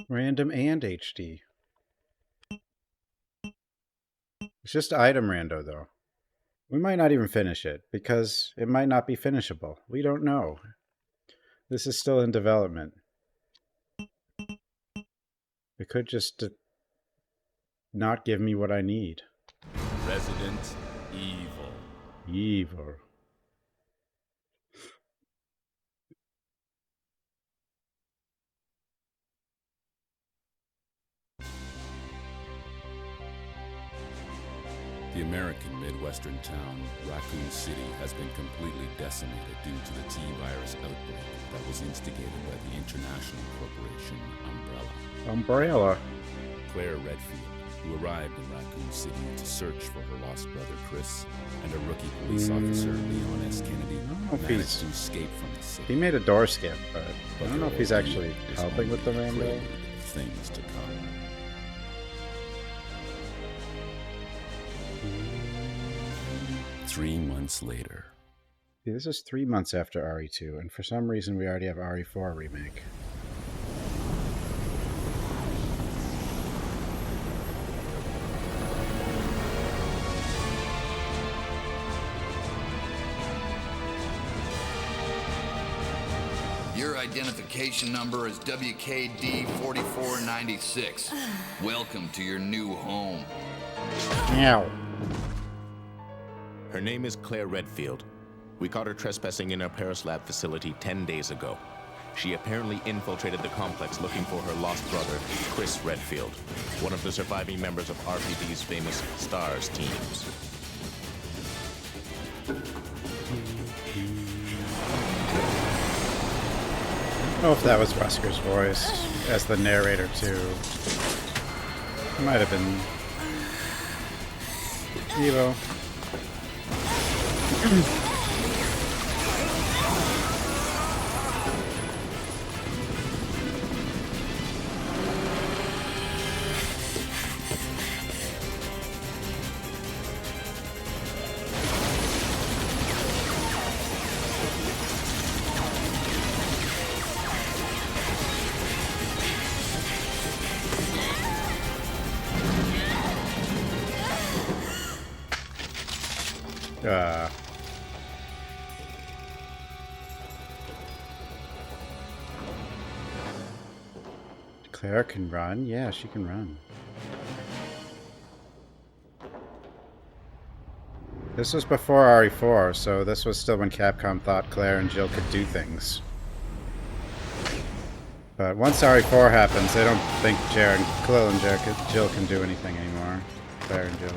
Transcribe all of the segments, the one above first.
Random and HD. It's just item rando, though. We might not even finish it, because it might not be finishable. We don't know. This is still in development. It could just not give me what I need. Resident Evil. Evil. The American Midwestern town, Raccoon City, has been completely decimated due to the T-virus outbreak that was instigated by the international corporation Umbrella. Claire Redfield, who arrived in Raccoon City to search for her lost brother Chris, and a rookie police officer, Leon S. Kennedy, managed to escape from the city. He made a door skip, but I don't know if he's actually helping with the only a rando. prelude of things to come. Three months later. See, this is 3 months after RE2, and for some reason we already have RE4 remake. Your identification number is WKD 4496. Welcome to your new home. Meow. Her name is Claire Redfield. We caught her trespassing in our Paris lab facility 10 days ago. She apparently infiltrated the complex looking for her lost brother, Chris Redfield, one of the surviving members of RPD's famous STARS teams. I don't know if that was Wesker's voice as the narrator too. It might have been Evo. Claire can run? Yeah, she can run. This was before RE4, so this was still when Capcom thought Claire and Jill could do things. But once RE4 happens, they don't think Jill and Jill can do anything anymore. Claire and Jill.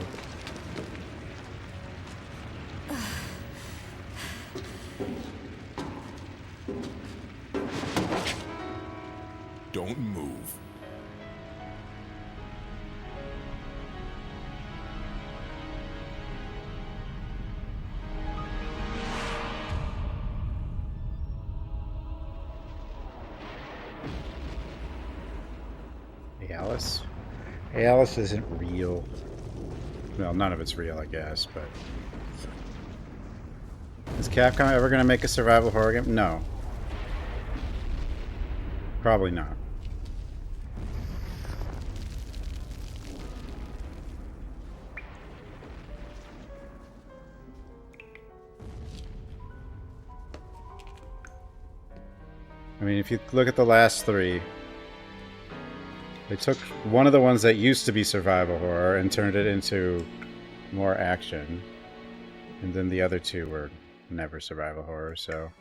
Don't move. Hey, Alice? Hey, Alice isn't real. Well, none of it's real, I guess, but... Is Capcom ever going to make a survival horror game? No. Probably not. I mean, if you look at the last three, they took one of the ones that used to be survival horror and turned it into more action. And then the other two were never survival horror, so...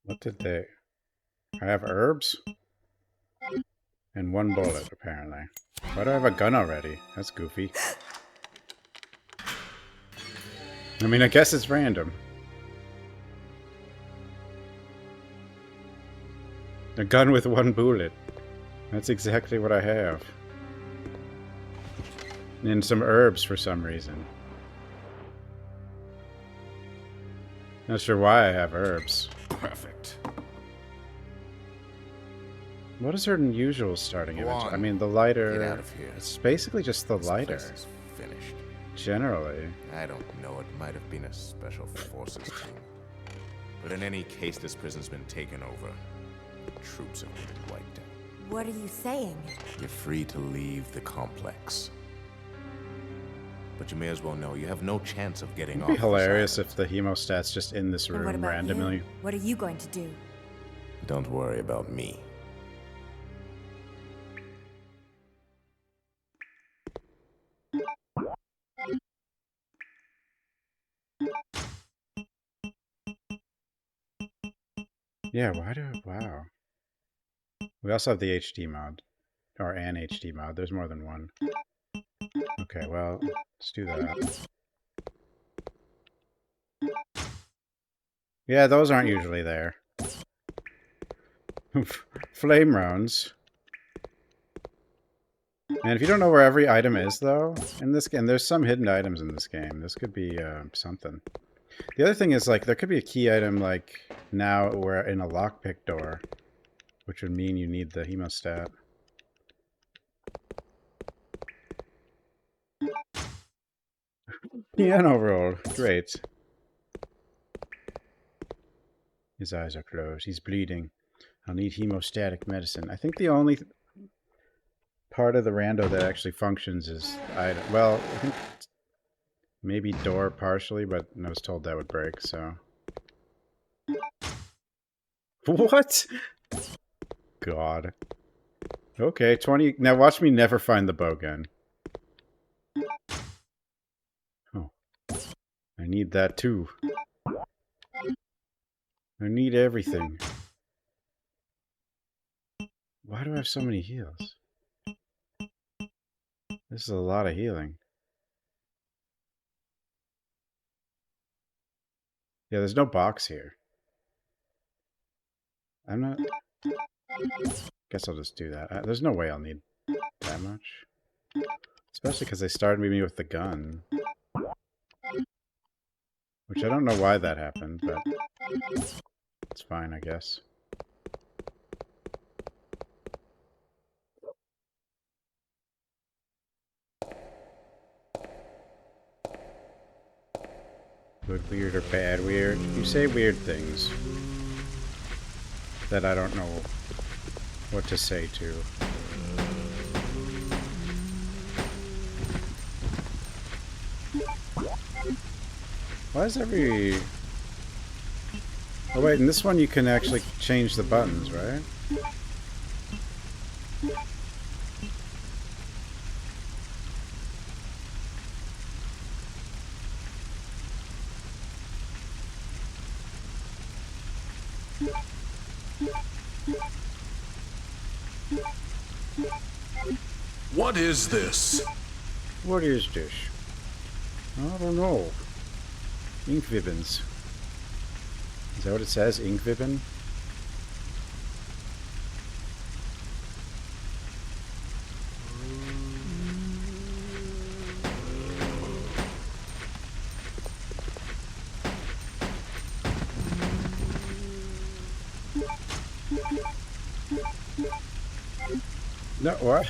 What did they... I have herbs? And one bullet, apparently. Why do I have a gun already? That's goofy. I mean, I guess it's random. A gun with one bullet. That's exactly what I have. And some herbs for some reason. Not sure why I have herbs. Perfect. What is her unusual starting Go image? on. I mean, the lighter... Get out of here. It's basically just the This lighter. place is finished. Generally. I don't know. It might have been a special forces team. But in any case, this prison's been taken over. The troops have been wiped out. What are you saying? You're free to leave the complex. But you may as well know you have no chance of getting It'd off. be hilarious this if the hemostat's just in this And what room about randomly. you? What are you going to do? island. Don't worry about me. Yeah, why do... Wow. We also have the HD mod. Or an HD mod. There's more than one. Okay, well, let's do that. Yeah, those aren't usually there. Flame rounds. Man, if you don't know where every item is, though, in this game, there's some hidden items in this game. This could be something. The other thing is, like, there could be a key item, like, now we're in a lockpick door, which would mean you need the hemostat. Piano roll. Great. His eyes are closed. He's bleeding. I'll need hemostatic medicine. I think the only part of the rando that actually functions is... well, I think maybe door partially, but I was told that would break, so... What? God. Okay, 20... Now watch me never find the bow gun. Oh. I need that too. I need everything. Why do I have so many heals? This is a lot of healing. Yeah, there's no box here. I'm not... Guess I'll just do that. There's no way I'll need that much. Especially because they started me with the gun. Which I don't know why that happened, but... It's fine, I guess. Good weird or bad weird? You say weird things that I don't know what to say to. Why is every... Oh wait, in this one you can actually change the buttons, right? What is this? What is this? I don't know. Ink ribbons. Is that what it says? Ink ribbon? No, what?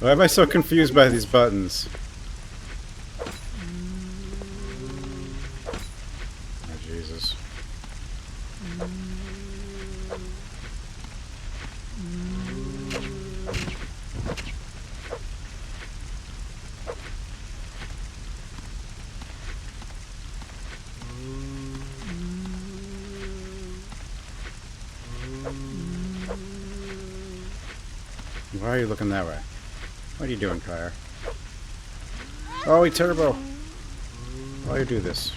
Why am I so confused by these buttons? Oh, Jesus. Why are you looking that way? What are you doing, Claire? Oh, he turbo! Why you do this?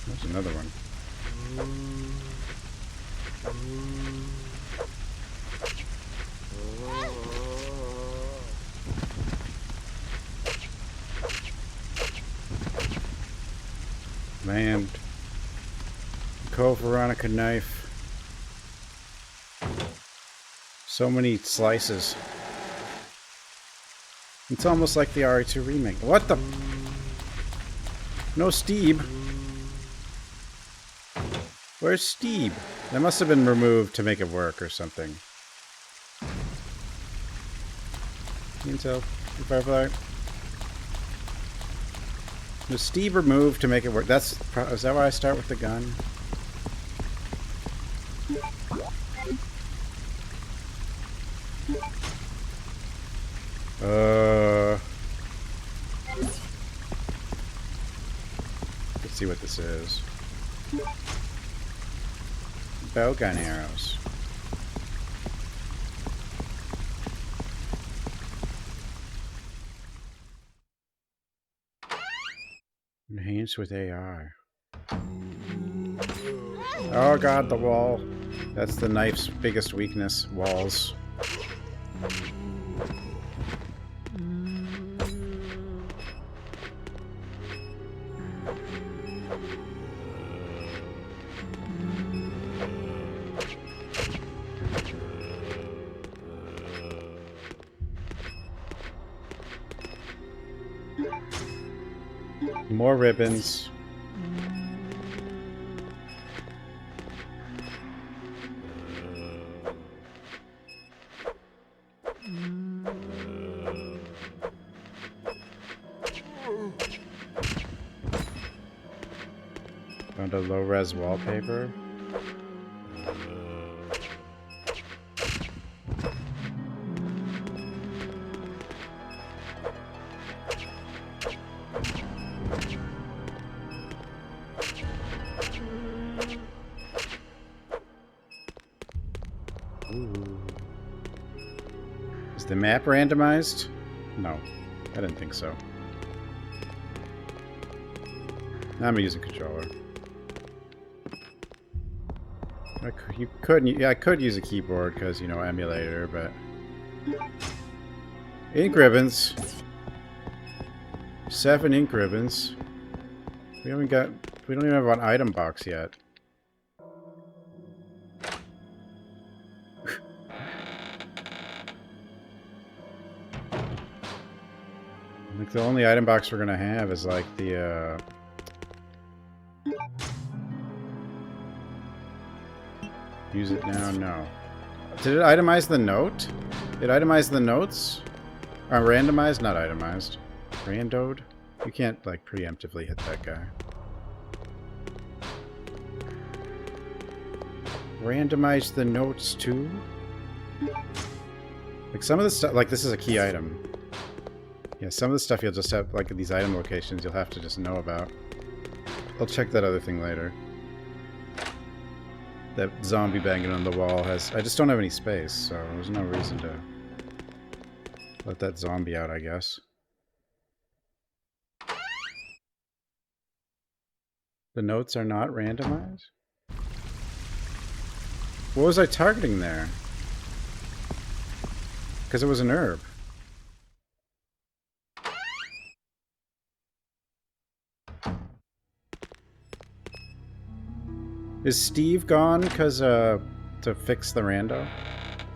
There's another one. Man. Call Veronica knife. So many slices. It's almost like the RE2 remake. What the? No Steve. Where's Steve? That must have been removed to make it work or something. You can tell. Firefly. Was Steve removed to make it work? Is that why I start with the gun? Let's see what this is. Bowgun arrows. Enhanced with AI. Oh god, the wall. That's the knife's biggest weakness. Walls. More ribbons. Found a low-res wallpaper. Is the map randomized? No, I didn't think so. I'm using controller. I could use a keyboard because, you know, emulator, but... Ink ribbons. 7 ink ribbons. We don't even have an item box yet. Like, the only item box we're gonna have is like the, use it now? No. Did it itemize the note? It itemized the notes? Randomized? Not itemized. Randoed? You can't, like, preemptively hit that guy. Randomize the notes too? Like, some of the stuff, like, this is a key item. Yeah, some of the stuff you'll just have, like, these item locations, you'll have to just know about. I'll check that other thing later. That zombie banging on the wall has... I just don't have any space, so there's no reason to let that zombie out, I guess. The notes are not randomized? What was I targeting there? Because it was an herb. Is Steve gone because, to fix the rando?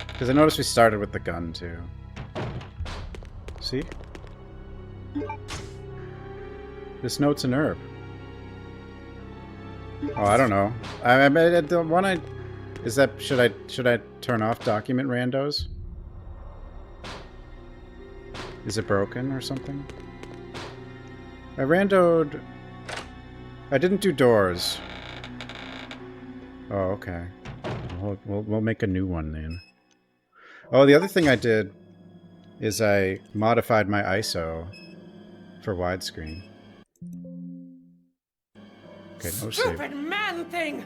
Because I noticed we started with the gun, too. See? This note's an herb. Oh, I don't know. The one I... Is that... Should I turn off document randos? Is it broken or something? I randoed... I didn't do doors. Oh, okay. We'll make a new one then. Oh, the other thing I did is I modified my ISO for widescreen. Okay, no save. Stupid man thing!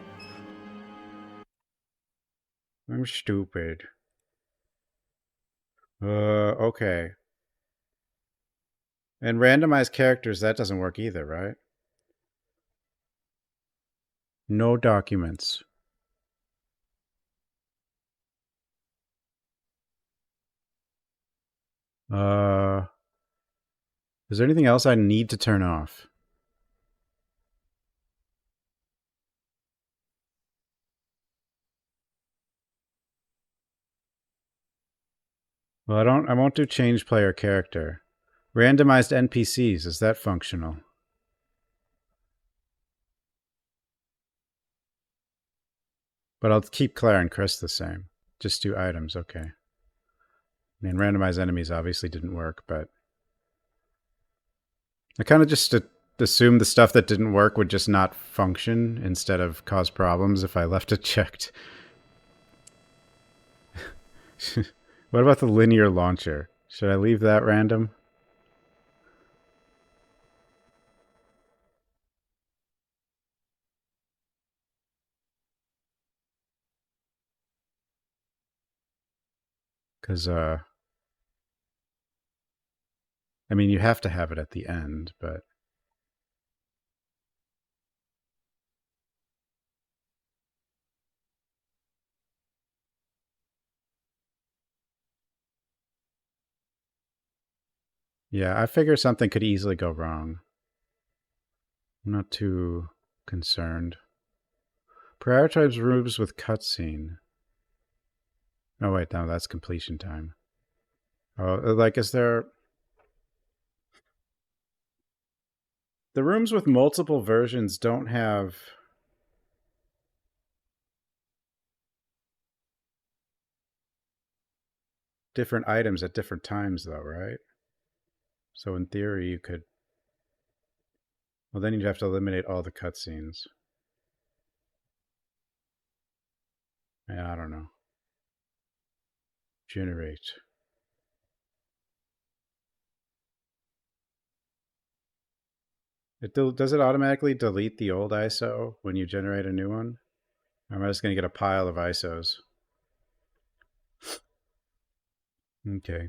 I'm stupid. Okay. And randomized characters, that doesn't work either, right? No documents. Is there anything else I need to turn off? Well, I won't do change player character. Randomized NPCs, is that functional? But I'll keep Claire and Chris the same. Just do items, okay. I mean, randomized enemies obviously didn't work, but I kind of just assumed the stuff that didn't work would just not function instead of cause problems if I left it checked. What about the linear launcher? Should I leave that random? Because, I mean, you have to have it at the end, but... Yeah, I figure something could easily go wrong. I'm not too concerned. Prioritize rooms with cutscene. Oh, wait, no, that's completion time. Oh, like, is there... The rooms with multiple versions don't have... different items at different times, though, right? So in theory, you could... Well, then you'd have to eliminate all the cutscenes. Yeah, I don't know. Generate. Does it automatically delete the old ISO when you generate a new one? Or am I just going to get a pile of ISOs? Okay.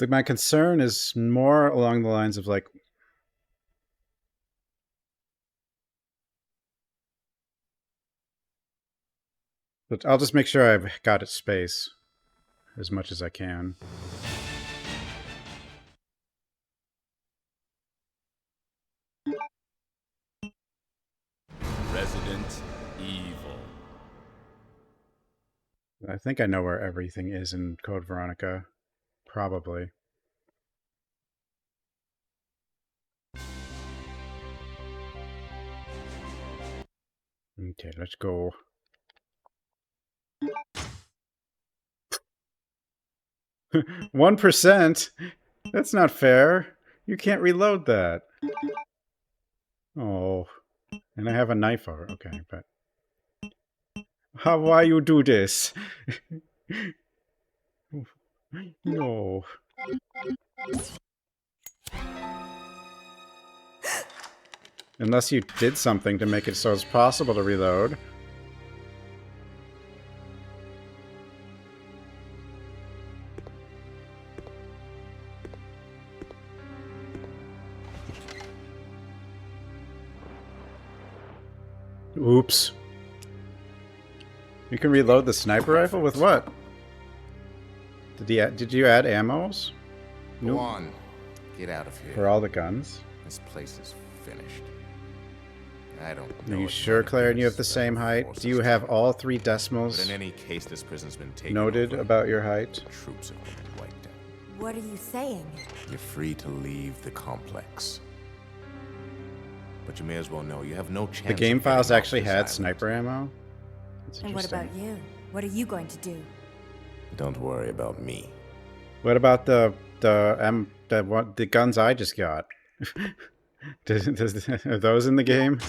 My concern is more along the lines of like, but I'll just make sure I've got it space as much as I can. Resident Evil. I think I know where everything is in Code Veronica. Probably. Okay, let's go. – 1%? That's not fair. You can't reload that. Oh. And I have a knife over. Okay, but... Why you do this? No. Unless you did something to make it so it's possible to reload. Oops. You can reload the sniper rifle with what? Did you add ammos? Go on. Get out of here. For all the guns? This place is finished. I don't know. Are you sure, Claire, and you have the same height? Do you have all 3 decimals But in any case, this prison's been taken noted over. about your height? Troops have been wiped out. What are you saying? You're free to leave the complex. But you may as well know you have no chance. The game of files getting off actually this had island. sniper ammo? That's And what interesting. about you? What are you going to do? Don't worry about me. What about the guns I just got? Are those in the game?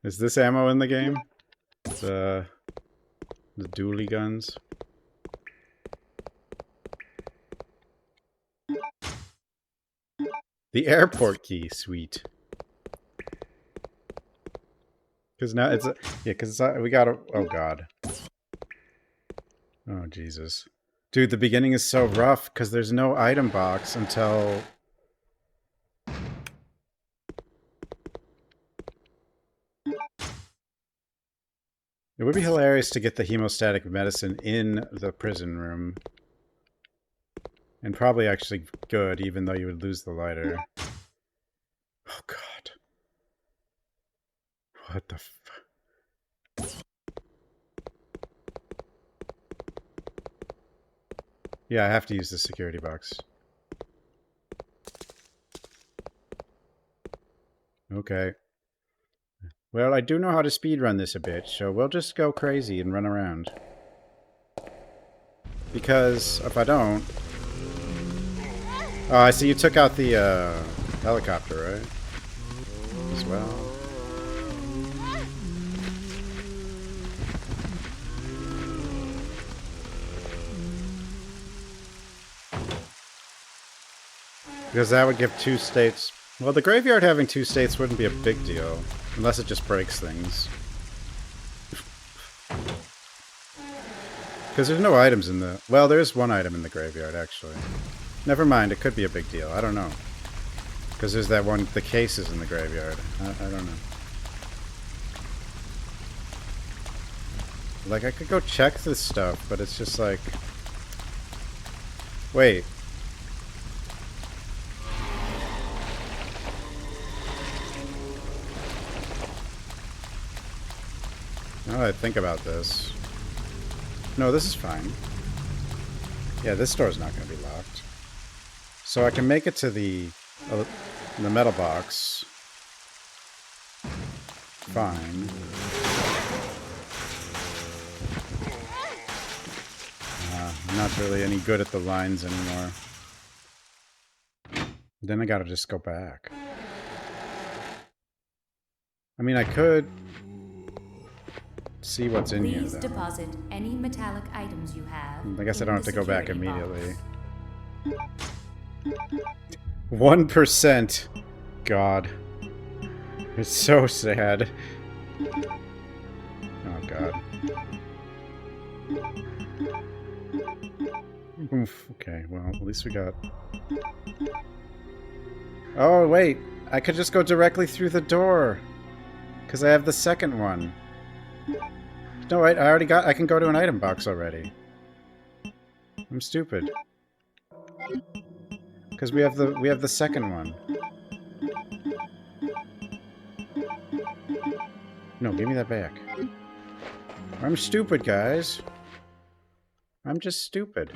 Is this ammo in the game? The dually guns. The airport key, sweet. Because now it's because we got a. Oh god. Oh Jesus, dude, the beginning is so rough because there's no item box until It would be hilarious to get the hemostatic medicine in the prison room. And probably actually good, even though you would lose the lighter. Oh god. What the fuck? Yeah, I have to use the security box. Okay. Well, I do know how to speedrun this a bit, so we'll just go crazy and run around. Because if I don't... Oh, I see you took out the helicopter, right? As well. Because that would give 2 states... Well, the graveyard having 2 states wouldn't be a big deal. Unless it just breaks things. Because there's no items in the... Well, there is one item in the graveyard, actually. Never mind, it could be a big deal. I don't know. Because there's that one... The cases in the graveyard. I don't know. Like, I could go check this stuff, but it's just like... Wait. Now that I think about this... No, this is fine. Yeah, this door's not going to be locked. So I can make it to the metal box. Fine. I'm not really any good at the lines anymore. Then I gotta just go back. I mean, I could see what's in here, Please though. deposit any metallic items you have. I guess I in don't have the to go back security immediately. box. 1%. God. It's so sad. Oh, God. Oof, okay, well, at least we got... Oh, wait! I could just go directly through the door! Because I have the second one. No, wait, I already got... I can go to an item box already. I'm stupid. Because we have the second one. No, give me that back. I'm stupid, guys. I'm just stupid.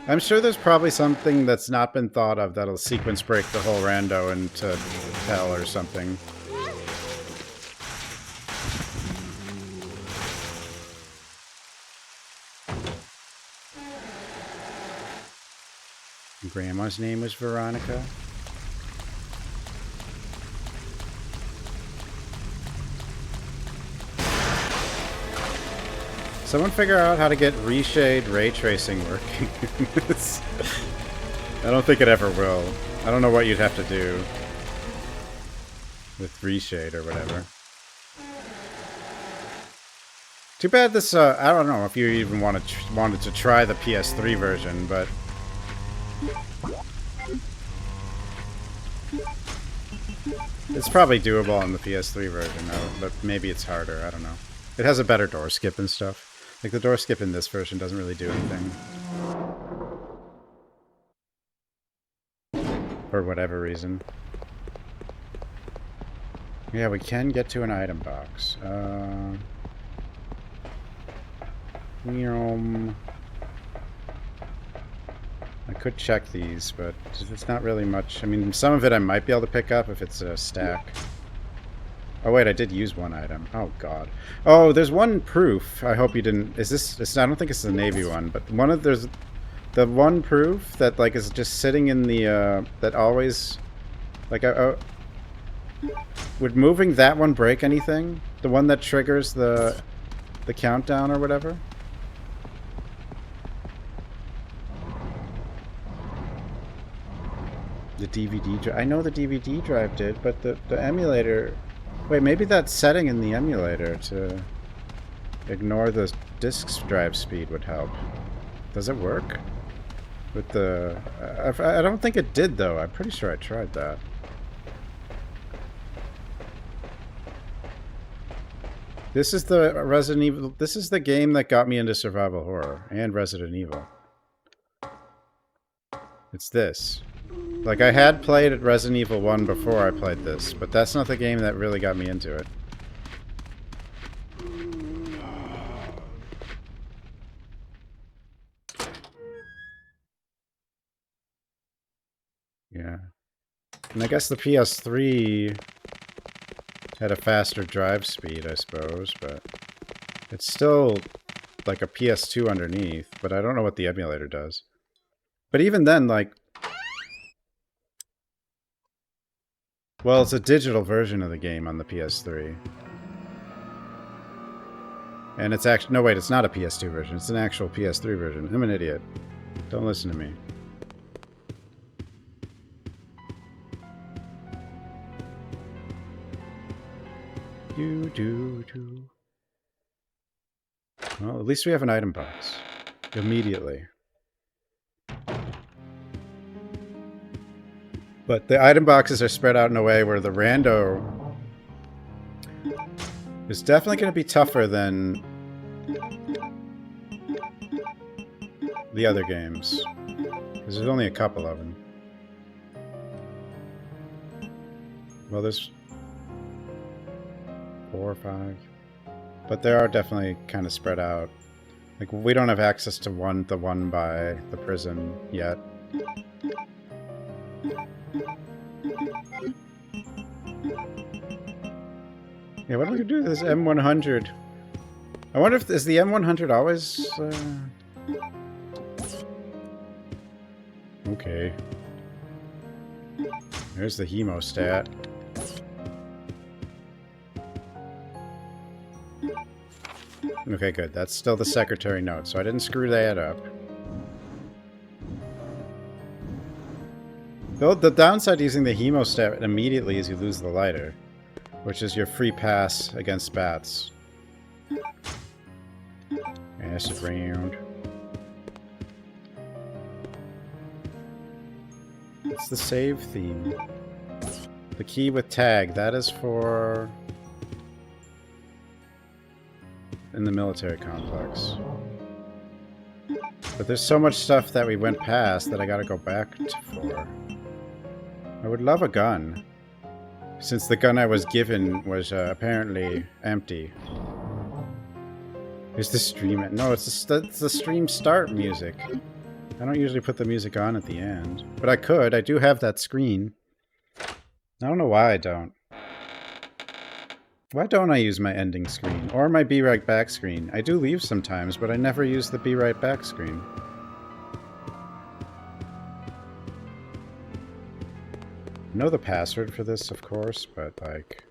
I'm sure there's probably something that's not been thought of that'll sequence break the whole rando into hell or something. Grandma's name was Veronica. Someone figure out how to get reshade ray tracing working. I don't think it ever will. I don't know what you'd have to do with reshade or whatever. Too bad this, I don't know if you even wanted to try the PS3 version, but... It's probably doable on the PS3 version, though, but maybe it's harder, I don't know. It has a better door skip and stuff. Like, the door skip in this version doesn't really do anything. For whatever reason. Yeah, we can get to an item box. I could check these, but it's not really much. I mean, some of it I might be able to pick up if it's a stack. Oh wait, I did use one item. Oh god. Oh, there's one proof. I hope you didn't... Is this... I don't think it's the Navy one, but there's... The one proof that, like, is just sitting in the, that always... Like, would moving that one break anything? The one that triggers the countdown or whatever? The DVD drive... I know the DVD drive did, but the emulator... Wait, maybe that setting in the emulator to ignore the disk drive speed would help. Does it work? With the... I don't think it did, though. I'm pretty sure I tried that. This is the Resident Evil. This is the game that got me into survival horror and Resident Evil. It's this. Like, I had played Resident Evil 1 before I played this, but that's not the game that really got me into it. Yeah. And I guess the PS3 had a faster drive speed, I suppose, but it's still like a PS2 underneath, but I don't know what the emulator does. But even then, like... Well, it's a digital version of the game on the PS3. And it's actually... No, wait, it's not a PS2 version. It's an actual PS3 version. I'm an idiot. Don't listen to me. Well, at least we have an item box. Immediately. But the item boxes are spread out in a way where the rando is definitely going to be tougher than the other games. Because there's only a couple of them. Well, there's 4 or 5. But they are definitely kind of spread out. Like, we don't have access to the one by the prison yet. Yeah, what are we gonna do with this M100? I wonder if... Is the M100 always... Okay. There's the hemostat. Okay, good. That's still the secretary note, so I didn't screw that up. Though the downside to using the hemostat immediately is you lose the lighter, which is your free pass against bats. Acid round. It's the save theme. The key with tag, that is for... in the military complex. But there's so much stuff that we went past that I gotta go back for. I would love a gun. Since the gun I was given was apparently empty. Here's the stream. No, it's the stream start music. I don't usually put the music on at the end. But I could. I do have that screen. I don't know why I don't. Why don't I use my ending screen? Or my be right back screen? I do leave sometimes, but I never use the be right back screen. I know the password for this, of course, but, like...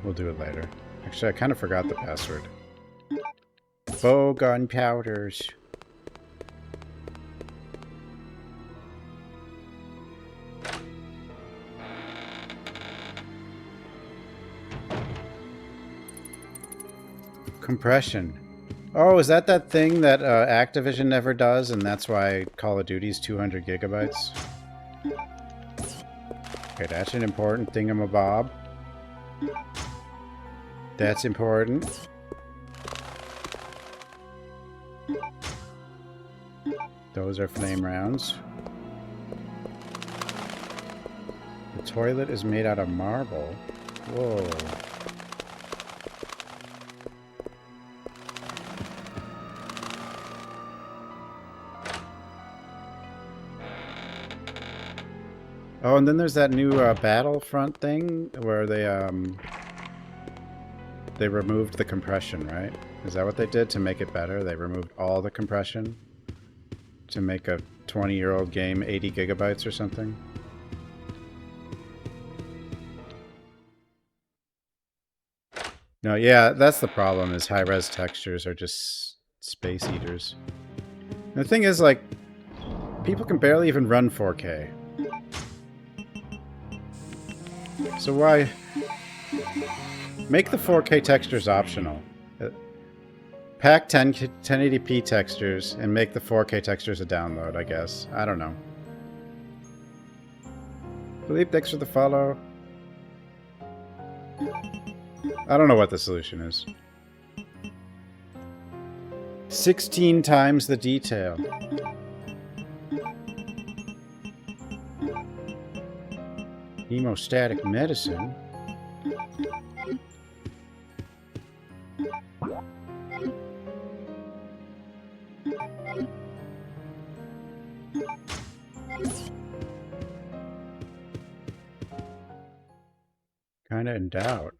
we'll do it later. Actually, I kind of forgot the password. Bow gunpowders. Compression. Oh, is that thing that Activision never does, and that's why Call of Duty's 200 gigabytes? Okay, that's an important thingamabob. That's important. Those are flame rounds. The toilet is made out of marble. Whoa. Oh, and then there's that new Battlefront thing where they removed the compression, right? Is that what they did to make it better? They removed all the compression to make a 20-year-old game 80 gigabytes or something? No, yeah, that's the problem, is high-res textures are just space eaters. And the thing is, like, people can barely even run 4K. So why... make the 4K textures optional. Pack 1080p textures and make the 4K textures a download, I guess. I don't know. Philippe, thanks for the follow. I don't know what the solution is. 16 times the detail. Hemostatic medicine? Kinda in doubt.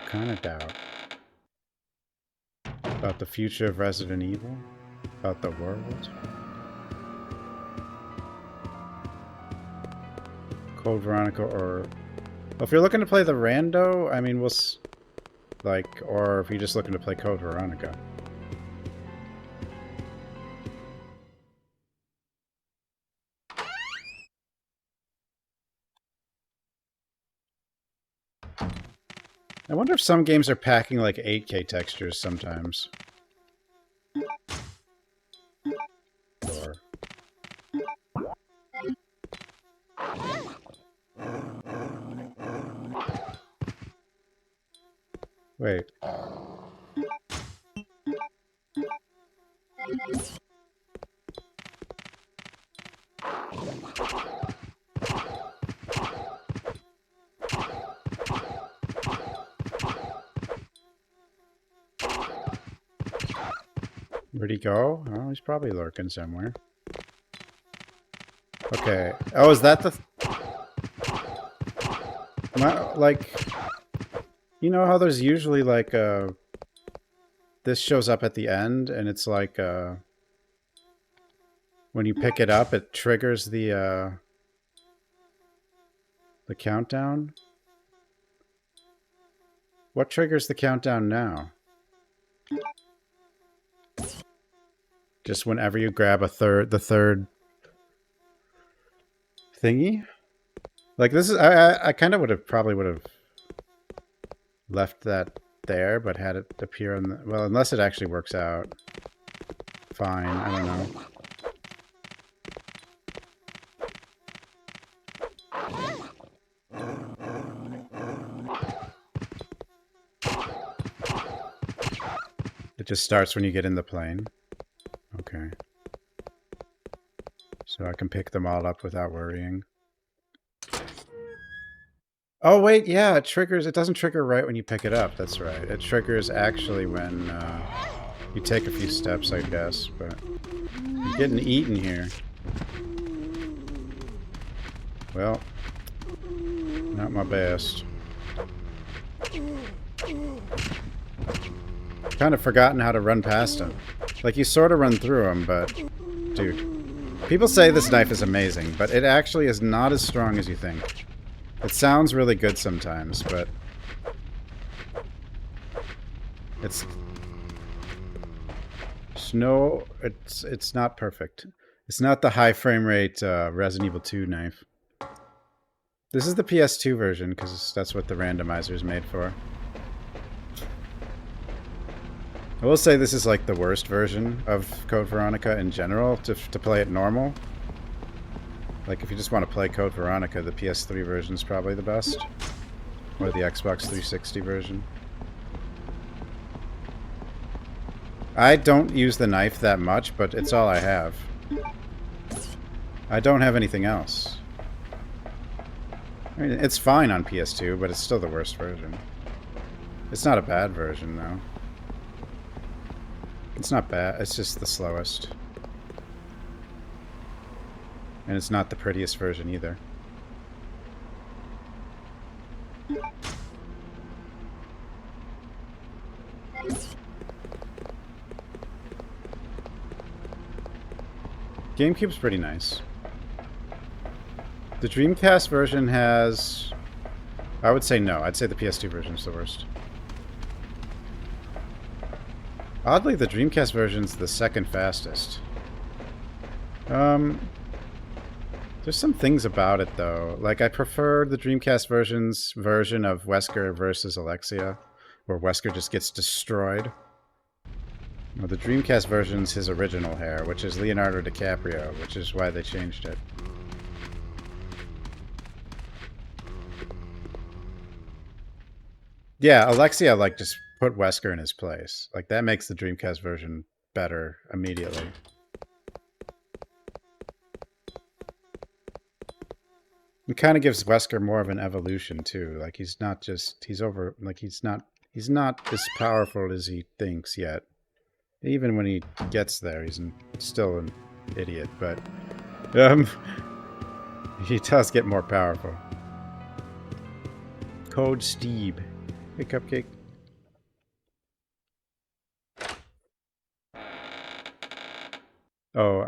Kinda doubt. About the future of Resident Evil? About the world? Code Veronica or... Well, if you're looking to play the rando, I mean, we'll... Like, or if you're just looking to play Code Veronica. I wonder if some games are packing like 8K textures sometimes. Or... Wait. Where'd he go? Oh, he's probably lurking somewhere. Okay. Oh, is that the... like... You know how there's usually like this shows up at the end and it's like when you pick it up it triggers the countdown? What triggers the countdown now? Just whenever you grab the third thingy? Like this is I kind of probably would have left that there, but had it appear on the... Well, unless it actually works out. Fine, I don't know. It just starts when you get in the plane. Okay. So I can pick them all up without worrying. Oh, wait, yeah, it triggers... It doesn't trigger right when you pick it up, that's right. It triggers actually when you take a few steps, I guess, but... You're getting eaten here. Well, not my best. Kind of forgotten how to run past them. Like, you sort of run through them, but... Dude. People say this knife is amazing, but it actually is not as strong as you think. It sounds really good sometimes, but... It's not perfect. It's not the high frame rate Resident Evil 2 knife. This is the PS2 version, because that's what the randomizer is made for. I will say this is like the worst version of Code Veronica in general, to play it normal. Like, if you just want to play Code Veronica, the PS3 version is probably the best. Or the Xbox 360 version. I don't use the knife that much, but it's all I have. I don't have anything else. I mean, it's fine on PS2, but it's still the worst version. It's not a bad version, though. It's not bad, it's just the slowest. And it's not the prettiest version either. GameCube's pretty nice. The Dreamcast version has... I would say no. I'd say the PS2 version is the worst. Oddly, the Dreamcast version's the second fastest. There's some things about it, though. Like, I prefer the Dreamcast version of Wesker versus Alexia, where Wesker just gets destroyed. Well, the Dreamcast version's his original hair, which is Leonardo DiCaprio, which is why they changed it. Yeah, Alexia, like, just put Wesker in his place. Like, that makes the Dreamcast version better immediately. It kind of gives Wesker more of an evolution, too. Like, he's not just... He's over... Like, he's not as powerful as he thinks yet. Even when he gets there, he's still an idiot, but... he does get more powerful. Code Steve. Hey, Cupcake. Oh,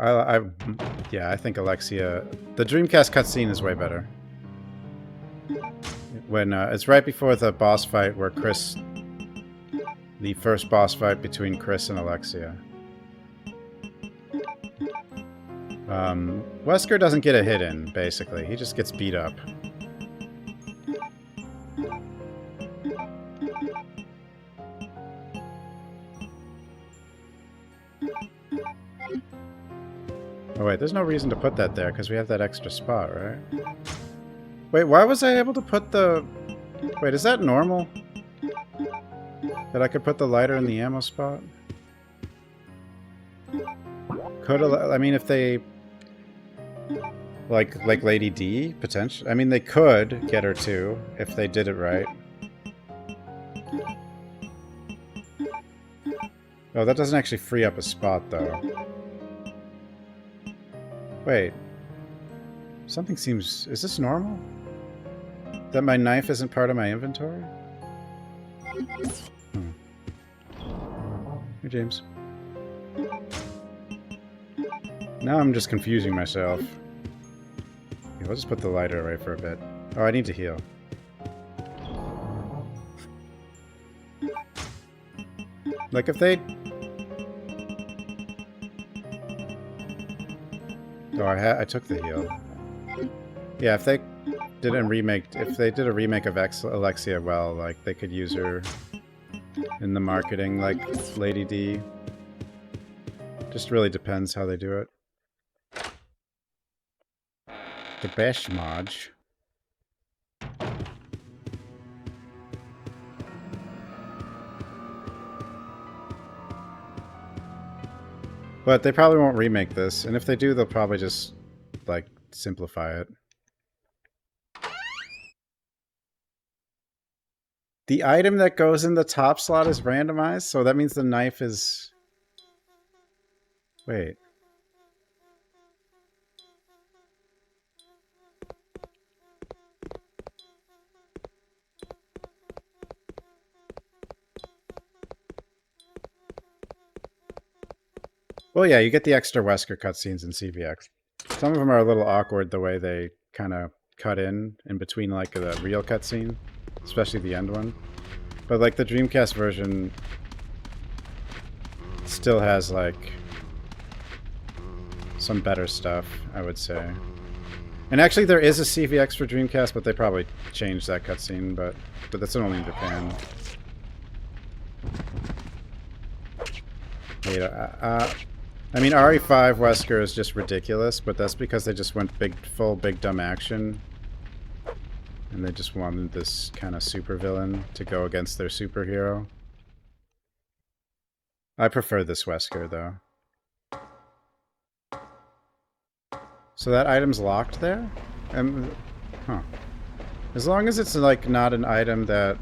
yeah, I think Alexia... The Dreamcast cutscene is way better. When, it's right before the boss fight where Chris... The first boss fight between Chris and Alexia. Wesker doesn't get a hit in, basically. He just gets beat up. Oh wait, there's no reason to put that there, because we have that extra spot, right? Wait, why was I able to put the... Wait, is that normal? That I could put the lighter in the ammo spot? I mean, if they... Like Lady D, potentially? I mean, they could get her too, if they did it right. Oh, that doesn't actually free up a spot, though. Wait. Something seems... Is this normal? That my knife isn't part of my inventory? Hey, James. Now I'm just confusing myself. Okay, we'll just put the lighter away for a bit. Oh, I need to heal. Like, if they... Oh, I took the heal. Yeah, if they did a remake... If they did a remake of Alexia, well, like, they could use her in the marketing, like Lady D. Just really depends how they do it. The best mods. But they probably won't remake this, and if they do, they'll probably just, like, simplify it. The item that goes in the top slot is randomized, so that means the knife is... Wait. Well, yeah, you get the extra Wesker cutscenes in CVX. Some of them are a little awkward the way they kind of cut in between, like, the real cutscene. Especially the end one. But, like, the Dreamcast version still has, like, some better stuff, I would say. And actually, there is a CVX for Dreamcast, but they probably changed that cutscene, but that's only in Japan. I mean, RE5 Wesker is just ridiculous, but that's because they just went full big dumb action. And they just wanted this kind of supervillain to go against their superhero. I prefer this Wesker, though. So that item's locked there? Huh. As long as it's, like, not an item that...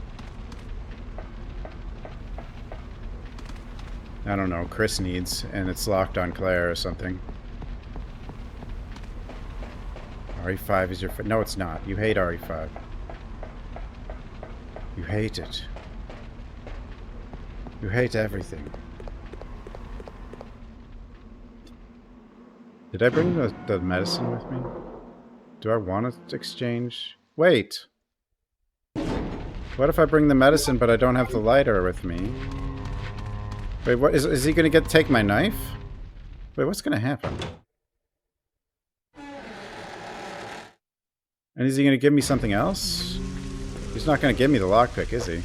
I don't know, Chris needs, and it's locked on Claire or something. RE5 is your... No, it's not. You hate RE5. You hate it. You hate everything. Did I bring the medicine with me? Do I want to exchange? Wait! What if I bring the medicine but I don't have the lighter with me? Wait, what is he gonna take my knife? Wait, what's gonna happen? And is he gonna give me something else? He's not gonna give me the lockpick, is he?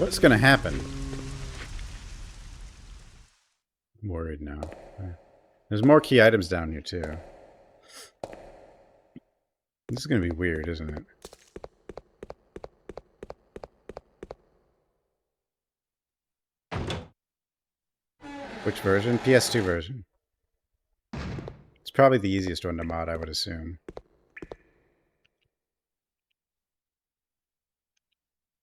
What's gonna happen? I'm worried now. There's more key items down here too. This is gonna be weird, isn't it? Which version? PS2 version. It's probably the easiest one to mod, I would assume.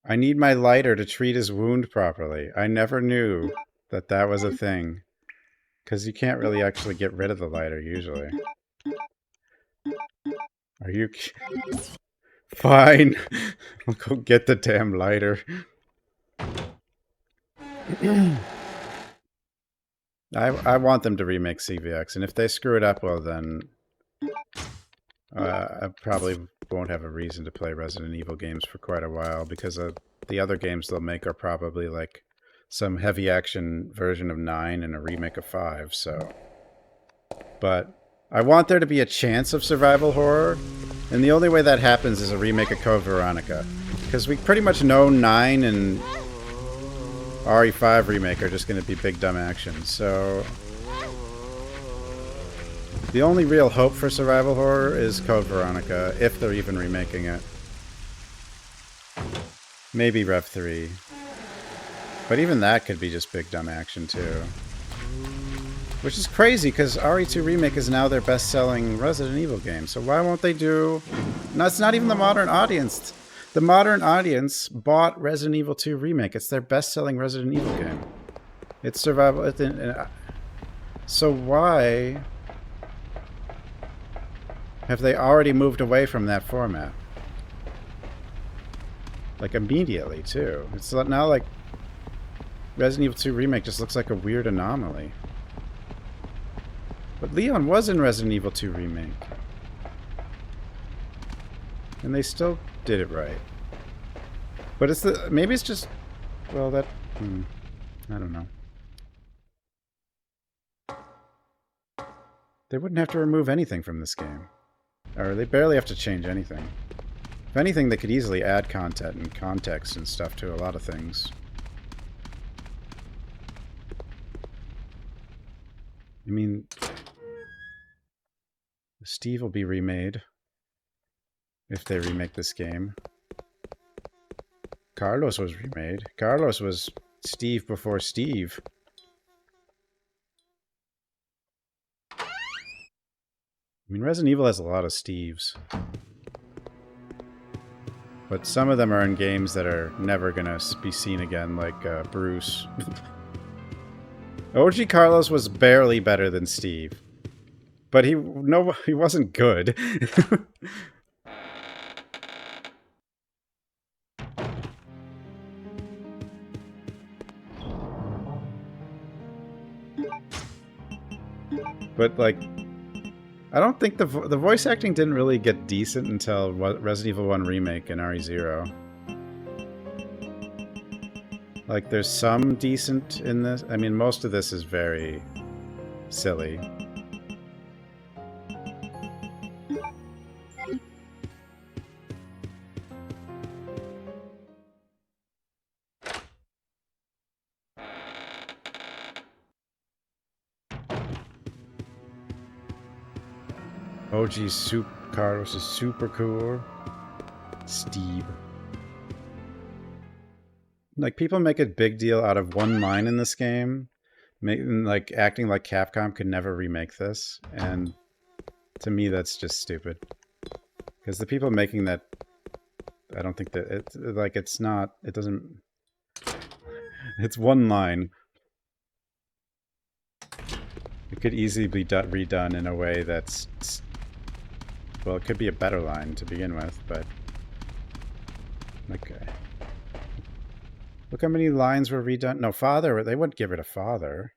I need my lighter to treat his wound properly. I never knew that that was a thing. Because you can't really actually get rid of the lighter, usually. Are you... Fine. I'll go get the damn lighter. I want them to remake CVX, and if they screw it up, well then... I probably won't have a reason to play Resident Evil games for quite a while, because the other games they'll make are probably like some heavy action version of 9 and a remake of 5, so... But I want there to be a chance of survival horror, and the only way that happens is a remake of Code Veronica. Because we pretty much know 9 and RE5 remake are just going to be big dumb action, so... The only real hope for survival horror is Code Veronica, if they're even remaking it. Maybe Rev 3. But even that could be just big dumb action too. Which is crazy, because RE2 Remake is now their best-selling Resident Evil game, so why won't they do... No, it's not even the modern audience. The modern audience bought Resident Evil 2 Remake. It's their best-selling Resident Evil game. It's survival... So why... have they already moved away from that format? Like, immediately, too. It's now like... Resident Evil 2 Remake just looks like a weird anomaly. But Leon was in Resident Evil 2 Remake. And they still did it right. But it's the... Maybe it's just... Well, that... I don't know. They wouldn't have to remove anything from this game. Or they barely have to change anything. If anything, they could easily add content and context and stuff to a lot of things. I mean... Steve will be remade. If they remake this game. Carlos was remade. Carlos was Steve before Steve. I mean, Resident Evil has a lot of Steves. But some of them are in games that are never gonna be seen again, like Bruce. OG Carlos was barely better than Steve. But he wasn't good. But, like, I don't think the voice acting didn't really get decent until Resident Evil 1 Remake and RE0. Like, there's some decent in this. I mean, most of this is very silly. OG Carlos is super cool. Steve. Like, people make a big deal out of one line in this game, like acting like Capcom could never remake this, and to me that's just stupid. Because the people making that, I don't think that it doesn't, it's one line. It could easily be redone in a way that's, well, it could be a better line to begin with, but okay. Look how many lines were redone. No, father, they wouldn't get rid of father.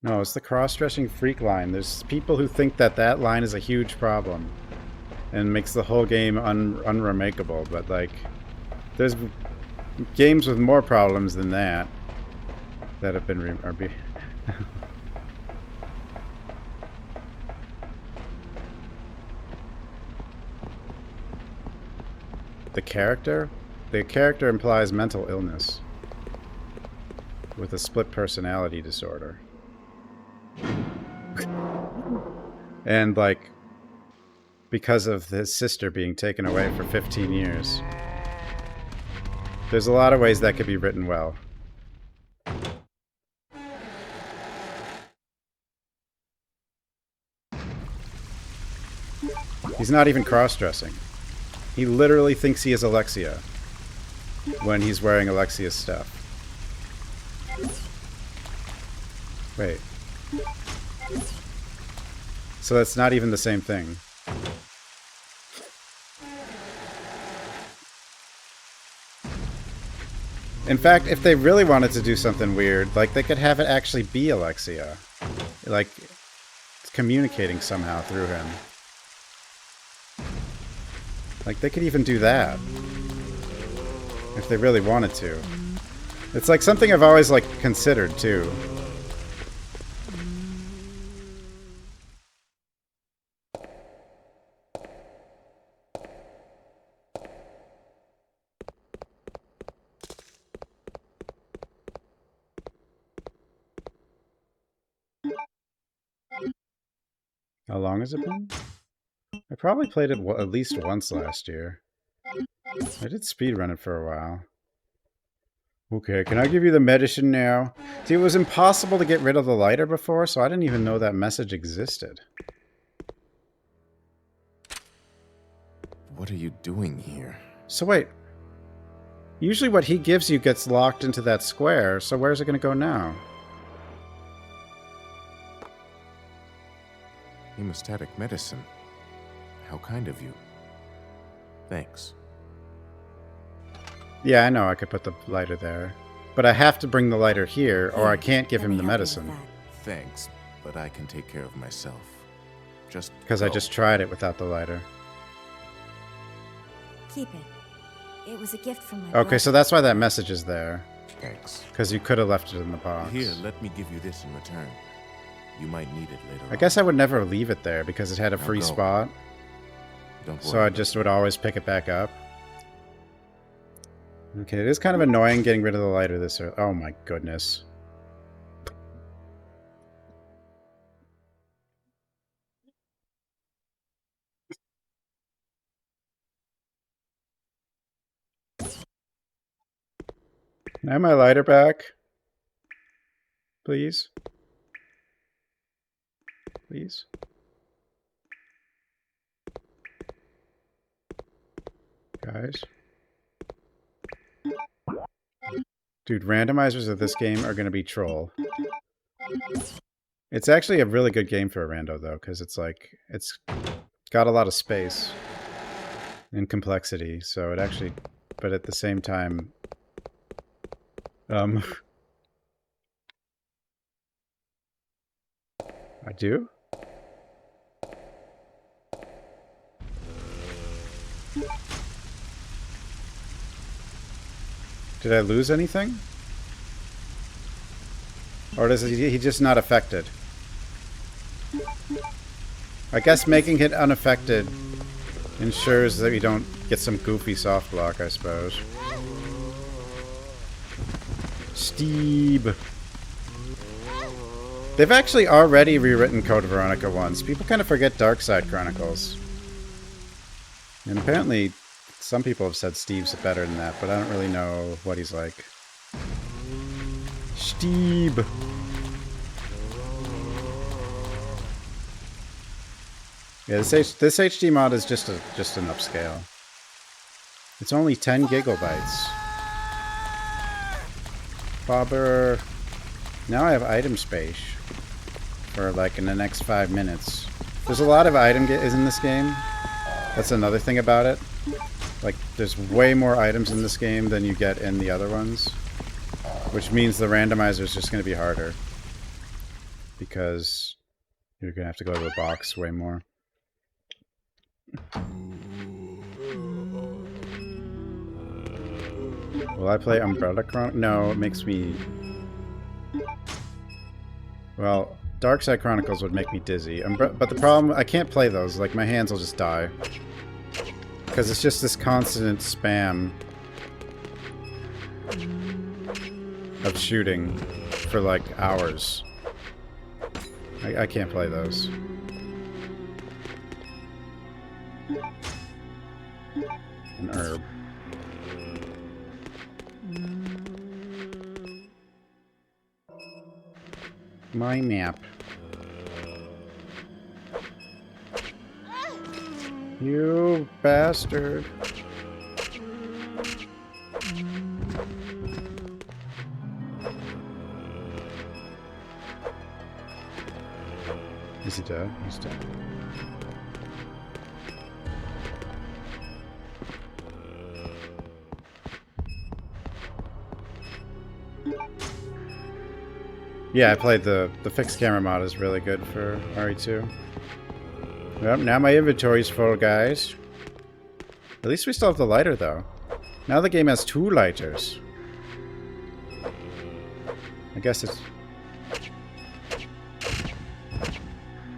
No, it's the cross-dressing freak line. There's people who think that that line is a huge problem and makes the whole game unremakeable, but, like, there's games with more problems than that have been the character. The character implies mental illness with a split personality disorder. And, like, because of his sister being taken away for 15 years. There's a lot of ways that could be written well. He's not even cross-dressing. He literally thinks he is Alexia when he's wearing Alexia's stuff. Wait. So that's not even the same thing. In fact, if they really wanted to do something weird, like, they could have it actually be Alexia. Like, it's communicating somehow through him. Like, they could even do that. If they really wanted to. It's like something I've always, like, considered, too. How long has it been? I probably played it at least once last year. I did speedrun it for a while. Okay, can I give you the medicine now? See, it was impossible to get rid of the lighter before, so I didn't even know that message existed. What are you doing here? So wait. Usually what he gives you gets locked into that square, so where's it going to go now? Hemostatic medicine. How kind of you. Thanks. Yeah, I know I could put the lighter there. But I have to bring the lighter here, or I can't give Let him me the help you with medicine. that. Thanks, but I can take care of myself. Just Because I go. just tried it without the lighter. Keep it. It was a gift from my Okay, brother. so that's why that message is there. Thanks. Because you could have left it in the box. Here, let me give you this in return. You might need it later I guess I would never leave it there because it had a Now free go. spot. Don't So worry I about just it. would always pick it back up. Okay, it is kind of annoying getting rid of the lighter this early. Oh my goodness. Can I have my lighter back? Please? Please? Guys? Dude, randomizers of this game are going to be troll. It's actually a really good game for a rando, though, because it's like, it's got a lot of space and complexity, so it actually, but at the same time, I do? Did I lose anything? Or does he just not affected? I guess making it unaffected ensures that we don't get some goofy soft block, I suppose. Steve. They've actually already rewritten Code Veronica once. People kind of forget Darkside Chronicles. And apparently, some people have said Steve's better than that, but I don't really know what he's like. Steve. Yeah, this HD mod is just an upscale. It's only 10 gigabytes. Bobber. Now I have item space for like in the next 5 minutes. There's a lot of item is in this game. That's another thing about it. Like, there's way more items in this game than you get in the other ones. Which means the randomizer is just going to be harder. Because you're going to have to go to the box way more. Will I play Umbrella Chronicles? No, it makes me... Well, Darkside Chronicles would make me dizzy. But the problem, I can't play those. Like, my hands will just die. Because it's just this constant spam of shooting for like hours. I can't play those. An herb. My map. You bastard. Is he dead? He's dead. Yeah, I played the fixed camera mod is really good for RE2. Well, now my inventory's full, guys. At least we still have the lighter, though. Now the game has 2 lighters. I guess it's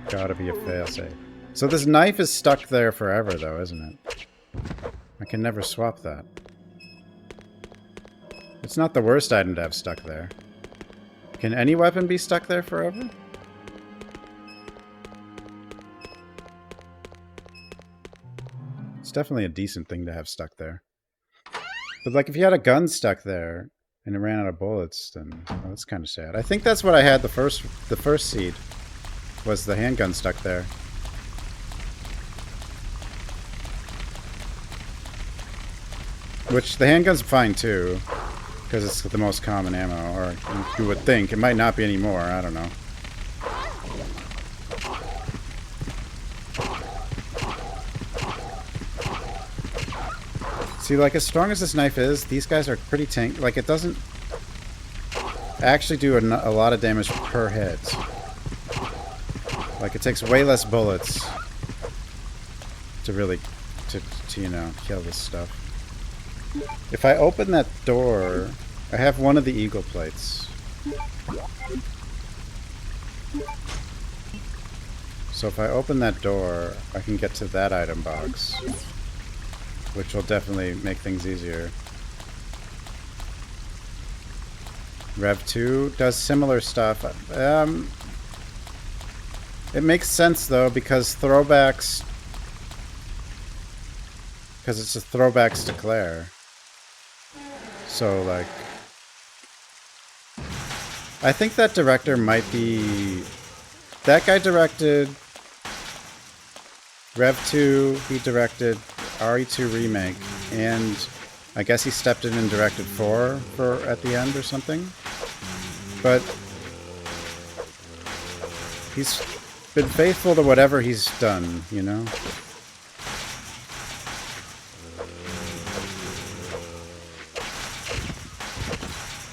gotta be a failsafe. So this knife is stuck there forever, though, isn't it? I can never swap that. It's not the worst item to have stuck there. Can any weapon be stuck there forever? It's definitely a decent thing to have stuck there. But like if you had a gun stuck there and it ran out of bullets, then well, that's kind of sad. I think that's what I had the first seed. Was the handgun stuck there. Which the handgun's fine too. Because it's the most common ammo, or you would think. It might not be anymore, I don't know. See, like, as strong as this knife is, these guys are pretty tank. Like, it doesn't actually do a lot of damage per hit. Like, it takes way less bullets to really, you know, kill this stuff. If I open that door, I have one of the eagle plates. So if I open that door, I can get to that item box, which will definitely make things easier. Rev 2 does similar stuff. It makes sense though, because throwbacks... Because it's a throwbacks to Claire. So, like... I think that director might be... That guy directed... Rev 2, he directed RE2 Remake, and I guess he stepped in and directed 4 for at the end or something. But... he's been faithful to whatever he's done, you know?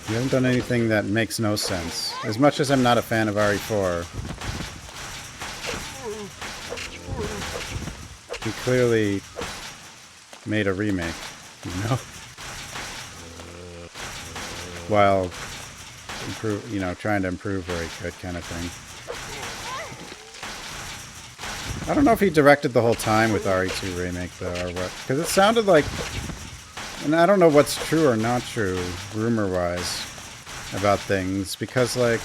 You haven't done anything that makes no sense. As much as I'm not a fan of RE4, he clearly made a remake, you know? While, trying to improve where he could, kind of thing. I don't know if he directed the whole time with RE2 Remake, though, or what. Because it sounded like... And I don't know what's true or not true, rumor-wise, about things, because, like...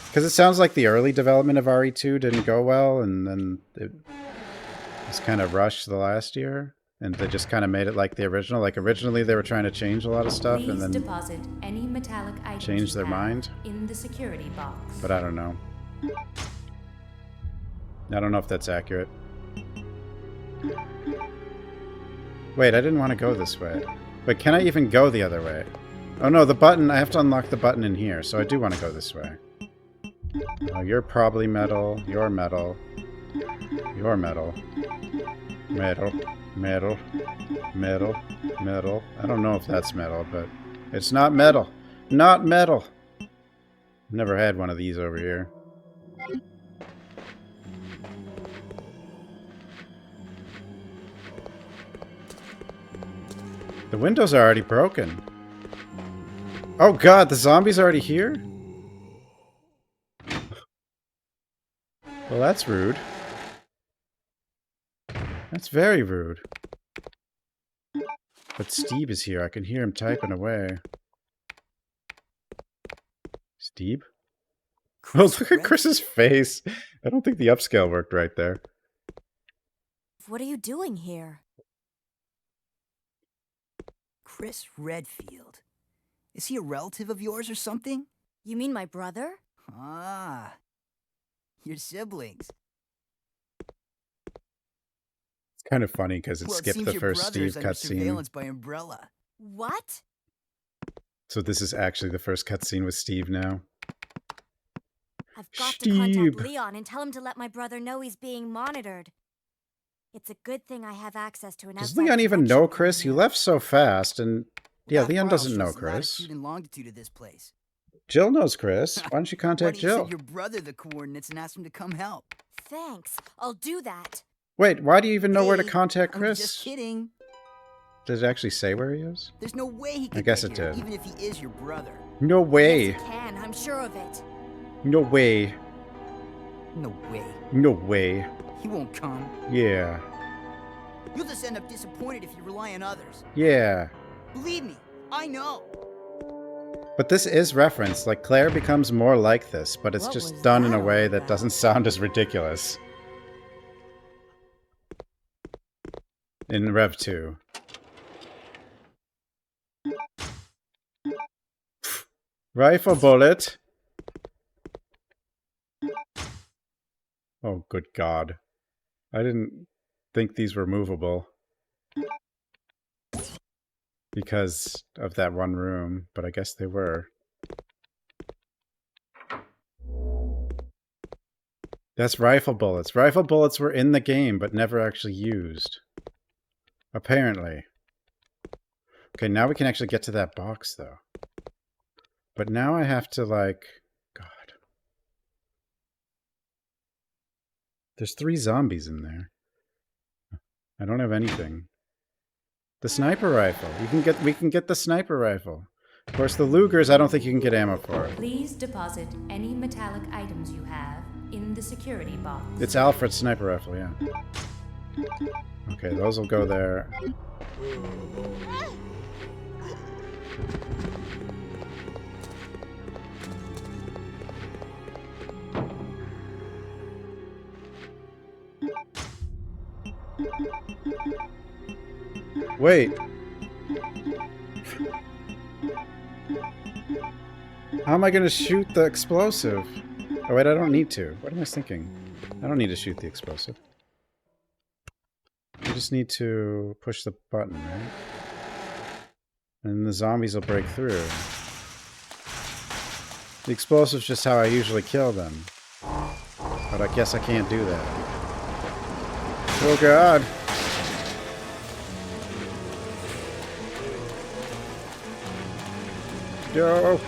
Because it sounds like the early development of RE2 didn't go well, and then it was kind of rushed the last year, and they just kind of made it like the original. Like, originally they were trying to change a lot of stuff, and then deposit any metallic items change their mind. In the security box. But I don't know. I don't know if that's accurate. Wait, I didn't want to go this way. But can I even go the other way? Oh no, the button, I have to unlock the button in here, so I do want to go this way. Oh, you're probably metal. You're metal. You're metal. Metal. Metal. Metal. Metal. I don't know if that's metal, but it's not metal. Not metal! Never had one of these over here. The windows are already broken. Oh god, the zombie's already here? Well, that's rude. That's very rude. But Steve is here. I can hear him typing away. Steve? Oh, look at Chris's face. I don't think the upscale worked right there. What are you doing here? Chris Redfield. Is he a relative of yours or something? You mean my brother? Ah, your siblings. It's kind of funny because it Well, skipped seems the your first brother's Steve under cutscene. surveillance by Umbrella. What? So this is actually the first cutscene with Steve now. I've got Steve. to contact Leon and tell him to let my brother know he's being monitored. It's a good thing I have access to an Does outside Leon even connection know from Chris? You here. left so fast, and yeah, That Leon file doesn't know shows the Chris. latitude and longitude of this place. Jill knows Chris. Why don't you Why contact don't you Jill? send your brother the coordinates and ask him to come help? Thanks. I'll do that. Wait, why do you even know where to Hey, contact I'm Chris? just kidding. Does it actually say where he is? There's no way he can guess get it here, did. even if he is your brother. No way. Yes, he can. I'm sure of it. No way. No way. No way. He won't come. Yeah. You'll just end up disappointed if you rely on others. Yeah. Believe me, I know. But this is referenced. Like, Claire becomes more like this, but it's What just was done in that a way all that about? doesn't sound as ridiculous. In Rev 2. Rifle bullet. Oh, good God. I didn't think these were movable. Because of that one room, but I guess they were. That's rifle bullets. Rifle bullets were in the game, but never actually used. Apparently. Okay, now we can actually get to that box, though. But now I have to, like... God. There's 3 zombies in there. I don't have anything. The sniper rifle. We can get the sniper rifle. Of course, the Lugers, I don't think you can get ammo for. Please deposit any metallic items you have in the security box. It's Alfred's sniper rifle, yeah. Okay, those will go there. Wait. How am I going to shoot the explosive? Oh wait, I don't need to. What am I thinking? I don't need to shoot the explosive. I just need to push the button, right? And the zombies will break through. The explosive's just how I usually kill them. But I guess I can't do that. Oh God! Go!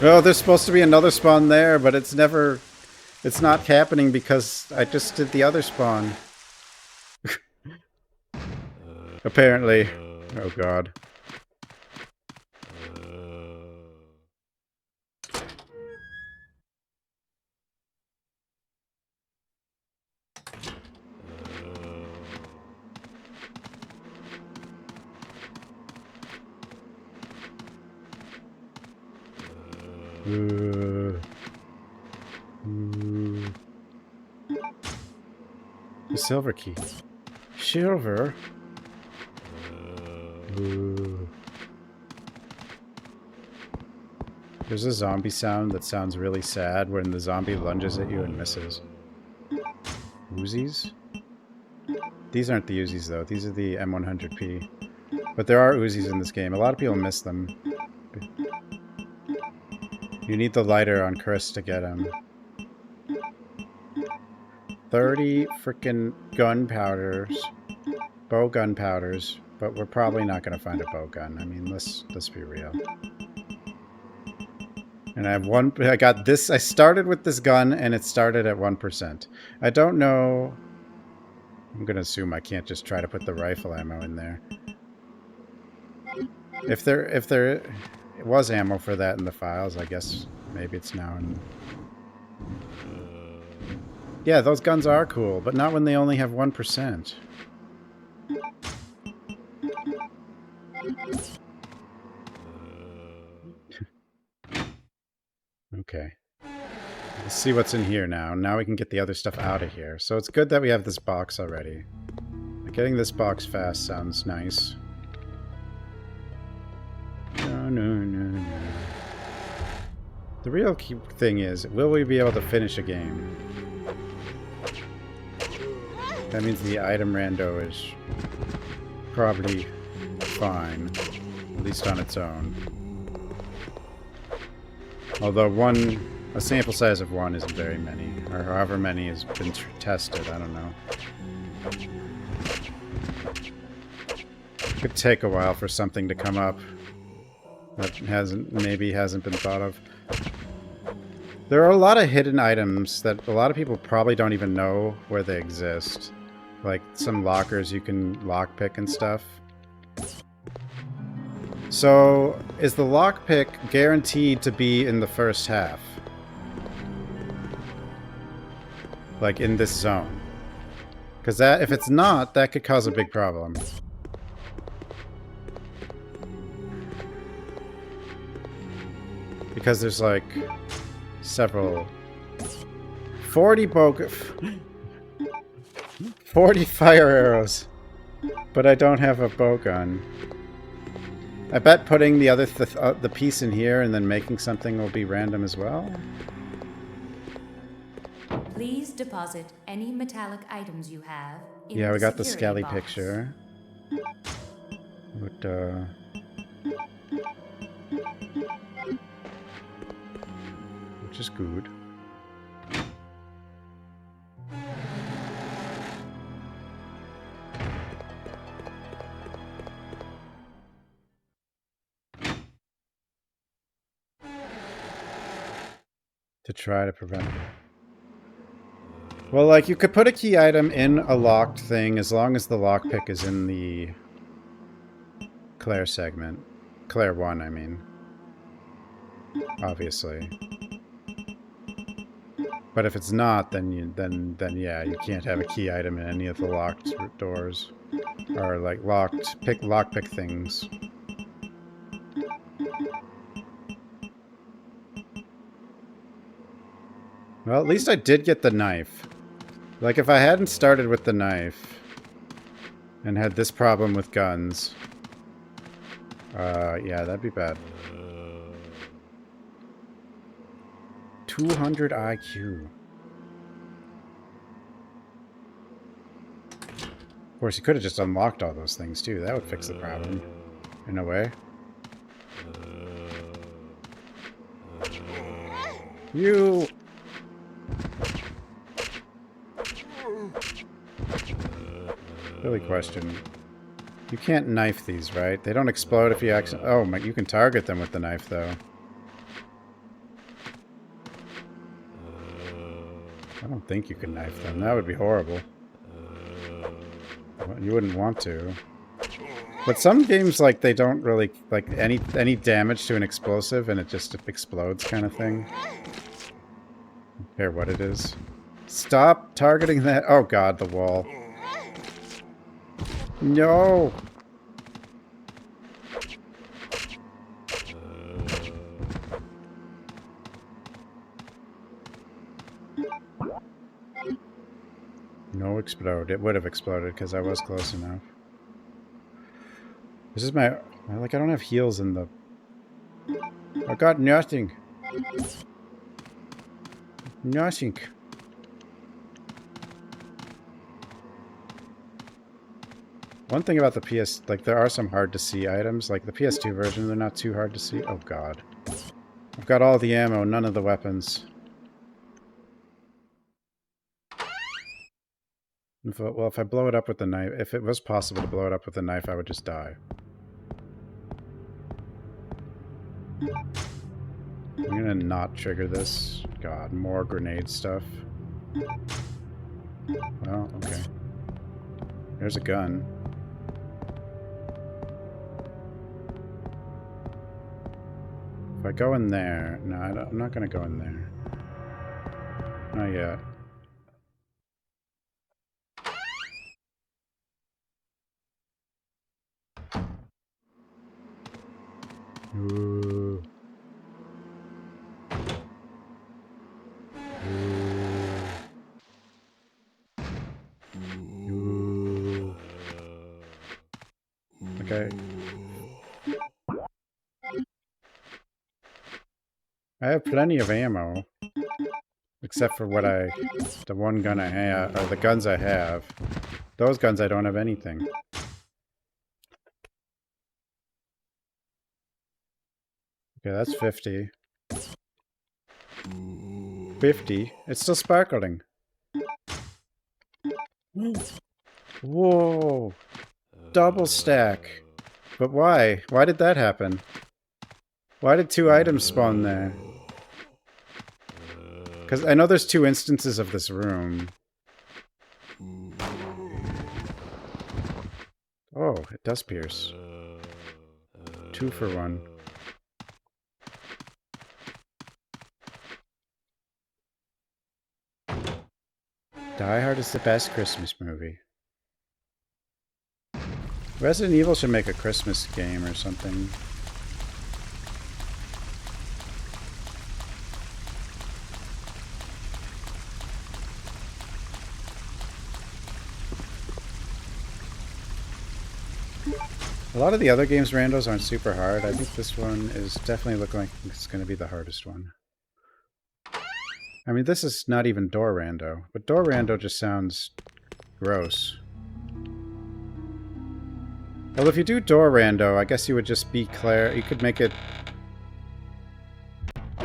Oh, there's supposed to be another spawn there, but it's never... It's not happening because I just did the other spawn. Apparently. Oh God. The silver key. Silver? There's a zombie sound that sounds really sad when the zombie lunges at you and misses. Uzis? These aren't the Uzis though, these are the M100P. But there are Uzis in this game. A lot of people miss them. You need the lighter on Chris to get him. 30 frickin' gunpowders. Bow gunpowders. But we're probably not going to find a bow gun. I mean, let's be real. And I have one... I got this... I started with this gun, and it started at 1%. I don't know... I'm going to assume I can't just try to put the rifle ammo in there. If there was ammo for that in the files, I guess maybe it's now in... Yeah, those guns are cool, but not when they only have 1%. Okay. Let's see what's in here now. Now we can get the other stuff out of here. So it's good that we have this box already. Getting this box fast sounds nice. No. The real key thing is, will we be able to finish a game? That means the item rando is probably fine, at least on its own. Although a sample size of 1 isn't very many, or however many has been tested, I don't know. It could take a while for something to come up that maybe hasn't been thought of. There are a lot of hidden items that a lot of people probably don't even know where they exist. Like some lockers you can lockpick and stuff. So, is the lockpick guaranteed to be in the first half? Like in this zone? Because if it's not, that could cause a big problem. Because there's like several 40 fire arrows, but I don't have a bow gun. I bet putting the other the piece in here and then making something will be random as well. Please deposit any metallic items you have in Yeah, we got the security Skelly box. picture. But which is good. To try to prevent it. Well, like, you could put a key item in a locked thing as long as the lockpick is in the Claire segment. Claire 1, I mean. Obviously. But if it's not, then yeah, you can't have a key item in any of the locked doors. Or, like, lockpick things. Well, at least I did get the knife. Like, if I hadn't started with the knife and had this problem with guns, yeah, that'd be bad. 200 IQ. Of course, you could have just unlocked all those things, too. That would fix the problem. In a way. You... Silly question. You can't knife these, right? They don't explode if you accidentally... Oh, my, you can target them with the knife, though. I don't think you can knife them. That would be horrible. Well, you wouldn't want to. But some games, like, they don't really... Like, any damage to an explosive and it just explodes kind of thing. I don't care what it is. Stop targeting that... Oh, God, the wall. No! No explode. It would have exploded because I was close enough. This is my... Like, I don't have heals in the... I got nothing. Nothing. One thing about the PS... Like, there are some hard-to-see items. Like, the PS2 version, they're not too hard to see. Oh, God. I've got all the ammo, none of the weapons. Well, if I blow it up with the knife... If it was possible to blow it up with the knife, I would just die. I'm gonna not trigger this. God, more grenade stuff. Well, okay. There's a gun. I go in there? No, I'm not gonna go in there. Not yet. Ooh. Ooh. Okay. I have plenty of ammo. Except for the one gun I have, or the guns I have. Those guns I don't have anything. Okay, that's 50. 50? It's still sparkling. Whoa! Double stack. But why? Why did that happen? Why did 2 items spawn there? Because I know there's 2 instances of this room. Oh, it does pierce. 2 for 1. Die Hard is the best Christmas movie. Resident Evil should make a Christmas game or something. A lot of the other games randos aren't super hard. I think this one is definitely looking like it's going to be the hardest one. I mean, this is not even door rando, but door rando just sounds gross. Well, if you do door rando, I guess you would just be Claire. You could make it...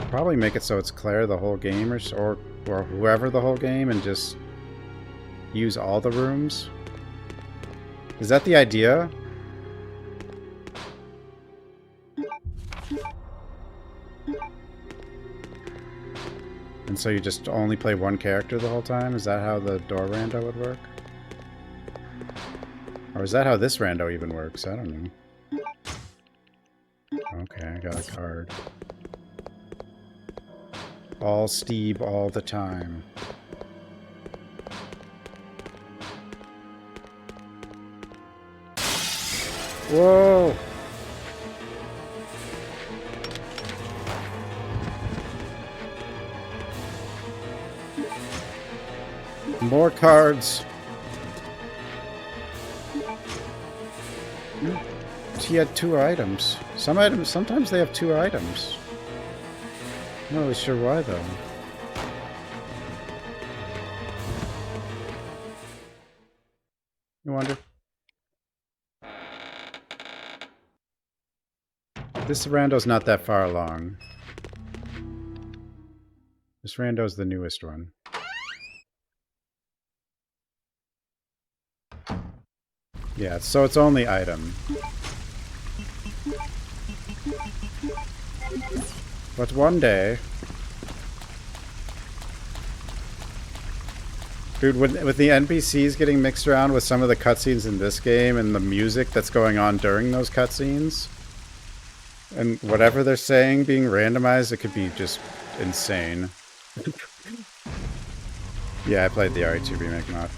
Probably make it so it's Claire the whole game, or whoever the whole game, and just use all the rooms. Is that the idea? And so you just only play one character the whole time? Is that how the door rando would work? Or is that how this rando even works? I don't know. Okay, I got a card. All Steve all the time. Whoa! More cards. She had 2 items. Sometimes they have 2 items. I'm not really sure why though. You wonder? This rando's not that far along. This rando's the newest one. Yeah, so it's only item. But one day... Dude, with the NPCs getting mixed around with some of the cutscenes in this game and the music that's going on during those cutscenes, and whatever they're saying being randomized, it could be just insane. Yeah, I played the RE2 remake mod.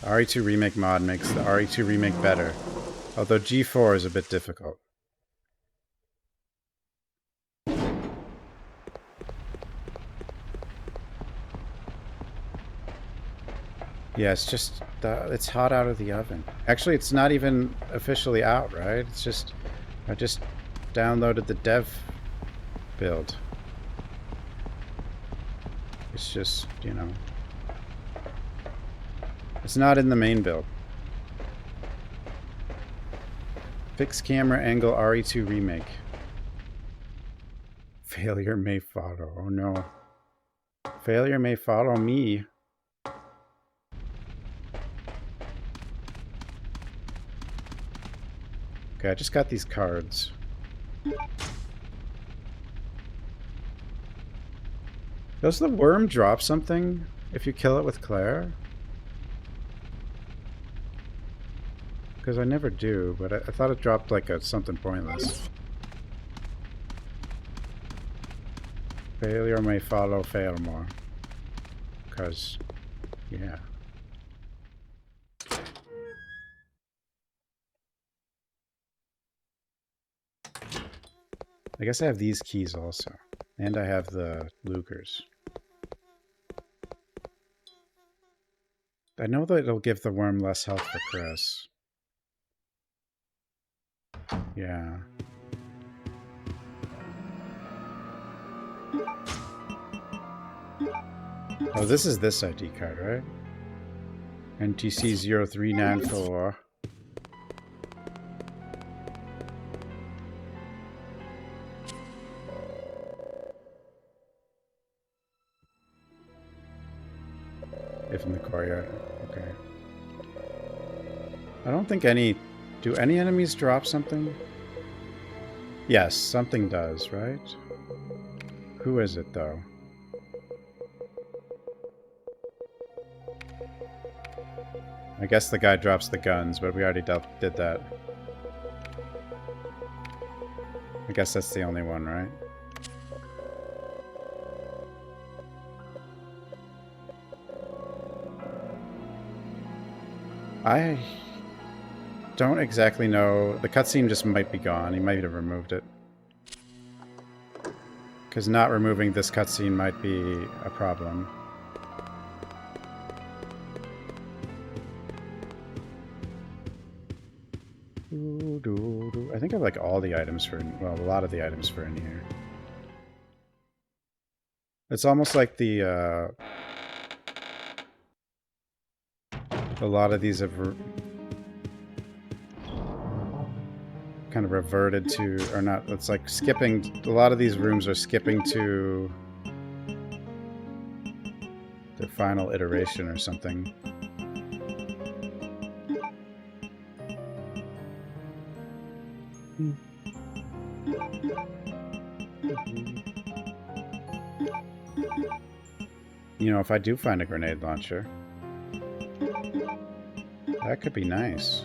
RE2 remake mod makes the RE2 remake better, although G4 is a bit difficult. Yeah, it's just, it's hot out of the oven. Actually, it's not even officially out, right? It's just, I just downloaded the dev build. It's just, you know, it's not in the main build. Fixed camera angle RE2 remake. Failure may follow. Oh no. Failure may follow me. Okay, I just got these cards. Does the worm drop something if you kill it with Claire? Because I never do, but I thought it dropped like something pointless. Failure may follow Failmore. Because, yeah. I guess I have these keys also. And I have the Lugers. I know that it'll give the worm less health for Chris. Yeah. Oh, this is this ID card, right? NTC 0394. If in the courtyard. Okay. I don't think any... Do any enemies drop something? Yes, something does, right? Who is it, though? I guess the guy drops the guns, but we already did that. I guess that's the only one, right? I don't exactly know. The cutscene just might be gone. He might have removed it. Because not removing this cutscene might be a problem. I think I have like all the items for, well, a lot of the items for in here. It's almost like the, a lot of these have kind of reverted to, or not, it's like skipping, a lot of these rooms are skipping to their final iteration or something. You know, if I do find a grenade launcher, that could be nice.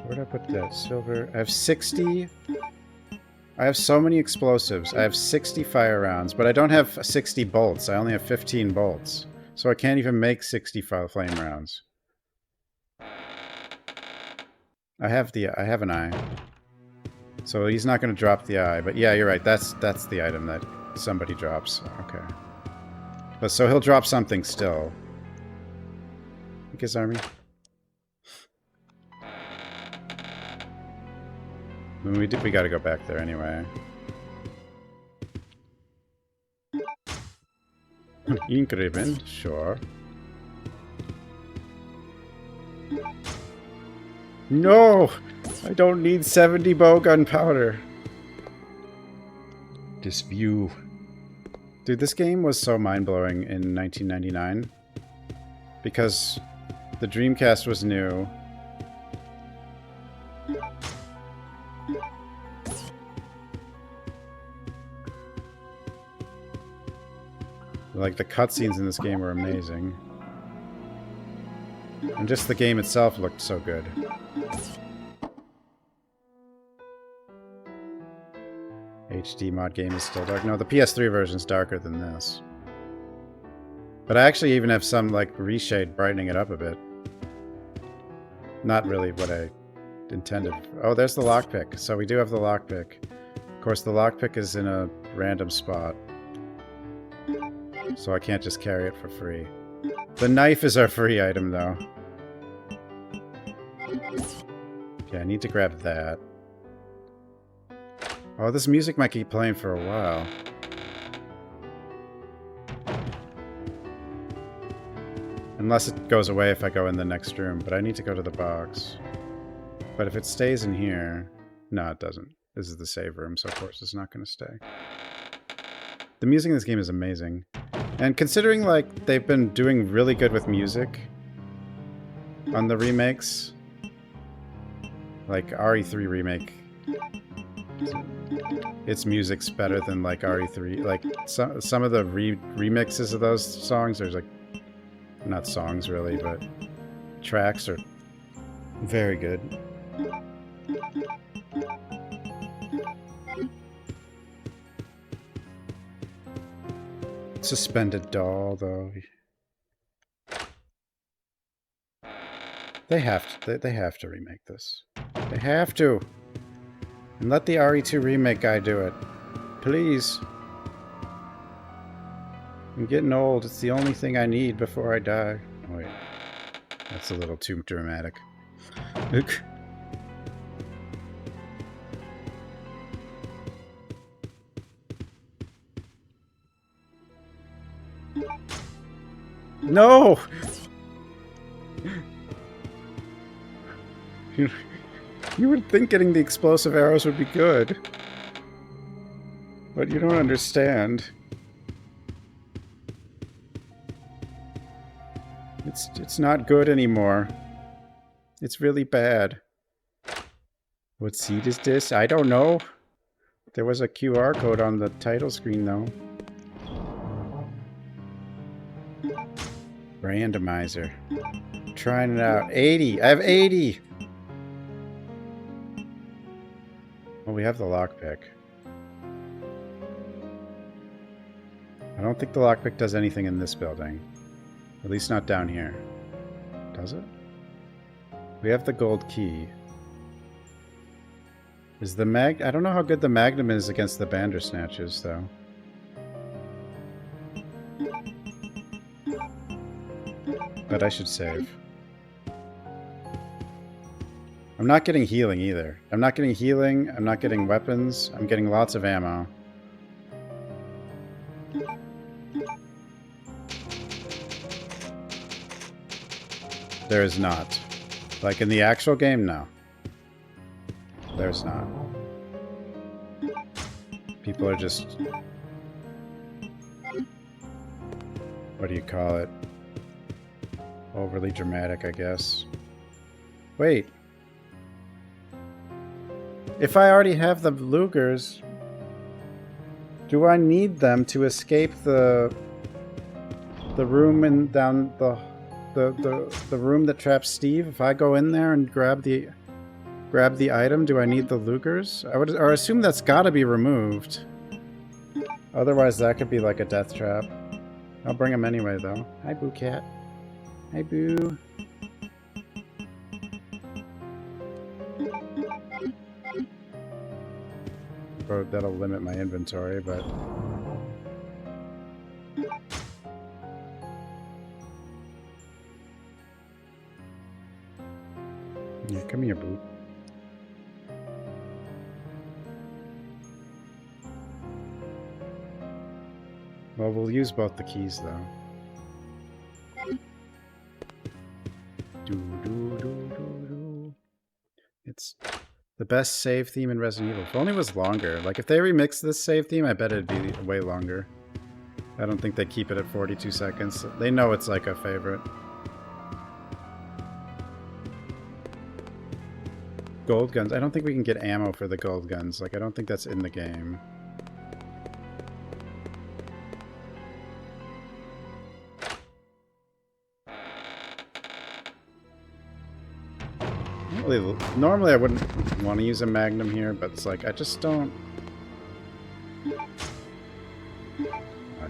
Where'd I put that? Silver. I have 60. I have so many explosives. I have 60 fire rounds, but I don't have 60 bolts. I only have 15 bolts. So I can't even make 60 flame rounds. I have an eye. So he's not going to drop the eye, but yeah, you're right. That's the item that somebody drops. Okay. But so he'll drop something still. Like his army. We gotta go back there anyway. Ink ribbon, sure. No! I don't need 70 bow gunpowder. This view. Dude, this game was so mind-blowing in 1999. Because the Dreamcast was new. Like, the cutscenes in this game were amazing. And just the game itself looked so good. HD mod game is still dark. No, the PS3 version's darker than this. But I actually even have some, like, reshade brightening it up a bit. Not really what I intended. Oh, there's the lockpick. So we do have the lockpick. Of course, the lockpick is in a random spot. So I can't just carry it for free. The knife is our free item, though. Okay, I need to grab that. Oh, this music might keep playing for a while. Unless it goes away if I go in the next room, but I need to go to the box. But if it stays in here... No, it doesn't. This is the save room, so of course it's not going to stay. The music in this game is amazing. And considering, like, they've been doing really good with music on the remakes, like RE3 remake, its music's better than, like, RE3. Like, some of the remixes of those songs, there's, like, Not songs, really, but tracks are very good. Suspended doll, though. They have to remake this. They have to. And let the RE2 remake guy do it. Please. I'm getting old. It's the only thing I need before I die. Oh, wait. That's a little too dramatic. No! You would think getting the explosive arrows would be good. But you don't understand. It's not good anymore. It's really bad. What seed is this? I don't know. There was a QR code on the title screen, though. Randomizer. Trying it out. 80! I have 80! Well, we have the lockpick. I don't think the lockpick does anything in this building. At least not down here. Does it? We have the gold key. Is the I don't know how good the Magnum is against the Bandersnatches, though. But I should save. I'm not getting healing either. I'm not getting healing. I'm not getting weapons. I'm getting lots of ammo. There is not. Like in the actual game, no. There's not. People are just... What do you call it? Overly dramatic, I guess. Wait. If I already have the Lugers, do I need them to escape the room and down the room that traps Steve? If I go in there and grab the item, do I need the Lugers? I would assume that's got to be removed. Otherwise, that could be like a death trap. I'll bring them anyway, though. Hi, Boo Cat. Hi, Boo. Or that'll limit my inventory, but... Yeah, come here, Boo. Well, we'll use both the keys, though. It's the best save theme in Resident Evil. If only it was longer. Like, if they remix this save theme, I bet it'd be way longer. I don't think they keep it at 42 seconds. They know it's like a favorite. Gold guns. I don't think we can get ammo for the gold guns. Like, I don't think that's in the game. Normally I wouldn't want to use a Magnum here, but it's like, I just don't... Oh,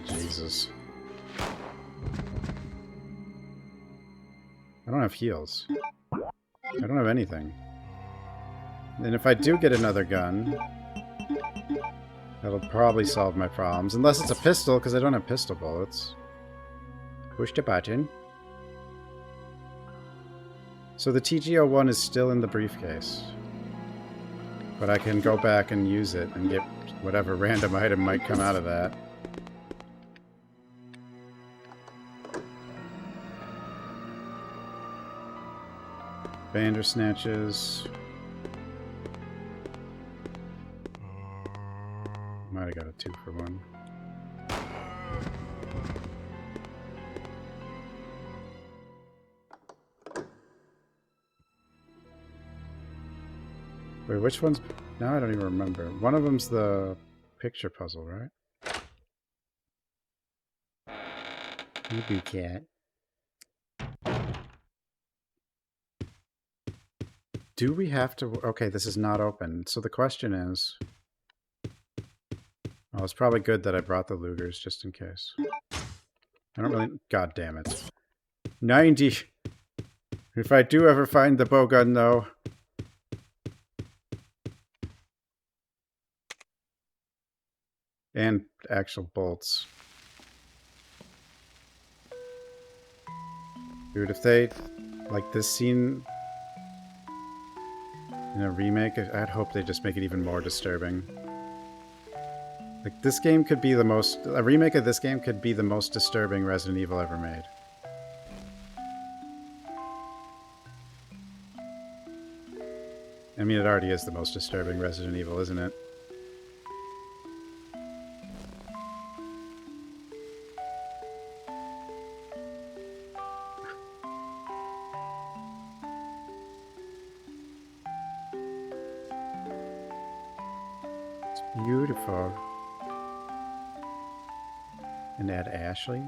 Jesus. I don't have heals. I don't have anything. And if I do get another gun, that'll probably solve my problems. Unless it's a pistol, because I don't have pistol bullets. Push the button. So the TG01 is still in the briefcase. But I can go back and use it and get whatever random item might come out of that. Bandersnatches. Might have got a 2-for-1. Wait, which one's... Now I don't even remember. One of them's the picture puzzle, right? You cat. Do we have to... Okay, this is not open. So the question is... Well, it's probably good that I brought the Lugers just in case. I don't really... God damn it. 90! If I do ever find the bowgun, though... And actual bolts. Dude, if they... Like, this scene... In a remake, I'd hope they just make it even more disturbing. Like, this game could be the most... A remake of this game could be the most disturbing Resident Evil ever made. I mean, it already is the most disturbing Resident Evil, isn't it? It's beautiful. And add Ashley?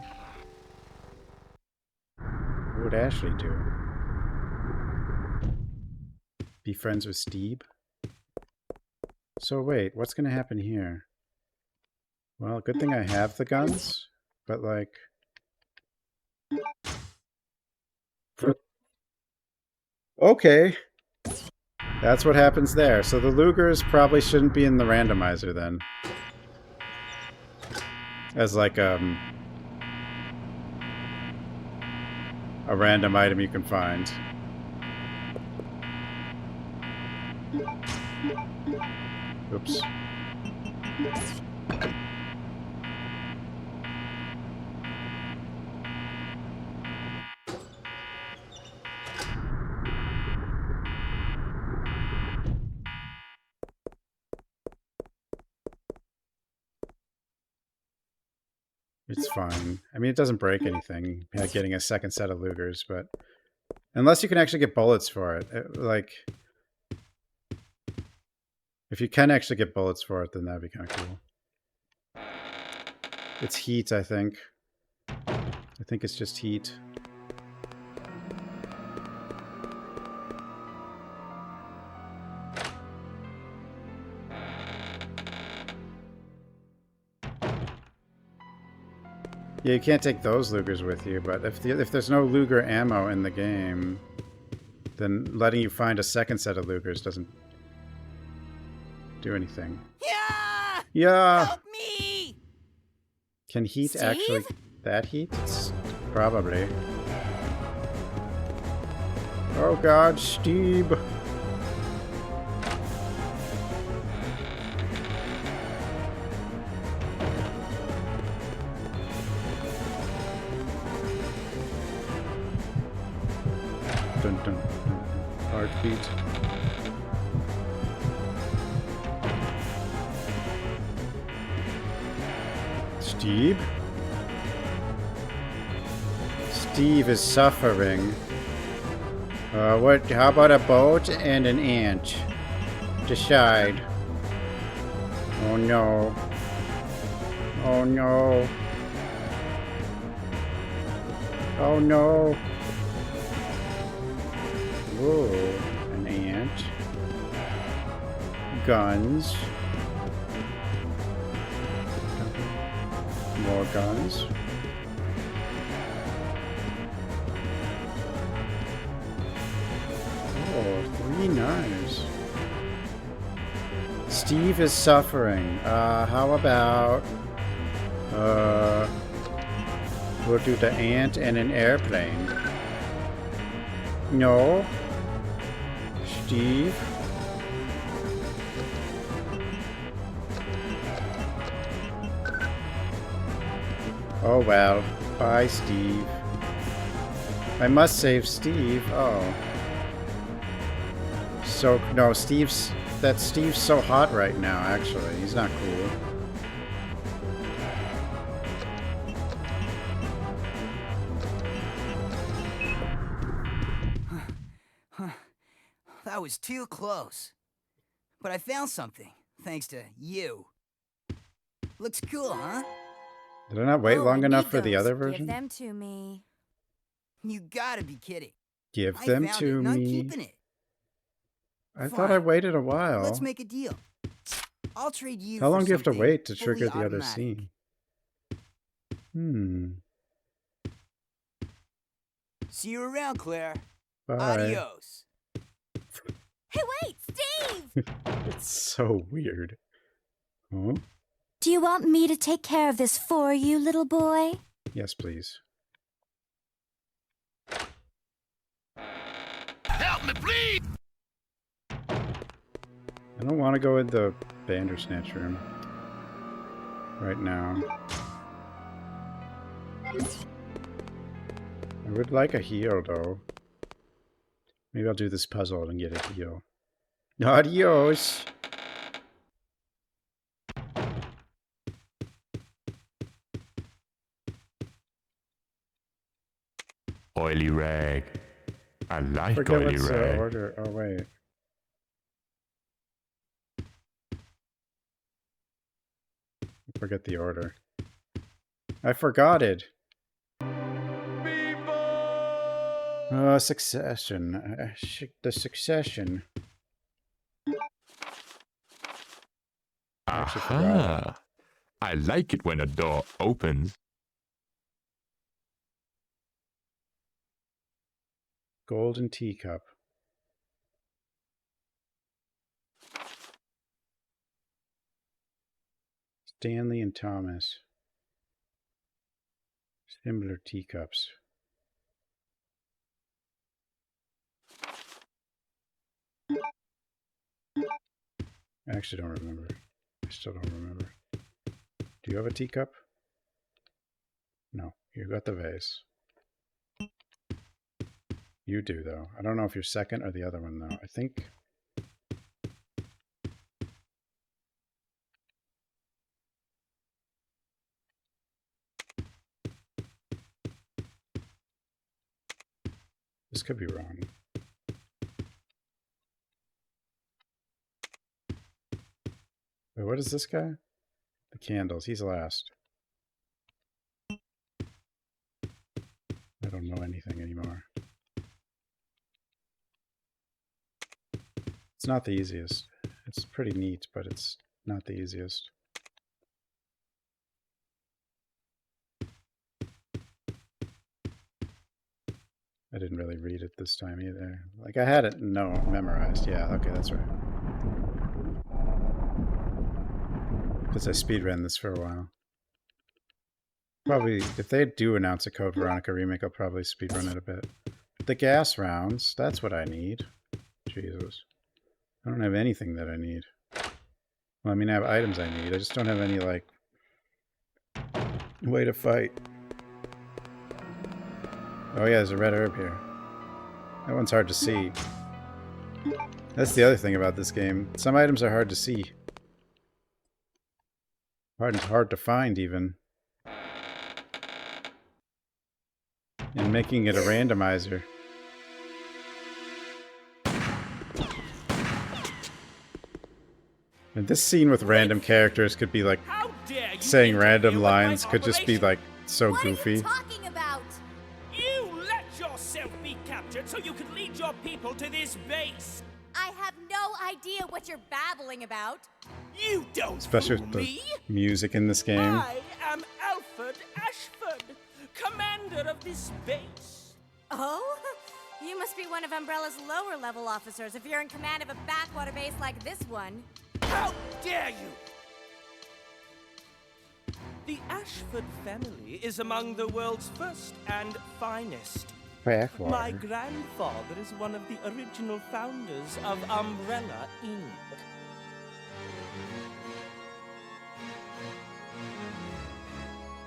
What would Ashley do? Be friends with Steve? So wait, what's gonna happen here? Well, good thing I have the guns, but like... Okay. That's what happens there. So the Lugers probably shouldn't be in the randomizer then. As like a random item you can find. Oops. It's fine. I mean, it doesn't break anything, getting a second set of Lugers, but... Unless you can actually get bullets for it. Like... If you can actually get bullets for it, then that'd be kind of cool. It's heat, I think. I think it's just heat. Yeah, you can't take those Lugers with you, but if there's no Luger ammo in the game, then letting you find a second set of Lugers doesn't do anything. Yeah! Yeah! Help me! Can heat Steve? actually... That heat? Probably. Oh god, Steve! Dun, dun, dun. Heartbeat. Steve? Steve is suffering. How about a boat and an ant? Decide. Oh no. Oh no. Oh no. Whoa. An ant. Guns. More guns. Oh, 3 knives. Steve is suffering. How about... we'll do the ant and an airplane. No. Steve. Oh well. Bye, Steve. I must save Steve. Oh. So, no, Steve's so hot right now, actually. He's not cool. That was too close. But I found something, thanks to you. Looks cool, huh? Did I not wait Oh, long I enough need for the those. other version? Give them to me. You gotta be kidding. Give I them found to it, and I'm me. keeping it. I thought I waited a while. Let's make a deal. I'll trade you. How long do you have to something wait to fully trigger the other automatic. scene? See you around, Claire. Bye. Adios. Hey, wait, Steve! It's so weird. Huh? Do you want me to take care of this for you, little boy? Yes, please. Help me, please! I don't want to go in the Bandersnatch room right now. I would like a heal, though. Maybe I'll do this puzzle and get a heal. Adios! Oily rag. I like Forget oily what's rag. order. Oh, wait. Forget the order. I forgot it. Succession. The succession. Aha! I like it when a door opens. Golden teacup. Stanley and Thomas. Similar teacups. I actually don't remember. I still don't remember. Do you have a teacup? No, you got the vase. You do, though. I don't know if you're second or the other one, though. I think... This could be wrong. Wait, what is this guy? The candles. He's last. I don't know anything anymore. It's not the easiest. It's pretty neat, but it's not the easiest. I didn't really read it this time either. Like, I had it memorized. Yeah, okay, that's right. Because I speedran this for a while. Probably, if they do announce a Code Veronica remake, I'll probably speedrun it a bit. The gas rounds, that's what I need. Jesus. I don't have anything that I need. Well, I mean, I have items I need. I just don't have any, like, way to fight. Oh yeah, there's a red herb here. That one's hard to see. That's the other thing about this game. Some items are hard to see. Hard to find, even. And making it a randomizer. And this scene with random characters could be like saying random lines could just be like so goofy. What are you talking about? You let yourself be captured so you could lead your people to this base. I have no idea what you're babbling about. You don't Especially fool with the me. music in this game. I am Alfred Ashford, commander of this base. Oh? You must be one of Umbrella's lower level officers if you're in command of a backwater base like this one. How dare you! The Ashford family is among the world's first and finest. Backwater. My grandfather is one of the original founders of Umbrella, Inc.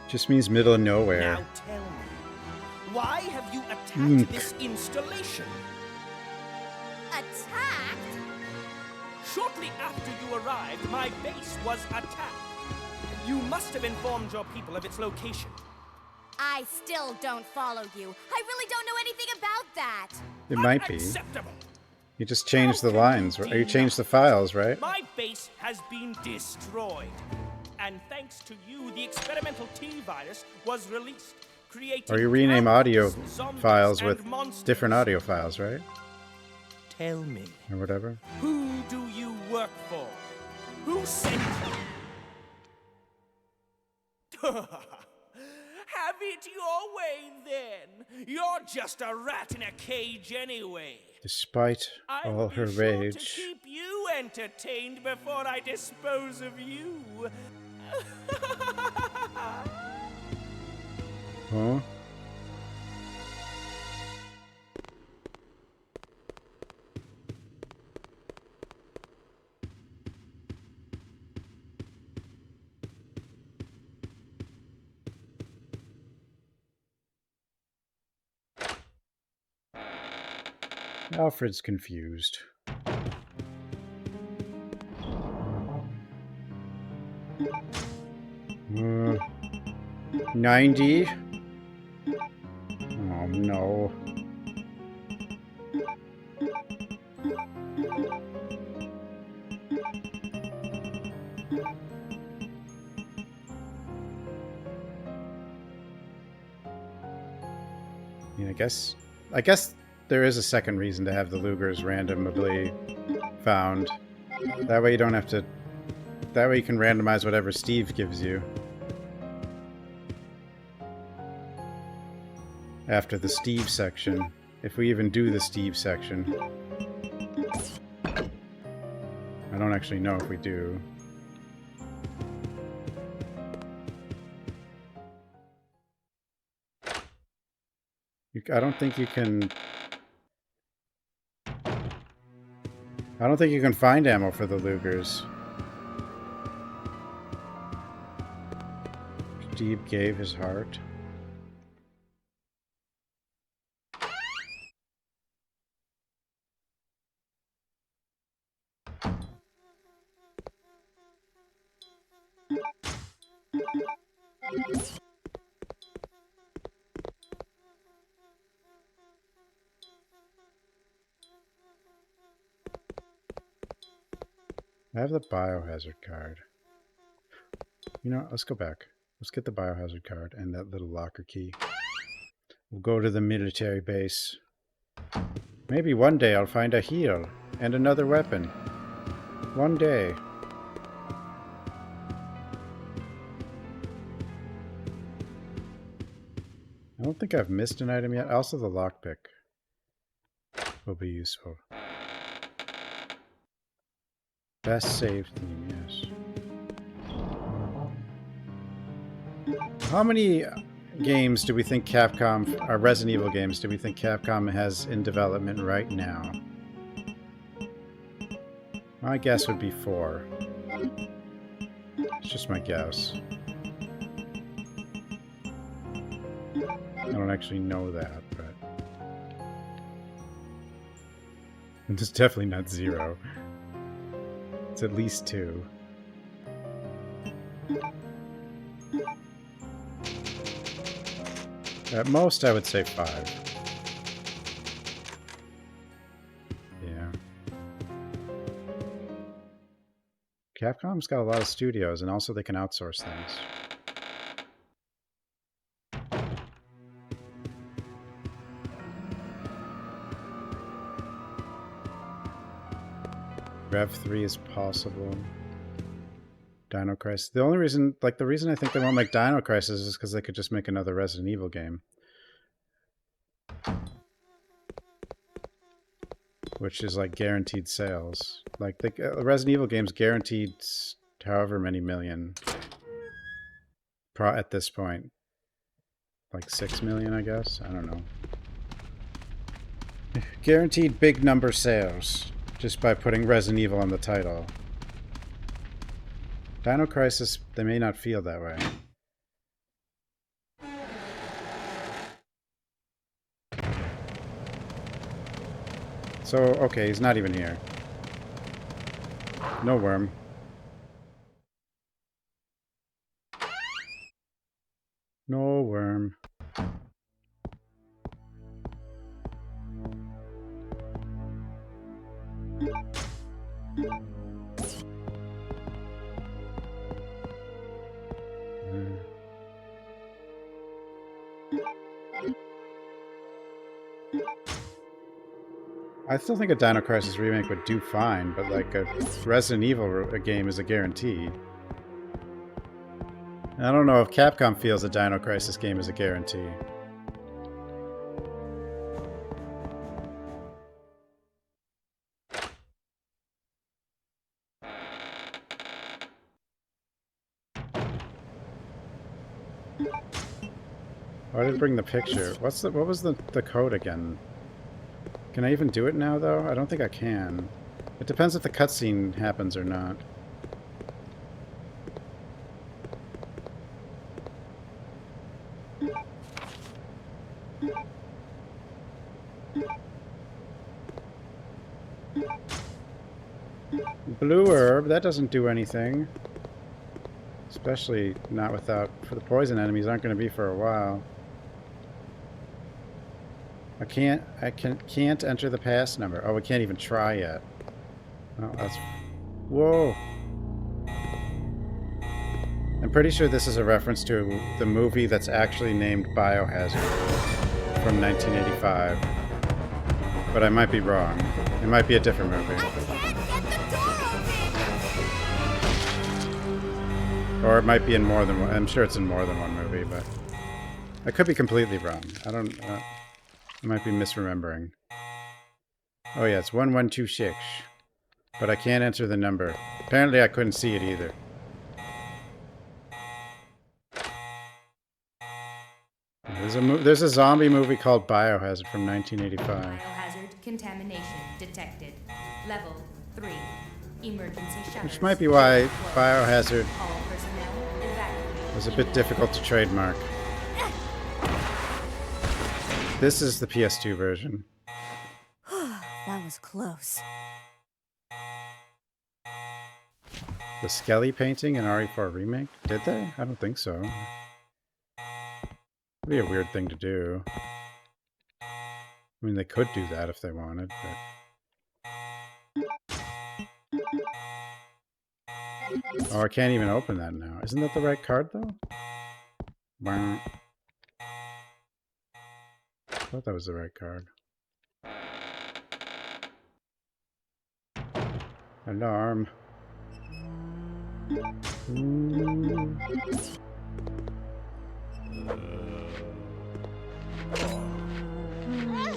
Just means middle of nowhere. Now tell me, why have you attacked this installation? Attacked? Shortly after you arrived, my base was attacked. You must have informed your people of its location. I still don't follow you. I really don't know anything about that. It might be. Unacceptable. You just changed the lines, or you changed the files, right? My base has been destroyed. And thanks to you, the experimental T-virus was released, creating Or you rename audio countless zombies files and with monsters. different audio files, right? Tell me. Or whatever. Who do you work for? Who sent you? Have it your way, then. You're just a rat in a cage anyway. Despite all her I'll be sure rage. to keep you entertained before I dispose of you. Huh? Alfred's confused. 90? Oh no. I mean, I guess there is a second reason to have the Lugers randomly found. That way you don't have to... That way you can randomize whatever Steve gives you. After the Steve section. If we even do the Steve section. I don't actually know if we do. I don't think you can... I don't think you can find ammo for the Lugers. Steve gave his heart. I have the biohazard card. You know, let's go back. Let's get the biohazard card and that little locker key. We'll go to the military base. Maybe one day I'll find a heal and another weapon. One day. I don't think I've missed an item yet. Also, the lockpick will be useful. Best save theme, yes. How many games do we think Capcom, or Resident Evil games, do we think Capcom has in development right now? My guess would be 4. It's just my guess. I don't actually know that, but... It's definitely not 0. It's at least 2. At most, I would say 5. Yeah. Capcom's got a lot of studios, and also they can outsource things. Rev 3 is possible. Dino Crisis. The only reason, like, the reason I think they won't make Dino Crisis is because they could just make another Resident Evil game. Which is, like, guaranteed sales. Like, the Resident Evil game's guaranteed however many million. At this point. Like 6 million, I guess? I don't know. Guaranteed big number sales. Just by putting Resident Evil on the title. Dino Crisis, they may not feel that way. So, okay, he's not even here. No worm. No worm. I still think a Dino Crisis remake would do fine, but like a Resident Evil game is a guarantee. I don't know if Capcom feels a Dino Crisis game is a guarantee. Why did it bring the picture? What was the code again? Can I even do it now, though? I don't think I can. It depends if the cutscene happens or not. Blue herb, that doesn't do anything. Especially not without... For the poison enemies aren't going to be for a while. I can't enter the pass number. Oh, we can't even try yet. Oh, that's... Whoa! I'm pretty sure this is a reference to the movie that's actually named Biohazard from 1985. But I might be wrong. It might be a different movie. Or it might be in more than one. I'm sure it's in more than one movie, but I could be completely wrong. I don't... I might be misremembering. Oh yeah, it's 1126. But I can't enter the number. Apparently I couldn't see it either. There's a zombie movie called Biohazard from 1985. Biohazard contamination detected. Level 3. Emergency shutters. Which might be why Biohazard was a bit difficult to trademark. This is the PS2 version. That was close. The Skelly painting in RE4 Remake? Did they? I don't think so. It'd be a weird thing to do. I mean, they could do that if they wanted, but... Oh, I can't even open that now. Isn't that the right card, though? Wow. I thought that was the right card. Alarm.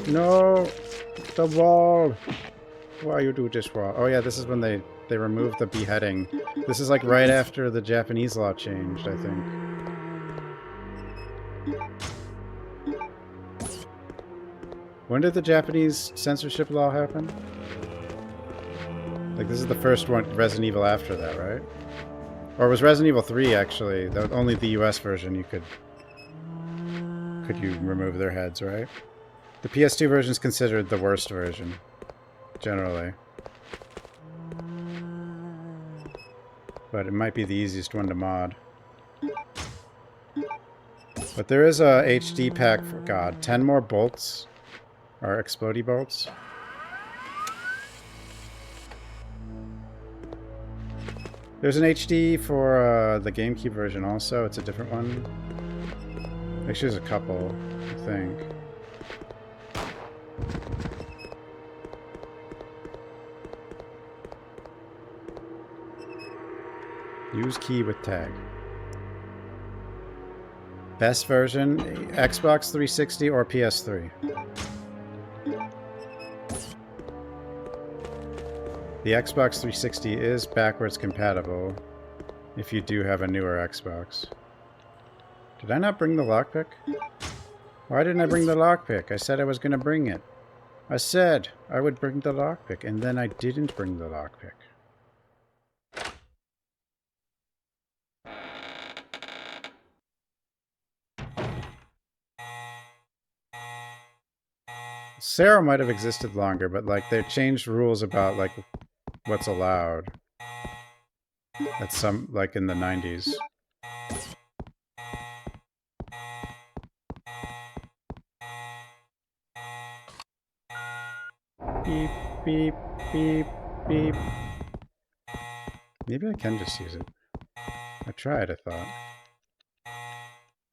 No! The wall! Why you do this wall? Oh yeah, this is when they removed the beheading. This is like right after the Japanese law changed, I think. When did the Japanese censorship law happen? Like, this is the first one, Resident Evil after that, right? Or was Resident Evil 3, actually? Only the US version you could you remove their heads, right? The PS2 version is considered the worst version, generally. But it might be the easiest one to mod. But there is a HD pack for, God, 10 more bolts. Or explodey bolts. There's an HD for the GameCube version also. It's a different one. Actually, there's a couple, I think. Use key with tag. Best version, Xbox 360 or PS3. The Xbox 360 is backwards compatible if you do have a newer Xbox. Did I not bring the lockpick? Why didn't I bring the lockpick? I said I was going to bring it. I said I would bring the lockpick, and then I didn't bring the lockpick. Sarah might have existed longer, but like they changed rules about like what's allowed. At some, like in the 90s. Beep, beep, beep, beep. Maybe I can just use it. I tried, I thought.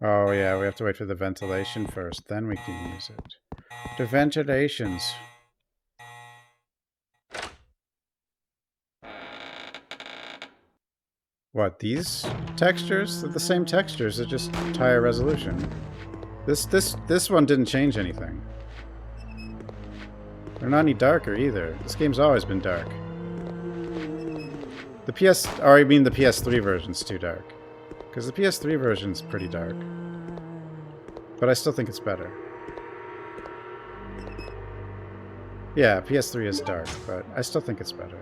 Oh yeah, we have to wait for the ventilation first, then we can use it. The ventilations. What, these textures? They're the same textures, they're just higher resolution. This one didn't change anything. They're not any darker either. This game's always been dark. The I mean the PS3 version's too dark. Because the PS3 version's pretty dark. But I still think it's better. Yeah, PS3 is dark, but I still think it's better.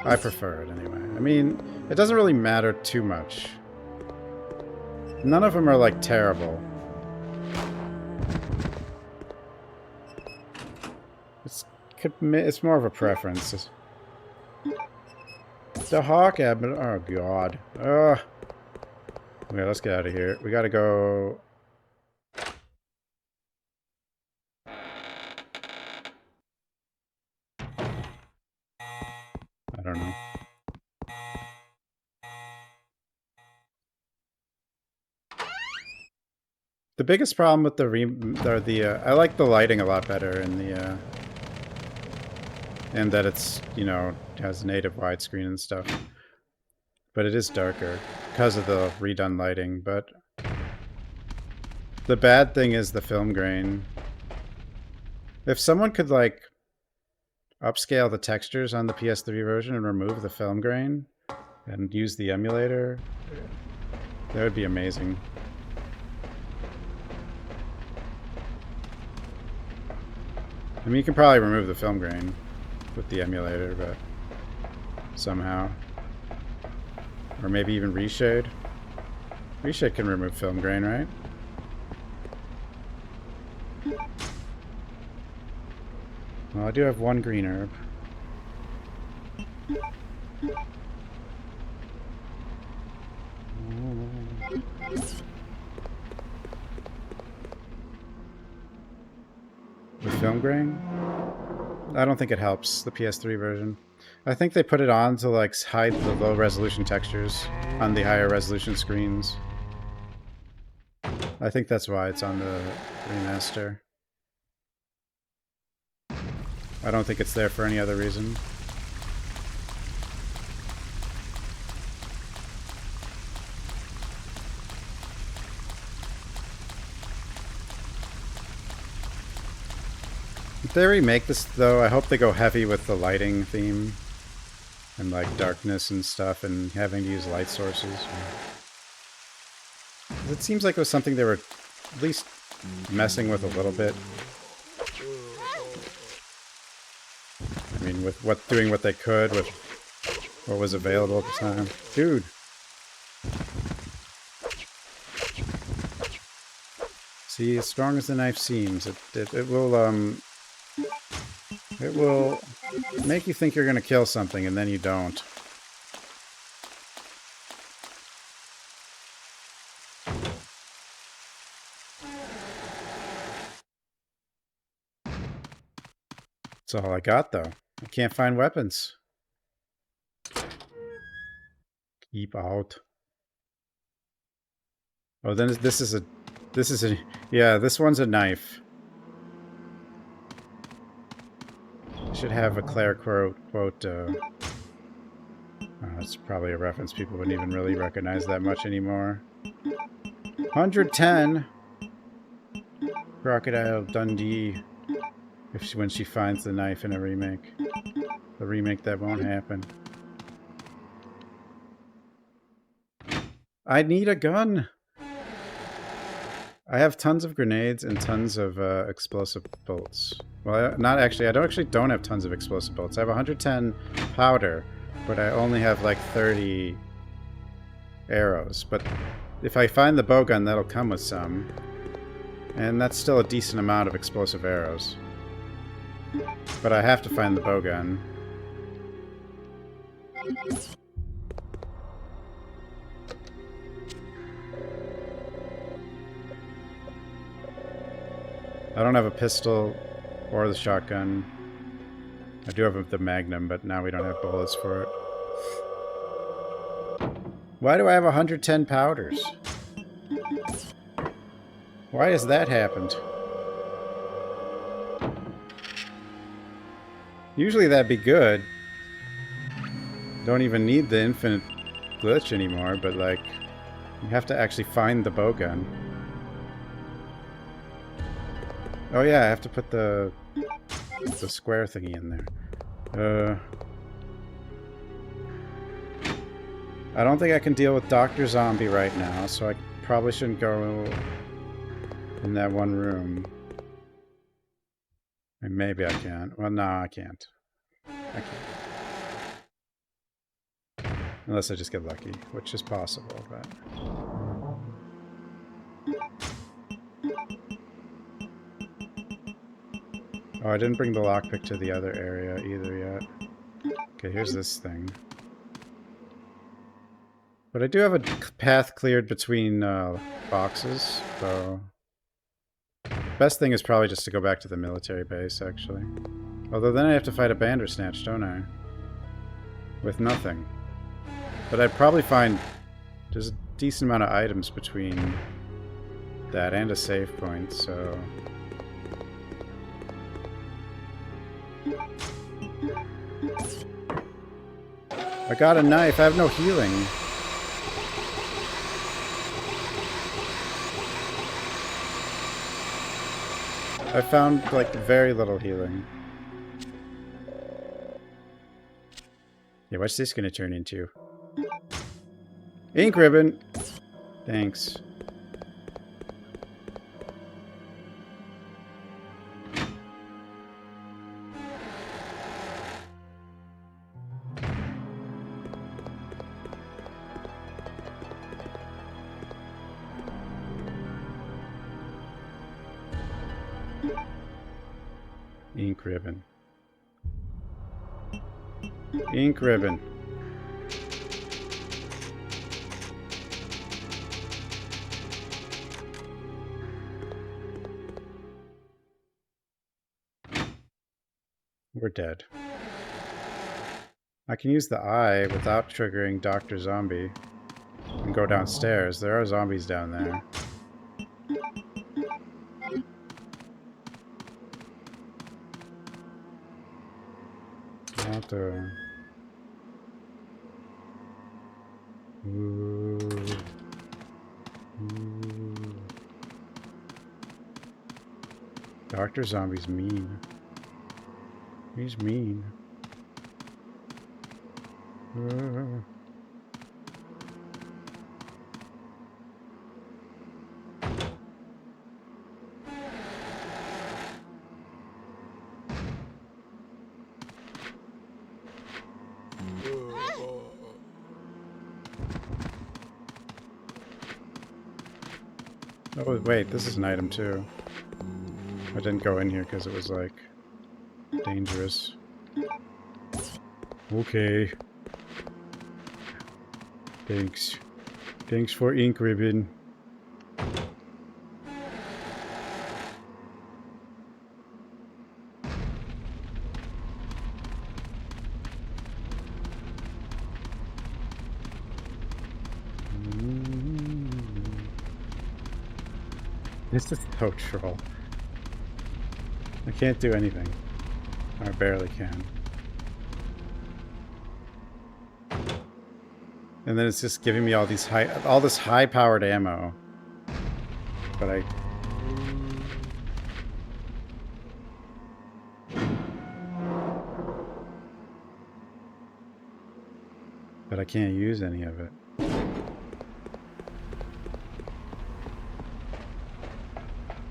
I prefer it anyway. I mean, it doesn't really matter too much. None of them are, like, terrible. It's more of a preference. The Hawk Admiral... Oh, God. Ugh. Okay, let's get out of here. We gotta go... I don't know. The biggest problem with I like the lighting a lot better in the and that it's, you know, has native widescreen and stuff. But it is darker because of the redone lighting, but the bad thing is the film grain. If someone could, like, upscale the textures on the PS3 version and remove the film grain and use the emulator, that would be amazing. I mean, you can probably remove the film grain with the emulator, but somehow. Or maybe even reshade. Reshade can remove film grain, right? Well, I do have one green herb. With film grain? I don't think it helps, the PS3 version. I think they put it on to, like, hide the low resolution textures on the higher resolution screens. I think that's why it's on the remaster. I don't think it's there for any other reason. If they remake this, though, I hope they go heavy with the lighting theme. And, like, darkness and stuff, and having to use light sources. It seems like it was something they were at least messing with a little bit. I mean, with doing what they could with what was available at the time. Dude! See, as strong as the knife seems, it will make you think you're gonna kill something, and then you don't. That's all I got, though. I can't find weapons. Keep out. Oh, then this is a... Yeah, this one's a knife. I should have a Claire quote, oh, that's probably a reference people wouldn't even really recognize that much anymore. 110! Crocodile Dundee. When she finds the knife in a remake. The remake that won't happen. I need a gun! I have tons of grenades and tons of explosive bolts. Well, not actually. I don't have tons of explosive bolts. I have 110 powder, but I only have like 30 arrows. But if I find the bowgun, that'll come with some. And that's still a decent amount of explosive arrows. But I have to find the bowgun. I don't have a pistol or the shotgun. I do have the Magnum, but now we don't have bullets for it. Why do I have 110 powders? Why has that happened? Usually that'd be good. Don't even need the infinite glitch anymore, but like, you have to actually find the bow gun. Oh yeah, I have to put the square thingy in there. I don't think I can deal with Dr. Zombie right now, so I probably shouldn't go in that one room. And maybe I can. Well, no, I can't. I can't. Unless I just get lucky, which is possible, but... Oh, I didn't bring the lockpick to the other area either yet. Okay, here's this thing. But I do have a path cleared between boxes, so... Best thing is probably just to go back to the military base, actually. Although then I have to fight a Bandersnatch, don't I? With nothing. But I'd probably find... There's a decent amount of items between that and a save point, so... I got a knife, I have no healing. I found, like, very little healing. Yeah, what's this gonna turn into? Ink ribbon! Thanks. Ink ribbon. Ink ribbon. We're dead. I can use the eye without triggering Dr. Zombie and go downstairs. There are zombies down there. Ooh. Dr. Zombie's mean. He's mean. Oh, wait, this is an item too. I didn't go in here because it was, like, dangerous. Okay. Thanks. Thanks for ink ribbon. This is so troll. I can't do anything. I barely can. And then it's just giving me all these all this high-powered ammo. But I can't use any of it.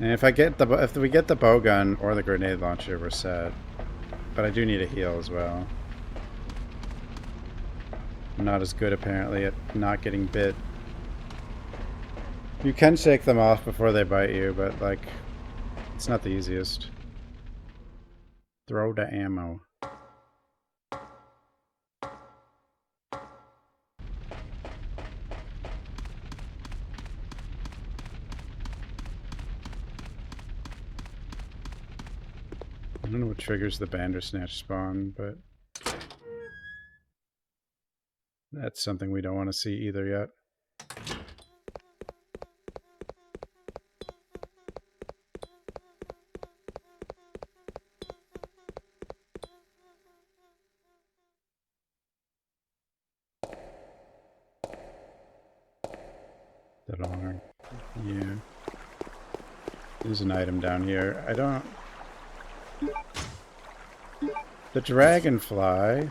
And if we get the bow gun or the grenade launcher, we're set. But I do need a heal as well. I'm not as good apparently at not getting bit. You can shake them off before they bite you, but like, it's not the easiest. Throw the ammo. I don't know what triggers the Bandersnatch spawn, but that's something we don't want to see either yet. The longer. Yeah. There's an item down here. I don't... The dragonfly.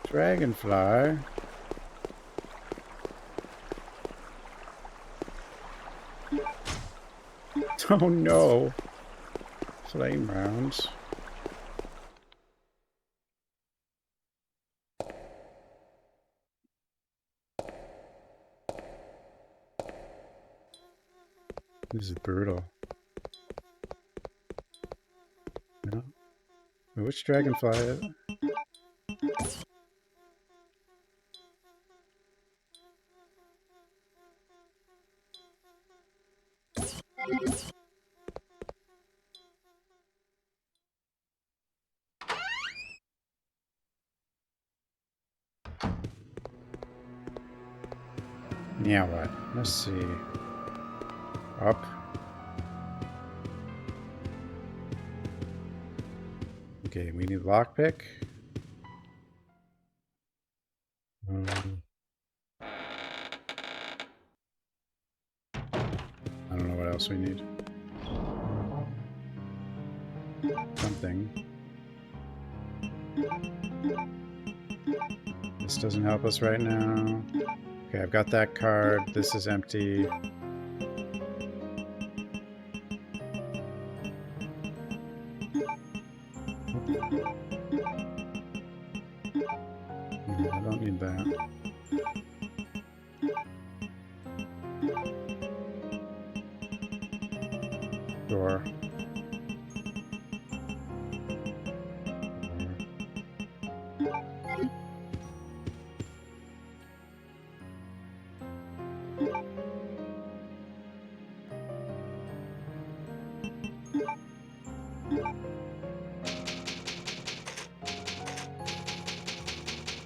Dragonfly. Oh no. Flame rounds. This is brutal. No. Which dragonfly is it? Now what? Let's see. Up. Okay, we need lockpick. I don't know what else we need. Something. This doesn't help us right now. Okay, I've got that card. This is empty. I don't need that. Door.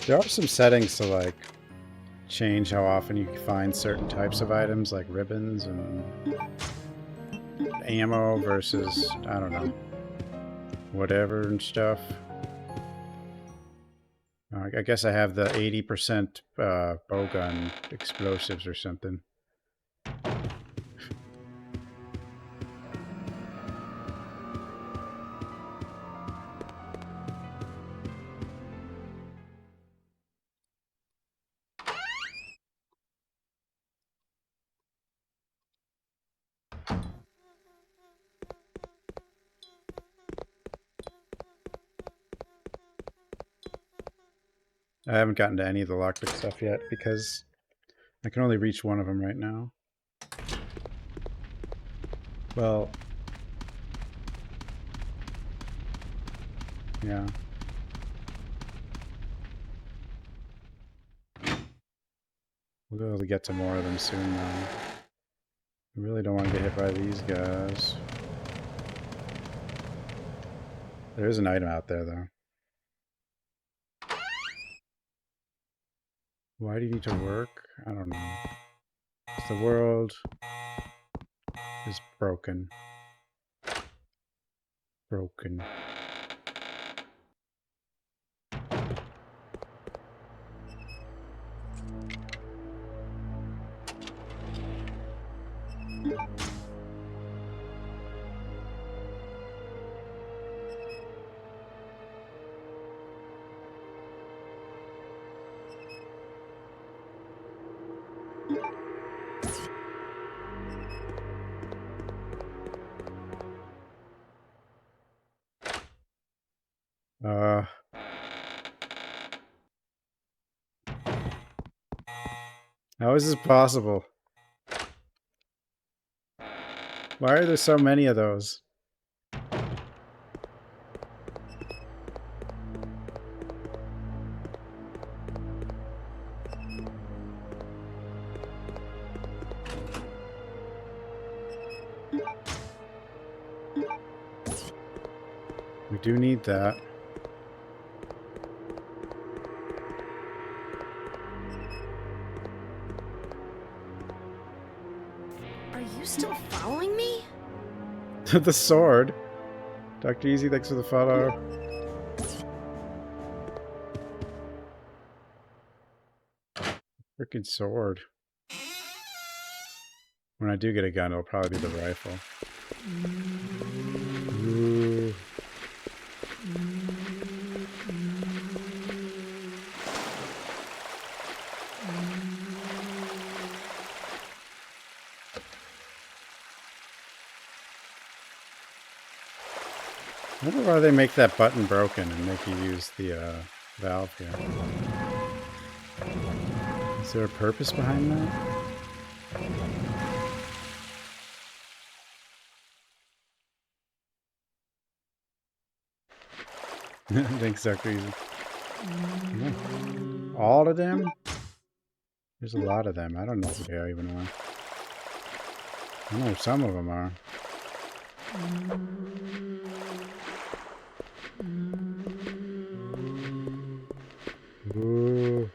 There are some settings to like change how often you can find certain types of items, like ribbons and ammo versus, I don't know, whatever and stuff. I guess I have the 80% bowgun explosives or something. I haven't gotten to any of the lockpick stuff yet because I can only reach one of them right now. Well, yeah. We'll be able to get to more of them soon though. I really don't want to get hit by these guys. There is an item out there though. Why do you need to work? I don't know. The world is broken. Broken. How is this possible? Why are there so many of those? We do need that. Are you still following me? The sword. Dr. Easy, thanks for the follow. Freaking sword. When I do get a gun, it'll probably be the rifle. Ooh. I wonder why they make that button broken and make you use the valve here. Is there a purpose behind that? I think so, crazy. Yeah. All of them? There's a lot of them. I don't know who they are even are. I know some of them are. Ooh.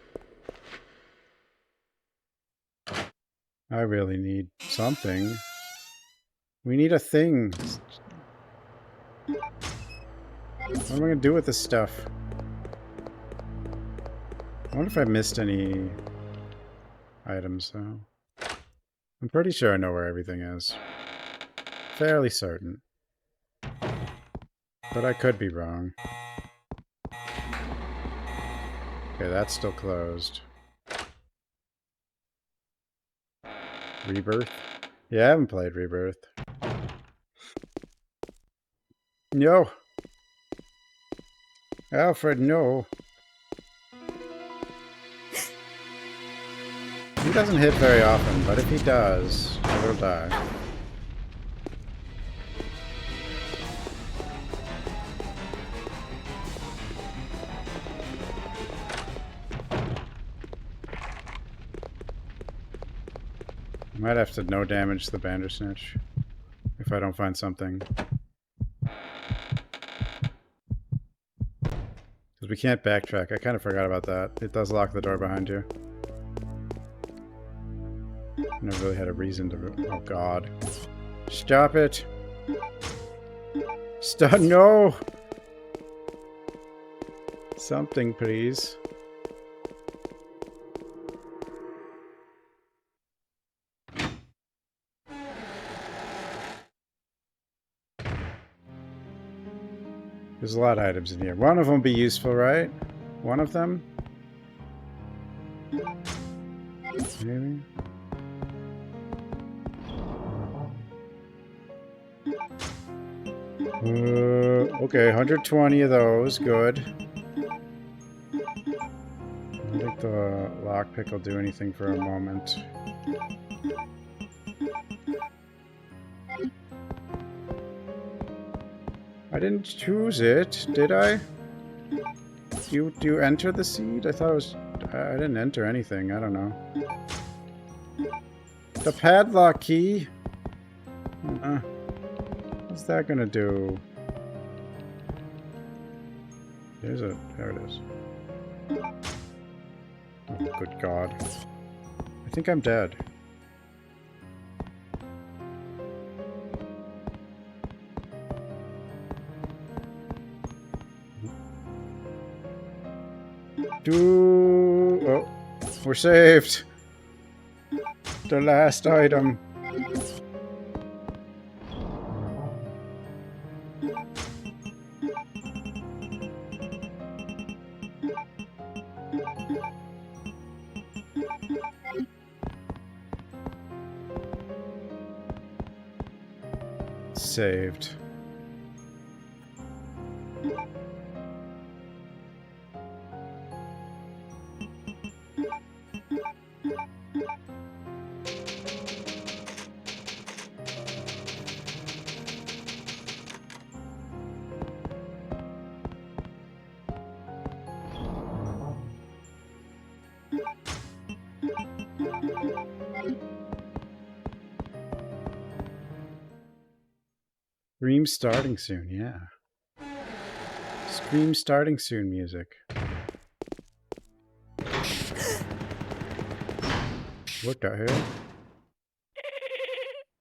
I really need something. We need a thing. What am I gonna do with this stuff? I wonder if I missed any items, though. I'm pretty sure I know where everything is. Fairly certain. But I could be wrong. Okay, that's still closed. Rebirth? Yeah, I haven't played Rebirth. No! Alfred, no! He doesn't hit very often, but if he does, I will die. I might have to no damage the Bandersnatch if I don't find something. Because we can't backtrack. I kind of forgot about that. It does lock the door behind you. Never really had a reason to... Oh, God. Stop it! Stop! No! Something, please. There's a lot of items in here. One of them be useful, right? One of them? Maybe? Okay, 120 of those. Good. I don't think the lockpick will do anything for a moment. I didn't choose it, did I? Do you enter the seed? I thought it was... I didn't enter anything. I don't know. The padlock key? What's that gonna do? There's a... There it is. Oh, good God. I think I'm dead. Oh, we're saved. The last item. Saved. Scream starting soon, yeah. Scream starting soon music. What the hell?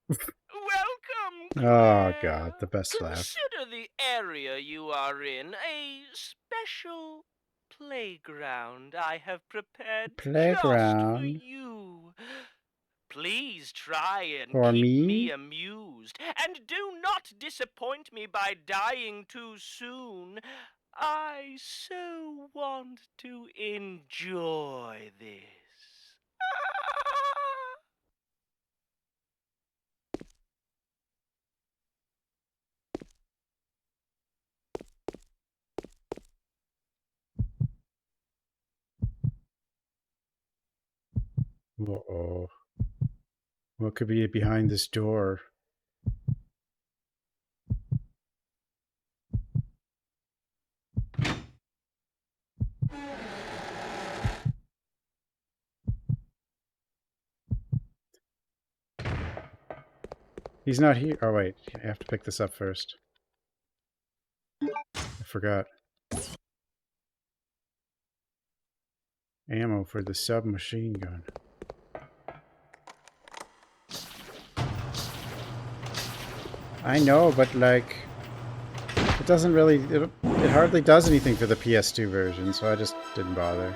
Welcome, Oh God, the best laugh. Consider the area you are in a special playground I have prepared Playground? just for you. Please try and For keep me? me amused, and do not disappoint me by dying too soon. I so want to enjoy this. Uh-oh. What could be behind this door? He's not here. Oh, wait. I have to pick this up first. I forgot. Ammo for the submachine gun. I know, but like... It doesn't really... It hardly does anything for the PS2 version, so I just didn't bother.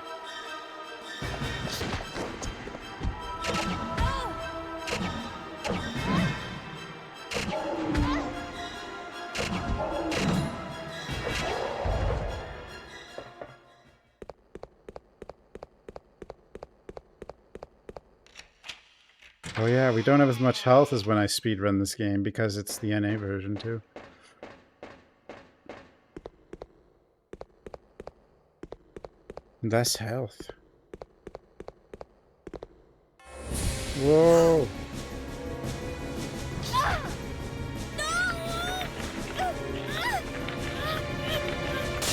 Oh yeah, we don't have as much health as when I speedrun this game because it's the NA version too. Less health. Whoa!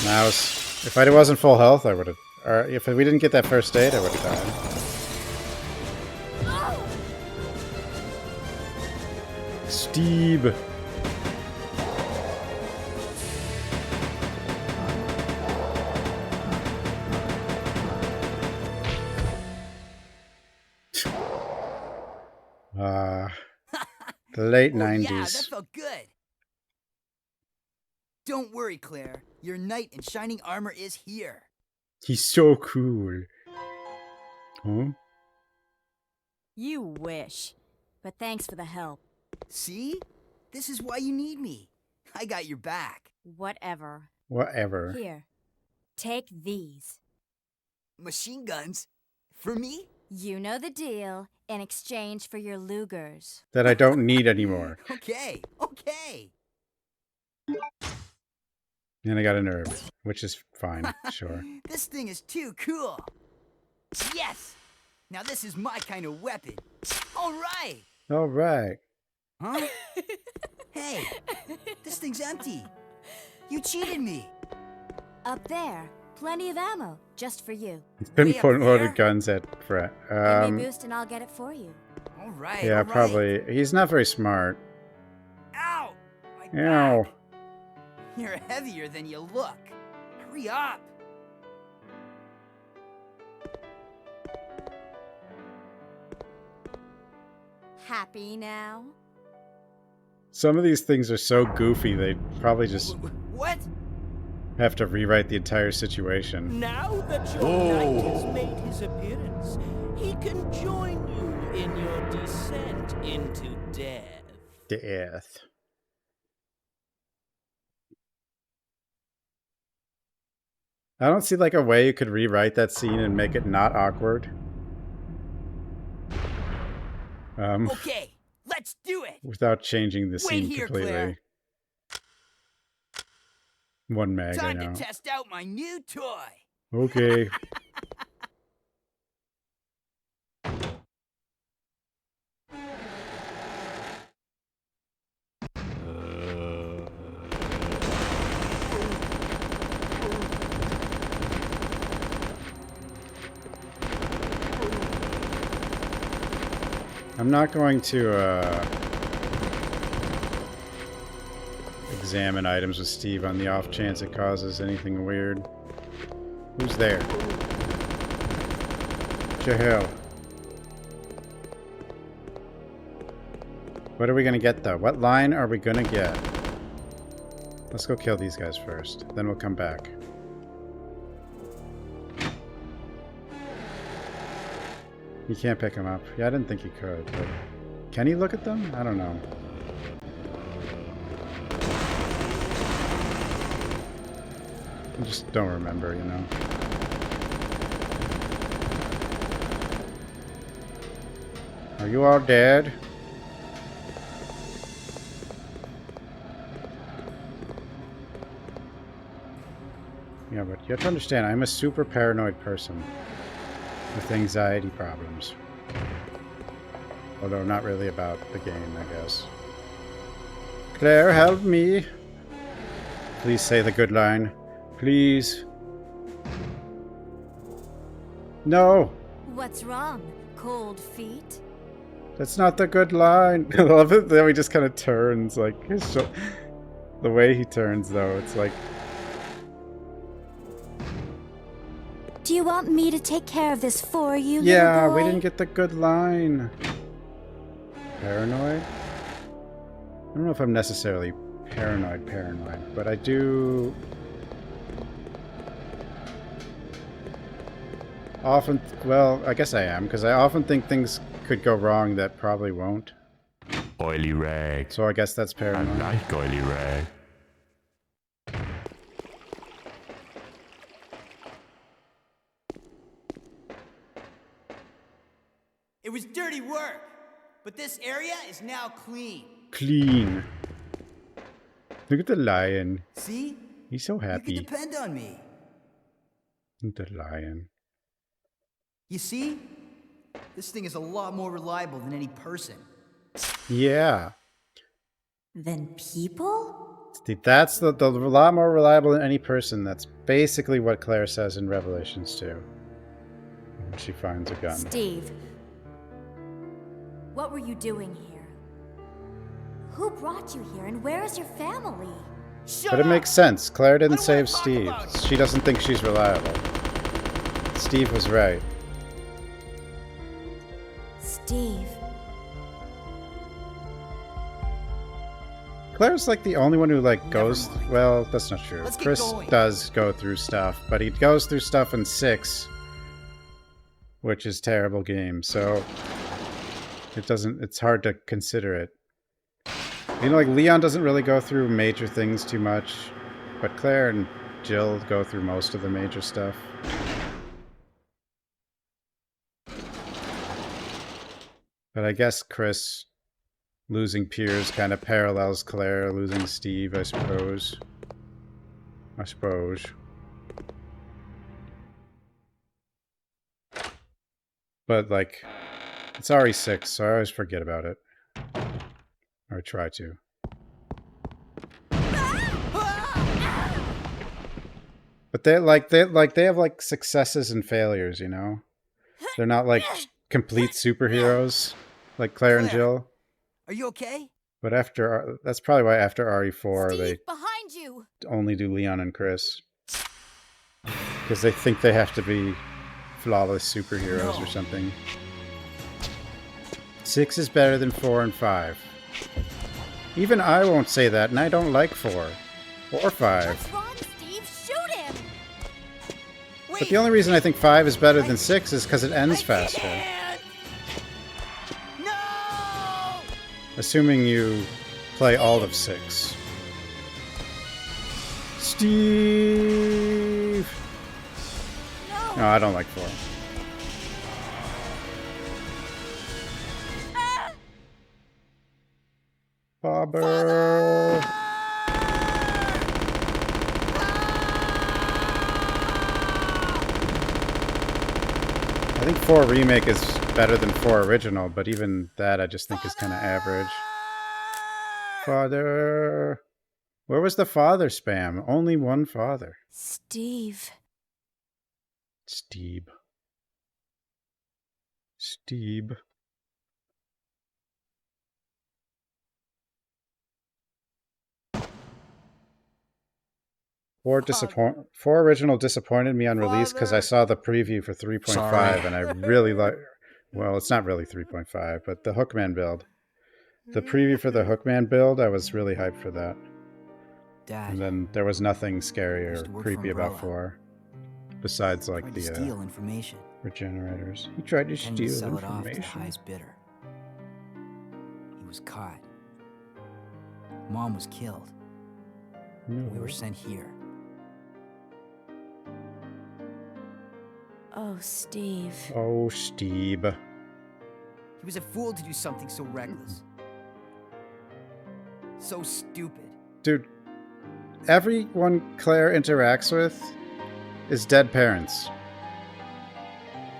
Mouse. If I wasn't full health, I would have... Or if we didn't get that first aid, I would have died. Steve. The late 90s. Yeah, that felt good. Don't worry, Claire. Your knight in shining armor is here. He's so cool. Huh? You wish. But thanks for the help. See? This is why you need me. I got your back. Whatever. Whatever. Here. Take these. Machine guns? For me? You know the deal. In exchange for your Lugers. That I don't need anymore. Okay, okay. And I got a nerve, which is fine, sure. This thing is too cool. Yes! Now this is my kind of weapon. All right. All right. Huh? Hey, this thing's empty. You cheated me. Up there. Plenty of ammo. Just for you. He's been putting loaded guns at Fred. Give me a boost and I'll get it for you. All right. Yeah, all right. probably. He's not very smart. Ow! My Ow. back. You're heavier than you look. Hurry up. Happy now? Some of these things are so goofy, they probably just What? have to rewrite the entire situation. Now that your knight has made his appearance, he can join you in your descent into death. Death. I don't see like a way you could rewrite that scene and make it not awkward. Okay, let's do it. Without changing the scene here, completely. Claire. One mag, I Time know. to test out my new toy. Okay. I'm not going to examine items with Steve on the off chance it causes anything weird. Who's there? Jahil. What are we gonna get though? What line are we gonna get? Let's go kill these guys first, then we'll come back. He can't pick him up. Yeah, I didn't think he could, but... Can he look at them? I don't know. I just don't remember, you know. Are you all dead? Yeah, but you have to understand, I'm a super paranoid person with anxiety problems. Although not really about the game, I guess. Claire, help me! Please say the good line. Please. No! What's wrong? Cold feet? That's not the good line. I love it that he just kind of turns, like, the way he turns, though, it's like... Do you want me to take care of this for you, Yeah, little boy? we didn't get the good line. Paranoid? I don't know if I'm necessarily paranoid, but I do... Often... Well, I guess I am, because I often think things could go wrong that probably won't. Oily rag. So I guess that's paranoid. I like oily rag. It was dirty work, but this area is now clean. Clean. Look at the lion. See? He's so happy. You can depend on me. The lion. You see? This thing is a lot more reliable than any person. Yeah. Than people? That's the lot more reliable than any person. That's basically what Claire says in Revelations 2. When she finds a gun. Steve, what were you doing here? Who brought you here, and where is your family? But it makes sense. Claire didn't save Steve. She doesn't think she's reliable. Steve was right. Steve. Claire's like the only one who like goes... Well, that's not true. Chris does go through stuff, but he goes through stuff in 6, which is terrible game, so it doesn't... It's hard to consider it. You know, like Leon doesn't really go through major things too much, but Claire and Jill go through most of the major stuff. But I guess Chris losing Piers kind of parallels Claire losing Steve, I suppose. But, like, it's RE6, so I always forget about it. Or try to. But they have like successes and failures, you know? They're not like complete superheroes like Claire and Jill. Are you okay? But after that's probably why after RE4 Steve, they behind you. only do Leon and Chris. Because they think they have to be flawless superheroes or something. 6 is better than 4 and 5. Even I won't say that, and I don't like 4 or 5. What's wrong, Steve? Shoot him! But the only reason I think 5 is better than 6 is because it ends faster. No! Assuming you play all of 6. Steve! No, I don't like 4. Father! I think 4 Remake is better than 4 Original, but even that I just think is kind of average. Father! Where was the father spam? Only one father. Steve. Steve. Steve. Four Original disappointed me on release because I saw the preview for 3.5 and I really like... Well, it's not really 3.5, but the Hookman build. The preview for the Hookman build, I was really hyped for that. Dad, and then there was nothing scary or creepy about 4. Besides, like, the steal information. Regenerators. He tried to Intended to steal sell it off to the information. highest bidder. He was caught. Mom was killed. No. We were sent here. Oh, Steve. Oh, Steve. He was a fool to do something so reckless. So stupid. Dude, everyone Claire interacts with is dead parents.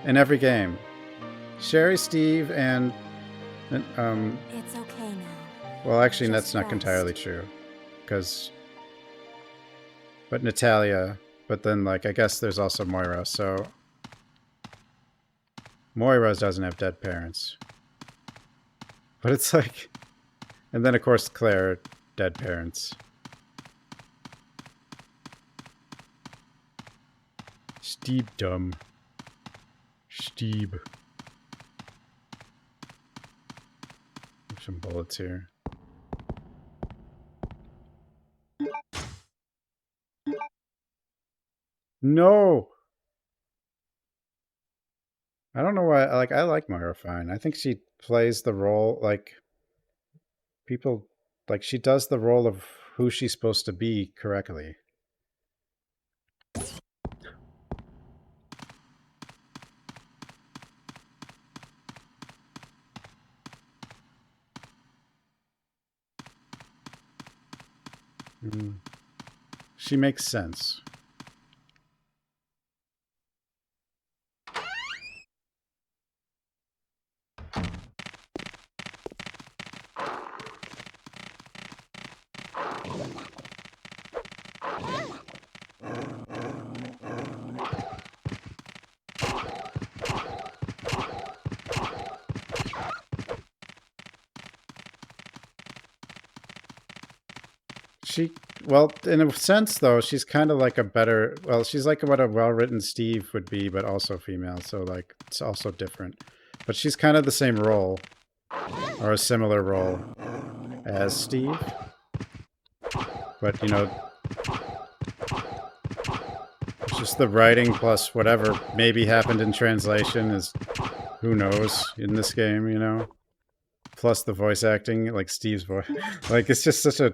In every game. Sherry, Steve, and... It's okay now. well, actually, Just that's not rest. entirely true. Because... but Natalia... but then, like, I guess there's also Moira, so... Moira doesn't have dead parents. But it's like... and then, of course, Claire, dead parents. Steve dumb. Steve. There's some bullets here. No! I don't know why, like, I like Moira fine. I think she plays the role, like, people, like, she does the role of who she's supposed to be correctly. She makes sense. She, well, in a sense, though, she's kind of like a better, well, she's like what a well-written Steve would be, but also female, so, like, it's also different. But she's kind of the same role, or a similar role, as Steve. But, you know, it's just the writing plus whatever maybe happened in translation is, who knows, in this game, you know? Plus the voice acting, like Steve's voice. Like, it's just such a...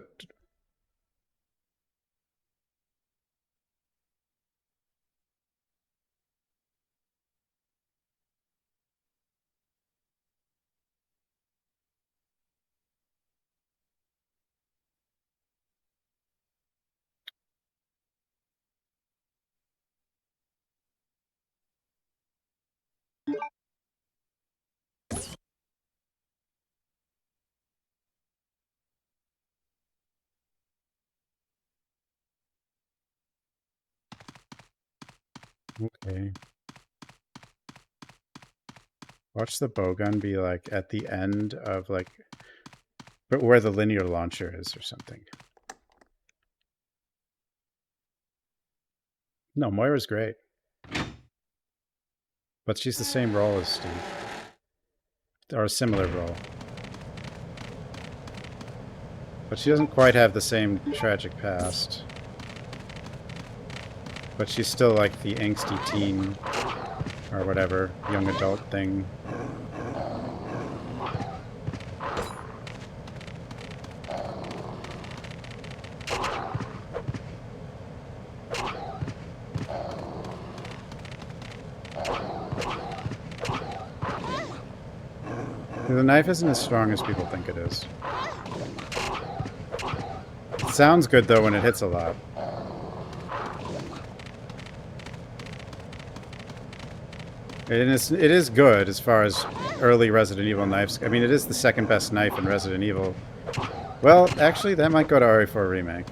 Okay. Watch the bowgun be like at the end of like, but where the linear launcher is or something. No, Moira's great. But she's the same role as Steve. Or a similar role. But she doesn't quite have the same tragic past. But she's still like the angsty teen, or whatever, young adult thing. The knife isn't as strong as people think it is. It sounds good though when it hits a lot. It is good as far as early Resident Evil knives. I mean, it is the second best knife in Resident Evil. Well, actually, that might go to RE4 Remake.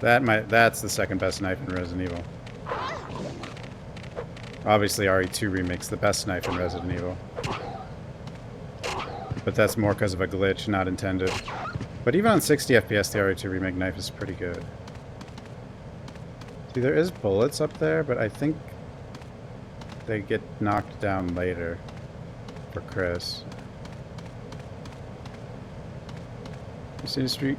That's the second best knife in Resident Evil. Obviously, RE2 Remake's the best knife in Resident Evil. But that's more because of a glitch, not intended. But even on 60 FPS, the RE2 Remake knife is pretty good. See, there is bullets up there, but I think they get knocked down later for Chris. You see the street?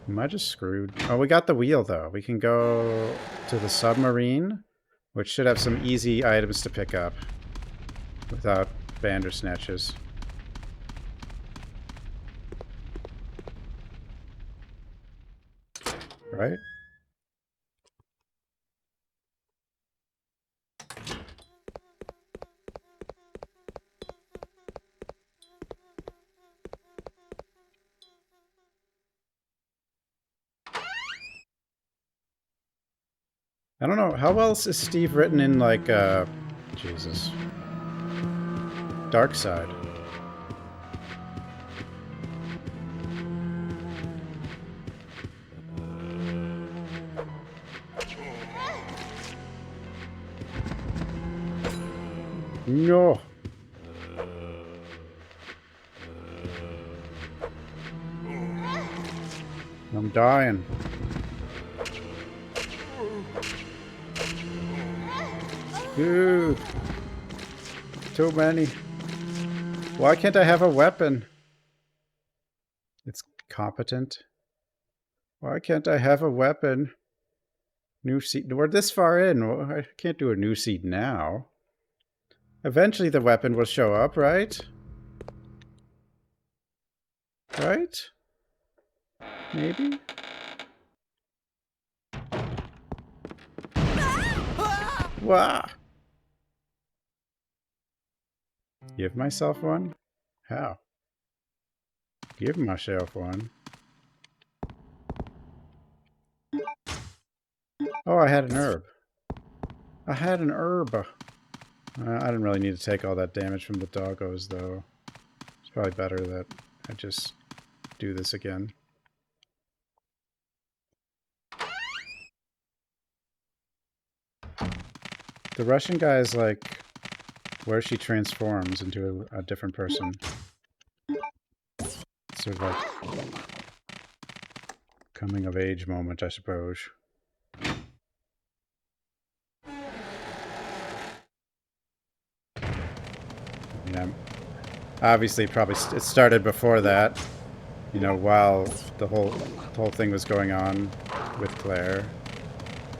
Am I just screwed? Oh, we got the wheel, though. We can go to the submarine which should have some easy items to pick up without Bandersnatches. Right? I don't know, how else is Steve written in, like, Jesus. Dark Side. No. I'm dying. Dude. Too many. Why can't I have a weapon? It's competent. Why can't I have a weapon? New seed. We're this far in. I can't do a new seed now. Eventually the weapon will show up, right? Right? Maybe? Wow. Give myself one? How? Give myself one. Oh, I had an herb. I had an herb. I didn't really need to take all that damage from the doggos, though. It's probably better that I just do this again. The Russian guy is like where she transforms into a different person. Sort of like coming of age moment, I suppose. Yeah, obviously, probably it started before that. You know, while the whole thing was going on with Claire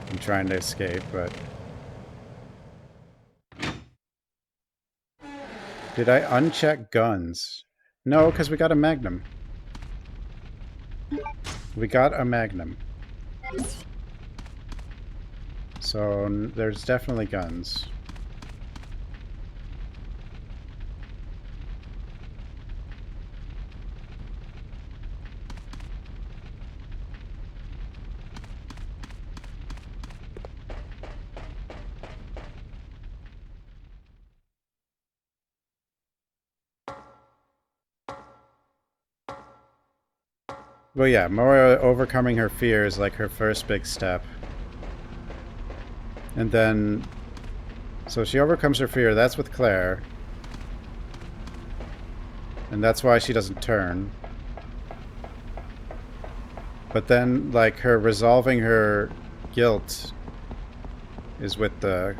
and trying to escape, but did I uncheck guns? No, because we got a Magnum. We got a Magnum. So there's definitely guns. Well, yeah, Mora overcoming her fear is like her first big step. And then, so she overcomes her fear, that's with Claire. And that's why she doesn't turn. But then, like, her resolving her guilt is with the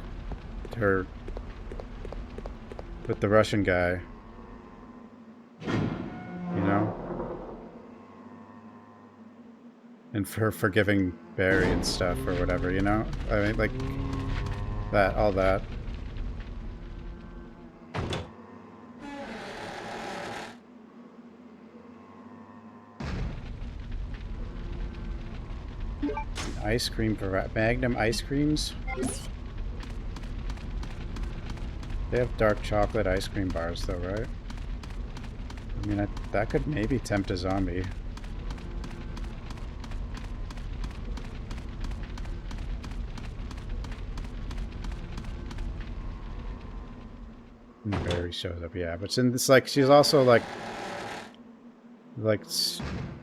Russian guy. You know? And for forgiving Barry and stuff or whatever, you know? I mean, like, that, all that. Ice cream for Magnum ice creams? They have dark chocolate ice cream bars though, right? I mean, that could maybe tempt a zombie. Barry shows up, yeah, but it's like she's also like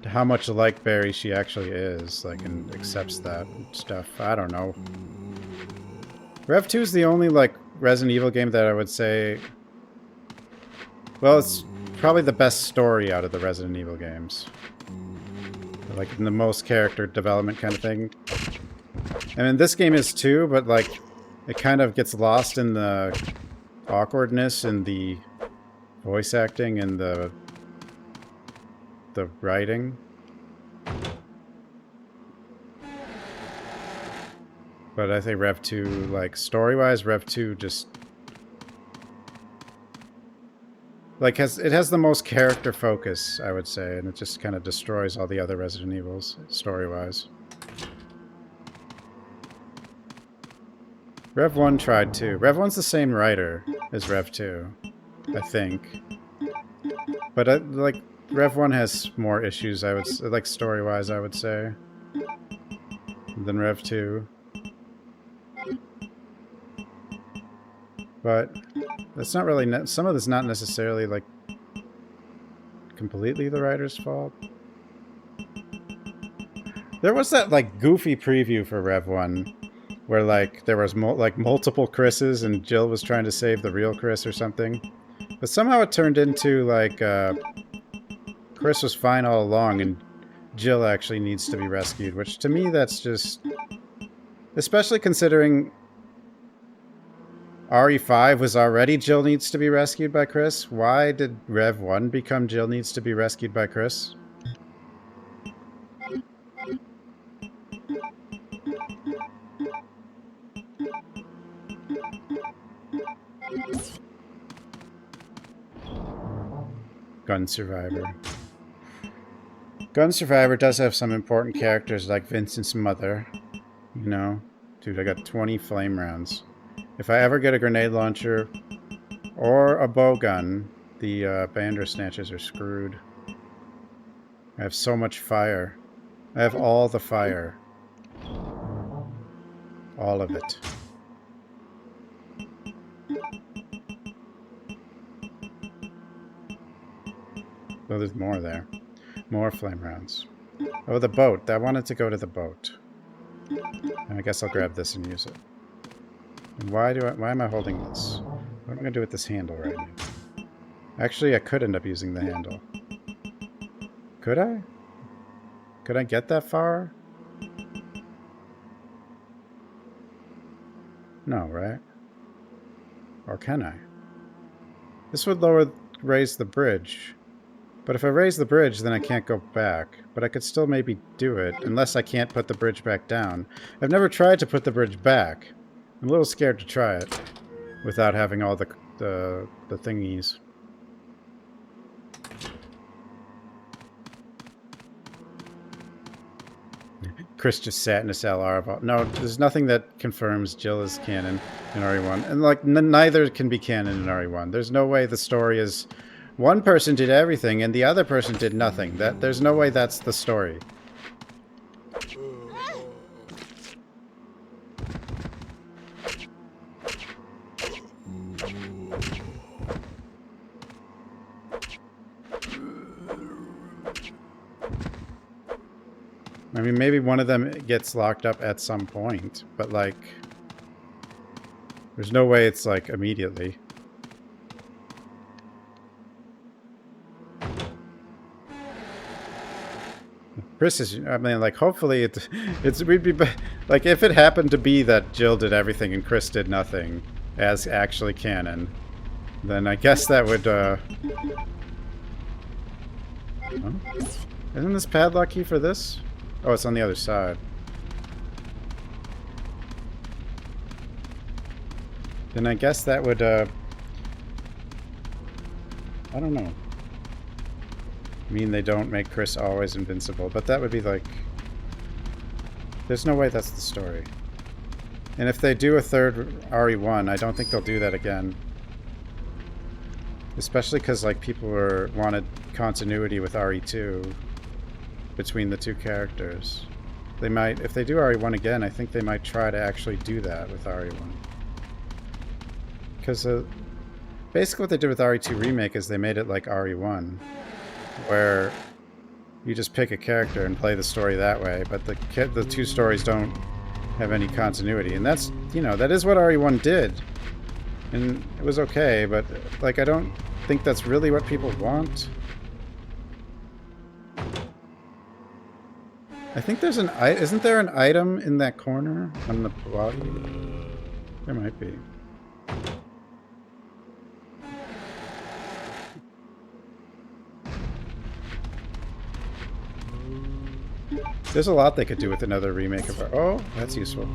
how much like Barry she actually is, like, and accepts that stuff. I don't know. Rev 2 is the only like Resident Evil game that I would say, well, it's probably the best story out of the Resident Evil games. Like in the most character development kind of thing. I mean, this game is too, but like it kind of gets lost in the awkwardness and the voice acting and the writing. But I think Rev 2, like, story-wise, Rev 2 just... Like, it has the most character focus, I would say, and it just kind of destroys all the other Resident Evils, story-wise. Rev 1 tried too. Rev 1's the same writer as Rev 2, I think. But, like, Rev 1 has more issues, I would say, like, story-wise, I would say, than Rev 2. But that's not really... some of it's not necessarily, like, completely the writer's fault. There was that, like, goofy preview for Rev 1 where, like, there was, multiple Chris's and Jill was trying to save the real Chris or something. But somehow it turned into, like, Chris was fine all along and Jill actually needs to be rescued, which to me that's just... Especially considering RE5 was already Jill needs to be rescued by Chris. Why did Rev 1 become Jill needs to be rescued by Chris? Gun Survivor. Gun Survivor does have some important characters like Vincent's mother. You know? Dude, I got 20 flame rounds. If I ever get a grenade launcher or a bow gun, the Bandersnatchers are screwed. I have so much fire. I have all the fire. All of it. Oh, there's more there. More flame rounds. Oh, the boat. I wanted to go to the boat. And I guess I'll grab this and use it. And why am I holding this? What am I going to do with this handle right now? Actually, I could end up using the handle. Could I? Could I get that far? No, right? Or can I? This would raise the bridge. But if I raise the bridge, then I can't go back. But I could still maybe do it, unless I can't put the bridge back down. I've never tried to put the bridge back. I'm a little scared to try it without having all the thingies. Chris just sat in his LR. No, there's nothing that confirms Jill is canon in RE1. And, like, neither can be canon in RE1. There's no way the story is... One person did everything and the other person did nothing. There's no way that's the story. I mean, maybe one of them gets locked up at some point, but, like, there's no way it's, like, immediately. Chris is, I mean, like, hopefully we'd be, like, if it happened to be that Jill did everything and Chris did nothing as actually canon, then I guess that would, huh? Isn't this padlock key for this? Oh, it's on the other side. Then I guess that would, I don't know. I mean, they don't make Chris always invincible, but that would be like... There's no way that's the story. And if they do a third RE1, I don't think they'll do that again. Especially because, like, people wanted continuity with RE2 between the two characters. They might, if they do RE1 again, I think they might try to actually do that with RE1. Because basically what they did with RE2 Remake is they made it like RE1. Where you just pick a character and play the story that way, but the two stories don't have any continuity. And that's, you know, that is what RE1 did. And it was okay, but, like, I don't think that's really what people want. I think there's isn't there an item in that corner on the body? There might be. There's a lot they could do with another remake of... Oh, that's useful.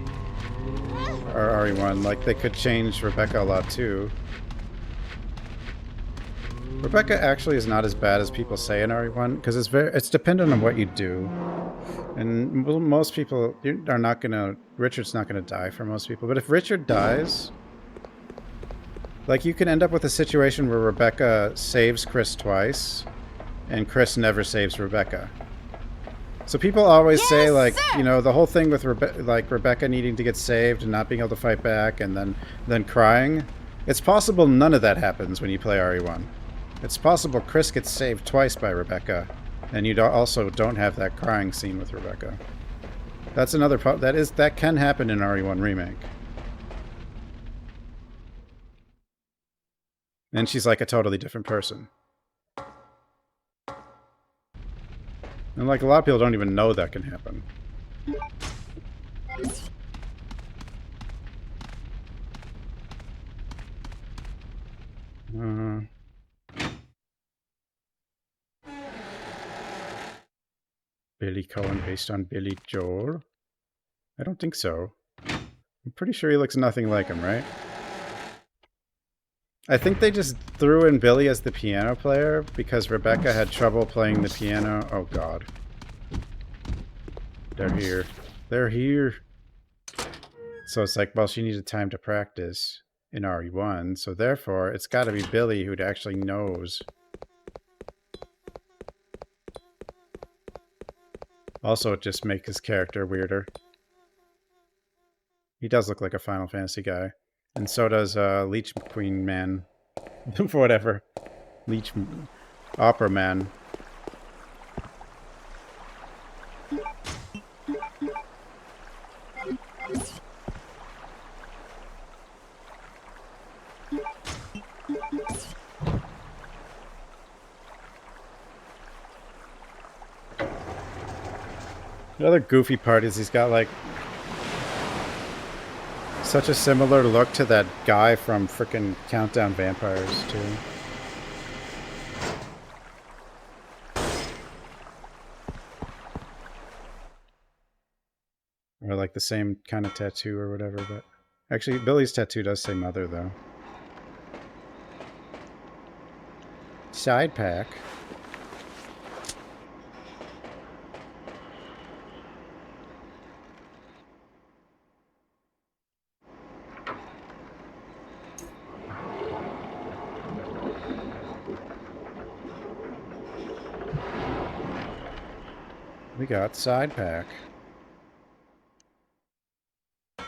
Or RE1. Like, they could change Rebecca a lot, too. Rebecca actually is not as bad as people say in RE1, because it's dependent on what you do. And most people are not gonna... Richard's not gonna die for most people. But if Richard dies... Like, you can end up with a situation where Rebecca saves Chris twice, and Chris never saves Rebecca. So people always say, like, you know, the whole thing with Rebecca needing to get saved and not being able to fight back and then crying. It's possible none of that happens when you play RE1. It's possible Chris gets saved twice by Rebecca, and you also don't have that crying scene with Rebecca. That's another part that can happen in RE1 Remake. And she's like a totally different person. And like a lot of people don't even know that can happen. Billy Cohen based on Billy Joel? I don't think so. I'm pretty sure he looks nothing like him, right? I think they just threw in Billy as the piano player because Rebecca had trouble playing the piano. Oh god. They're here. They're here. So it's like, well, she needed time to practice in RE1, so therefore it's got to be Billy who actually knows. Also, it just makes his character weirder. He does look like a Final Fantasy guy. And so does Leech Queen Man. Whatever. Leech... Opera Man. The other goofy part is he's got like such a similar look to that guy from frickin' Countdown Vampires too. Or like the same kind of tattoo or whatever, but actually Billy's tattoo does say mother though. Side pack. We got side pack. I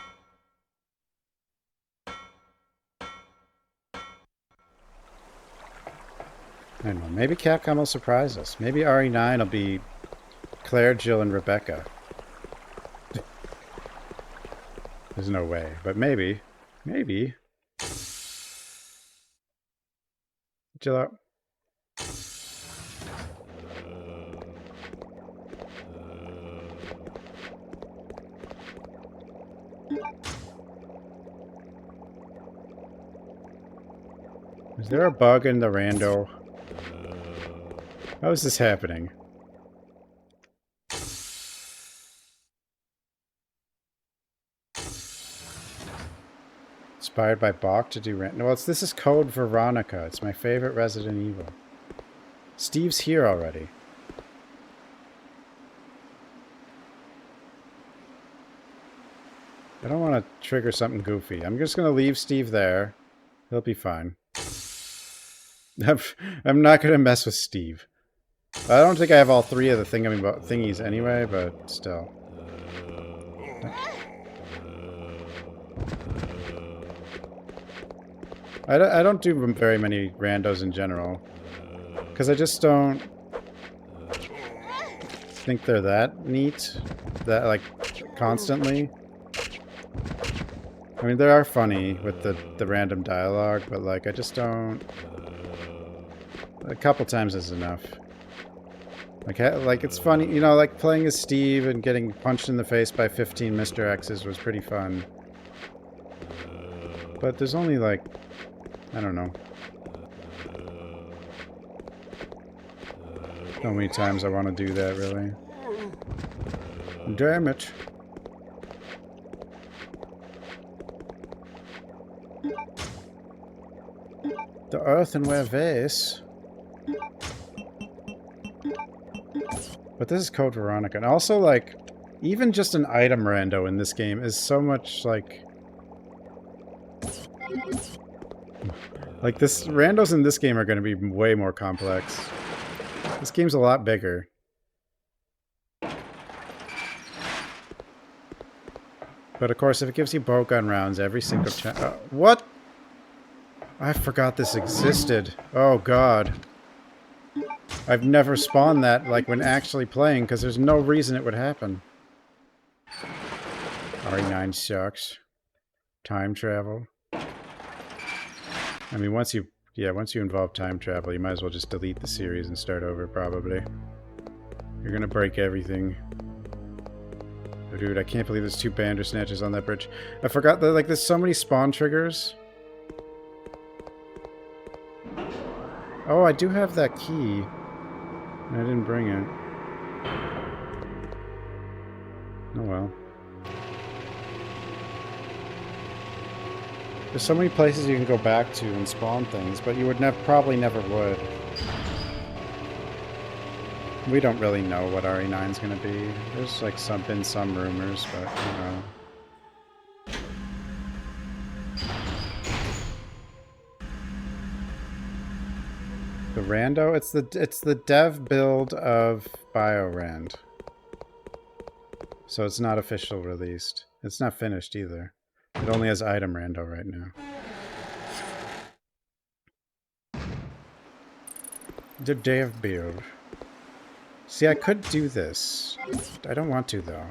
don't know. Maybe Capcom will surprise us. Maybe RE9 will be Claire, Jill, and Rebecca. There's no way, but maybe. Maybe. Chill out. Is there a bug in the rando? How is this happening? Inspired by Bach to do random. Well, this is code Veronica. It's my favorite Resident Evil. Steve's here already. I don't want to trigger something goofy. I'm just going to leave Steve there. He'll be fine. I'm not going to mess with Steve. I don't think I have all three of the thingies anyway, but still. I don't do very many randos in general. Because I just don't think they're that neat. That, like, constantly. I mean, they are funny with the random dialogue, but, like, I just don't... A couple times is enough. Like, it's funny, you know, like, playing as Steve and getting punched in the face by 15 Mr. X's was pretty fun. But there's only, like, I don't know. So many times I want to do that, really. Damn it. The earthenware vase. But this is Code Veronica. And also, like, even just an item rando in this game is so much, like... Like, this... Randos in this game are going to be way more complex. This game's a lot bigger. But of course, if it gives you bow gun rounds every single what? I forgot this existed. Oh god. I've never spawned that, like, when actually playing, because there's no reason it would happen. RE9 sucks. Time travel. I mean, once you involve time travel, you might as well just delete the series and start over, probably. You're gonna break everything. Oh, dude, I can't believe there's 2 Bandersnatches on that bridge. I forgot that, like, there's so many spawn triggers. Oh, I do have that key. I didn't bring it. Oh well. There's so many places you can go back to and spawn things, but you would probably never would. We don't really know what RE9's gonna be. There's like been some rumors, but you know. The rando? It's the dev build of BioRand. So it's not official released. It's not finished either. It only has item rando right now. The dev build. See, I could do this. I don't want to, though.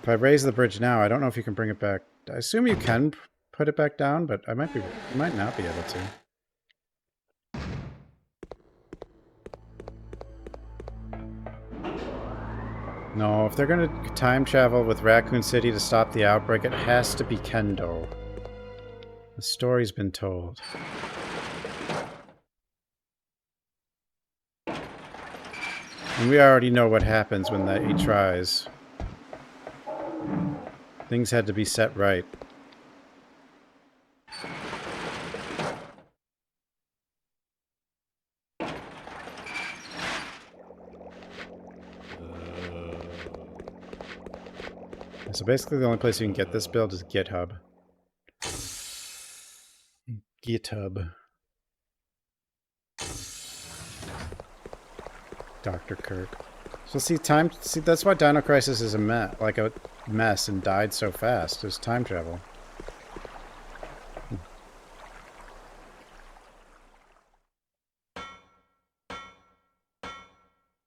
If I raise the bridge now, I don't know if you can bring it back. I assume you can put it back down, but I might not be able to. No, if they're gonna time travel with Raccoon City to stop the outbreak, it has to be Kendo. The story's been told. And we already know what happens when he tries. Things had to be set right. So basically the only place you can get this build is GitHub. GitHub. Dr. Kirk. So see, that's why Dino Crisis is a mess and died so fast. There's time travel.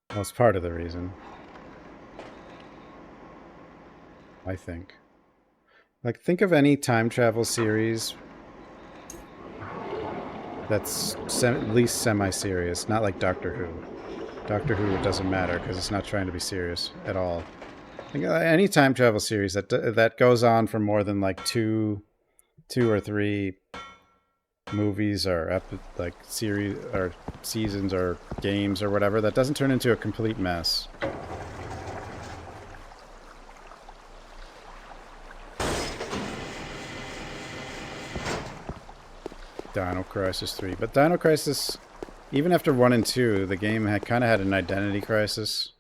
Well, it's part of the reason. I think. Like, think of any time travel series that's at least semi-serious, not like Doctor Who. Doctor Who, it doesn't matter because it's not trying to be serious at all. Think of any time travel series that goes on for more than like two or three movies or like series or seasons or games or whatever that doesn't turn into a complete mess. Dino Crisis 3. But Dino Crisis, even after 1 and 2, the game kind of had an identity crisis.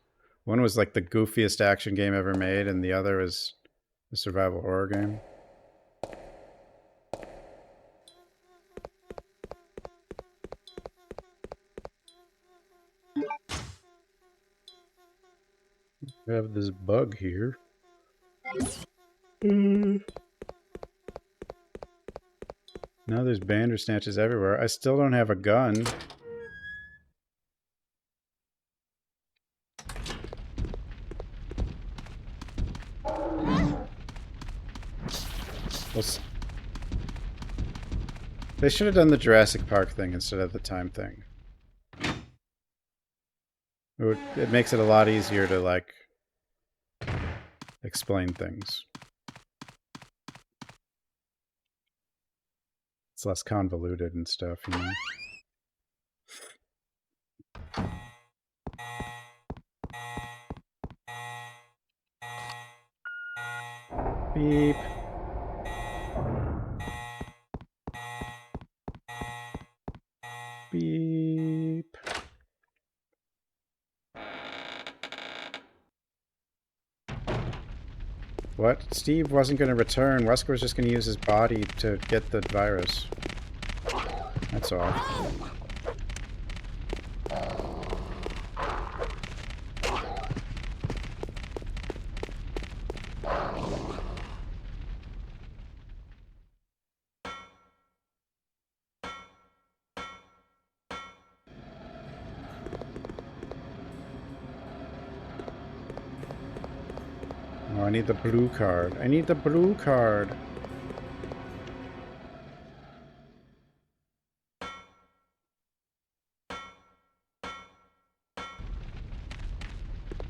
One was like the goofiest action game ever made, and the other was a survival horror game. We have this bug here. Now there's Bandersnatches everywhere. I still don't have a gun. They should have done the Jurassic Park thing instead of the time thing. It makes it a lot easier to, like, explain things. It's less convoluted and stuff, you know? Beep. Beep. What? Steve wasn't going to return. Wesker was just going to use his body to get the virus. That's all. Oh, I need the blue card. I need the blue card.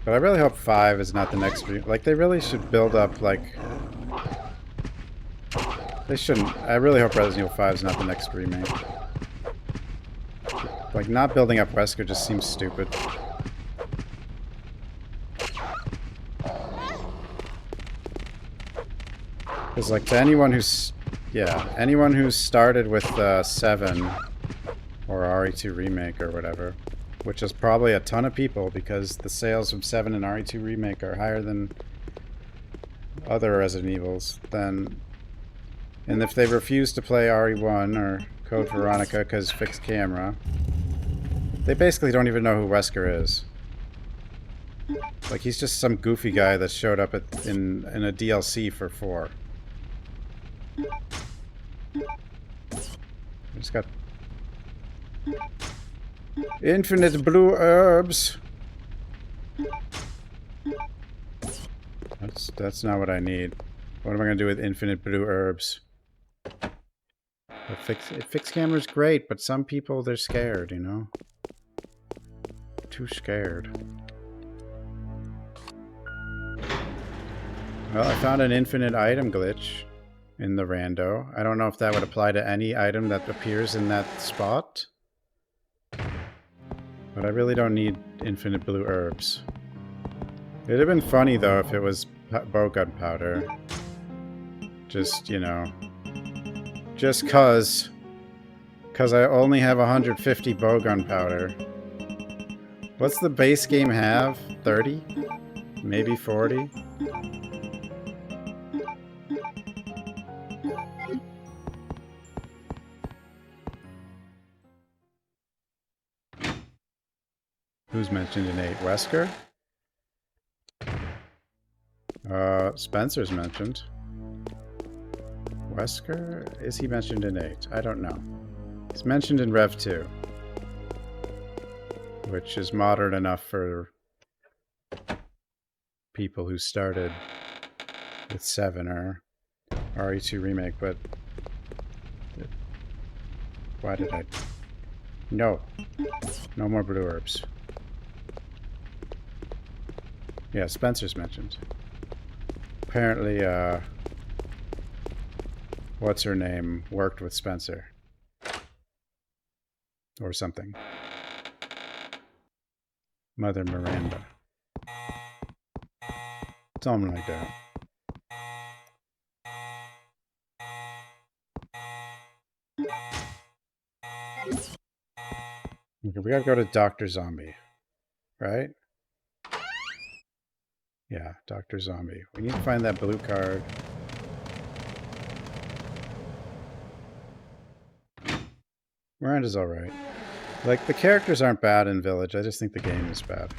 But I really hope 5 is not the next like, they really should build up, like... They shouldn't. I really hope Resident Evil 5 is not the next remake. Like, not building up Wesker just seems stupid. Because, like, to anyone who's... Yeah, anyone who's started with 7 or RE2 Remake or whatever, which is probably a ton of people because the sales from 7 and RE2 Remake are higher than other Resident Evils, then... And if they refuse to play RE1 or Code Veronica because fixed camera, they basically don't even know who Wesker is. Like, he's just some goofy guy that showed up in a DLC for 4. I just got infinite blue herbs. That's not what I need. What am I gonna do with infinite blue herbs? Fixed camera's great, but some people, they're scared, you know? Too scared. Well, I found an infinite item glitch in the rando. I don't know if that would apply to any item that appears in that spot. But I really don't need infinite blue herbs. It'd have been funny, though, if it was bowgun powder. Just, you know... Just cause I only have 150 bowgun powder. What's the base game have? 30? Maybe 40? Who's mentioned in 8? Wesker? Spencer's mentioned. Wesker? Is he mentioned in 8? I don't know. He's mentioned in Rev 2. Which is modern enough for people who started with 7 or RE2 Remake, but... Why did I... No. No more blue herbs. Yeah, Spencer's mentioned. Apparently, what's her name worked with Spencer. Or something. Mother Miranda. Something like that. Okay, we gotta go to Dr. Zombie. Right? Yeah, Dr. Zombie. We need to find that blue card. Miranda's alright. Like, the characters aren't bad in Village, I just think the game is bad.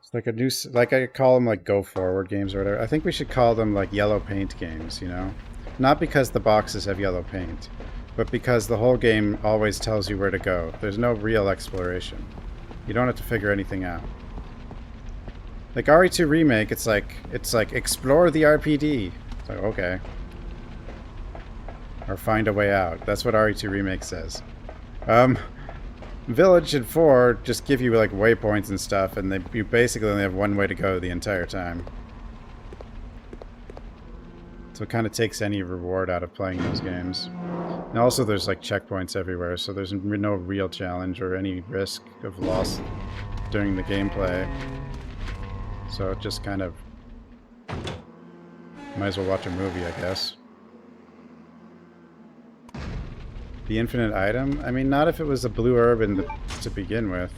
It's like a new... Like, I call them, like, Go Forward games or whatever. I think we should call them, like, yellow paint games, you know? Not because the boxes have yellow paint, but because the whole game always tells you where to go. There's no real exploration. You don't have to figure anything out. Like RE2 Remake, it's like explore the RPD. It's like, okay. Or find a way out. That's what RE2 Remake says. Village and 4 just give you like waypoints and stuff, and you basically only have one way to go the entire time. So it kind of takes any reward out of playing those games. And also there's like checkpoints everywhere, so there's no real challenge or any risk of loss during the gameplay. So it just kind of Might as well watch a movie, I guess. The infinite item? I mean, not if it was a blue herb to begin with.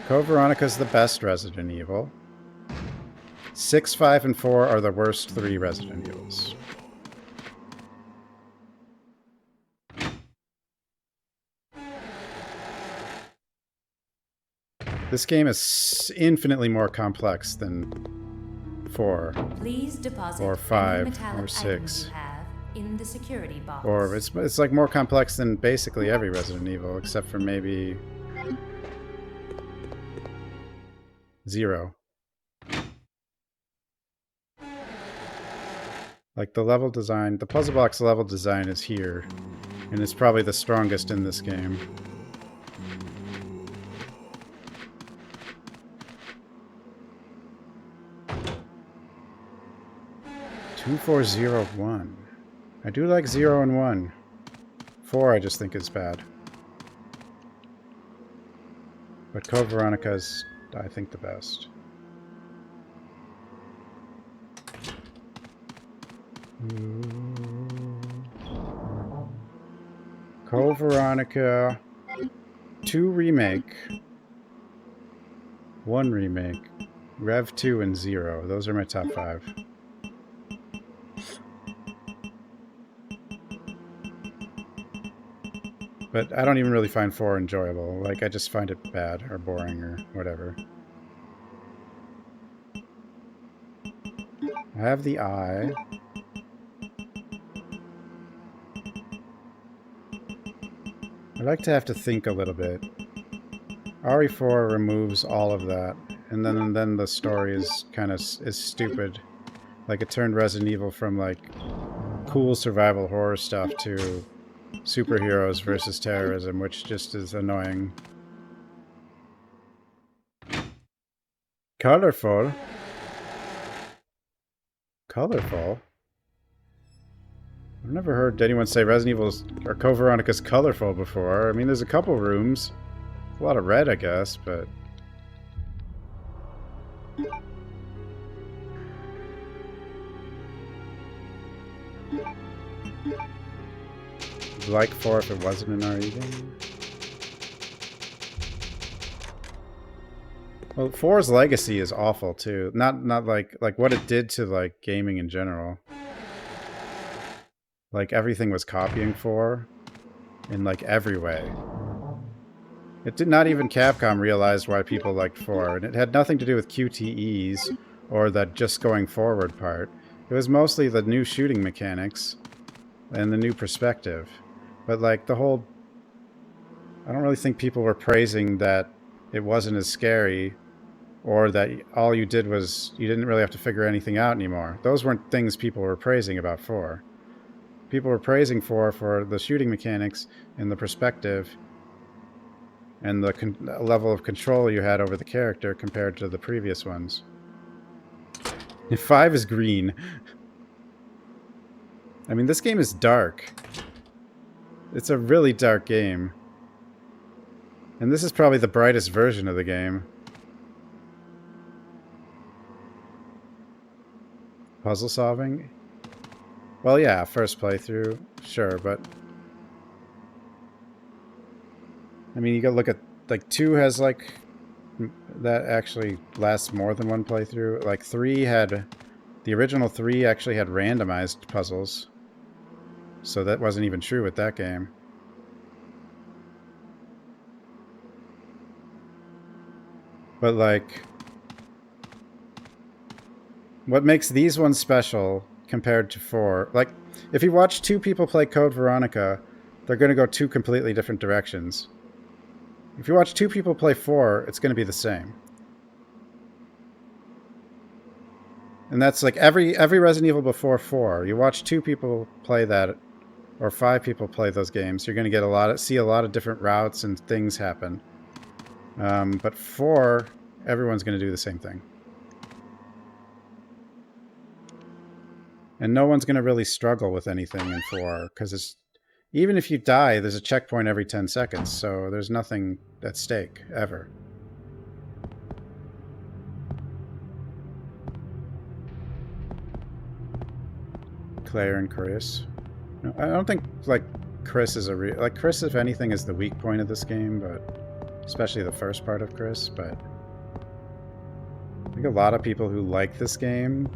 Code Veronica's the best Resident Evil. 6, 5, and 4 are the worst 3 Resident Evils. This game is infinitely more complex than 4, Please deposit or any 5, metallic or 6. items you have in the security box. Or it's like more complex than basically every Resident Evil, except for maybe 0. Like the level design, the puzzle box level design is here, and it's probably the strongest in this game. Two, 4, 0, 1. I do like 0 and 1. 4 I just think is bad. But Code Veronica is, I think, the best. Code Veronica 2 remake, 1 remake, Rev 2 and 0. Those are my top 5. But I don't even really find 4 enjoyable. Like, I just find it bad or boring or whatever. I have the eye. I like to have to think a little bit. RE4 removes all of that, and then the story is kind of stupid. Like, it turned Resident Evil from like cool survival horror stuff to superheroes versus terrorism, which just is annoying. Colorful. Colorful. I've never heard anyone say Resident Evil's or Code Veronica's colorful before. I mean, there's a couple rooms. A lot of red, I guess, but... Like 4 if it wasn't an RE game. Well, 4's legacy is awful too. Not like what it did to like gaming in general. Like, everything was copying 4 in, like, every way. It did not even Capcom realize why people liked 4, and it had nothing to do with QTEs or that just going forward part. It was mostly the new shooting mechanics and the new perspective. But, like, the whole... I don't really think people were praising that it wasn't as scary or that all you did was you didn't really have to figure anything out anymore. Those weren't things people were praising about 4. People were praising 4 for the shooting mechanics and the perspective and the level of control you had over the character compared to the previous ones. 5 is green. I mean, this game is dark. It's a really dark game. And this is probably the brightest version of the game. Puzzle solving? Well, yeah, first playthrough, sure, but... I mean, you gotta look at... Like, 2 has, like... That actually lasts more than 1 playthrough. Like, 3 had... The original 3 actually had randomized puzzles. So that wasn't even true with that game. But, like... What makes these ones special... compared to 4. Like, if you watch 2 people play Code Veronica, they're going to go 2 completely different directions. If you watch 2 people play 4, it's going to be the same. And that's like every Resident Evil before 4. You watch 2 people play that, or 5 people play those games, you're going to see a lot of different routes and things happen. But 4, everyone's going to do the same thing. And no one's going to really struggle with anything in 4, because Even if you die, there's a checkpoint every 10 seconds, so there's nothing at stake, ever. Claire and Chris. No, I don't think, like, Chris is a real... Like, Chris, if anything, is the weak point of this game, but... Especially the first part of Chris, but... I think a lot of people who like this game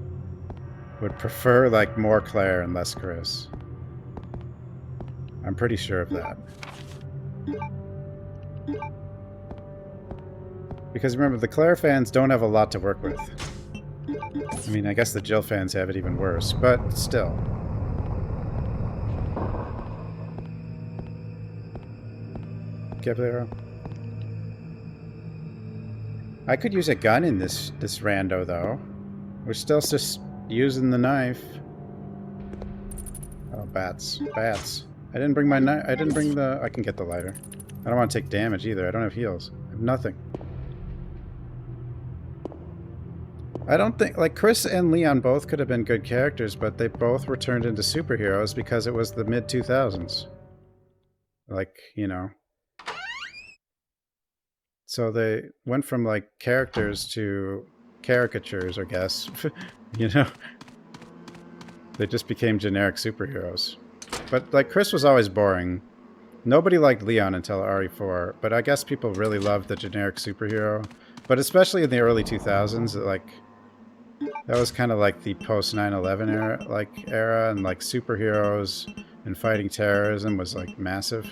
would prefer, like, more Claire and less Chris. I'm pretty sure of that. Because remember, the Claire fans don't have a lot to work with. I mean, I guess the Jill fans have it even worse, but still. Arrow. I could use a gun in this rando, though. We're still just using the knife. Oh, bats. Bats. I didn't bring my knife. I didn't bring the... I can get the lighter. I don't want to take damage either. I don't have heals. I have nothing. I don't think... Like, Chris and Leon both could have been good characters, but they both were turned into superheroes because it was the mid-2000s. Like, you know... So they went from, like, characters to caricatures, I guess. You know? They just became generic superheroes. But, like, Chris was always boring. Nobody liked Leon until RE4, but I guess people really loved the generic superhero. But especially in the early 2000s, like, that was kind of like the post-9/11 era, and, like, superheroes and fighting terrorism was, like, massive.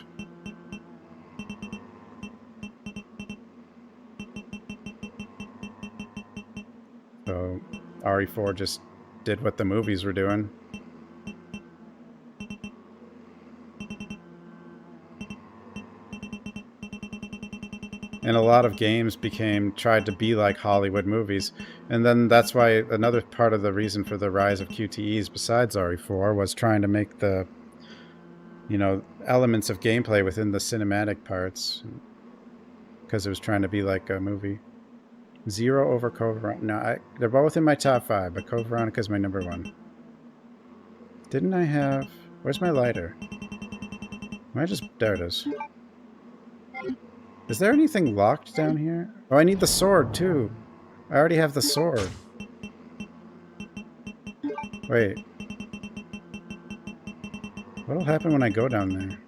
So RE4 just did what the movies were doing. And a lot of games tried to be like Hollywood movies. And then that's why another part of the reason for the rise of QTEs besides RE4 was trying to make the, you know, elements of gameplay within the cinematic parts. Because it was trying to be like a movie. 0 over Code Veronica. No, they're both in my top 5, but Code Veronica is my number 1. Didn't I have... Where's my lighter? There it is. Is there anything locked down here? Oh, I need the sword, too. I already have the sword. Wait. What'll happen when I go down there?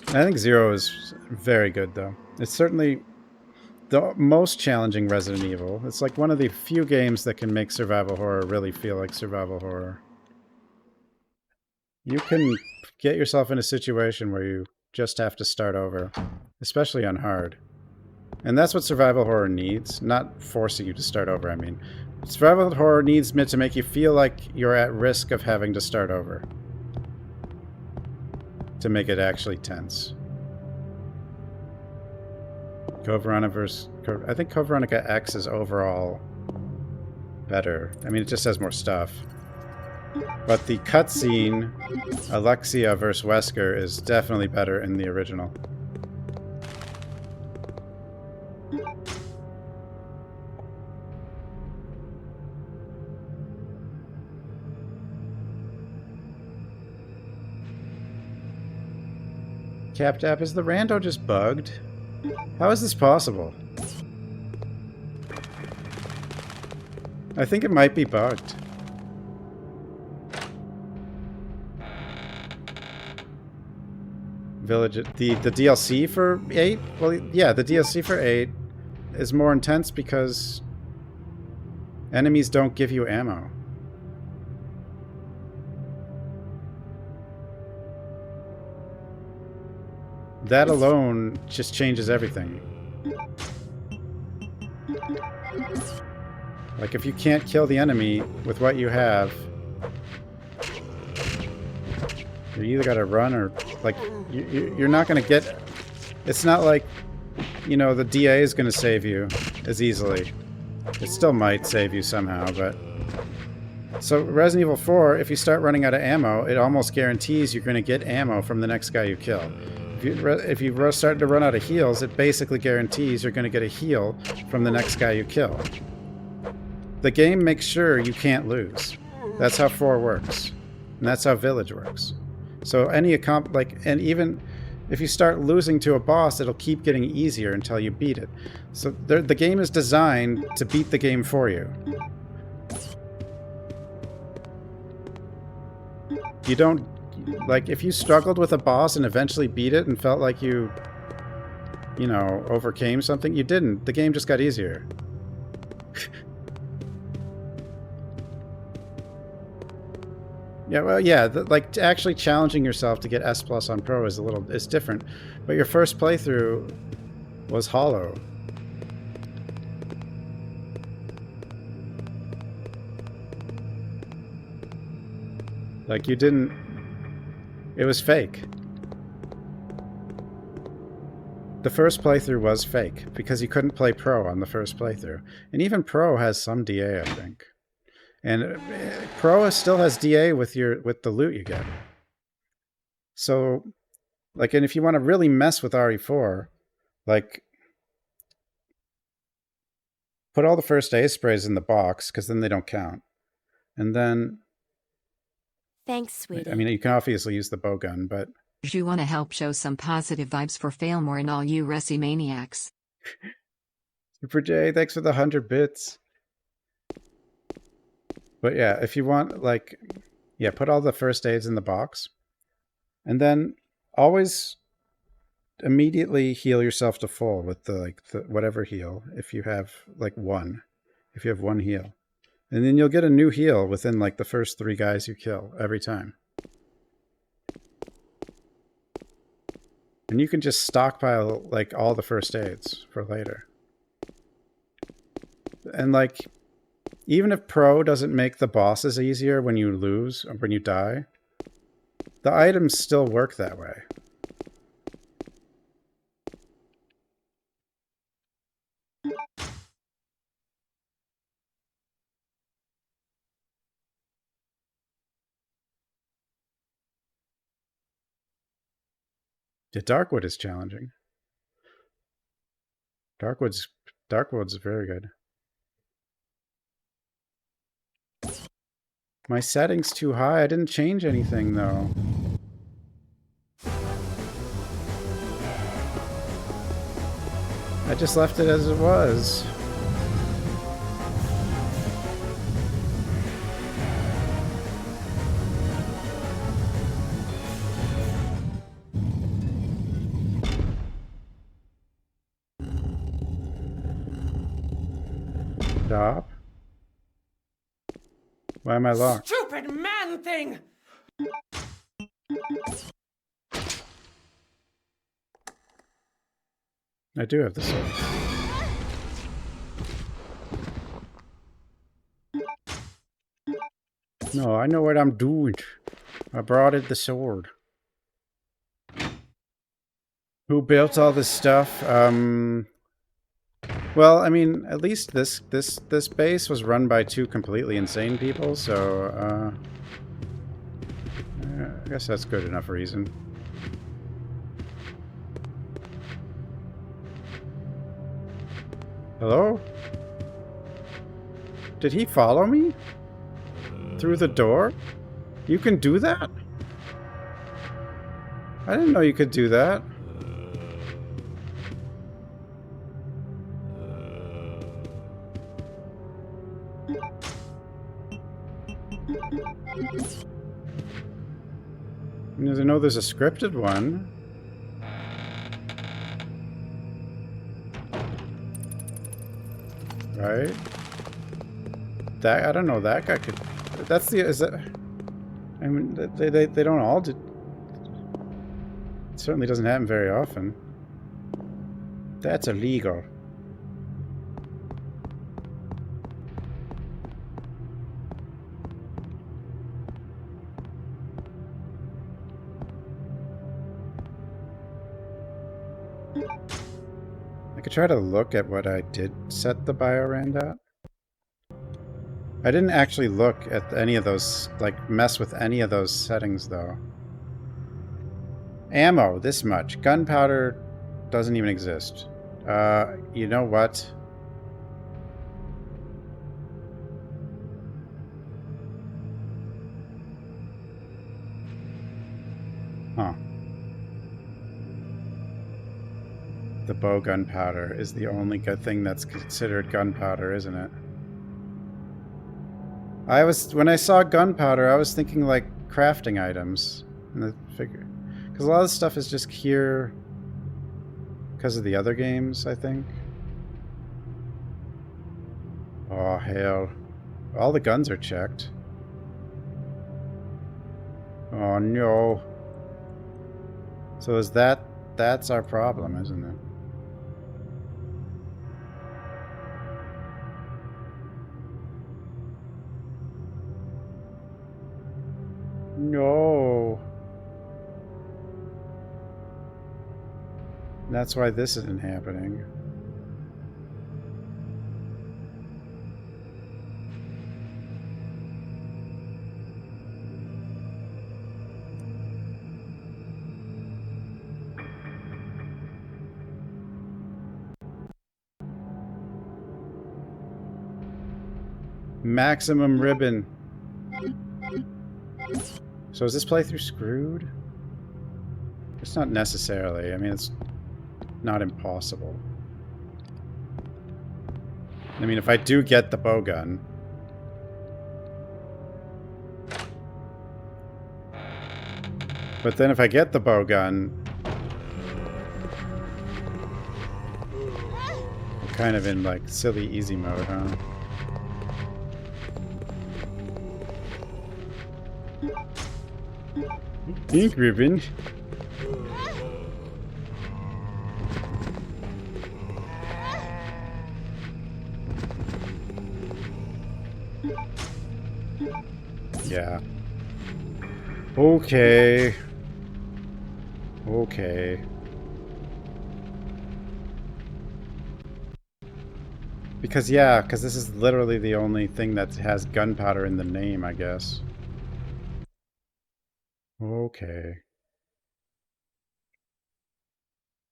I think 0 is very good, though. It's certainly the most challenging Resident Evil. It's like one of the few games that can make survival horror really feel like survival horror. You can get yourself in a situation where you just have to start over, especially on hard. And that's what survival horror needs, not forcing you to start over, I mean. Survival horror needs to make you feel like you're at risk of having to start over. To make it actually tense. Code Veronica I think Code Veronica X is overall better. I mean, it just has more stuff. But the cutscene, Alexia vs. Wesker, is definitely better in the original. CapTap, is the rando just bugged? How is this possible? I think it might be bugged. Village, the DLC for 8? Well, yeah, the DLC for 8 is more intense because enemies don't give you ammo. That alone just changes everything. Like, if you can't kill the enemy with what you have, you either gotta run or, like, you're not gonna get... It's not like, you know, the DA is gonna save you as easily. It still might save you somehow, but... So, Resident Evil 4, if you start running out of ammo, it almost guarantees you're gonna get ammo from the next guy you kill. If if you're starting to run out of heals, it basically guarantees you're going to get a heal from the next guy you kill. The game makes sure you can't lose. That's how 4 works. And that's how Village works. So and even if you start losing to a boss, it'll keep getting easier until you beat it. So the game is designed to beat the game for you. You don't... Like, if you struggled with a boss and eventually beat it and felt like you know, overcame something, you didn't. The game just got easier. Yeah, well, yeah, like, actually challenging yourself to get S+ on Pro is different. But your first playthrough was hollow. Like, you didn't... It was fake. The first playthrough was fake, because you couldn't play Pro on the first playthrough. And even Pro has some DA, I think. And Pro still has DA with the loot you get. So, like, and if you want to really mess with RE4, like, put all the first aid sprays in the box, because then they don't count. And then... Thanks, sweetie. I mean, you can obviously use the bow gun, but... You want to help show some positive vibes for Failmore and all you Resi maniacs. Super J, thanks for the 100 bits. But yeah, if you want, like... Yeah, put all the first aids in the box. And then always immediately heal yourself to full with the whatever heal, if you have, like, one. If you have one heal. And then you'll get a new heal within, like, the first 3 guys you kill every time. And you can just stockpile, like, all the first aids for later. And, like, even if Pro doesn't make the bosses easier when you lose or when you die, the items still work that way. Yeah, Darkwood is challenging. Darkwood's very good. My setting's too high. I didn't change anything though. I just left it as it was. Stop. Why am I locked? Stupid man thing! I do have the sword. No, I know what I'm doing. I brought it the sword. Who built all this stuff? Well, I mean, at least this base was run by 2 completely insane people, so I guess that's good enough reason. Hello? Did he follow me? Through the door? You can do that? I didn't know you could do that. I know there's a scripted one. Right? That, I don't know, that guy could... That's the... Is that... I mean, they don't all do... It certainly doesn't happen very often. That's illegal. I could try to look at what I did set the biorand at. I didn't actually look at any of those, like, mess with any of those settings, though. Ammo, this much. Gunpowder doesn't even exist. You know what? Huh. The bow gunpowder is the only good thing that's considered gunpowder, isn't it? When I saw gunpowder, I was thinking like crafting items. And the figure, because a lot of the stuff is just here because of the other games, I think. Oh, hell. All the guns are checked. Oh, no. So is that's our problem, isn't it? No. That's why this isn't happening. Maximum ribbon. So is this playthrough screwed? It's not necessarily. I mean, it's not impossible. I mean, if I do get the bowgun... But then if I get the bowgun... I'm kind of in, like, silly easy mode, huh? Pink ribbon. Yeah. Okay. Okay. Because, yeah, because this is literally the only thing that has gunpowder in the name, I guess. Okay.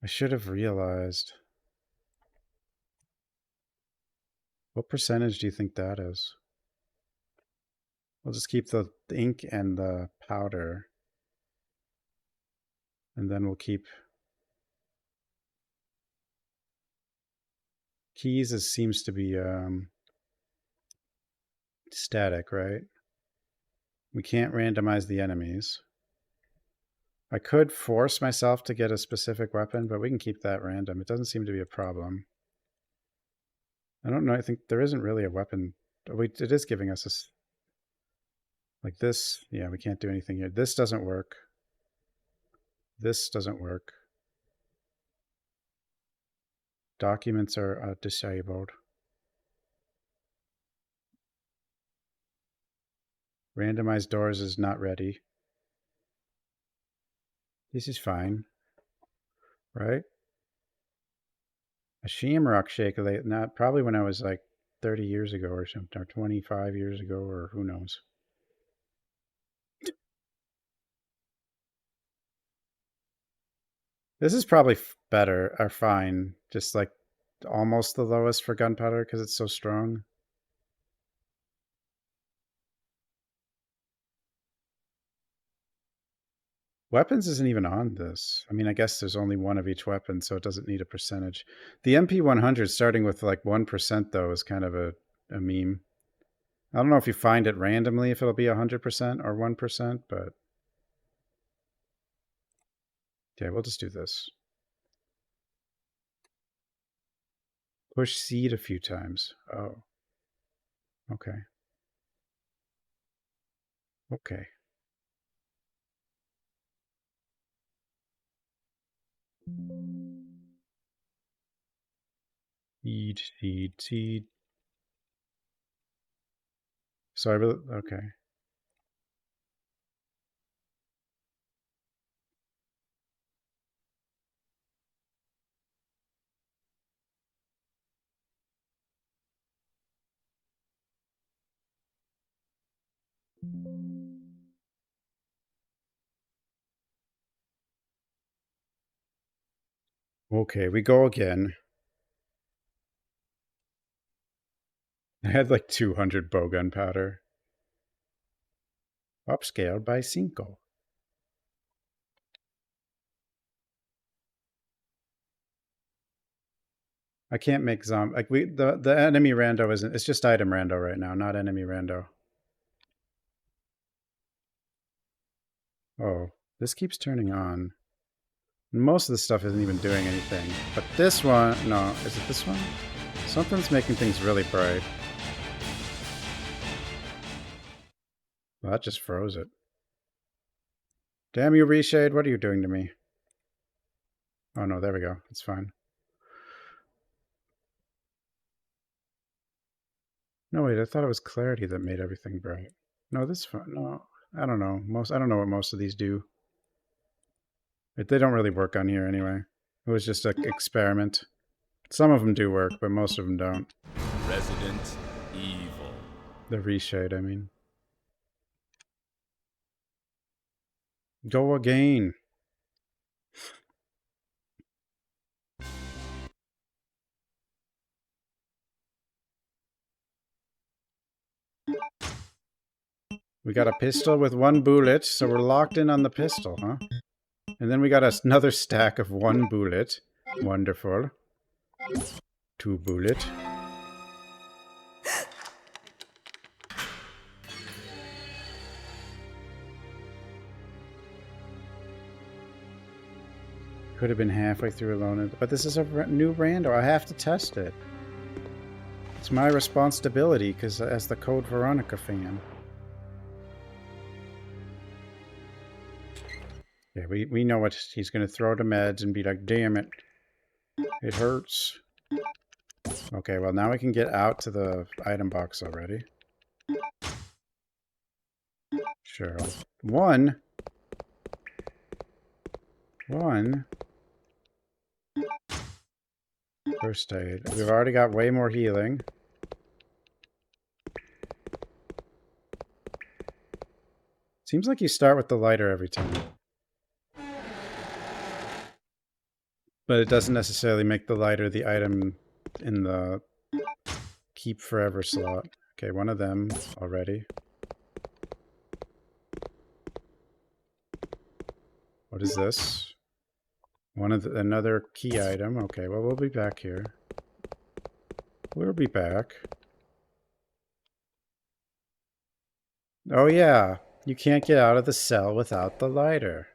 I should have realized. What percentage do you think that is? We'll just keep the ink and the powder. And then we'll keep... Keys seems to be static, right? We can't randomize the enemies. I could force myself to get a specific weapon, but we can keep that random. It doesn't seem to be a problem. I don't know. I think there isn't really a weapon. Wait, it is giving us a... Like this. Yeah, we can't do anything here. This doesn't work. This doesn't work. Documents are disabled. Randomized doors is not ready. This is fine. Right? A shamrock shake, not probably when I was like 30 years ago or something, or 25 years ago, or who knows. This is probably better, or fine. Just like almost the lowest for gunpowder because it's so strong. Weapons isn't even on this. I mean, I guess there's only one of each weapon, so it doesn't need a percentage. The MP100 starting with like 1% though is kind of a meme. I don't know if you find it randomly if it'll be 100% or 1%, but okay, we'll just do this. Push seed a few times. Oh. Okay. Okay. Seed, seed, seed. So I really, okay. Okay, we go again. I had like 200 bowgun powder. Upscaled by 5. I can't make zombie. Like the enemy rando isn't. It's just item rando right now, not enemy rando. Oh, this keeps turning on. Most of the stuff isn't even doing anything. But this one, no, is it this one? Something's making things really bright. Well, that just froze it. Damn you, Reshade, what are you doing to me? Oh no, there we go. It's fine. No, wait, I thought it was clarity that made everything bright. No, this fun. No, I don't know. I don't know what most of these do. They don't really work on here anyway. It was just an experiment. Some of them do work, but most of them don't. Resident Evil. The reshade, I mean. Go again. We got a pistol with 1 bullet, so we're locked in on the pistol, huh? And then we got another stack of 1 bullet. Wonderful. 2 bullet. Could have been halfway through alone, but this is a new rando. I have to test it. It's my responsibility, because as the Code Veronica fan. Yeah, we know what he's going to throw to meds and be like, damn it. It hurts. Okay, well now we can get out to the item box already. Sure. 1. First aid. We've already got way more healing. Seems like you start with the lighter every time. But it doesn't necessarily make the lighter the item in the keep forever slot. Okay, 1 of them already. What is this? Another key item. Okay, well, we'll be back here. We'll be back. Oh yeah, you can't get out of the cell without the lighter.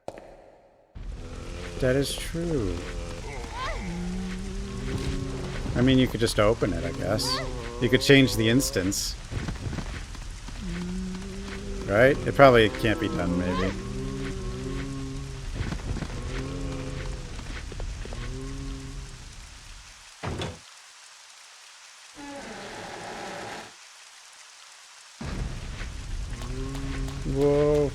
That is true. I mean, you could just open it, I guess. You could change the instance. Right? It probably can't be done, maybe. Whoa.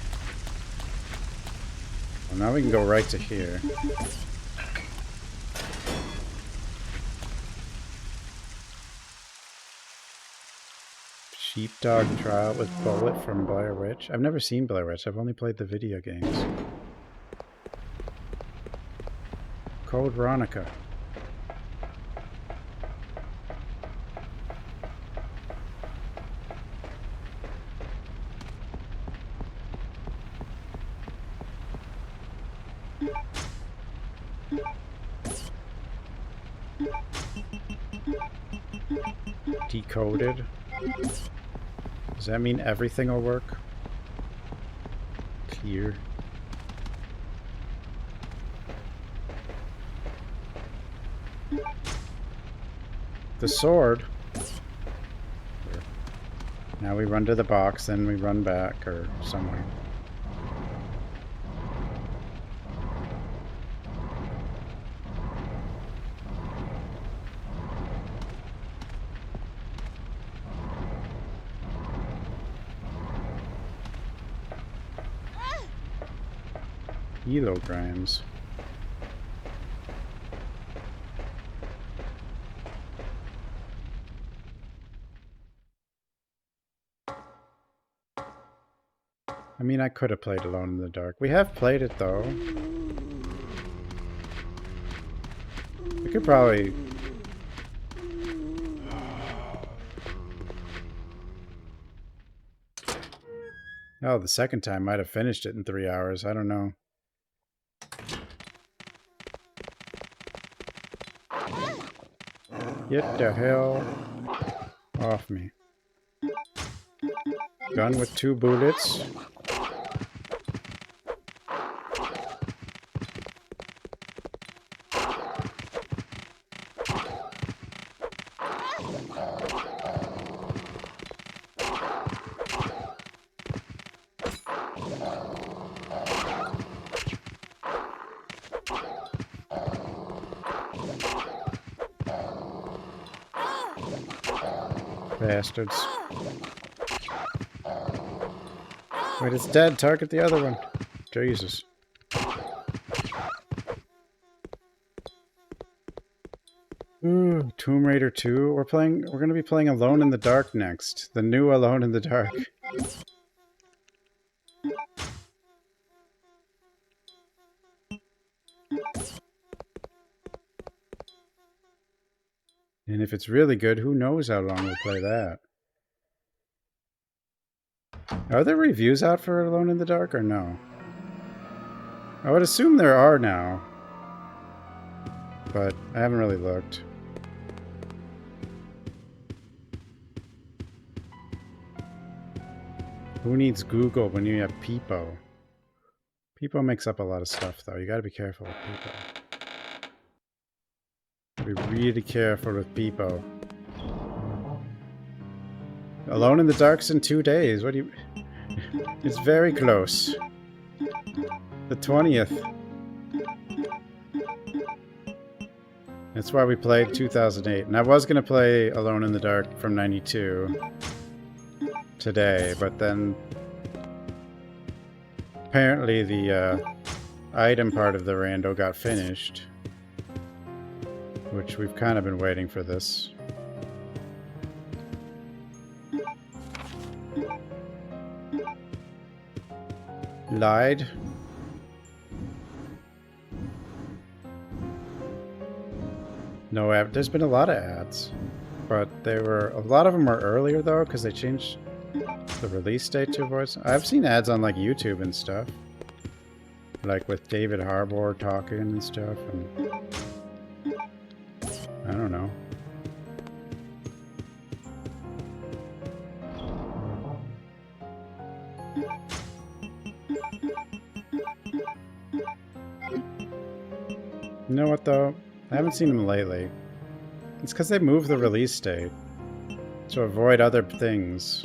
Well, now we can go right to here. Sheepdog trial with Bullet from Blair Witch. I've never seen Blair Witch. I've only played the video games. Code Veronica. Decoded. Does that mean everything will work? Clear. The sword. Now we run to the box, then we run back or somewhere. Kilograms. I mean, I could have played Alone in the Dark. We have played it, though. We could probably... Oh, the second time might have finished it in 3 hours. I don't know. Get the hell off me. Gun with 2 bullets. Bastards. Wait, it's dead. Target the other one. Jesus. Ooh, Tomb Raider 2. We're gonna be playing Alone in the Dark next. The new Alone in the Dark. And if it's really good, who knows how long we'll play that. Are there reviews out for Alone in the Dark or no? I would assume there are now. But I haven't really looked. Who needs Google when you have Peepo? Peepo makes up a lot of stuff though. You gotta be careful with Peepo. Be really careful with Peepo. Alone in the Dark's in 2 days. What do you... It's very close. The 20th. That's why we played 2008. And I was going to play Alone in the Dark from 92 today, but then apparently the item part of the rando got finished. Which we've kind of been waiting for this. Lied. No ad. There's been a lot of ads, but a lot of them were earlier though, because they changed the release date to avoid. I've seen ads on like YouTube and stuff, like with David Harbour talking and stuff, and I don't know. You know what though? I haven't seen them lately. It's because they moved the release date to avoid other things.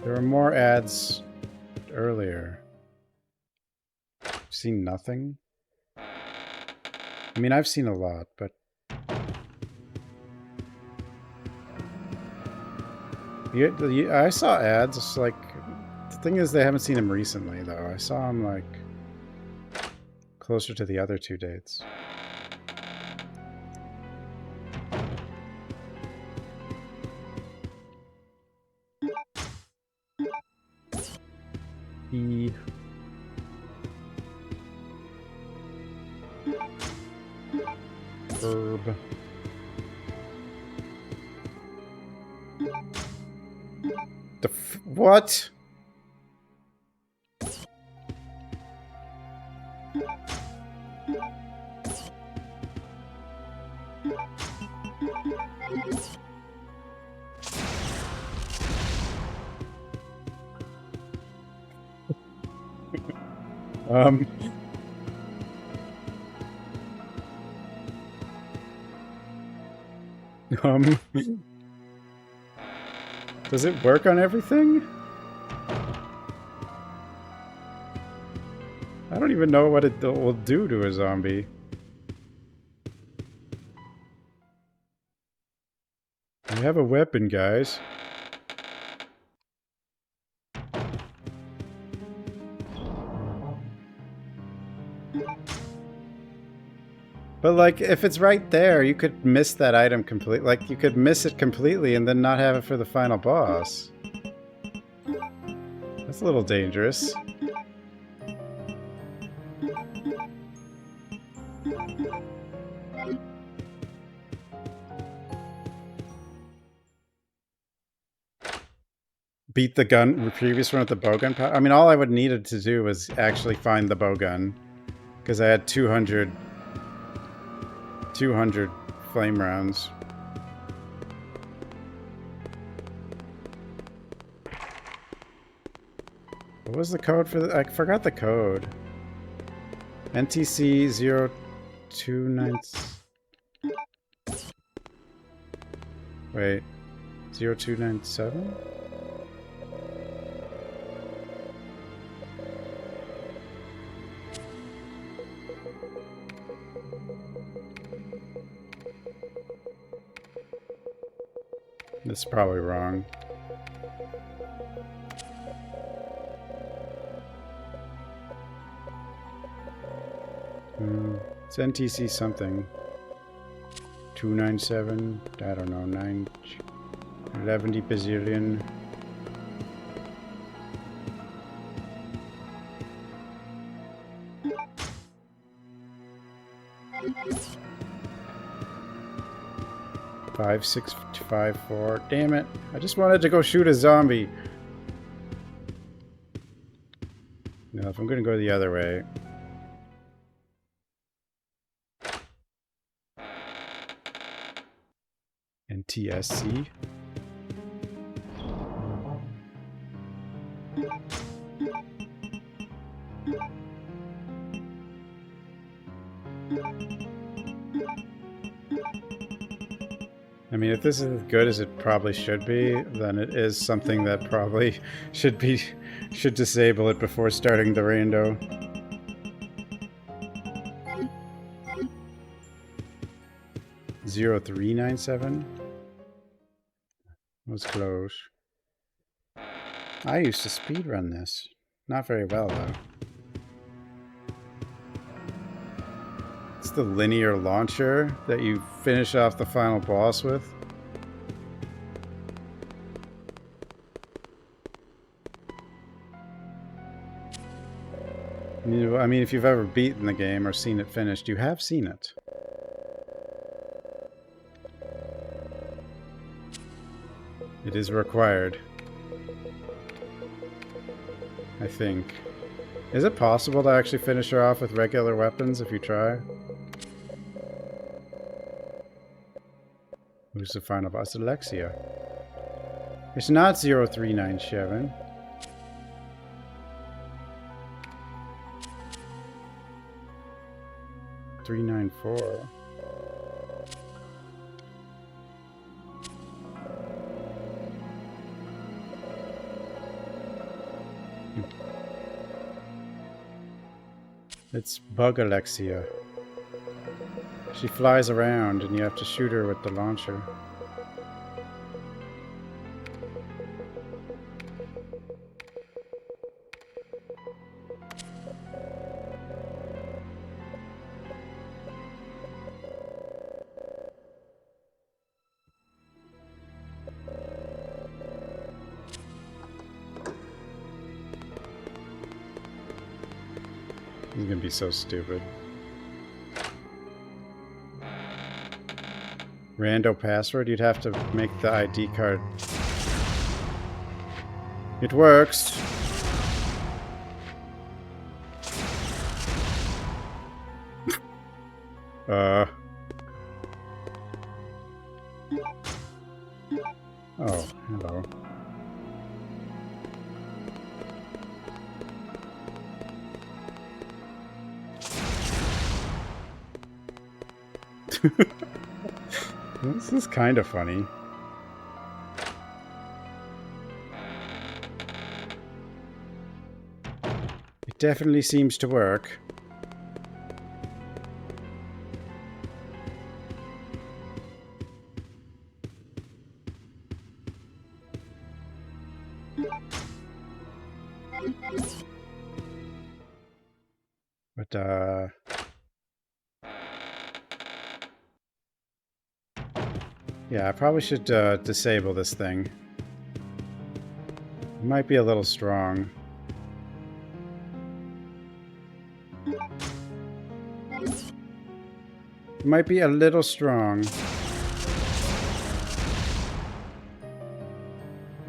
There were more ads earlier. Seen nothing? I mean, I've seen a lot, but... I saw ads, like... The thing is, they haven't seen him recently, though. I saw him, like, closer to the other 2 dates. Herb. What? Does it work on everything? I don't even know what it will do to a zombie. I have a weapon, guys. But, like, if it's right there, you could miss that item completely. Like, you could miss it completely and then not have it for the final boss. That's a little dangerous. Beat the gun, the previous one with the bowgun power. I mean, all I would needed to do was actually find the bowgun, because I had 200 flame rounds. What was the code for the? I forgot the code. NTC 029. Wait, 0297? This is probably wrong. It's NTC something. 297, I don't know, 11 bazillion. Five, 6, 5, 4. Damn it. I just wanted to go shoot a zombie. No, if I'm gonna go the other way. NTSC. I mean, if this is as good as it probably should be, then it is something that probably should disable it before starting the rando. Zero 0397 was close. I used to speedrun this. Not very well, though. It's the linear launcher that you finish off the final boss with. I mean, if you've ever beaten the game or seen it finished, you have seen it. It is required. I think. Is it possible to actually finish her off with regular weapons if you try? Who's the final boss? Alexia. It's not 0397. .394. It's Bug Alexia. She flies around and you have to shoot her with the launcher. This is gonna be so stupid. Rando password? You'd have to make the ID card. It works. Oh, hello. This is kind of funny. It definitely seems to work. But, yeah, I probably should disable this thing. It might be a little strong. might be a little strong.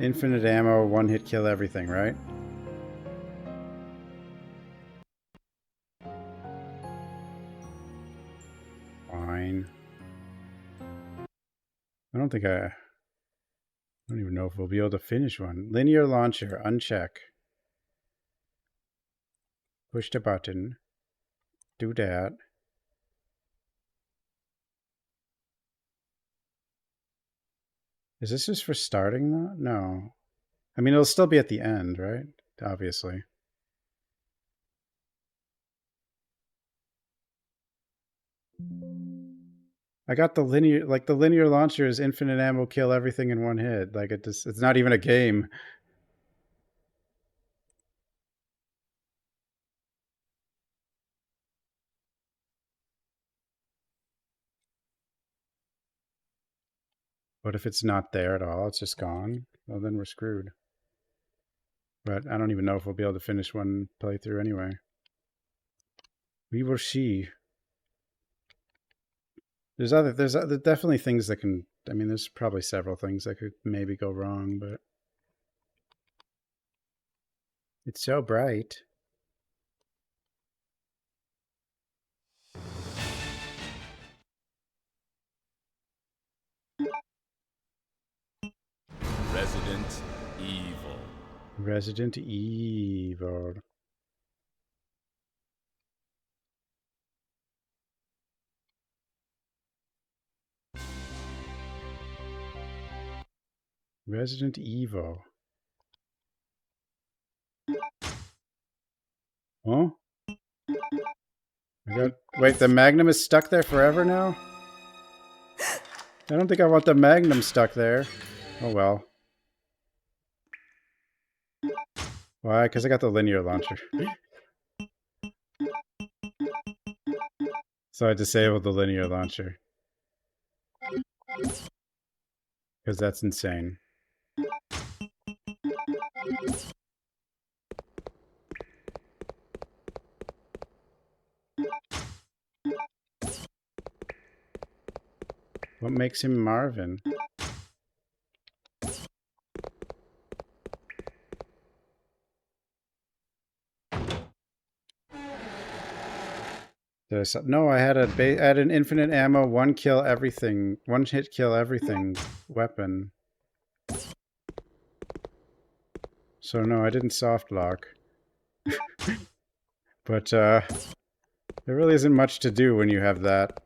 Infinite ammo, one hit kill everything, right? Fine. I don't even know if we'll be able to finish one. Linear launcher, uncheck. Push the button. Do that. Is this just for starting though? No. I mean, it'll still be at the end, right? Obviously. I got the linear, like the linear launcher is infinite ammo, kill everything in one hit. Like it's not even a game. What if it's not there at all? It's just gone. Well, then we're screwed. But I don't even know if we'll be able to finish one playthrough anyway. We will see. There's definitely things that can, I mean, there's probably several things that could maybe go wrong, but it's so bright. Resident Evil. Resident Evil. Resident Evil. Huh? Wait, the Magnum is stuck there forever now? I don't think I want the Magnum stuck there. Oh well. Why? Because I got the linear launcher. So I disabled the linear launcher. Because that's insane. What makes him Marvin? No, I had an infinite ammo, one hit kill everything weapon. So no, I didn't soft lock. But there really isn't much to do when you have that.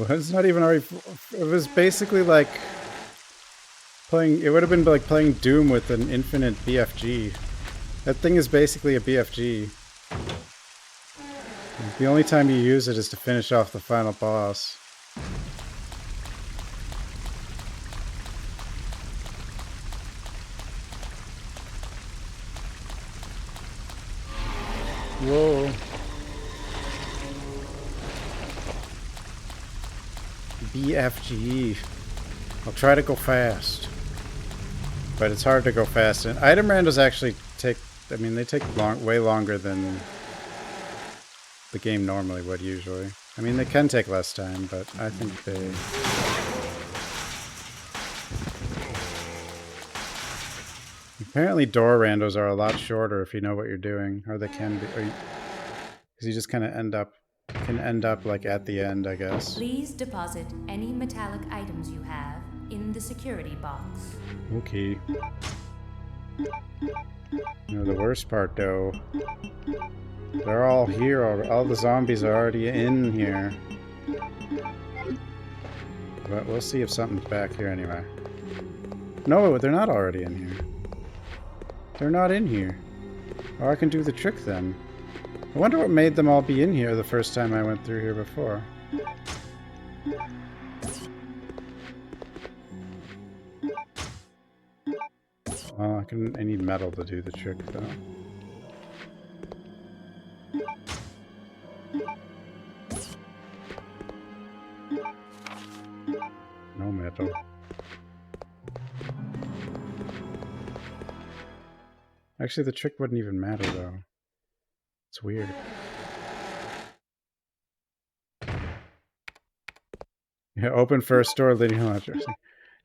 It's not even already. It was basically like playing. It would have been like playing Doom with an infinite BFG. That thing is basically a BFG. The only time you use it is to finish off the final boss. Whoa. BFG. I'll try to go fast. But it's hard to go fast. And item randos actually take, I mean, they take way longer than the game normally would usually. I mean, they can take less time, but I think they... Apparently door randos are a lot shorter if you know what you're doing. Or they can be. Because you just kind of end up like at the end, I guess. Please deposit any metallic items you have in the security box. Okay. You know, the worst part though, they're all here. All the zombies are already in here. But we'll see if something's back here anyway. No, they're not already in here. They're not in here. Oh, I can do the trick then. I wonder what made them all be in here the first time I went through here before. Oh, I need metal to do the trick, though. No metal. Actually, the trick wouldn't even matter, though. It's weird. Yeah, open first door leading to electricity.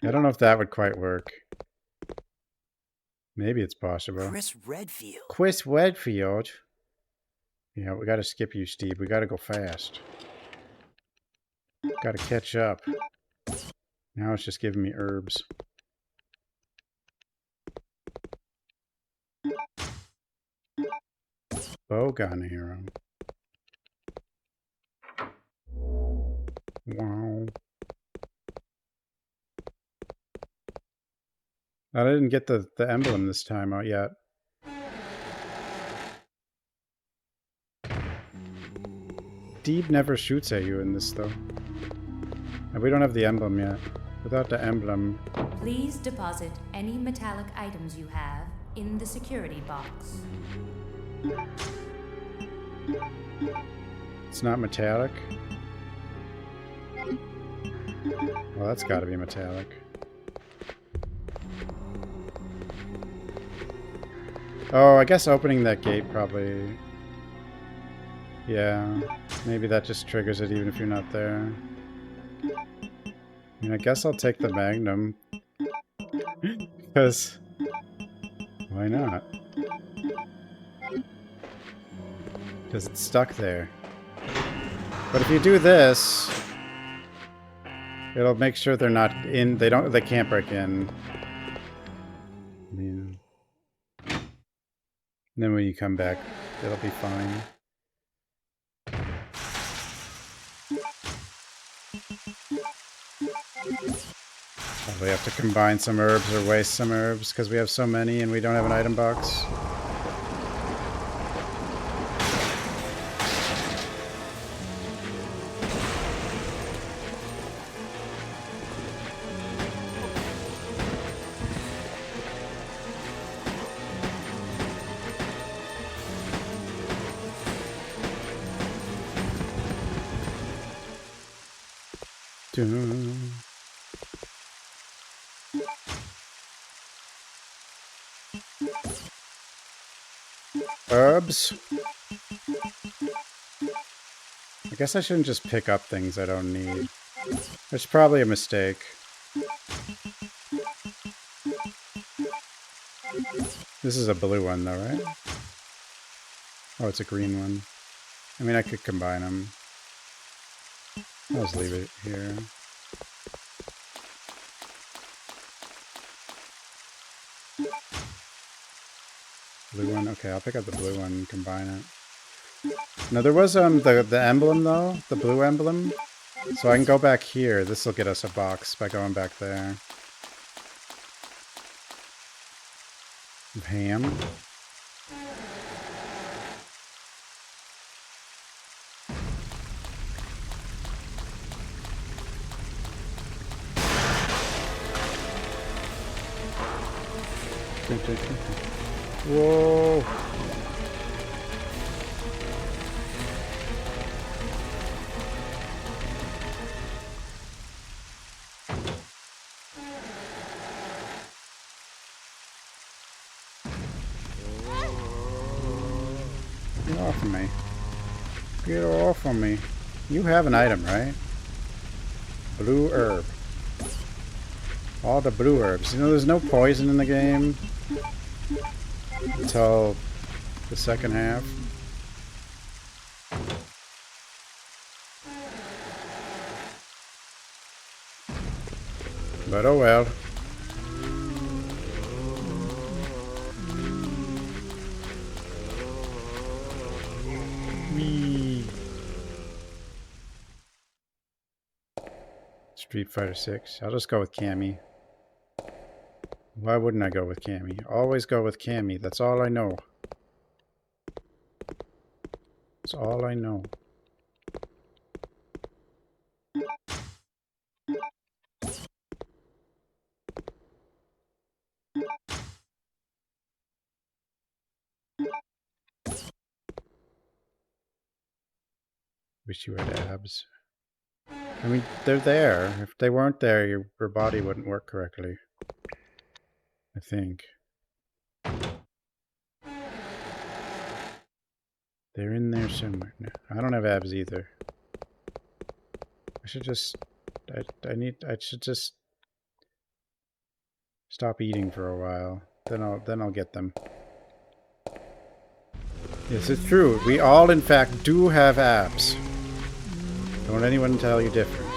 I don't know if that would quite work. Maybe it's possible. Chris Redfield. Chris Redfield? Yeah, we gotta skip you, Steve. We gotta go fast. Gotta catch up. Now it's just giving me herbs. Bowgun hero. Wow. I didn't get the emblem this time out yet. Deeb never shoots at you in this, though. And we don't have the emblem yet. Without the emblem... Please deposit any metallic items you have in the security box. It's not metallic? Well, that's gotta be metallic. Oh, I guess opening that gate probably... Yeah, maybe that just triggers it even if you're not there. I mean, I guess I'll take the Magnum. Because... why not? Because it's stuck there. But if you do this... it'll make sure they're not in... they can't break in. I mean... and then when you come back, it'll be fine. Probably have to combine some herbs or waste some herbs because we have so many and we don't have an item box. Herbs. I guess I shouldn't just pick up things I don't need. It's probably a mistake. This is a blue one though, right? Oh, it's a green one. I mean, I could combine them. I'll just leave it here. Blue one? Okay, I'll pick up the blue one and combine it. Now there was the emblem though, the blue emblem. So I can go back here. This will get us a box by going back there. Ham. Whoa. Get off of me. Get off of me. You have an item, right? Blue herb. All the blue herbs. You know, there's no poison in the game until the second half. But oh well. Whee. Street Fighter 6. I'll just go with Cammy. Why wouldn't I go with Cammy? Always go with Cammy. That's all I know. That's all I know. Wish you had abs. I mean, they're there. If they weren't there, your body wouldn't work correctly. I think. They're in there somewhere. No, I don't have abs either. I should just... I should just... stop eating for a while. Then I'll get them. Yes, it's true. We all, in fact, do have abs. Don't anyone tell you different.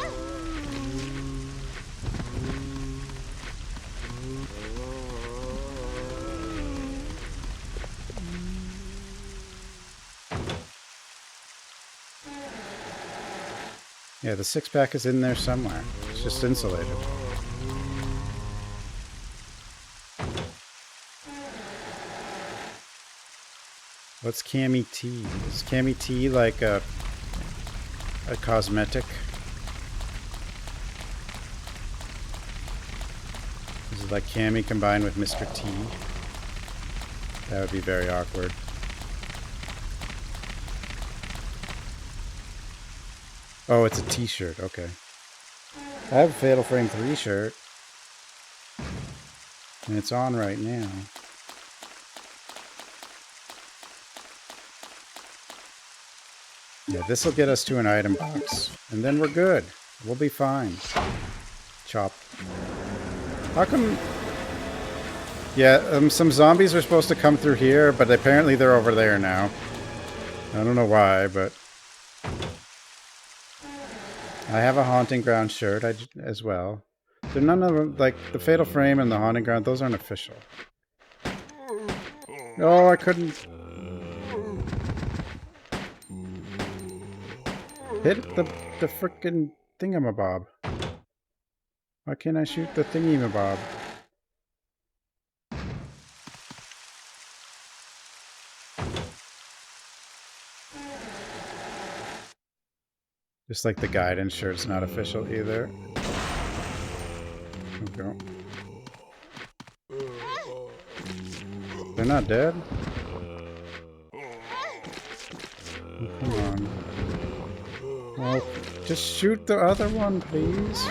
Yeah, the six-pack is in there somewhere. It's just insulated. What's Cami Tea? Is Cami Tea like a cosmetic? Is it like Cami combined with Mr. T? That would be very awkward. Oh, it's a t-shirt. Okay. I have a Fatal Frame 3 shirt. And it's on right now. Yeah, this will get us to an item box. And then we're good. We'll be fine. Chop. How come... Yeah, some zombies are supposed to come through here, but apparently they're over there now. I don't know why, but... I have a Haunting Ground shirt as well. They're none of them, like, the Fatal Frame and the Haunting Ground, those aren't official. Oh, I couldn't... Hit the frickin' thingamabob. Why can't I shoot the thingy-mabob? Just like the guidance shirt's not official either. Okay. They're not dead? Oh, come on. Well, just shoot the other one, please.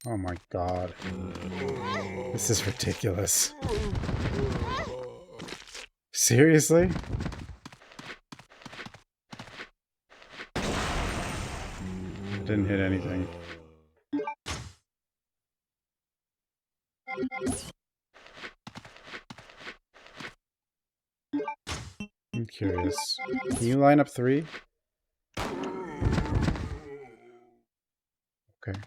Oh my god. This is ridiculous. Seriously? Didn't hit anything. I'm curious. Can you line up 3? Okay.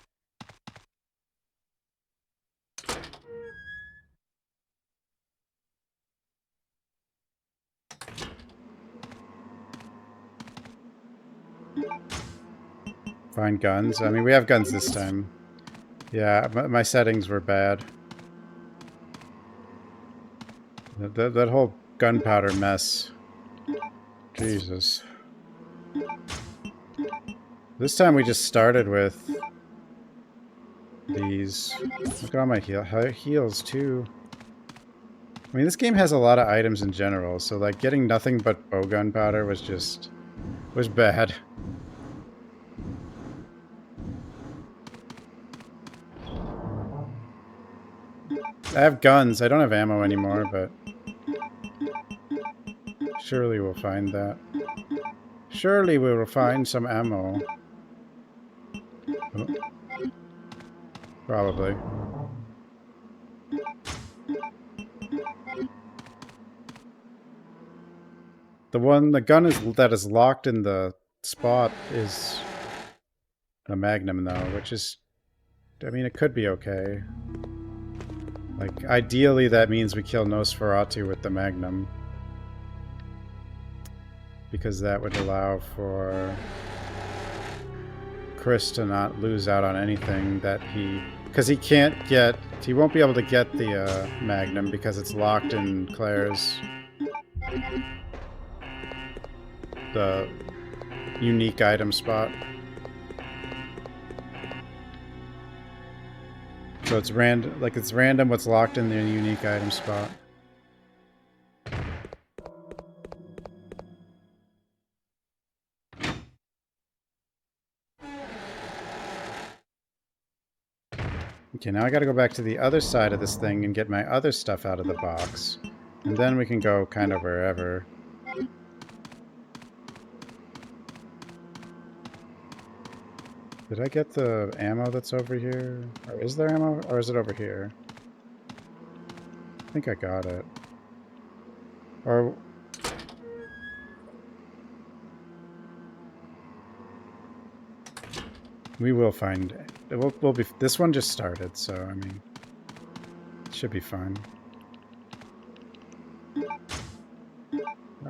Find guns. I mean, we have guns this time. Yeah, my settings were bad. That whole gunpowder mess. Jesus. This time we just started with these. Look at all my heals too. I mean, this game has a lot of items in general, so like getting nothing but bow gunpowder was bad. I have guns. I don't have ammo anymore, but surely we'll find that. Surely we will find some ammo. Oh. Probably. The gun that is locked in the spot is a Magnum though, which is, I mean, it could be okay. Like, ideally that means we kill Nosferatu with the Magnum. Because that would allow for Chris to not lose out on anything that because he won't be able to get the Magnum because it's locked in Claire's the unique item spot. so it's random. Like it's random what's locked in the unique item spot. Okay, now I gotta go back to the other side of this thing and get my other stuff out of the box. And then we can go kind of wherever. Did I get the ammo that's over here? Or is there ammo? Or is it over here? I think I got it. Or... we will find it. We'll be... this one just started, so, I mean... it should be fine.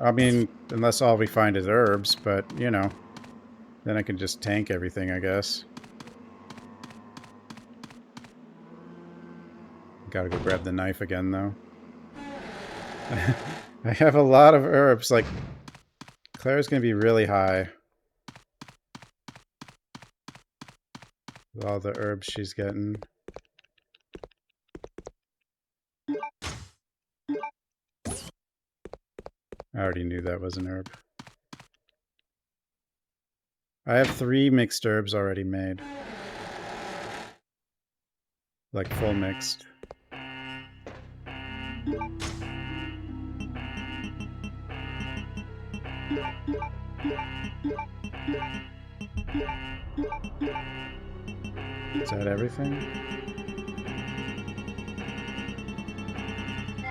I mean, unless all we find is herbs, but, you know... then I can just tank everything, I guess. Gotta go grab the knife again, though. I have a lot of herbs, like... Claire's gonna be really high. With all the herbs she's getting. I already knew that was an herb. I have 3 mixed herbs already made. Like full mixed. Is that everything?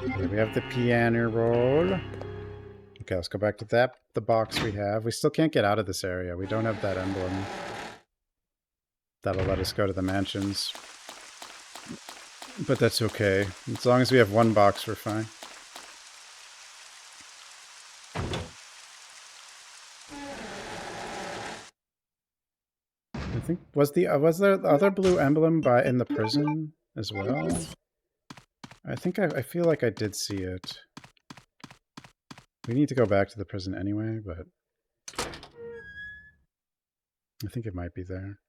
Okay, we have the piano roll. Okay, let's go back to the box we have. We still can't get out of this area. We don't have that emblem. That'll let us go to the mansions. But that's okay. As long as we have one box, we're fine. I think was there the other blue emblem in the prison as well? I think I feel like I did see it. We need to go back to the prison anyway, but I think it might be there.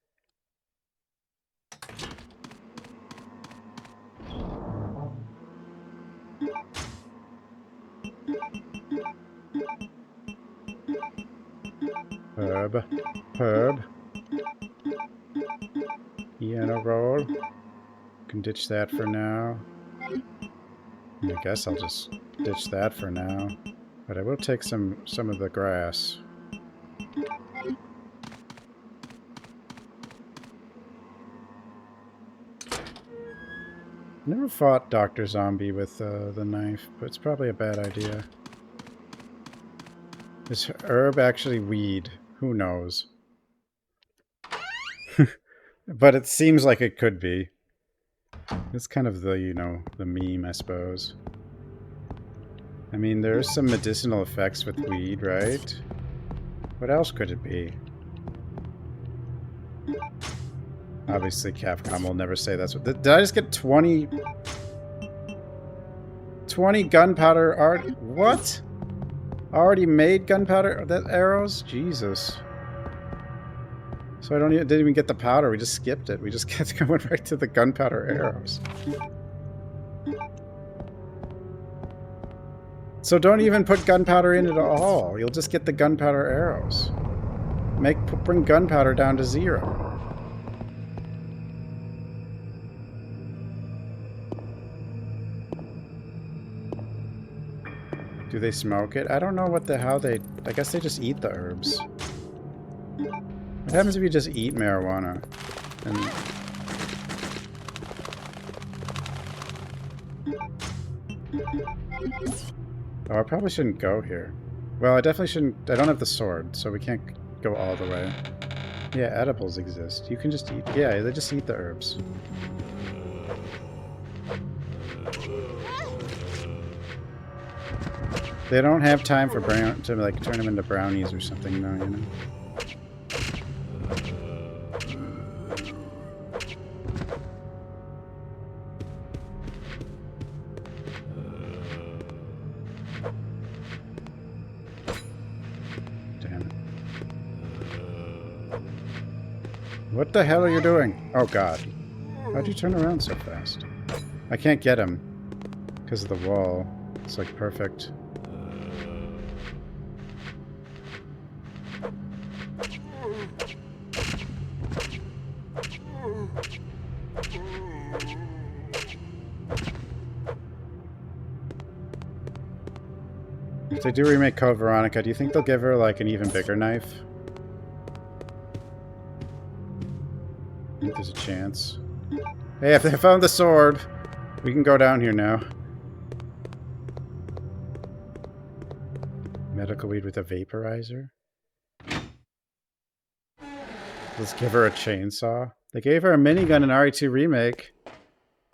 Herb. Piano roll. Can ditch that for now. I guess I'll just ditch that for now. But I will take some of the grass. Never fought Dr. Zombie with the knife, but it's probably a bad idea. Is herb actually weed? Who knows? But it seems like it could be. It's kind of the, you know, the meme, I suppose. I mean, there's some medicinal effects with weed, right? What else could it be? Obviously, Capcom will never say that's what... Did I just get 20 gunpowder art? What? Already made gunpowder arrows? Jesus. So didn't even get the powder, we just skipped it. We just kept going right to the gunpowder arrows. So don't even put gunpowder in it at all. You'll just get the gunpowder arrows. Bring gunpowder down to 0. Do they smoke it? I don't know how they... I guess they just eat the herbs. What happens if you just eat marijuana? Oh, I probably shouldn't go here. Well, I definitely shouldn't... I don't have the sword, so we can't go all the way. Yeah, edibles exist. You can just eat... Yeah, they just eat the herbs. They don't have time for to like turn them into brownies or something, though, you know. Damn it. What the hell are you doing? Oh, God. How'd you turn around so fast? I can't get him because of the wall. It's like perfect. If they do remake Code Veronica, do you think they'll give her like an even bigger knife? I think there's a chance. Hey, if they found the sword, we can go down here now. Medical weed with a vaporizer? Let's give her a chainsaw. They gave her a minigun in RE2 Remake.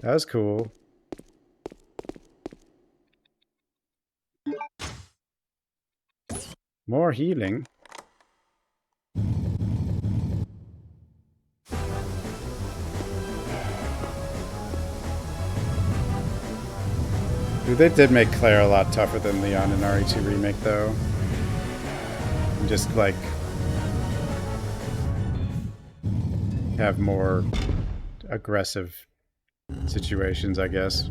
That was cool. More healing. Dude, they did make Claire a lot tougher than Leon in RE2 Remake, though. And just, like, have more aggressive situations, I guess.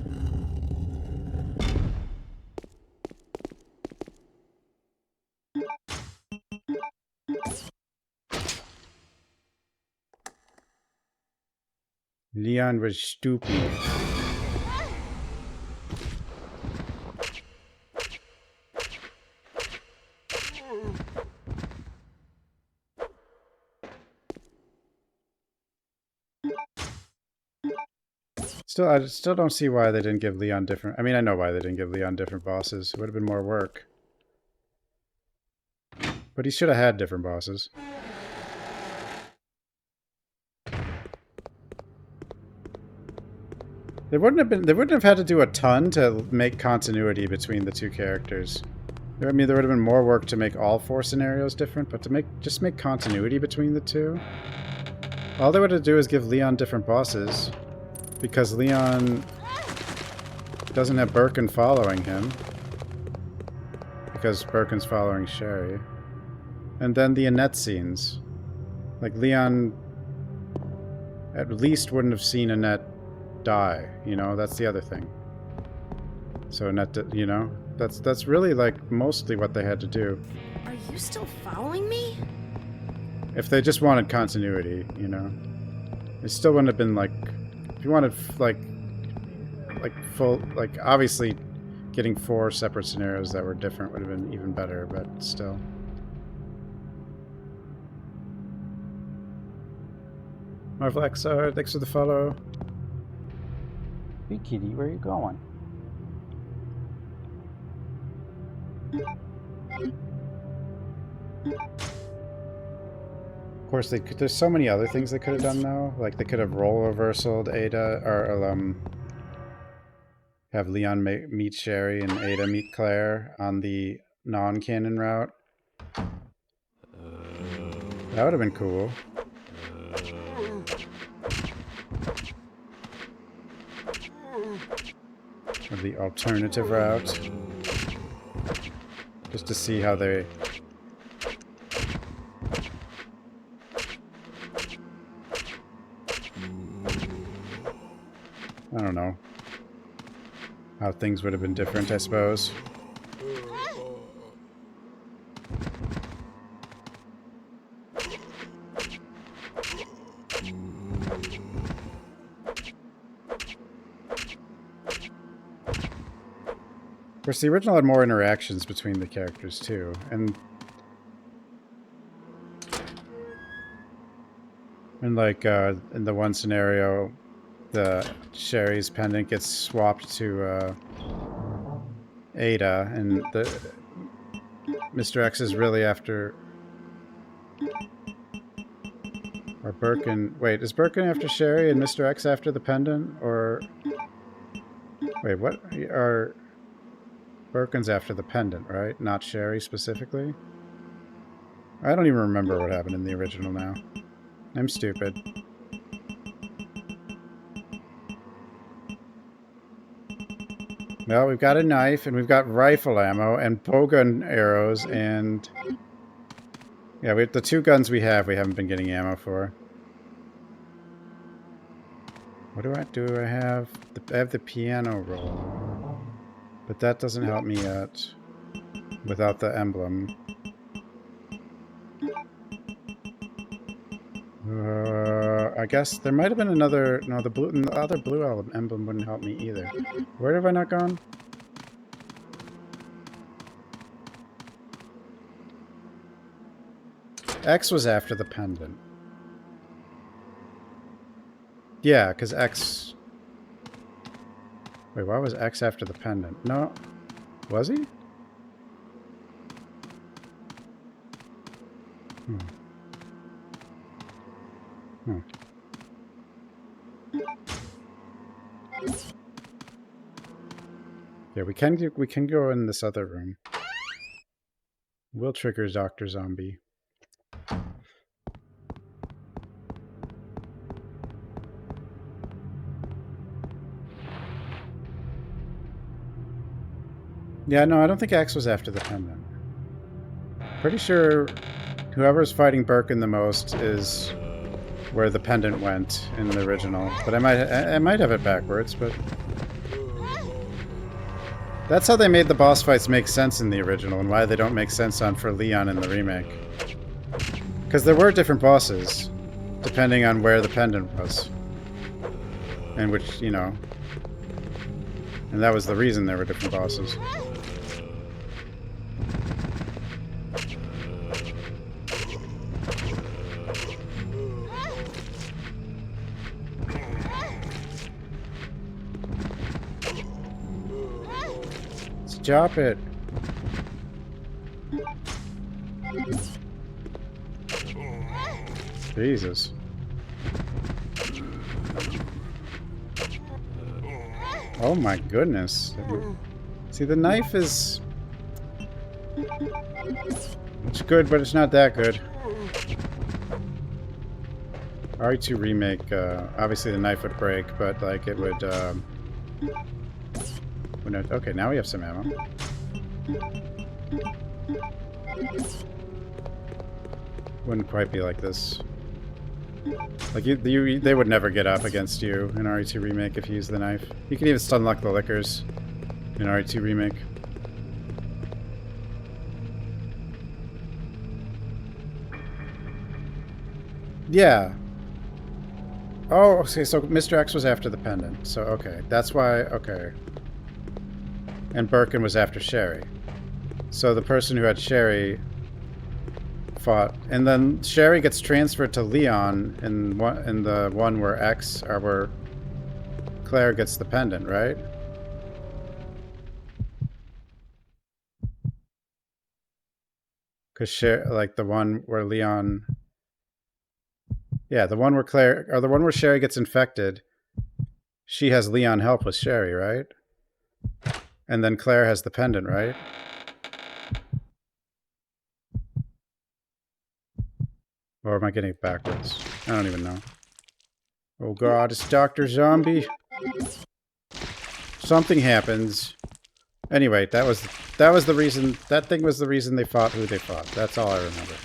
Leon was stupid. I still don't see why they didn't give Leon different... I mean, I know why they didn't give Leon different bosses. It would have been more work. But he should have had different bosses. They wouldn't have had to do a ton to make continuity between the two characters. I mean, there would have been more work to make all 4 scenarios different, but to just make continuity between the two. All they would have to do is give Leon different bosses. Because Leon doesn't have Birkin following him. Because Birkin's following Sherry. And then the Annette scenes. Like, Leon at least wouldn't have seen Annette die, you know? That's the other thing. So Annette, you know? That's really, like, mostly what they had to do. Are you still following me? If they just wanted continuity, you know? It still wouldn't have been, like... If you wanted, like full, like, obviously getting 4 separate scenarios that were different would have been even better, but still. Marvel XR, thanks for the follow. Hey kitty, where are you going? Of course, there's so many other things they could have done, though. Like, they could have role-reversaled Ada, or, have Leon meet Sherry and Ada meet Claire on the non-canon route. That would have been cool. Or the alternative route. Just to see how they... I don't know. How things would have been different, I suppose. Of course, the original had more interactions between the characters, too. And like, in the one scenario... the Sherry's pendant gets swapped to Ada, and the Mr. X is really after... Or Birkin... Wait, is Birkin after Sherry and Mr. X after the pendant? Or... Wait, what are... Birkin's after the pendant, right? Not Sherry specifically? I don't even remember what happened in the original now. I'm stupid. Well, we've got a knife, and we've got rifle ammo, and bowgun arrows, and... Yeah, the 2 guns we haven't been getting ammo for. What do I do? I have the piano roll, but that doesn't help me yet without the emblem. I guess there might have been another. No, the other blue emblem wouldn't help me either. Where have I not gone? X was after the pendant. Yeah, because X... Wait, why was X after the pendant? No. Was he? Yeah, we can go in this other room. Will triggers Dr. Zombie. Yeah, no, I don't think X was after the pendant. Pretty sure whoever's fighting Birkin the most is where the pendant went in the original. But I might have it backwards, but... That's how they made the boss fights make sense in the original, and why they don't make sense for Leon in the remake. Because there were different bosses, depending on where the pendant was. And which, you know... And that was the reason there were different bosses. Stop it. Jesus. Oh my goodness. See, the knife is... It's good, but it's not that good. RE2 remake, obviously the knife would break, but like it would, okay, now we have some ammo. Wouldn't quite be like this. Like, they would never get up against you in RE2 remake if you use the knife. You can even stunlock the lickers in RE2 remake. Yeah. Oh, okay, so Mr. X was after the pendant. So, okay. That's why, okay. And Birkin was after Sherry. So the person who had Sherry fought, and then Sherry gets transferred to Leon in the one where X, or where Claire gets the pendant, right? Because like the one where Leon, yeah, the one where Claire, or the one where Sherry gets infected, she has Leon help with Sherry, right? And then Claire has the pendant, right? Or am I getting it backwards? I don't even know. Oh god, it's Dr. Zombie. Something happens. Anyway, that was the reason, that thing was the reason they fought who they fought. That's all I remember.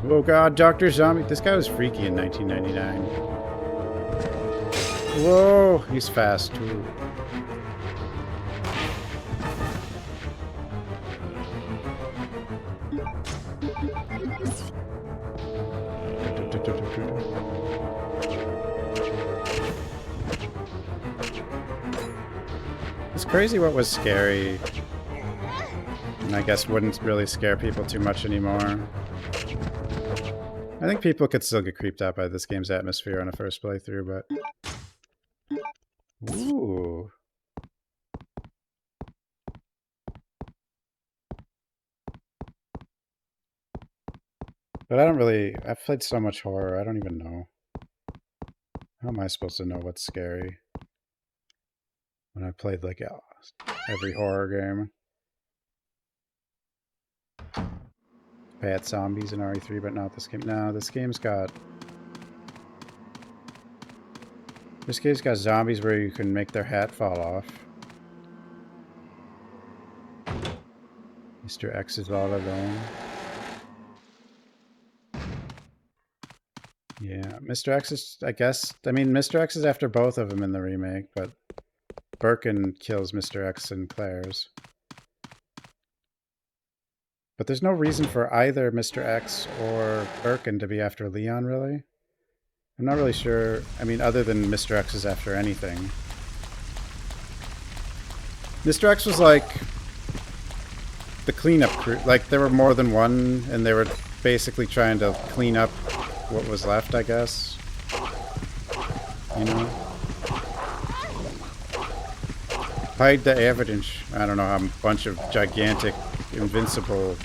Oh god, Dr. Zombie. This guy was freaky in 1999. Whoa, he's fast too. It's crazy what was scary, and I guess wouldn't really scare people too much anymore. I think people could still get creeped out by this game's atmosphere on a first playthrough, but... Ooh. But I don't really... I've played so much horror, I don't even know. How am I supposed to know what's scary? When I played, like, every horror game. Bad zombies in RE3, but not this game. No, this game's got... This game's got zombies where you can make their hat fall off. Mr. X is all alone. Yeah, Mr. X is, I guess, I mean, Mr. X is after both of them in the remake, but Birkin kills Mr. X and Claire's. But there's no reason for either Mr. X or Birkin to be after Leon, really. I'm not really sure, I mean, other than Mr. X is after anything. Mr. X was like the cleanup crew, like there were more than one, and they were basically trying to clean up what was left, I guess. You know? Hide the evidence. I don't know how a bunch of gigantic, invincible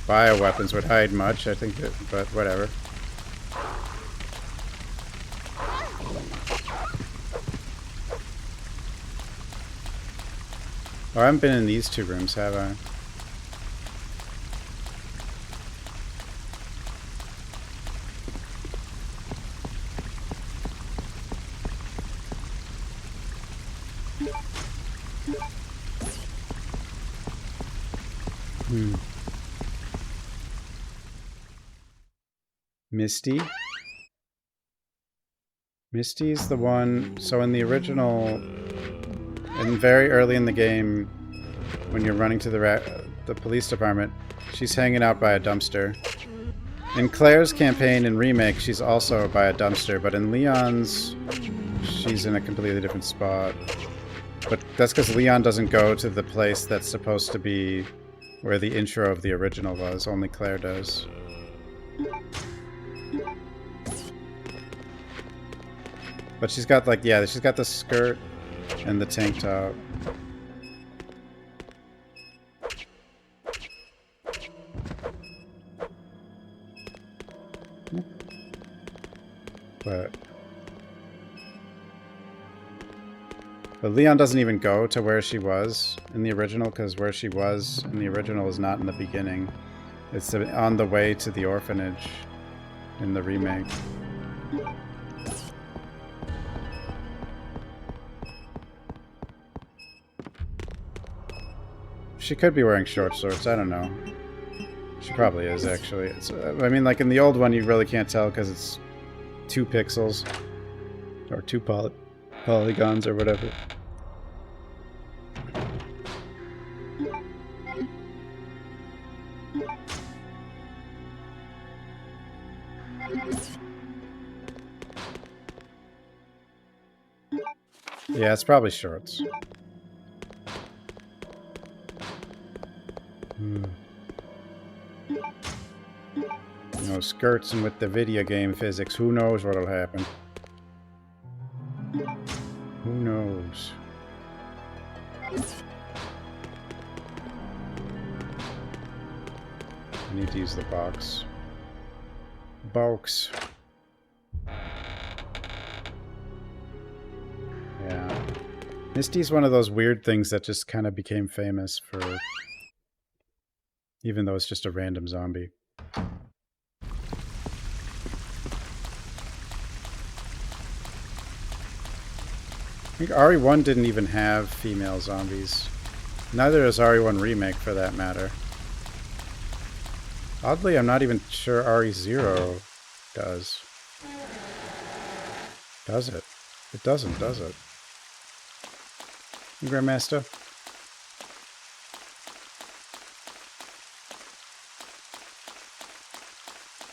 bioweapons would hide much, I think, but whatever. Oh, I haven't been in these two rooms, have I? Misty? Misty's the one... So in the original... And very early in the game, when you're running to the police department, she's hanging out by a dumpster. In Claire's campaign and remake, she's also by a dumpster, but in Leon's, she's in a completely different spot. But that's because Leon doesn't go to the place that's supposed to be where the intro of the original was. Only Claire does. But she's got, like, yeah, she's got the skirt and the tank top. But Leon doesn't even go to where she was in the original, because where she was in the original is not in the beginning. It's on the way to the orphanage in the remake. She could be wearing short shorts, I don't know. She probably is, actually. It's, I mean, like in the old one, you really can't tell because it's 2 pixels. Or 2 polygons or whatever. Yeah, it's probably shorts. No skirts, and with the video game physics, who knows what'll happen. Who knows? I need to use the box. Box. Yeah. Misty's one of those weird things that just kind of became famous for... Even though it's just a random zombie. I think RE1 didn't even have female zombies. Neither does RE1 Remake, for that matter. Oddly, I'm not even sure RE0 does. Does it? It doesn't, does it? Grandmaster?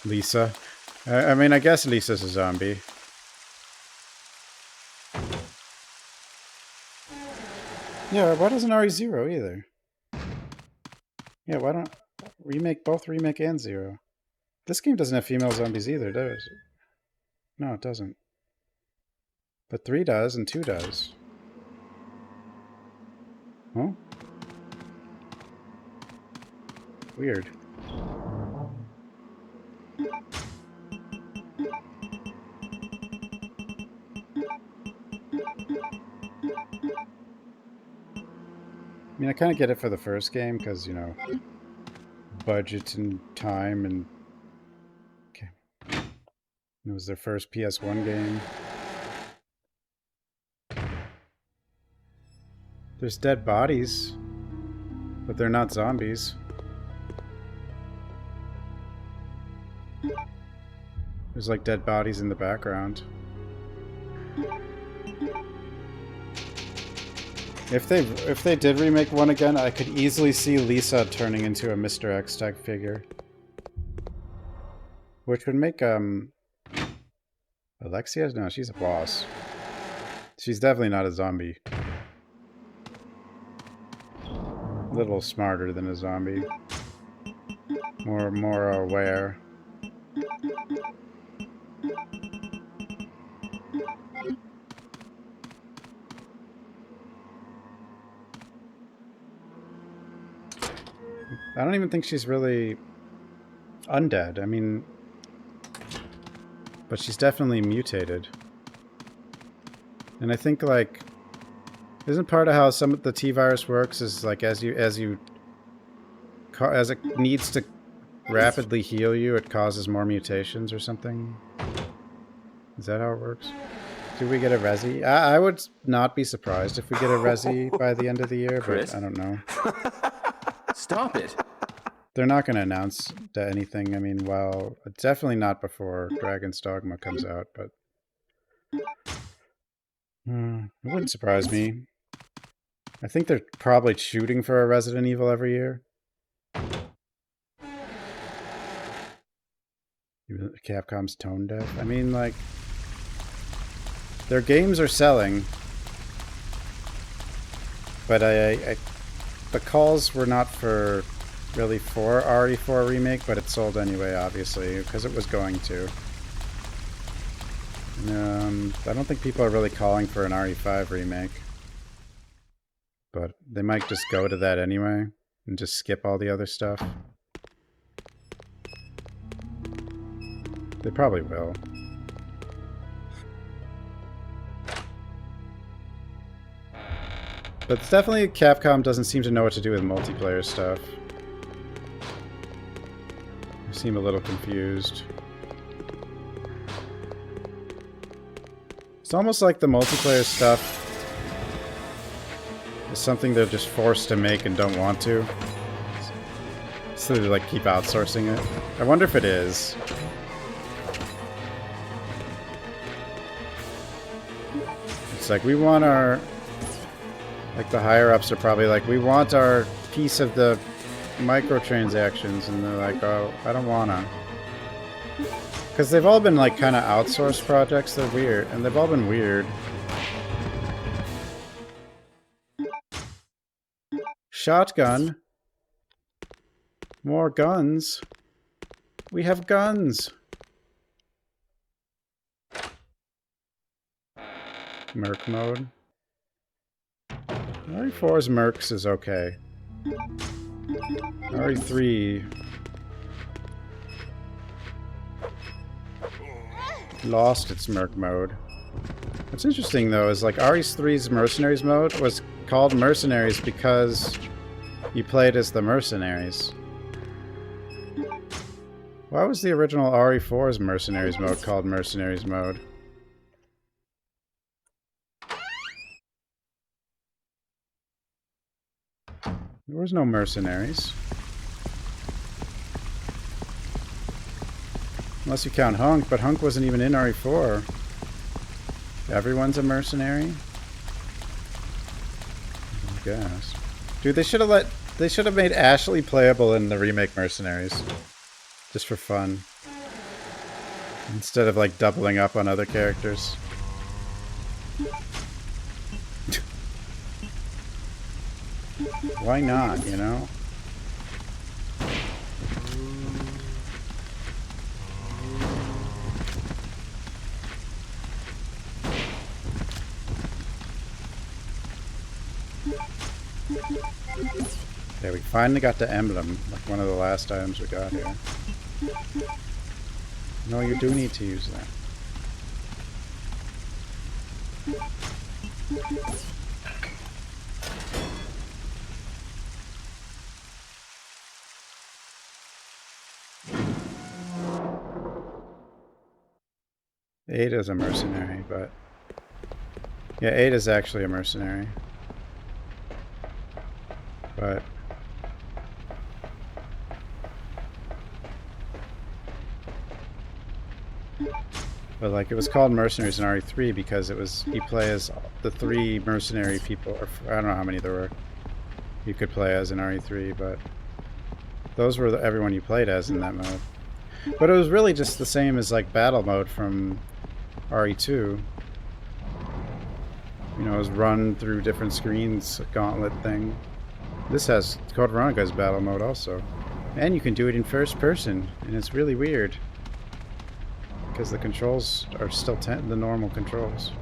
Lisa. I mean, I guess Lisa's a zombie. Yeah, why doesn't RE0 either? Yeah, why don't... Remake, both Remake and 0. This game doesn't have female zombies either, does it? No, it doesn't. But 3 does, and 2 does. Oh? Weird. I mean, I kind of get it for the first game, because, you know, budget and time, and... Okay. It was their first PS1 game. There's dead bodies, but they're not zombies. There's like dead bodies in the background. If they did remake one again, I could easily see Lisa turning into a Mr. X type figure. Which would make Alexia? No, she's a boss. She's definitely not a zombie. A little smarter than a zombie. More aware. I don't even think she's really undead. I mean, but she's definitely mutated. And I think, like, isn't part of how some of the T-virus works is like as it needs to rapidly heal you, it causes more mutations or something? Is that how it works? Do we get a Resi? I would not be surprised if we get a Resi by the end of the year, Chris? but I don't know. Stop it. They're not going to announce anything. I mean, well, definitely not before Dragon's Dogma comes out, but it wouldn't surprise me. I think they're probably shooting for a Resident Evil every year. Capcom's tone deaf. I mean, like, their games are selling, but the calls were not for really for RE4 remake, but it sold anyway, obviously, because it was going to. I don't think people are really calling for an RE5 remake, but they might just go to that anyway and just skip all the other stuff. They probably will. But it's definitely Capcom doesn't seem to know what to do with multiplayer stuff. They seem a little confused. It's almost like the multiplayer stuff is something they're just forced to make and don't want to. So they like keep outsourcing it. I wonder if it is. It's like we want our... Like the higher-ups are probably like, we want our piece of the microtransactions, and they're like, oh, I don't wanna. Because they've all been like kind of outsourced projects. They're weird, and they've all been weird. Shotgun. More guns. We have guns. Merc mode. RE4's Mercs is okay. RE3... lost its Merc mode. What's interesting, though, is like RE3's Mercenaries mode was called Mercenaries because you played as the mercenaries. Why was the original RE4's Mercenaries mode called Mercenaries mode? There was no mercenaries. Unless you count Hunk, but Hunk wasn't even in RE4. Everyone's a mercenary? I guess. Dude, they should have made Ashley playable in the remake Mercenaries. Just for fun. Instead of like doubling up on other characters. Why not, you know? Okay, we finally got the emblem, like one of the last items we got here. No, you do need to use that. Ada's a mercenary, but... yeah, Ada's actually a mercenary. But... But like it was called Mercenaries in RE3 because it was you play as the 3 mercenary people, or I don't know how many there were you could play as in RE3, but those were everyone you played as in that mode. But it was really just the same as like battle mode from RE2. You know, it was run through different screens, gauntlet thing. This has Code Veronica's battle mode also. And you can do it in first person, and it's really weird. Because the controls are still the normal controls.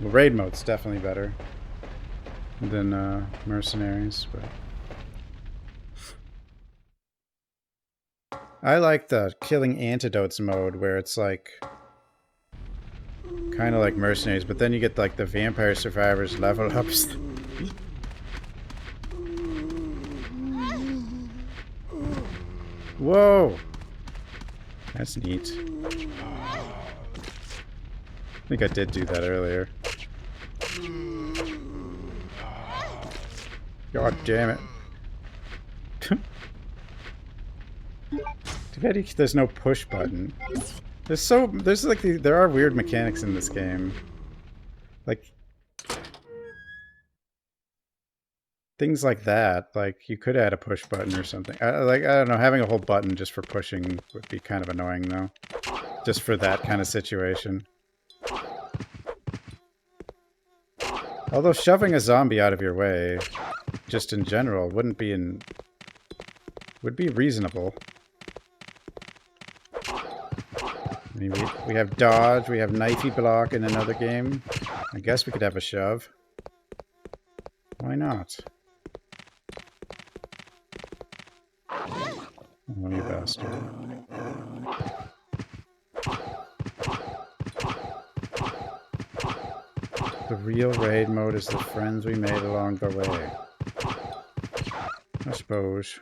Well, raid mode's definitely better than Mercenaries, but I like the killing antidotes mode where it's like kind of like Mercenaries, but then you get like the vampire survivors level ups. Whoa! That's neat. I think I did do that earlier. God damn it. Too bad there's no push button. There's like there are weird mechanics in this game. Like things like that. Like you could add a push button or something. I don't know, having a whole button just for pushing would be kind of annoying though. Just for that kind of situation. Although shoving a zombie out of your way, just in general, would be reasonable. I mean, we have dodge, we have knifey block in another game. I guess we could have a shove. Why not? Oh, you bastard. The real raid mode is the friends we made along the way. I suppose.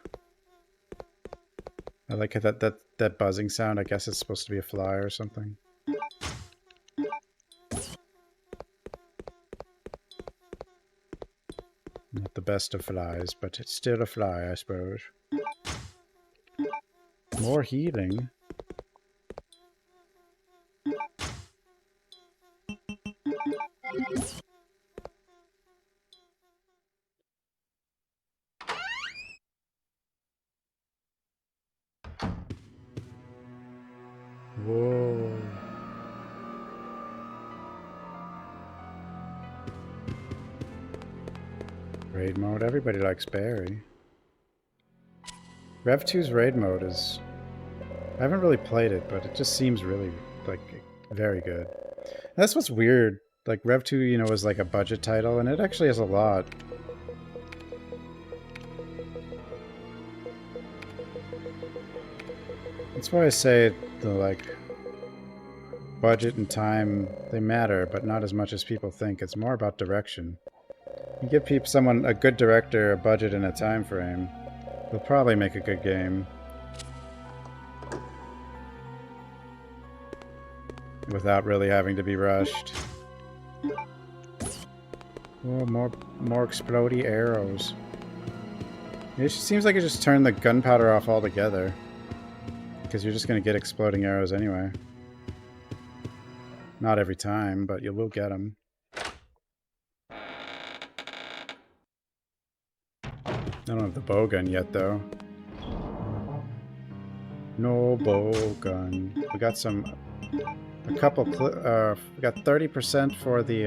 I like that buzzing sound. I guess it's supposed to be a fly or something. Not the best of flies, but it's still a fly, I suppose. More healing. Whoa. Raid mode. Everybody likes Barry. Rev 2's raid mode is... I haven't really played it, but it just seems really, like, very good. That's what's weird. Like, Rev 2, you know, is like a budget title, and it actually has a lot. That's why I say the, like, budget and time, they matter, but not as much as people think. It's more about direction. You give a good director, a budget, and a time frame, they'll probably make a good game. Without really having to be rushed. Oh, more explodey arrows. It seems like it just turned the gunpowder off altogether. Because you're just going to get exploding arrows anyway. Not every time, but you will get them. I don't have the bow gun yet, though. No bow gun. We got some... we got 30% for the,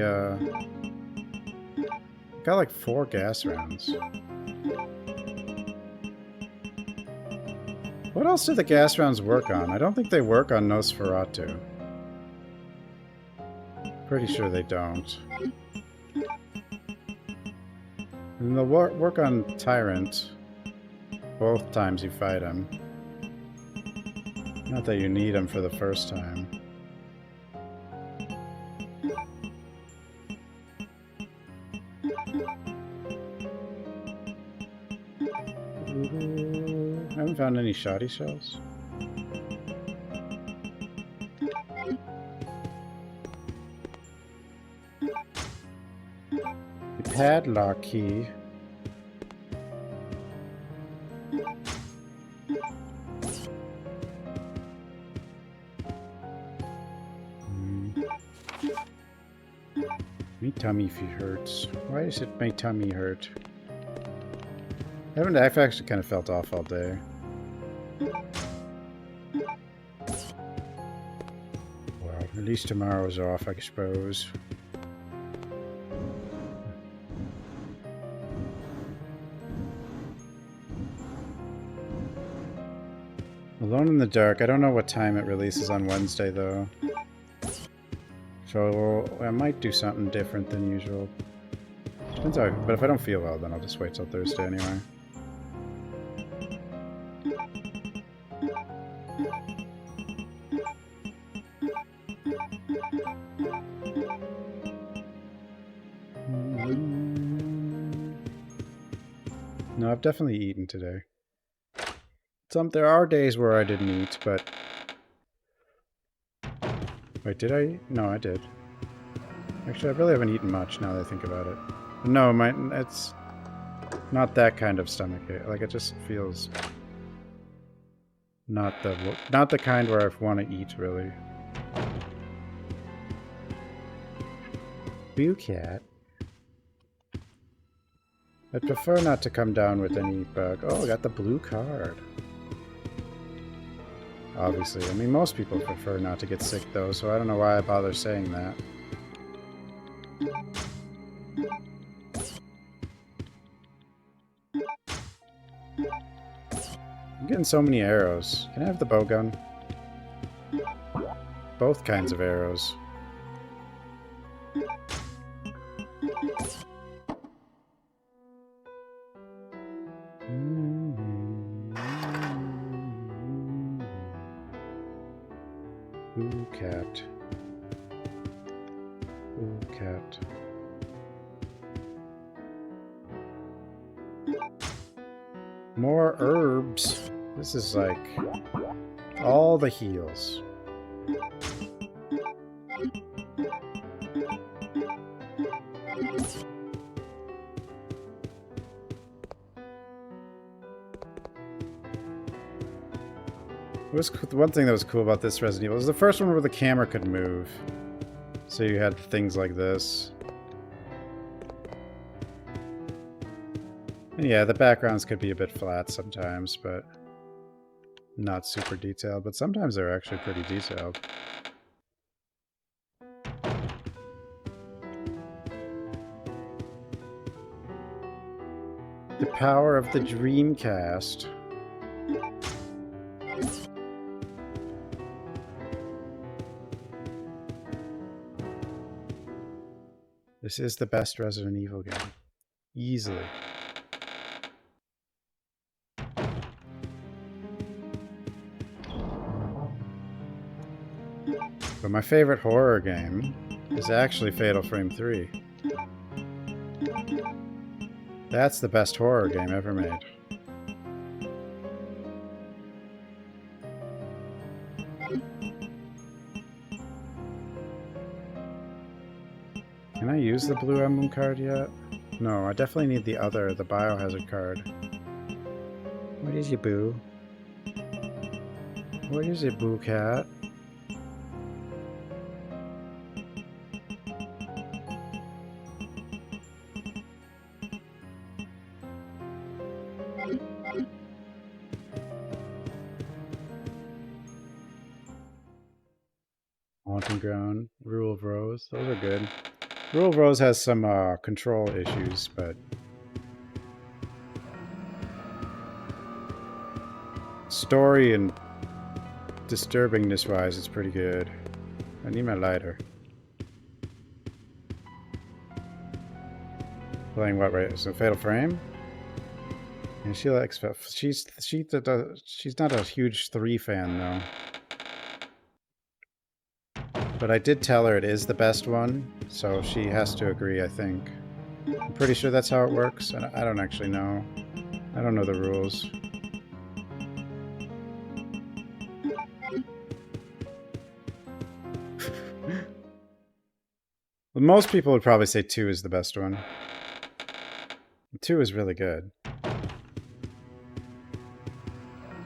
got like 4 gas rounds. What else do the gas rounds work on? I don't think they work on Nosferatu. Pretty sure they don't. And they'll work on Tyrant both times you fight him. Not that you need him for the first time. I haven't found any shoddy shells. The padlock key. My tummy hurts. Why does it my tummy hurt? I've actually kind of felt off all day. Well, at least tomorrow's off, I suppose. Alone in the Dark. I don't know what time it releases on Wednesday, though. So I might do something different than usual. Depends how, but if I don't feel well, then I'll just wait till Thursday anyway. No, I've definitely eaten today. There are days where I didn't eat, but... Wait, did I eat? No, I did. Actually, I really haven't eaten much now that I think about it. No, it's not that kind of stomachache. Like, it just feels... Not the kind where I want to eat, really. Boo cat. I'd prefer not to come down with any bug. Oh, I got the blue card. Obviously. I mean, most people prefer not to get sick, though, so I don't know why I bother saying that. I'm getting so many arrows. Can I have the bow gun? Both kinds of arrows. Ooh, cat. Ooh, cat. More herbs. This is like all the heals. One thing that was cool about this Resident Evil was the first one where the camera could move. So you had things like this. And yeah, the backgrounds could be a bit flat sometimes, but not super detailed. But sometimes they're actually pretty detailed. The power of the Dreamcast. This is the best Resident Evil game. Easily. But my favorite horror game is actually Fatal Frame 3. That's the best horror game ever made. Can I use the blue emblem card yet? No, I definitely need the biohazard card. What is your boo? What is it, boo cat? Haunting Ground, Rule of Rose, those are good. Rule of Rose has some control issues, but story and disturbingness-wise, it's pretty good. I need my lighter. Playing what, right? So Fatal Frame? And she likes... She's not a huge 3 fan, though. But I did tell her it is the best one, so she has to agree, I think. I'm pretty sure that's how it works. I don't actually know. I don't know the rules. Well, most people would probably say 2 is the best one. 2 is really good.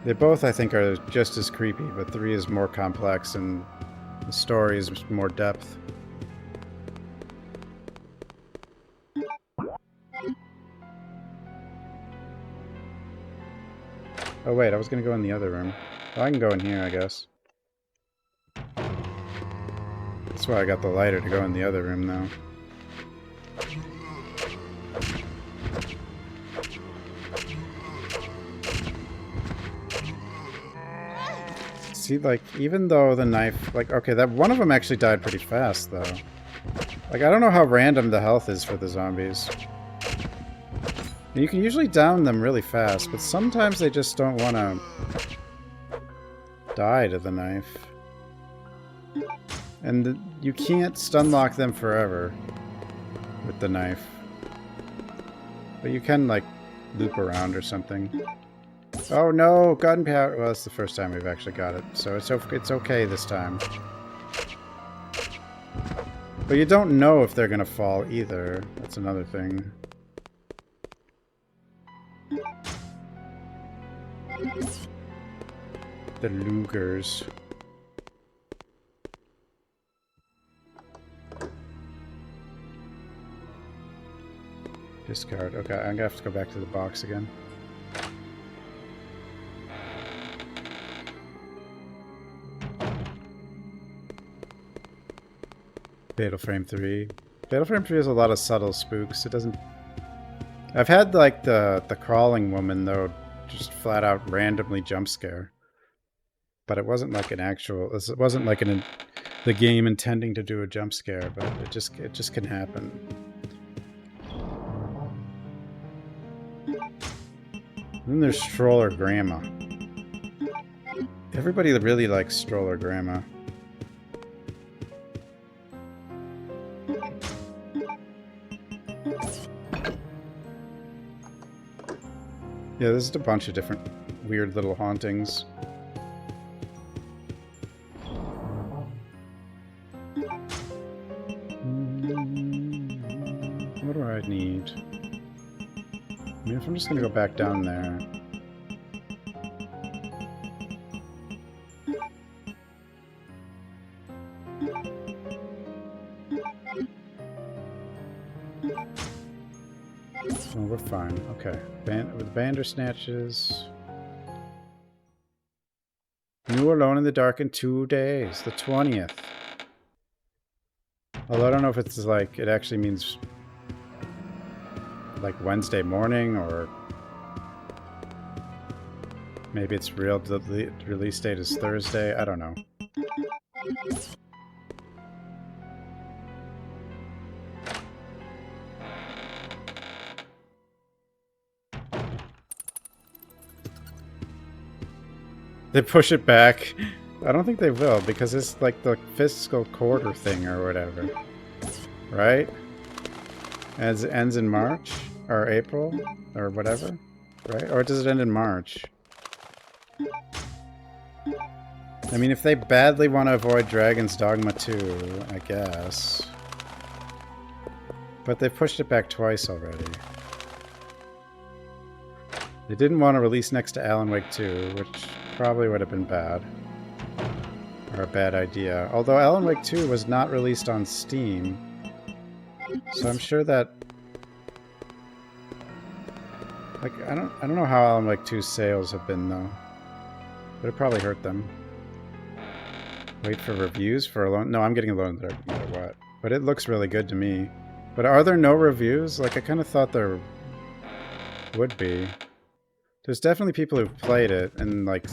They both, I think, are just as creepy, but 3 is more complex and the story is more depth. Oh wait, I was gonna go in the other room. Oh, I can go in here, I guess. That's why I got the lighter, to go in the other room, though. See, like, even though the knife... Like, okay, that one of them actually died pretty fast, though. Like, I don't know how random the health is for the zombies. You can usually down them really fast, but sometimes they just don't want to die to the knife. And you can't stun lock them forever with the knife. But you can, like, loop around or something. Oh no, gunpowder! Well, it's the first time we've actually got it, so it's okay this time. But you don't know if they're gonna fall either. That's another thing. The Lugers. Discard. Okay, I'm gonna have to go back to the box again. Fatal Frame 3. Fatal Frame 3 has a lot of subtle spooks. It doesn't... I've had, like, the crawling woman, though, just flat out randomly jump scare. But it wasn't like an actual... It wasn't like the game intending to do a jump scare, but it just can happen. And then there's Stroller Grandma. Everybody really likes Stroller Grandma. Yeah, there's a bunch of different weird little hauntings. What do I need? I mean, if I'm just gonna go back down there. Oh, we're fine. Okay. With Bandersnatches. New Alone in the Dark in 2 days. The 20th. Although I don't know if it's like, it actually means like Wednesday morning, or maybe it's real, the release date is Thursday. I don't know. They push it back. I don't think they will, because it's like the fiscal quarter thing or whatever. Right? As it ends in March? Or April? Or whatever? Right? Or does it end in March? I mean, if they badly want to avoid Dragon's Dogma 2, I guess. But they've pushed it back twice already. They didn't want to release next to Alan Wake 2, which probably would have been bad. Or a bad idea. Although Alan Wake 2 was not released on Steam. So I'm sure that... Like, I don't know how Alan Wake 2's sales have been, though. But it probably hurt them. Wait for reviews for Alone... No, I'm getting Alone in the Dark no matter what. But it looks really good to me. But are there no reviews? Like, I kind of thought there would be. There's definitely people who've played it, and, like...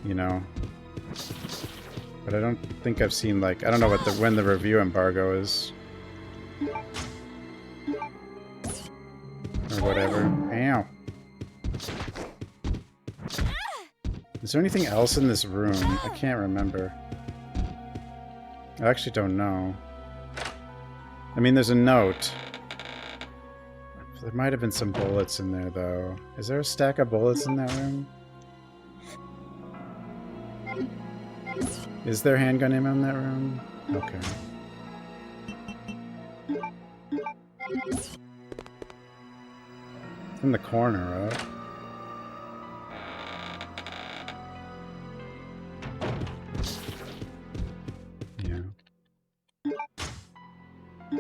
You know... But I don't think I've seen, like... I don't know what when the review embargo is. Or whatever. Ow. Is there anything else in this room? I can't remember. I actually don't know. I mean, there's a note. There might have been some bullets in there, though. Is there a stack of bullets in that room? Is there handgun ammo in that room? Okay. In the corner, right? Yeah.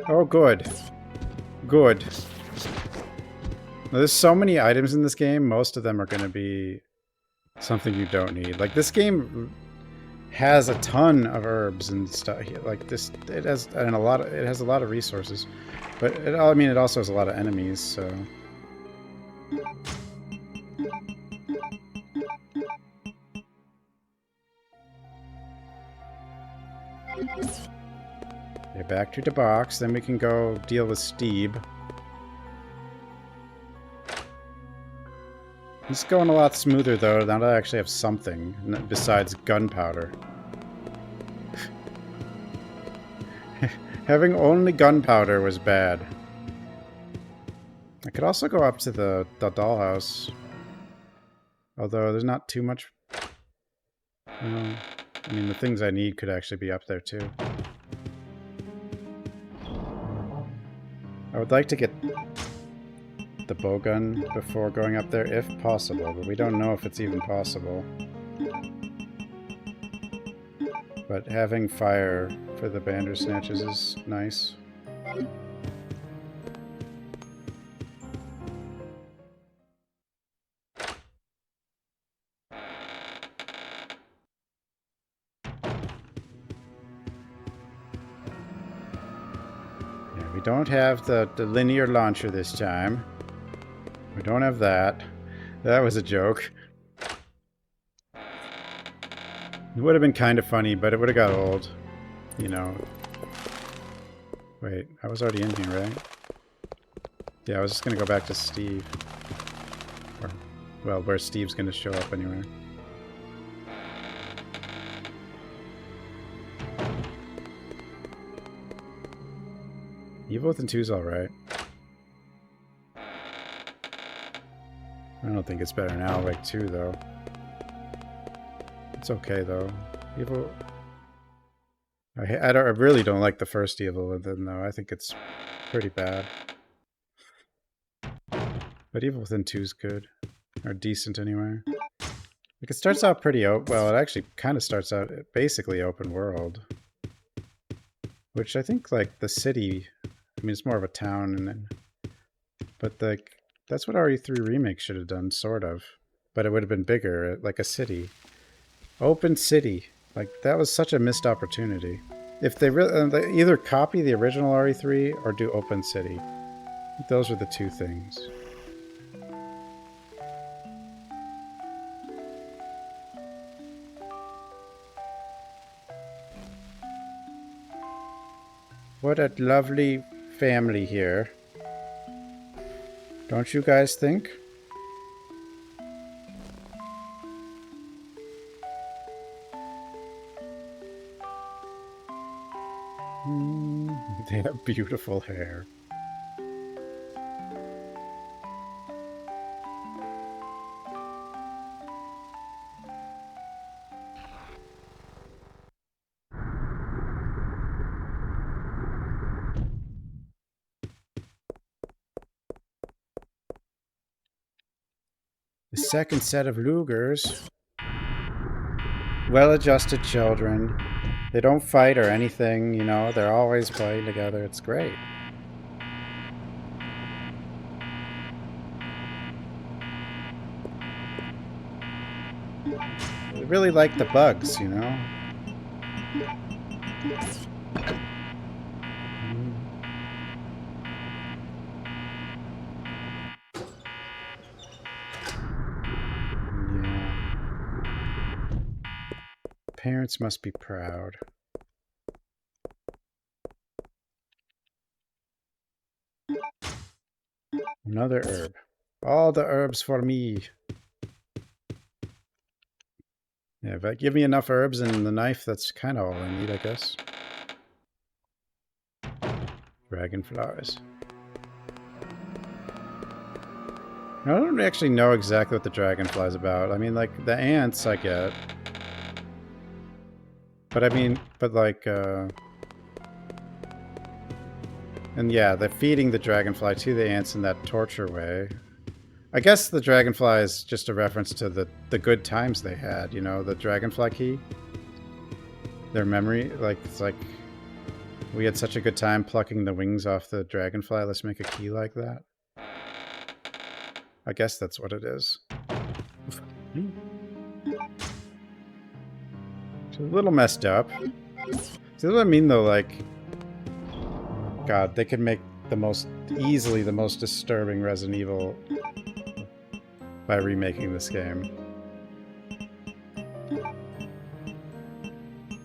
Oh, good. Good. There's so many items in this game, most of them are going to be something you don't need. Like, this game has a ton of herbs and stuff. Like, this, it has, and it has a lot of resources. But, I mean, it also has a lot of enemies, so... Okay, back to the box, then we can go deal with Steve. It's going a lot smoother, though, now that I actually have something besides gunpowder. Having only gunpowder was bad. I could also go up to the dollhouse. Although there's not too much... I mean, the things I need could actually be up there, too. I would like to get the bowgun before going up there, if possible, but we don't know if it's even possible. But having fire for the Bandersnatches is nice. Yeah, we don't have the linear launcher this time. We don't have that. That was a joke. It would have been kind of funny, but it would have got old. You know. Wait, I was already in here, right? Yeah, I was just going to go back to Steve. Or, well, where Steve's going to show up anyway. Evil Within 2's alright. I don't think it's better than Alan Wake 2, though. It's okay, though. Evil... I really don't like the first Evil Within, though. I think it's pretty bad. But Evil Within 2's good. Or decent, anyway. Like, it starts out pretty open... Well, it actually kind of starts out basically open world. Which I think, like, the city... I mean, it's more of a town, and then... But, like... That's what RE3 Remake should have done, sort of. But it would have been bigger, like a city. Open city. Like, that was such a missed opportunity. If they really... they either copy the original RE3 or do open city. Those are the two things. What a lovely family here. Don't you guys think? They have beautiful hair. The second set of Lugers. Well-adjusted children. They don't fight or anything, you know, they're always playing together. It's great. They really like the bugs, you know. Parents must be proud. Another herb. All the herbs for me. Yeah, if I give me enough herbs and the knife, that's kind of all I need, I guess. Dragonflies. I don't actually know exactly what the dragonfly's about. I mean, like, the ants I get. But I mean, but like, and yeah, they're feeding the dragonfly to the ants in that torture way. I guess the dragonfly is just a reference to the good times they had, you know, the dragonfly key. Their memory, like, it's like, we had such a good time plucking the wings off the dragonfly, let's make a key like that. I guess that's what it is. It's a little messed up. See what I mean, though? Like, God, they could make easily the most disturbing Resident Evil by remaking this game.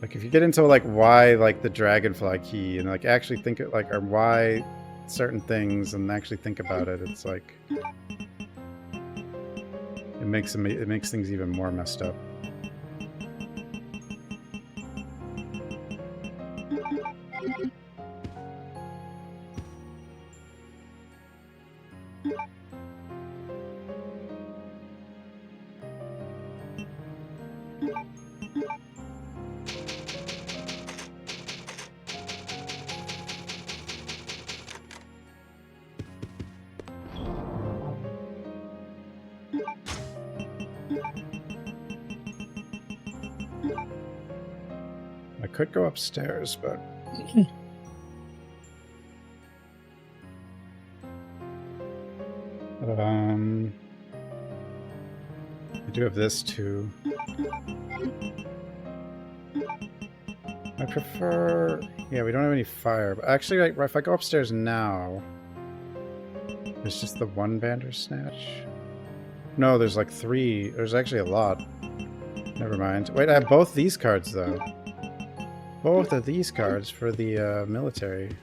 Like, if you get into like why like the dragonfly key and like actually think it like or why certain things and actually think about it, it's like it makes things even more messed up. I could go upstairs, but I do have this too. I prefer... Yeah, we don't have any fire, but actually, like, if I go upstairs now, there's just the one Bandersnatch. No, there's like 3. There's actually a lot. Never mind. Wait, I have both these cards, though. Both of these cards for the military.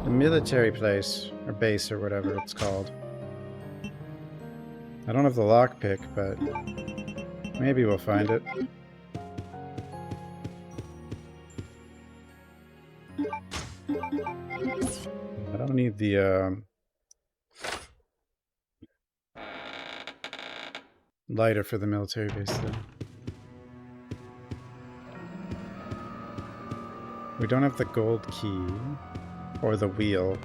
The military place, or base, or whatever it's called. I don't have the lockpick, but maybe we'll find it. I don't need the lighter for the military base, though. We don't have the gold key or the wheel.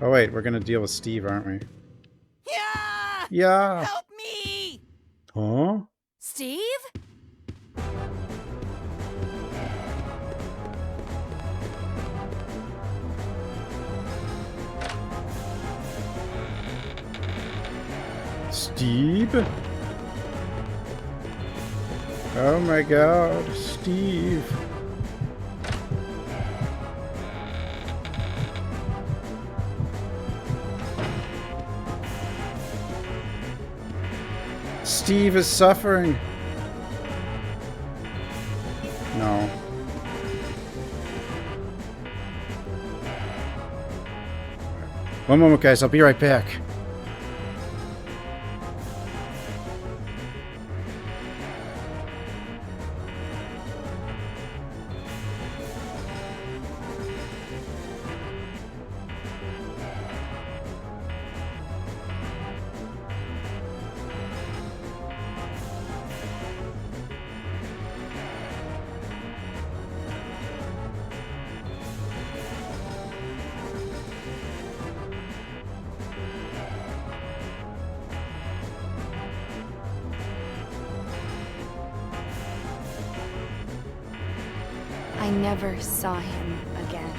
Oh wait, we're gonna deal with Steve, aren't we? Yeah! Yeah! Help me! Huh? Steve? Steve? Oh my god, Steve. Steve is suffering. No. One moment, guys. I'll be right back. I never saw him again.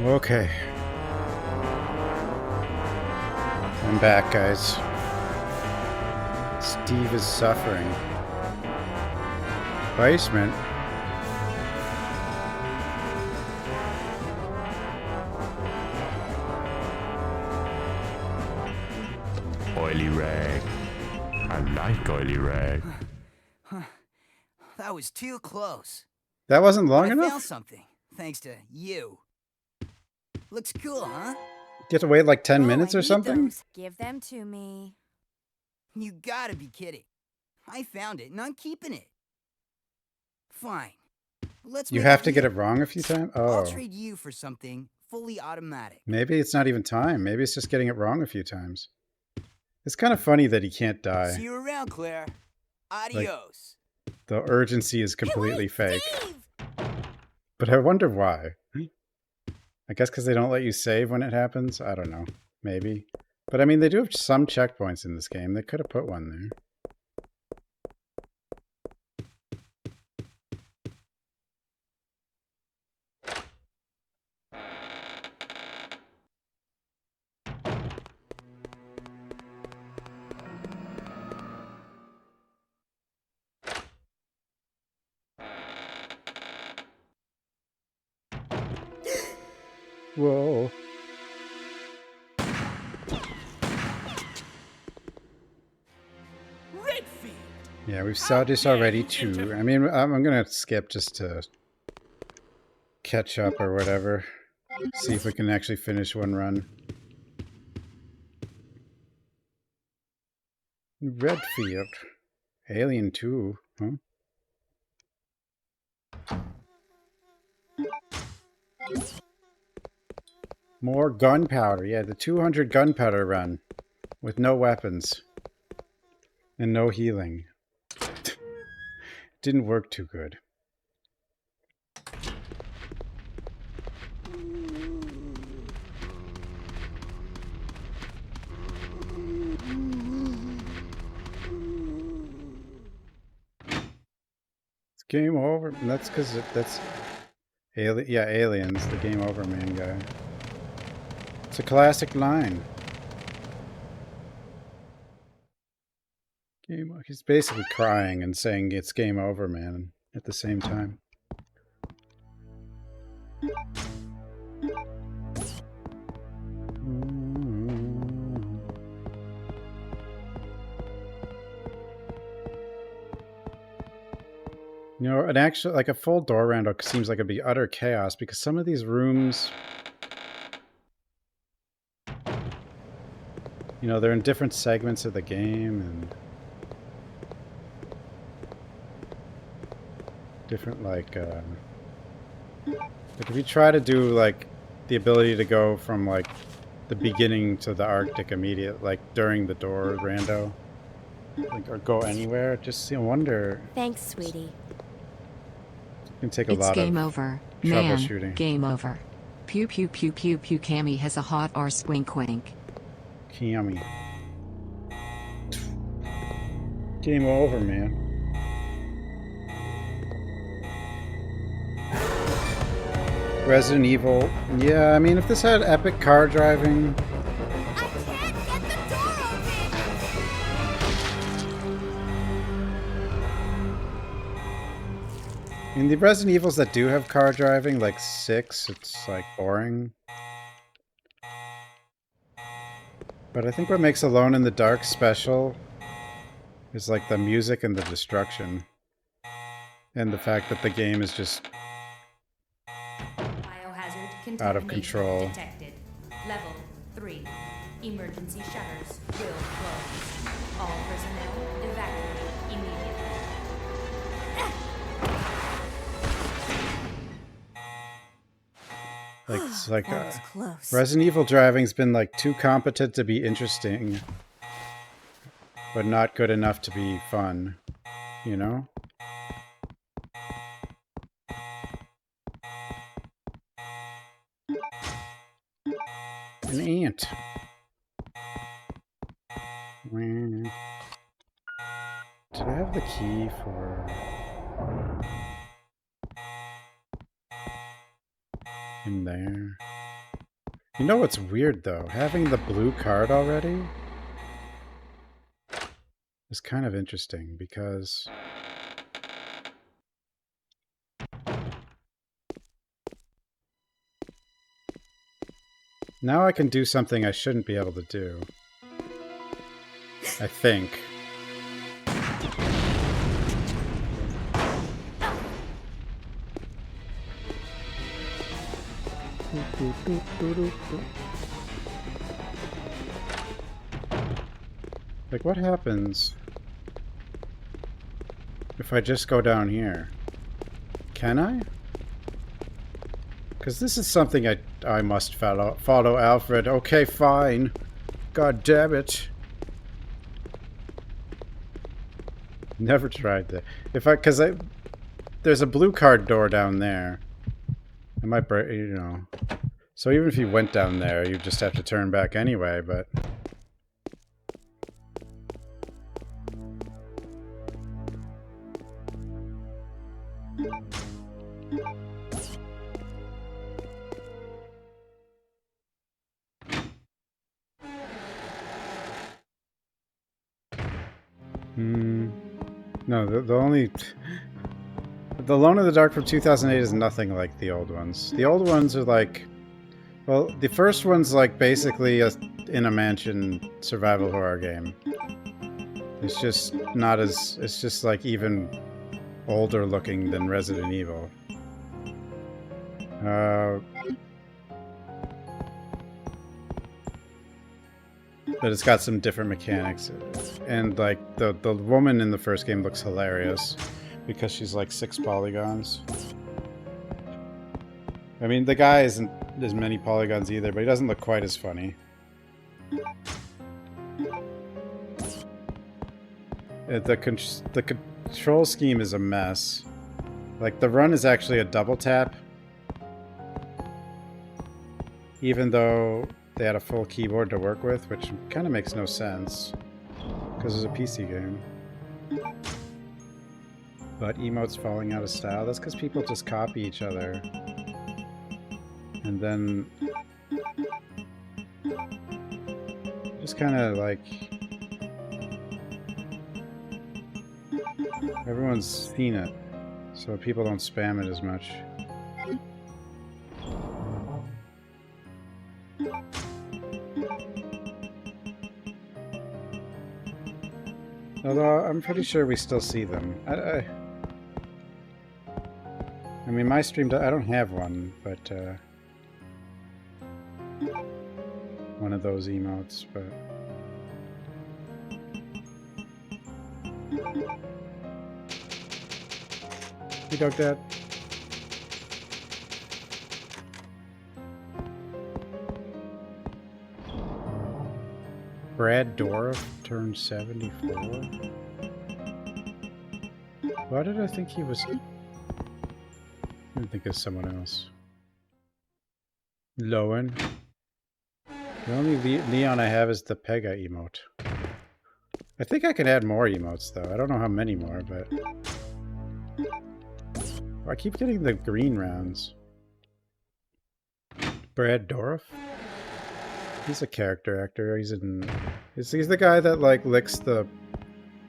Okay. I'm back, guys. Steve is suffering. Basement? Oily rag. I like oily rag. That was too close. That wasn't long I enough? found something, thanks to you. Looks cool, huh? You have to wait like 10 Oh, minutes I or need something? those. Give them to me. You gotta be kidding. I found it and I'm keeping it. Fine. Let's You make a have to get deal. it wrong a few times? I'll Oh. trade you for something fully automatic. Maybe it's not even time. Maybe it's just getting it wrong a few times. It's kind of funny that he can't die. See you around, Claire. Adios. Like, the urgency is completely fake. But I wonder why. I guess because they don't let you save when it happens? I don't know. Maybe. But I mean, they do have some checkpoints in this game. They could have put one there. Whoa. Redfield. Yeah, we've saw this already too. I mean, I'm gonna skip just to catch up or whatever. See if we can actually finish one run. Redfield. Alien 2, huh? More gunpowder. Yeah, the 200 gunpowder run with no weapons and no healing. Didn't work too good. It's game over. And that's because that's aliens, the game over man guy. It's a classic line. He's basically crying and saying it's game over, man, at the same time. You know, an actual, like a full door rando seems like it'd be utter chaos because some of these rooms, you know, they're in different segments of the game and different, like if you try to do, like, the ability to go from, like, the beginning to the Arctic immediate, like, during the door rando, like, or go anywhere, just, you know, wonder. Thanks, sweetie. It can take a It's lot game of over. troubleshooting. Man, game over. Pew pew pew pew pew. Cammy has a hot arse wink wink. Cammy. Game over, man. Resident Evil. Yeah, I mean, if this had epic car driving. I can't get the door In the Resident Evils that do have car driving, like 6, it's like boring. But I think what makes Alone in the Dark special is like the music and the destruction. And the fact that the game is just Biohazard out of control. Detected. Level 3. Emergency shutters will close. All personnel evacuate immediately. Like, it's like That was close. Resident Evil driving's been like too competent to be interesting, but not good enough to be fun, you know? An ant. Did I have the key for... in there? You know what's weird though? Having the blue card already is kind of interesting because now I can do something I shouldn't be able to do. I think. Like, what happens if I just go down here? Can I? Because this is something I must follow Alfred. Okay, fine. God damn it. Never tried that. Because there's a blue card door down there. I might break, you know. So even if you went down there, you just have to turn back anyway, but... No, the only... The Alone in the Dark from 2008 is nothing like the old ones. The old ones are like... Well, the first one's like basically a in a mansion survival horror game. It's just not as... It's just like even older looking than Resident Evil. But it's got some different mechanics. And like the woman in the first game looks hilarious because she's like 6 polygons. I mean, the guy isn't as many polygons either, but he doesn't look quite as funny. The control scheme is a mess. Like, the run is actually a double tap. Even though they had a full keyboard to work with, which kind of makes no sense. Because it's a PC game. But emotes falling out of style, that's because people just copy each other. And then... just kind of like... everyone's seen it, so people don't spam it as much. Although, I'm pretty sure we still see them. I mean, my stream, I don't have one, but, one of those emotes, but... Hey, Dog Dad. Brad Dourif turned 74? Why did I think he was... I didn't think it was someone else. Lowen. The only neon I have is the Pega emote. I think I can add more emotes, though. I don't know how many more, but... I keep getting the green rounds. Brad Dourif? He's a character actor. He's the guy that, like, licks the...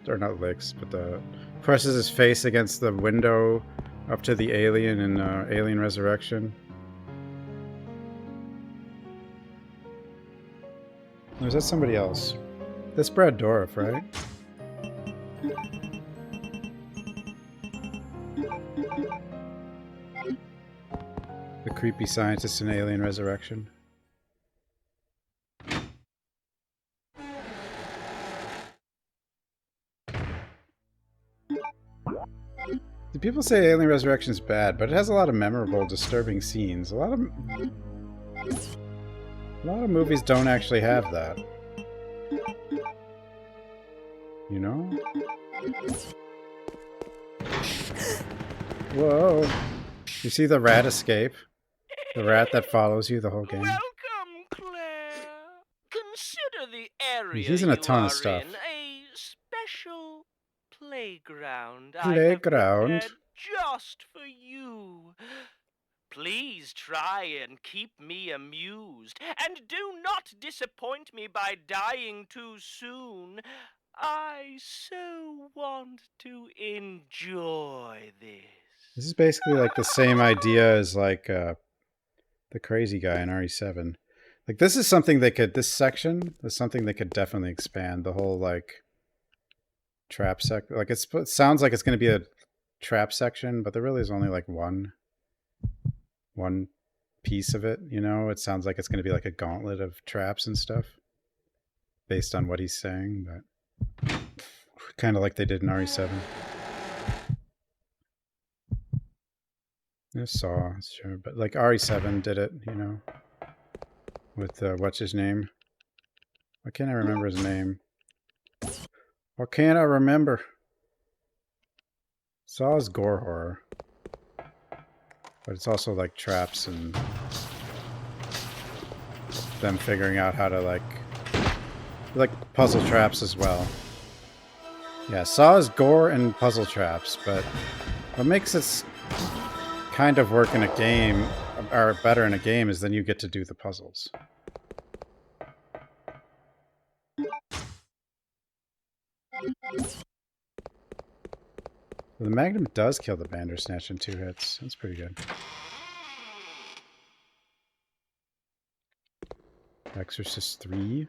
Or not licks, but presses his face against the window up to the alien in Alien Resurrection. Or is that somebody else? That's Brad Dourif, right? The creepy scientist in Alien Resurrection. The people say Alien Resurrection is bad, but it has a lot of memorable, disturbing scenes. A lot of movies don't actually have that. You know? Whoa. You see the rat escape? The rat that follows you the whole game? Welcome, Claire. Consider the area He's in a ton of stuff. a special playground. Playground? I have prepared just for you. Please try and keep me amused, and do not disappoint me by dying too soon. I so want to enjoy this. This is basically like the same idea as like the crazy guy in RE7. Like this is something they could, this section is something they could definitely expand. The whole like trap like it sounds like it's going to be a trap section, but there really is only like one piece of it, you know? It sounds like it's going to be like a gauntlet of traps and stuff based on what he's saying, but kind of like they did in RE7. I saw, sure, but like RE7 did it, you know, with what's his name? Why can't I remember his name? What can't I remember? Saw is gore horror, but it's also like traps and them figuring out how to like puzzle traps as well. Yeah, Saw is gore and puzzle traps, but what makes it kind of work in a game, or better in a game, is then you get to do the puzzles. The Magnum does kill the Bandersnatch in 2 hits. That's pretty good. Exorcist 3?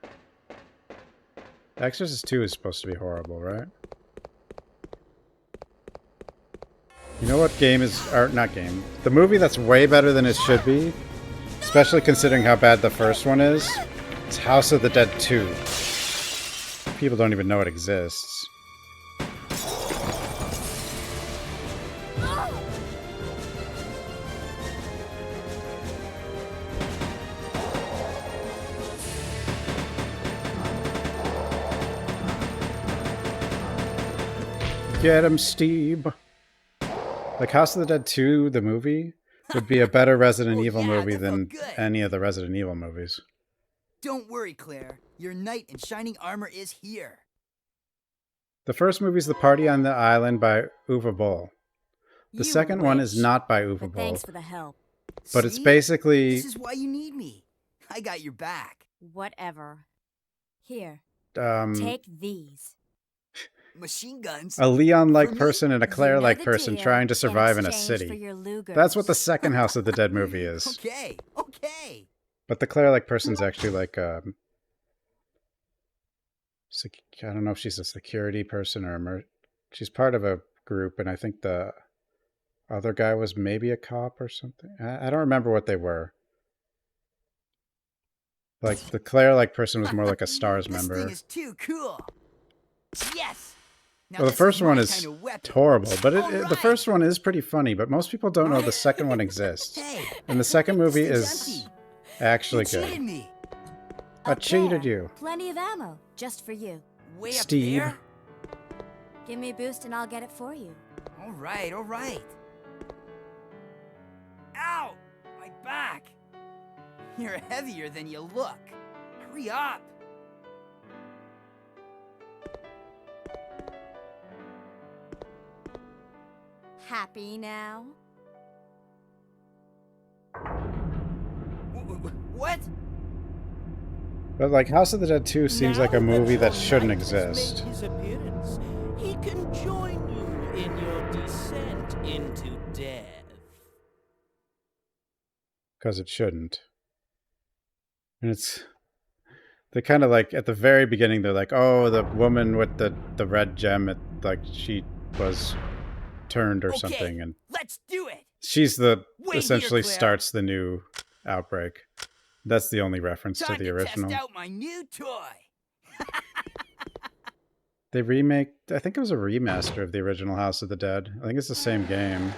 Exorcist 2 is supposed to be horrible, right? You know what game is... or not game. The movie that's way better than it should be, especially considering how bad the first one is, it's House of the Dead 2. People don't even know it exists. Get him, Steve. Like, House of the Dead 2, the movie, would be a better Resident Evil movie than any of the Resident Evil movies. Don't worry, Claire. Your knight in shining armor is here. The first movie is The Party on the Island by Uwe Boll. The second one is not by Uwe Boll. Thanks for the help. But it's basically... This is why you need me. I got your back. Whatever. Here. Take these. Machine guns. A Leon-like person and a Claire-like person trying to survive in a city. That's what the second House of the Dead movie is. Okay, okay. But the Claire-like person's actually like I don't know if she's a security person or she's part of a group, and I think the other guy was maybe a cop or something. I don't remember what they were. Like the Claire-like person was more like a STARS member. This thing is too cool. Yes. Now Well, the first one is horrible, but the first one is pretty funny, but most people don't know the second one exists. And the second movie is actually good. Me. I cheated you. Plenty of ammo, just for you. Way Steve. Up there? Give me a boost and I'll get it for you. All right, all right. Ow! My back! You're heavier than you look. Hurry up! Happy now? What? But like House of the Dead 2 seems like a movie that shouldn't exist. His appearance. He can join you in your descent into death. Because it shouldn't. And it's... They kind of like, at the very beginning, they're like, oh, the woman with the red gem, like, she was turned or something. And let's do it. She's the... Wait essentially here, Claire. starts the new outbreak. That's the only reference to the original. Test out my new toy. They remake... I think it was a remaster of the original House of the Dead. I think it's the same game.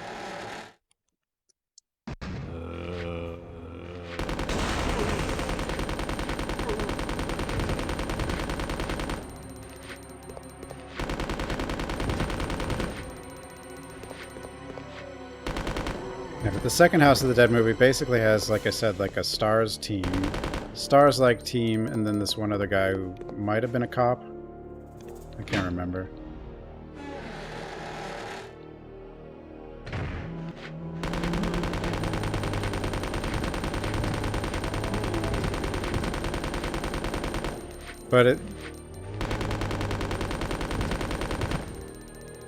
Yeah, but the second House of the Dead movie basically has, like I said, like a STARS team. STARS-like team, and then this one other guy who might have been a cop. I can't remember. But it...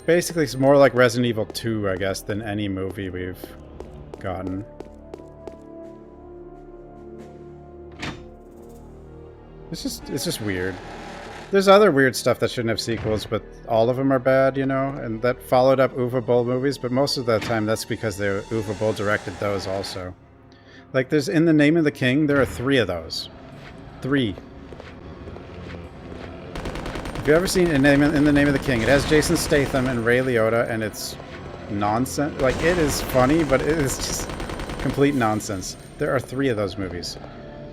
basically it's more like Resident Evil 2, I guess, than any movie we've gotten. It's just weird. There's other weird stuff that shouldn't have sequels, but all of them are bad, you know, and that followed up Uwe Boll movies, but most of the time that's because Uwe Boll directed those also. Like, there's In the Name of the King, there are 3 of those. 3. Have you ever seen In the Name of the King? It has Jason Statham and Ray Liotta, and it's nonsense. Like, it is funny, but it is just complete nonsense. There are 3 of those movies.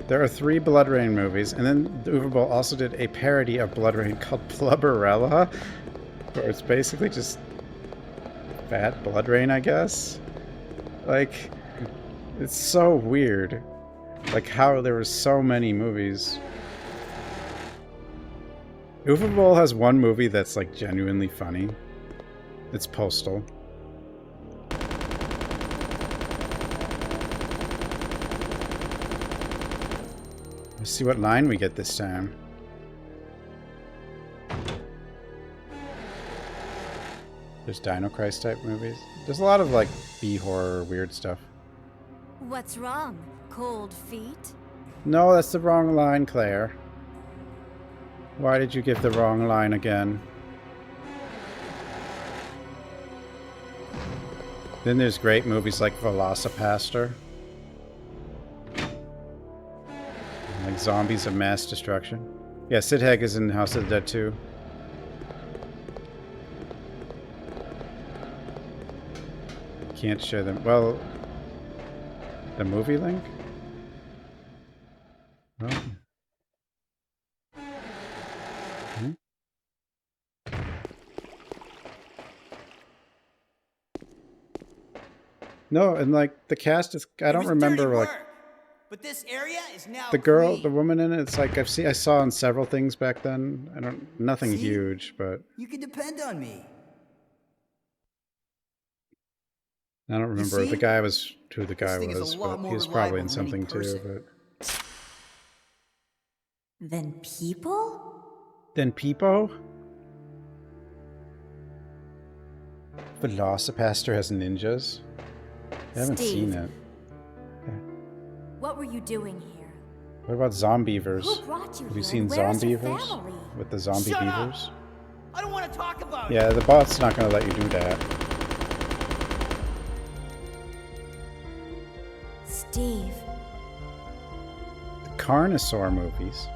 There are 3 Blood Rain movies, and then the Uwe also did a parody of Blood Rain called Blubberella, where it's basically just fat Blood Rain, I guess. Like, it's so weird. Like, how there were so many movies. Uwe has one movie that's, like, genuinely funny. It's Postal. Let's see what line we get this time. There's Dino Christ type movies. There's a lot of like B-horror weird stuff. What's wrong? Cold feet? No, that's the wrong line, Claire. Why did you give the wrong line again? Then there's great movies like Velocipaster. Like Zombies of Mass Destruction. Yeah, Sid Haig is in House of the Dead too. Can't share them. Well, the movie link? Oh. Hmm? No, and like the cast is, I don't remember like, but this area is now the girl, clean. the woman in it, it's like I saw on several things back then. Nothing See? huge, but You can depend on me. I don't remember who the guy was, but he was probably in something too, but. Then people? Then Peepo? Velocipaster has ninjas? I haven't seen it. What were you doing here? What about Zombievers? Who brought you Have you here? seen Where's your Zombievers? family? With the zombie Shut beavers? up! I don't want to talk about Yeah, it. the bot's not going to let you do that. Steve. The Carnosaur movies.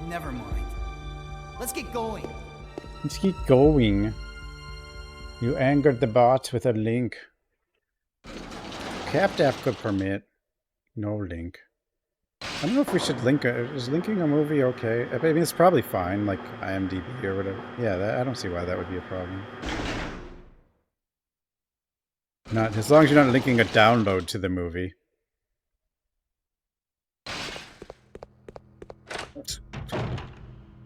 Never mind. Let's get going. Let's keep going. You angered the bot with a link. Capped app could permit. No link. I don't know if we should link it. Is linking a movie okay? I mean, it's probably fine, like IMDb or whatever. Yeah, I don't see why that would be a problem. Not as long as you're not linking a download to the movie. What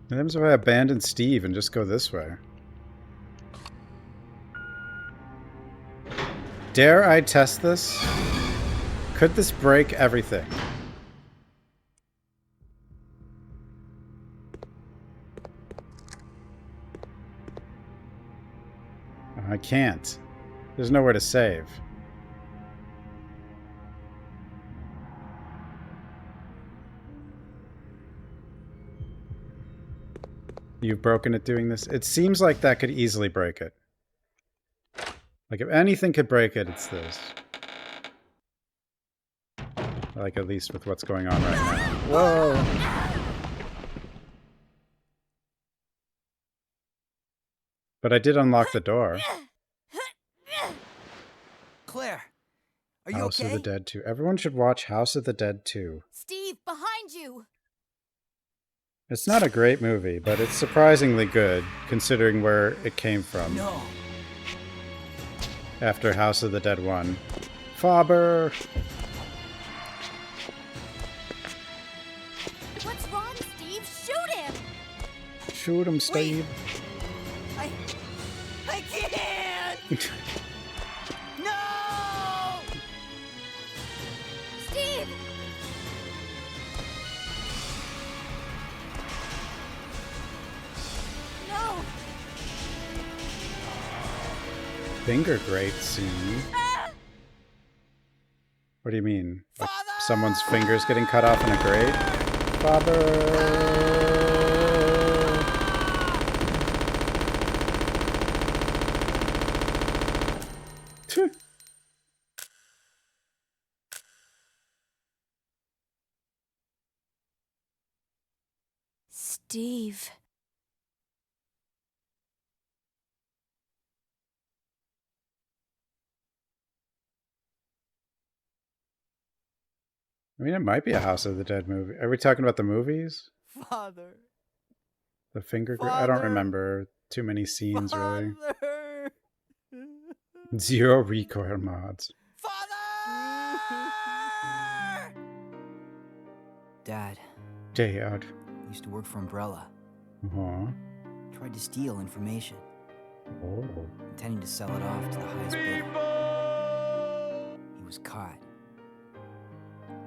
happens if I abandon Steve and just go this way? Dare I test this? Could this break everything? I can't. There's nowhere to save. You've broken it doing this? It seems like that could easily break it. Like, if anything could break it, it's this. Like, at least with what's going on right now. Whoa! But I did unlock the door. Claire, are you House okay? of the Dead 2. Everyone should watch House of the Dead 2. Steve, behind you! It's not a great movie, but it's surprisingly good, considering where it came from. No. After House of the Dead 1. Faber! What's wrong, Steve? Shoot him! Shoot him, Steve. I can't! No! Steve! No! Finger grate scene. What do you mean? Like someone's fingers getting cut off in a grate? Father! Steve. I mean, it might be a House of the Dead movie. Are we talking about the movies? Father. The finger grip? I don't remember too many scenes, really. Zero recoil mods. Dad. Dad. Used to work for Umbrella. Uh-huh. Tried to steal information. Oh. Intending to sell it off to the highest bidder. He was caught.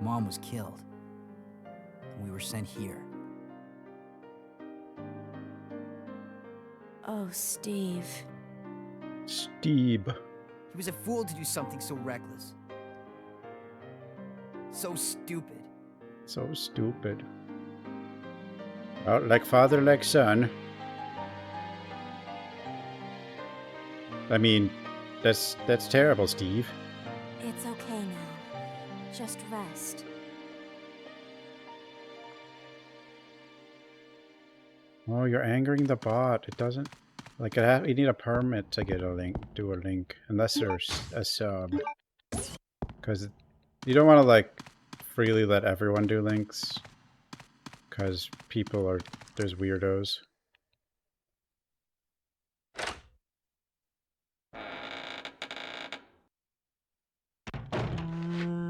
Mom was killed. And we were sent here. Oh, Steve. Steve. He was a fool to do something so reckless. So stupid. So stupid. Well, like father, like son. I mean, that's terrible, Steve. It's okay now. Just rest. Oh, you're angering the bot. It doesn't... Like, you need a permit to get a link, do a link. Unless there's a sub. Because you don't want to, like, freely let everyone do links. Because people are... There's weirdos.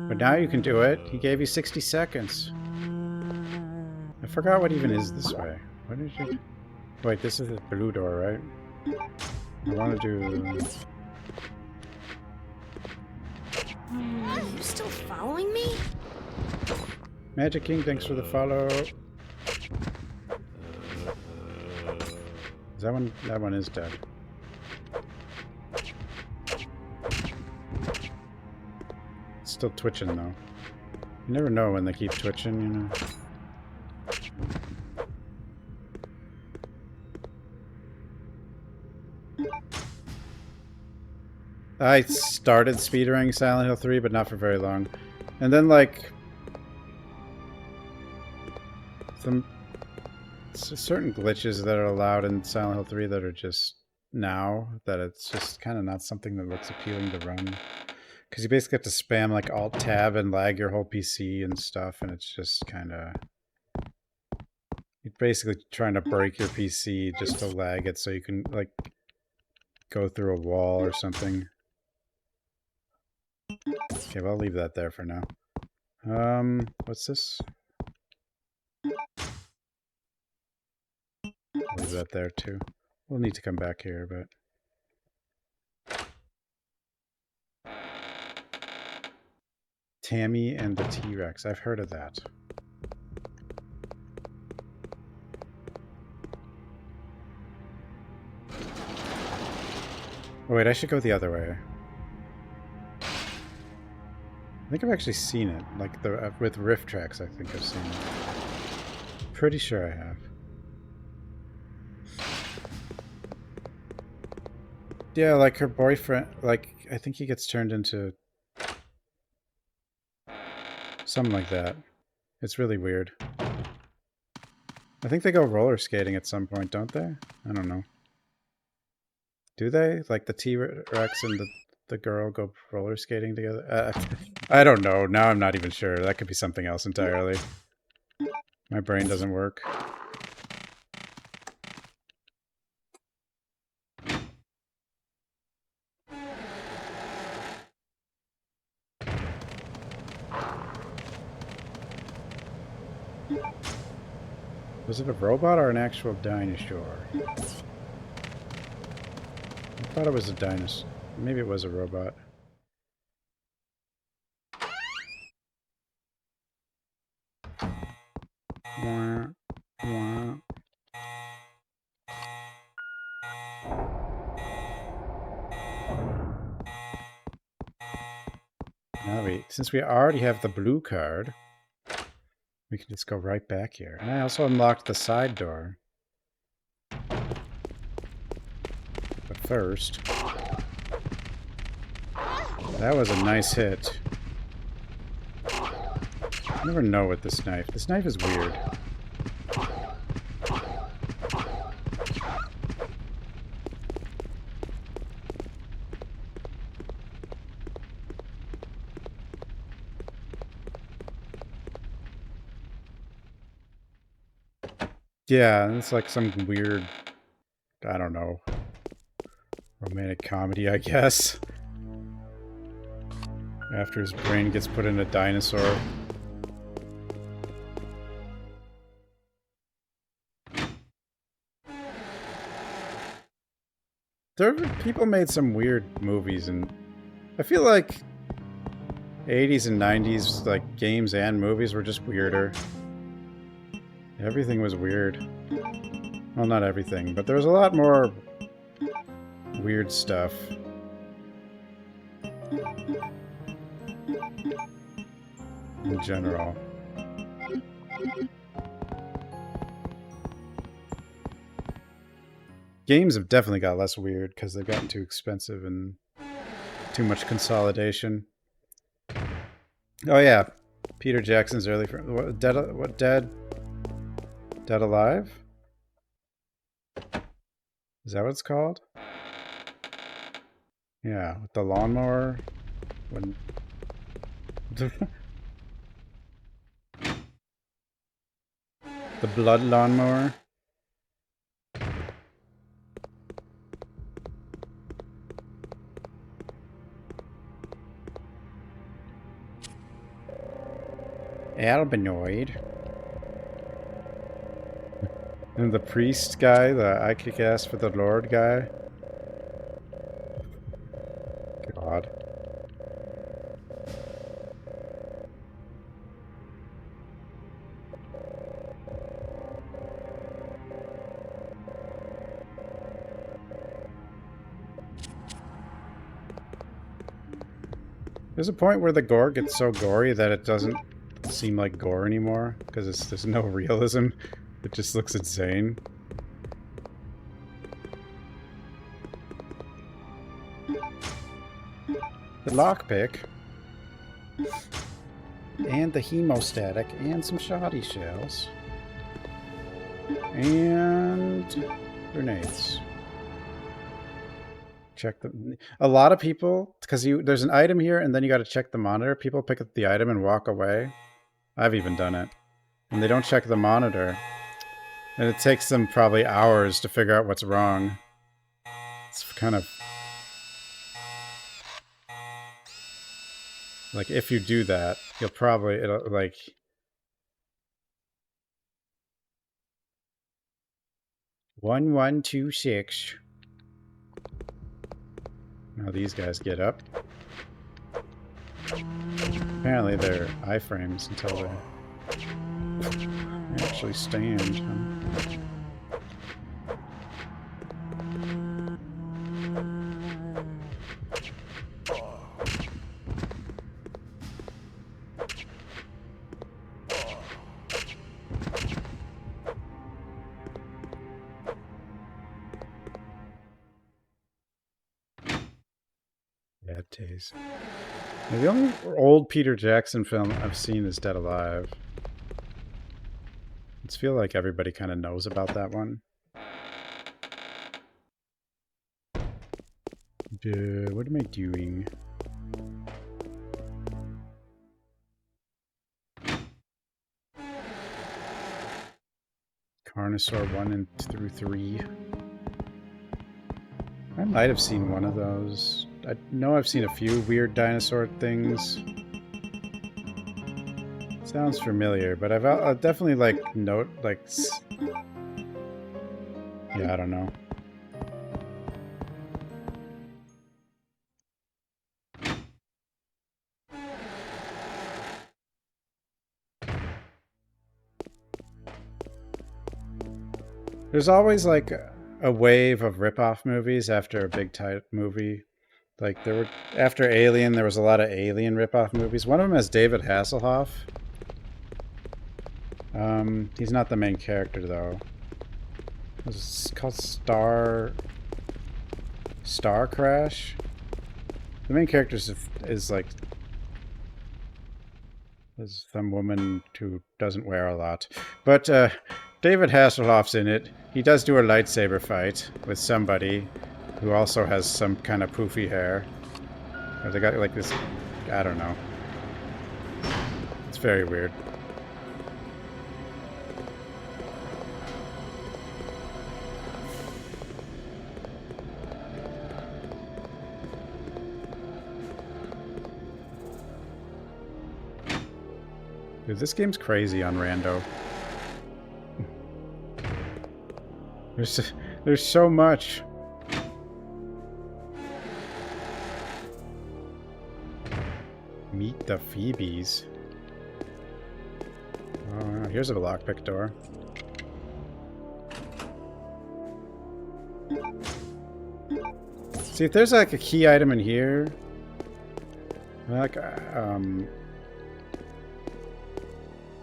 But now you can do it. He gave you 60 seconds. I forgot what even is this way. What did you... Wait, this is the blue door, right? I want to do... Are you still following me? Magic King, thanks for the follow. Is that one? That one is dead. It's still twitching though. You never know when they keep twitching, you know. I started speedrunning Silent Hill 3, but not for very long. And then, like, certain glitches that are allowed in Silent Hill 3 that are just now, that it's just kind of not something that looks appealing to run. Because you basically have to spam, like, Alt-Tab and lag your whole PC and stuff, and it's just kind of... You're basically trying to break your PC just to lag it so you can, like, go through a wall or something. Okay, well, I'll leave that there for now. What's this? I'll leave that there too. We'll need to come back here, but... Tammy and the T-Rex. I've heard of that. Oh wait, I should go the other way. I think I've actually seen it, like with riff tracks. I think I've seen it. Pretty sure I have. Yeah, like her boyfriend. Like I think he gets turned into something like that. It's really weird. I think they go roller skating at some point, don't they? I don't know. Do they? Like the T-Rex and the girl go roller skating together? I don't know. Now I'm not even sure. That could be something else entirely. My brain doesn't work. Was it a robot or an actual dinosaur? I thought it was a dinosaur. Maybe it was a robot. Wah, wah. Now since we already have the blue card, we can just go right back here. And I also unlocked the side door. But first... That was a nice hit. I never know with this knife. This knife is weird. Yeah, it's like some weird, I don't know, romantic comedy, I guess. After his brain gets put in a dinosaur. People made some weird movies, and I feel like 80s and 90s like games and movies were just weirder. Everything was weird. Well, not everything, but there was a lot more weird stuff. In general. Games have definitely got less weird because they've gotten too expensive and too much consolidation. Oh yeah, Peter Jackson's early friend. What, Dead Alive? Is that what it's called? Yeah, with the lawnmower. When the blood lawnmower. Albinoid. And the priest guy, the I kick ass for the Lord guy. God. There's a point where the gore gets so gory that it doesn't seem like gore anymore, because there's no realism. It just looks insane. The lockpick. And the hemostatic. And some shoddy shells. And grenades. Check the... A lot of people, because there's an item here and then you got to check the monitor. People pick up the item and walk away. I've even done it. And they don't check the monitor. And it takes them probably hours to figure out what's wrong. It's kind of... Like, if you do that, you'll probably... It'll, like... One, 2, 6. Now these guys get up. Apparently they're iframes until they actually stand. Bad taste. Now, the only old Peter Jackson film I've seen is Dead Alive. I feel like everybody kind of knows about that one. What am I doing? Carnosaur 1 and through 3. I might have seen one of those. I know I've seen a few weird dinosaur things. Sounds familiar, but I'll definitely like note like... Yeah, I don't know. There's always like a wave of rip-off movies after a big movie. Like there were after Alien, there was a lot of Alien rip-off movies. One of them has David Hasselhoff. He's not the main character though. It's called Star Crash. The main character is like some woman who doesn't wear a lot, but David Hasselhoff's in it. He does do a lightsaber fight with somebody who also has some kind of poofy hair. Or they got like this, I don't know. It's very weird. Dude, this game's crazy on rando. There's so much. Meet the Phoebes. Oh, here's a lockpick door. See, if there's like a key item in here, like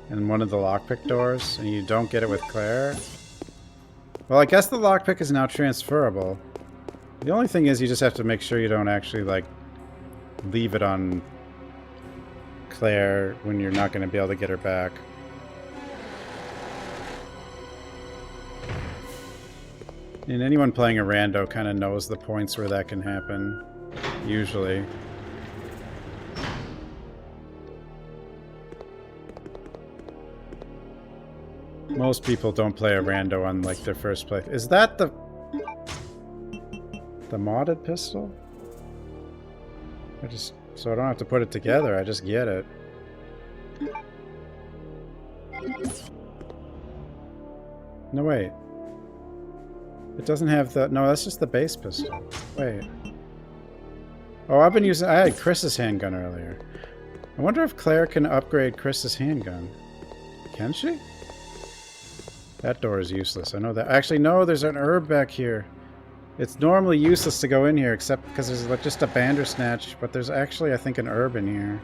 in one of the lockpick doors, and you don't get it with Claire. Well, I guess the lockpick is now transferable. The only thing is you just have to make sure you don't actually, like, leave it on Claire when you're not going to be able to get her back. And anyone playing a rando kind of knows the points where that can happen, usually. Most people don't play a rando on, like, their first play. Is that the modded pistol? So I don't have to put it together, I just get it. No, wait. It doesn't have the... No, that's just the base pistol. Wait. Oh, I had Chris's handgun earlier. I wonder if Claire can upgrade Chris's handgun. Can she? That door is useless. I know that. Actually, no, there's an herb back here. It's normally useless to go in here, except because there's like just a Bandersnatch, but there's actually, I think, an herb in here.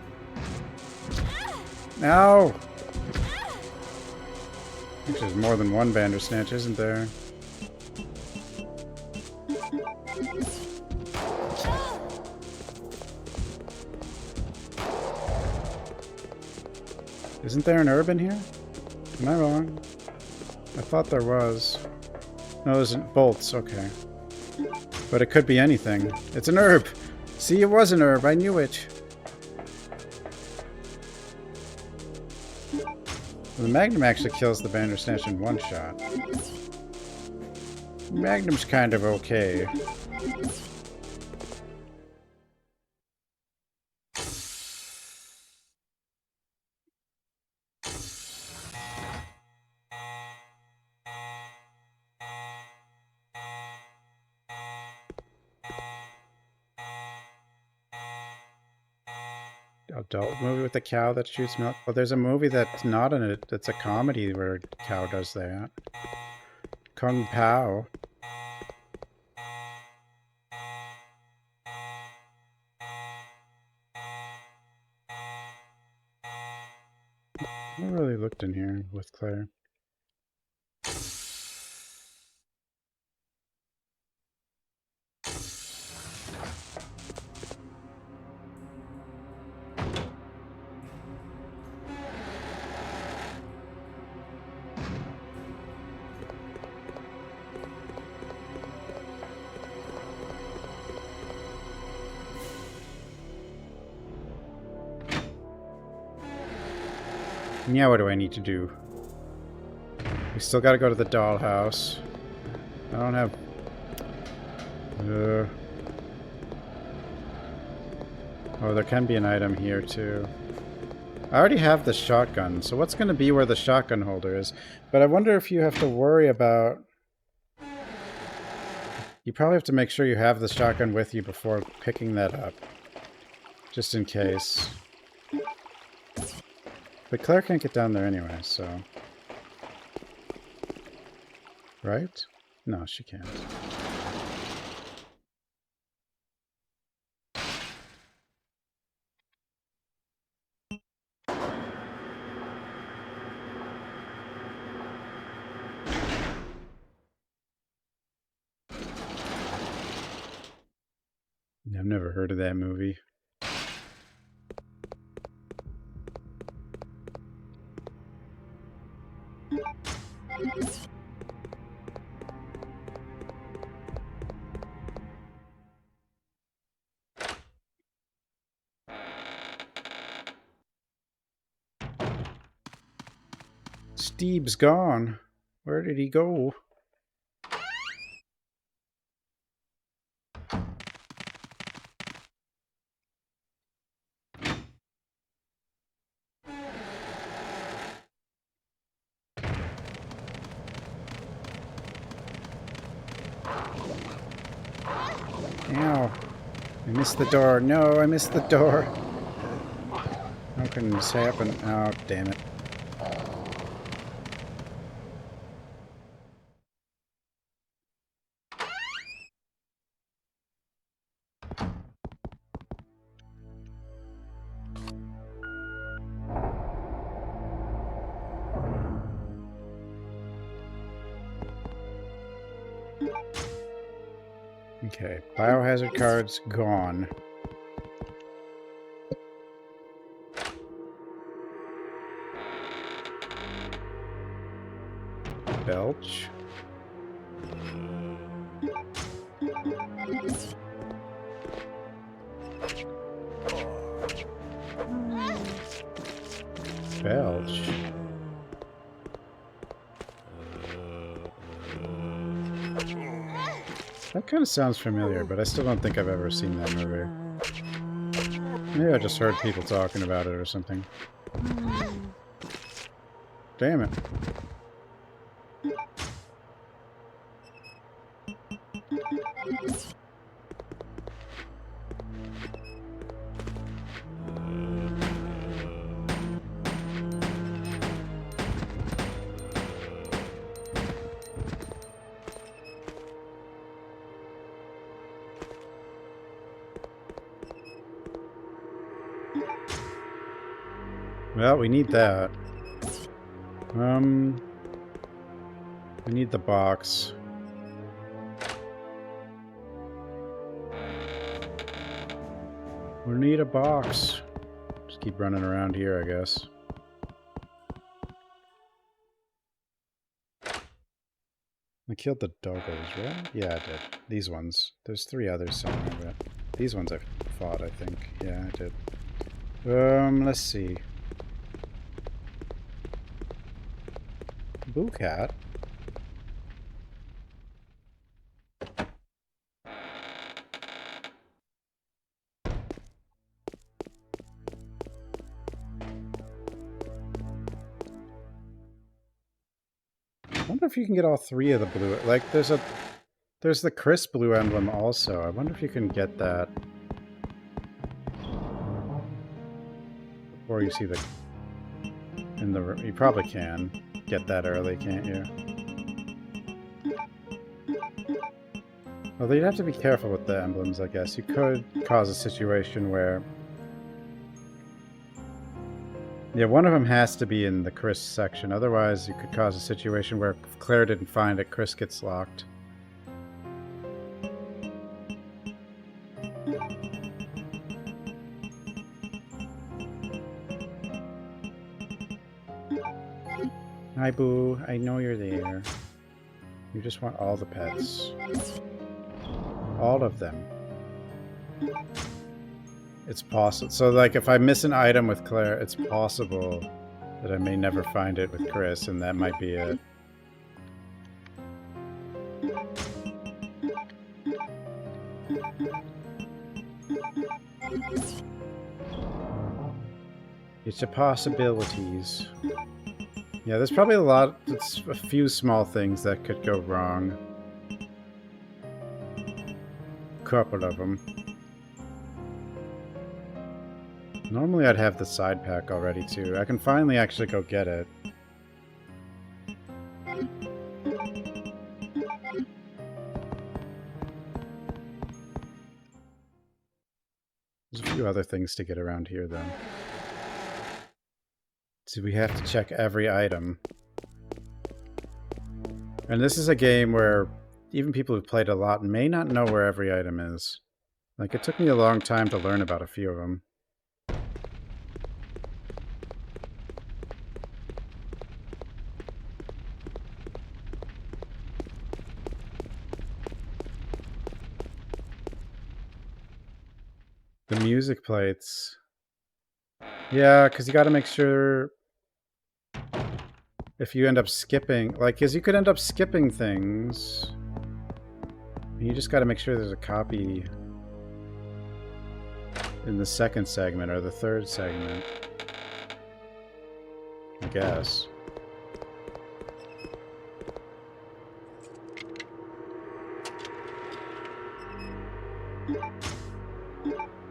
No! Actually, there's more than one Bandersnatch, isn't there? Isn't there an herb in here? Am I wrong? I thought there was. No, there's bolts, okay. But it could be anything. It's an herb! See, it was an herb, I knew it! Well, the Magnum actually kills the Bandersnatch in one shot. Magnum's kind of okay. Adult movie with a cow that shoots milk. Well, there's a movie that's not in it. It's a comedy where a cow does that. Kung Pao. I really looked in here with Claire. Yeah, what do I need to do? We still gotta go to the dollhouse. I don't have... Oh, there can be an item here, too. I already have the shotgun, so what's gonna be where the shotgun holder is? But I wonder if you have to worry about... You probably have to make sure you have the shotgun with you before picking that up. Just in case. But Claire can't get down there anyway, so... Right? No, she can't. I've never heard of that movie. Steve's gone. Where did he go? missed the door. No, I missed the door. How can this happen? Oh, damn it. Okay, biohazard cards gone. Belch. Belch. That kind of sounds familiar, but I still don't think I've ever seen that movie. Maybe I just heard people talking about it or something. Damn it. Well, we need that. We need the box. We need a box. Just keep running around here, I guess. I killed the doggos, right? Yeah, I did. These ones. There's 3 others somewhere, but these ones I fought, I think. Yeah, I did. Let's see. Boo cat. I wonder if you can get all 3 of the blue. Like, there's the Chris blue emblem also. I wonder if you can get that before you see the in the. You probably can get that early, can't you? Although you'd have to be careful with the emblems, I guess. You could cause a situation where... Yeah, one of them has to be in the Chris section. Otherwise, you could cause a situation where if Claire didn't find it, Chris gets locked. Hi, Boo. I know you're there. You just want all the pets. All of them. It's possible. So, like, if I miss an item with Claire, it's possible that I may never find it with Chris, and that might be it. It's a possibilities. Yeah, there's probably a few small things that could go wrong. Couple of them. Normally I'd have the side pack already too. I can finally actually go get it. There's a few other things to get around here though. So we have to check every item. And this is a game where even people who've played a lot may not know where every item is. Like, it took me a long time to learn about a few of them. The music plates. Yeah, because you got to make sure if you end up skipping, like, because you could end up skipping things. You just got to make sure there's a copy in the second segment or the third segment, I guess.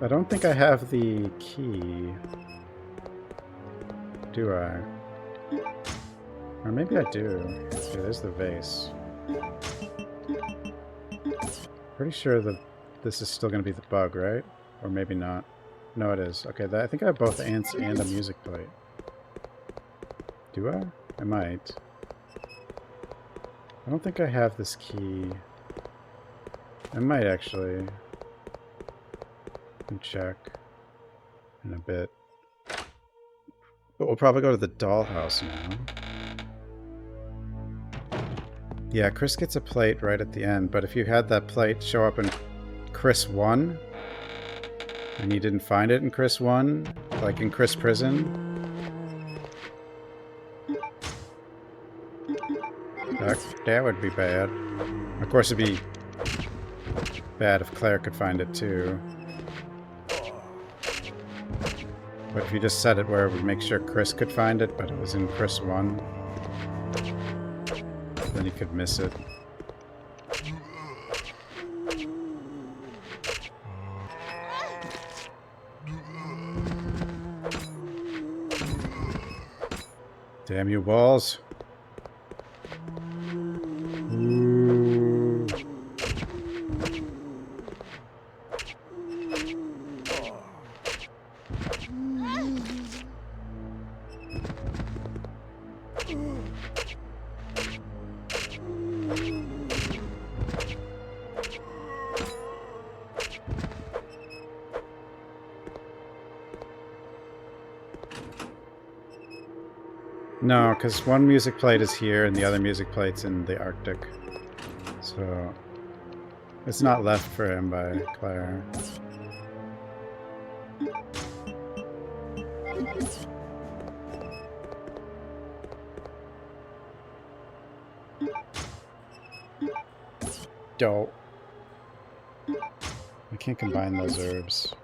I don't think I have the key. Do I? Or maybe I do. Okay, there's the vase. Pretty sure this is still going to be the bug, right? Or maybe not. No, it is. Okay, I think I have both ants and a music plate. Do I? I might. I don't think I have this key. I might actually. Let me check in a bit. But we'll probably go to the dollhouse now. Yeah, Chris gets a plate right at the end, but if you had that plate show up in Chris 1, and you didn't find it in Chris 1, like in Chris Prison, that would be bad. Of course, it'd be bad if Claire could find it too. But if you just set it where it would make sure Chris could find it, but it was in Chris 1, then you could miss it. Damn you, balls. Ooh. No, because one music plate is here and the other music plate's in the Arctic. So it's not left for him by Claire. Dope. I can't combine those herbs.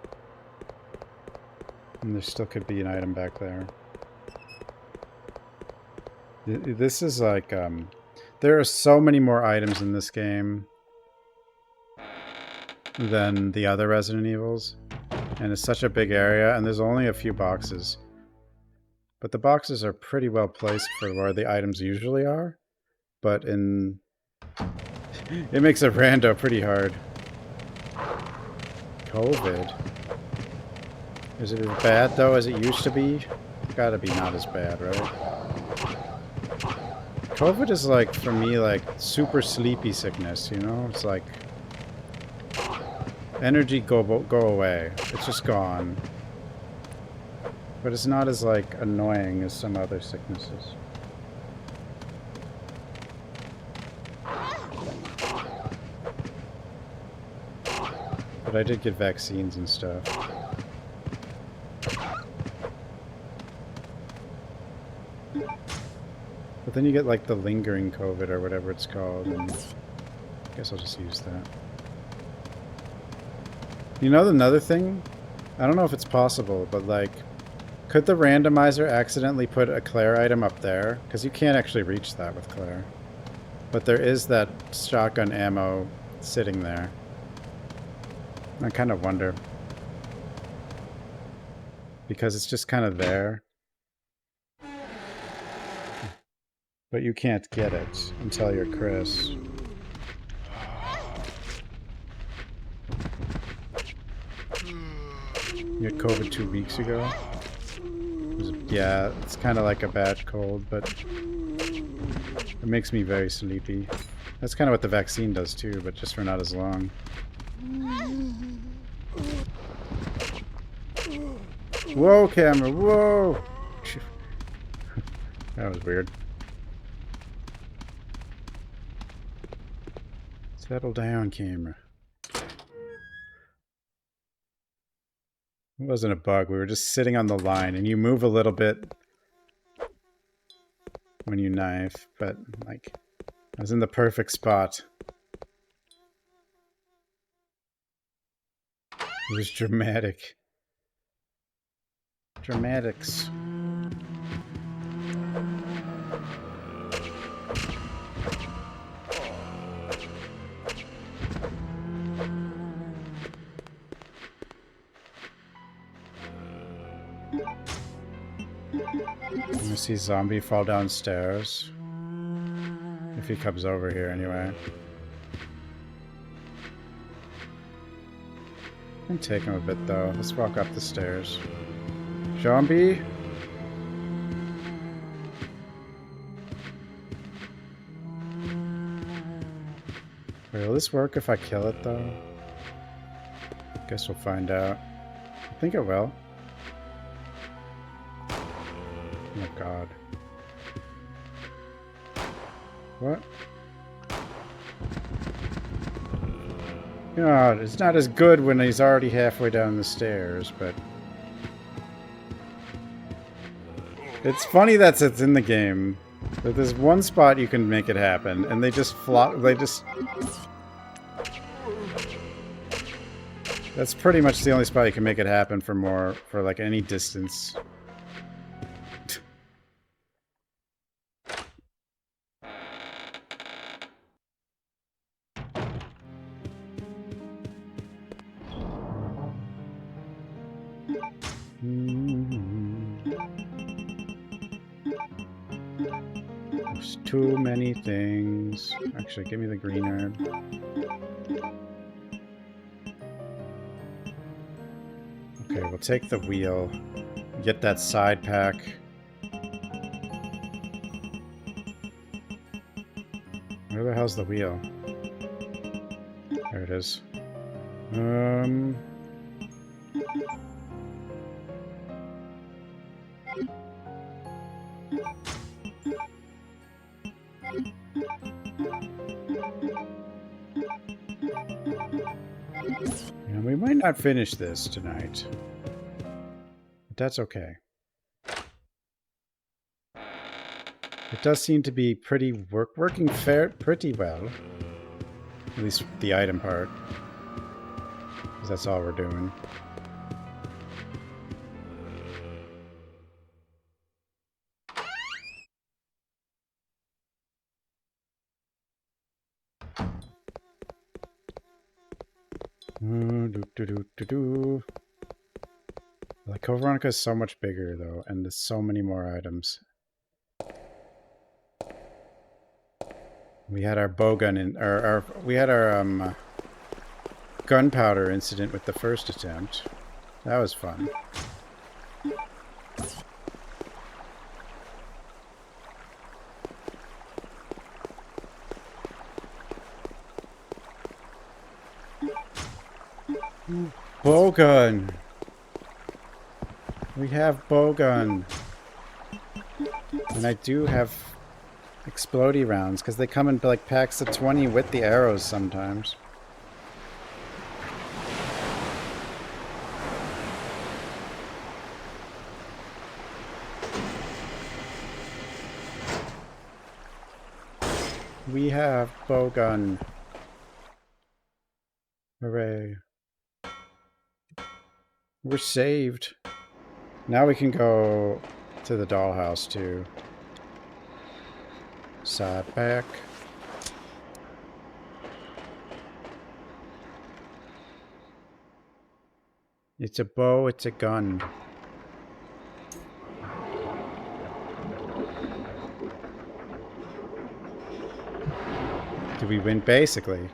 And there still could be an item back there. This is like, there are so many more items in this game than the other Resident Evils. And it's such a big area, and there's only a few boxes. But the boxes are pretty well placed for where the items usually are. But in... it makes a rando pretty hard. COVID. Is it as bad, though, as it used to be? It's gotta be not as bad, right? COVID is like, for me, like super sleepy sickness, you know? It's like energy go away. It's just gone. But it's not as like annoying as some other sicknesses. But I did get vaccines and stuff. But then you get like the lingering COVID or whatever it's called, and I guess I'll just use that. You know, another thing? I don't know if it's possible, but like, could the randomizer accidentally put a Claire item up there? Because you can't actually reach that with Claire. But there is that shotgun ammo sitting there. I kind of wonder. Because it's just kind of there. But you can't get it until you're Chris. You had COVID 2 weeks ago? Yeah, it's kind of like a bad cold, but it makes me very sleepy. That's kind of what the vaccine does too, but just for not as long. Whoa, camera, whoa! That was weird. Settle down, camera. It wasn't a bug, we were just sitting on the line, and you move a little bit when you knife, but like, I was in the perfect spot. It was dramatic. Dramatics. I'm gonna see zombie fall downstairs. If he comes over here anyway. Can take him a bit though. Let's walk up the stairs. Zombie? Wait, will this work if I kill it though? Guess we'll find out. I think it will. Oh god. What? God, it's not as good when he's already halfway down the stairs, but... It's funny that it's in the game. But there's one spot you can make it happen, and they just flop... They just... That's pretty much the only spot you can make it happen for like any distance. There's too many things. Actually, give me the green herb. Okay, we'll take the wheel. Get that side pack. Where the hell's the wheel? There it is. And we might not finish this tonight. But that's okay. It does seem to be working pretty well. At least the item part. Because that's all we're doing. Like, Veronica is so much bigger, though, and there's so many more items. We had our bowgun in, we had our gunpowder incident with the first attempt. That was fun. Bowgun! We have bowgun. And I do have explodey rounds, because they come in like packs of 20 with the arrows sometimes. We have bowgun. Hooray. We're saved. Now we can go to the dollhouse too. Side back. It's a bow, it's a gun. Do we win basically?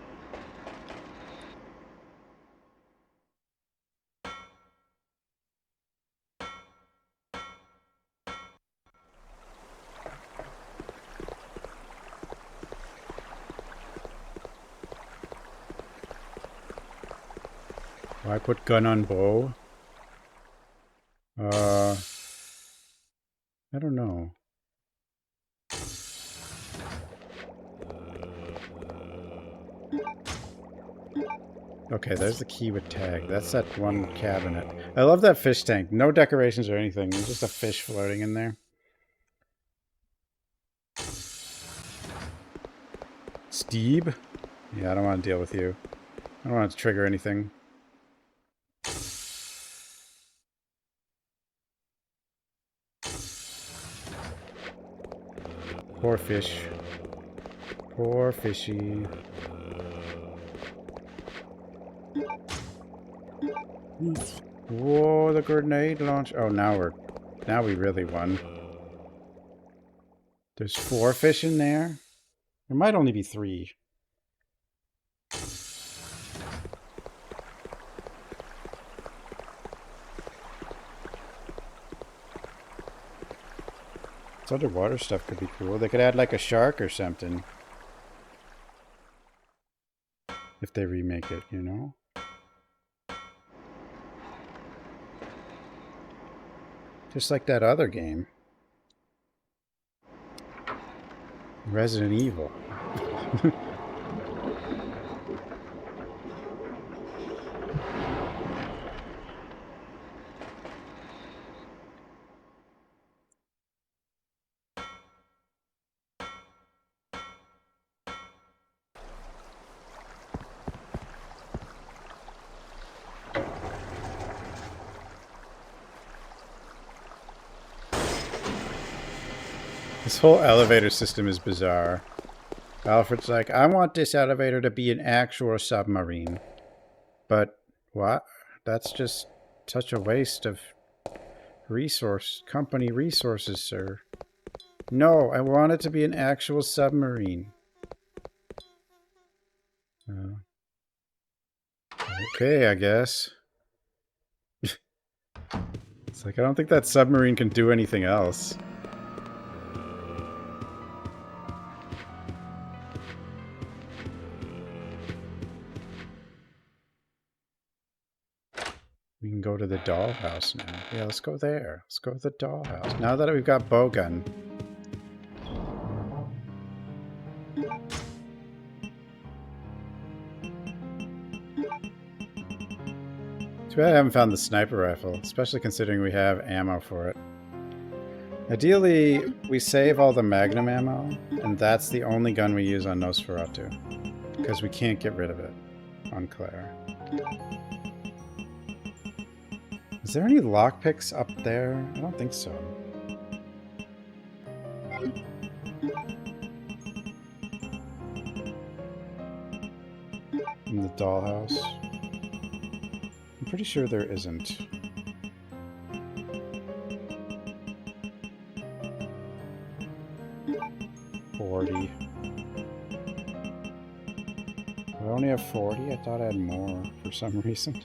Why put gun on bow? I don't know. Okay, there's the key with tag. That's that one cabinet. I love that fish tank. No decorations or anything. There's just a fish floating in there. Steve? Yeah, I don't want to deal with you. I don't want to trigger anything. Poor fish. Poor fishy. Whoa, the grenade launch. Oh, now we're Now we really won. There's 4 fish in there. There might only be 3. This underwater stuff could be cool. They could add like a shark or something. If they remake it, you know? Just like that other game. Resident Evil. This whole elevator system is bizarre. Alfred's like, I want this elevator to be an actual submarine. But what? That's just such a waste of company resources, sir. No, I want it to be an actual submarine. Okay, I guess. It's like, I don't think that submarine can do anything else. We can go to the dollhouse now. Yeah, let's go there. Let's go to the dollhouse. Now that we've got bowgun. Too bad I haven't found the sniper rifle, especially considering we have ammo for it. Ideally, we save all the magnum ammo, and that's the only gun we use on Nosferatu. Because we can't get rid of it on Claire. Is there any lockpicks up there? I don't think so. In the dollhouse? I'm pretty sure there isn't. $40. I only have 40? I thought I had more for some reason.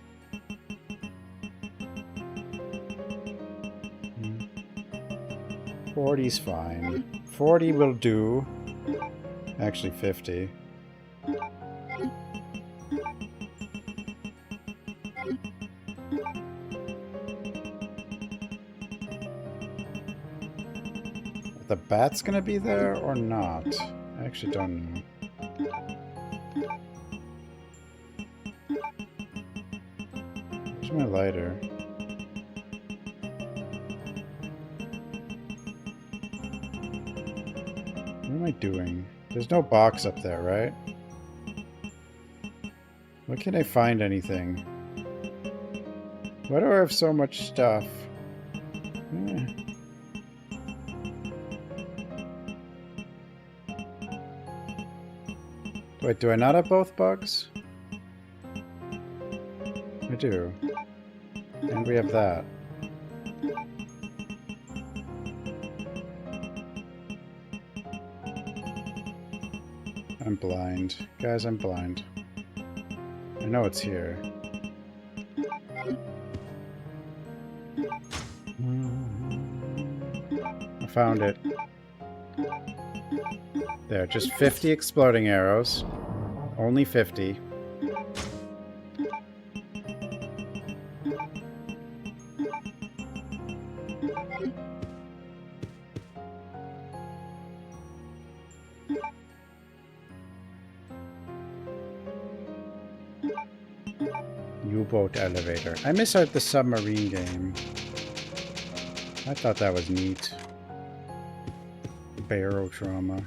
40's fine. 40 will do. Actually, 50. The bat's gonna be there or not? I actually don't know. Where's my lighter? What am I doing? There's no box up there, right? Why can't I find anything? Why do I have so much stuff? Wait, do I not have both bugs? I do. And we have that. I'm blind. Guys, I'm blind. I know it's here. I found it. There, just 50 exploding arrows. Only 50. U-boat elevator. I miss out the submarine game. I thought that was neat. Barotrauma.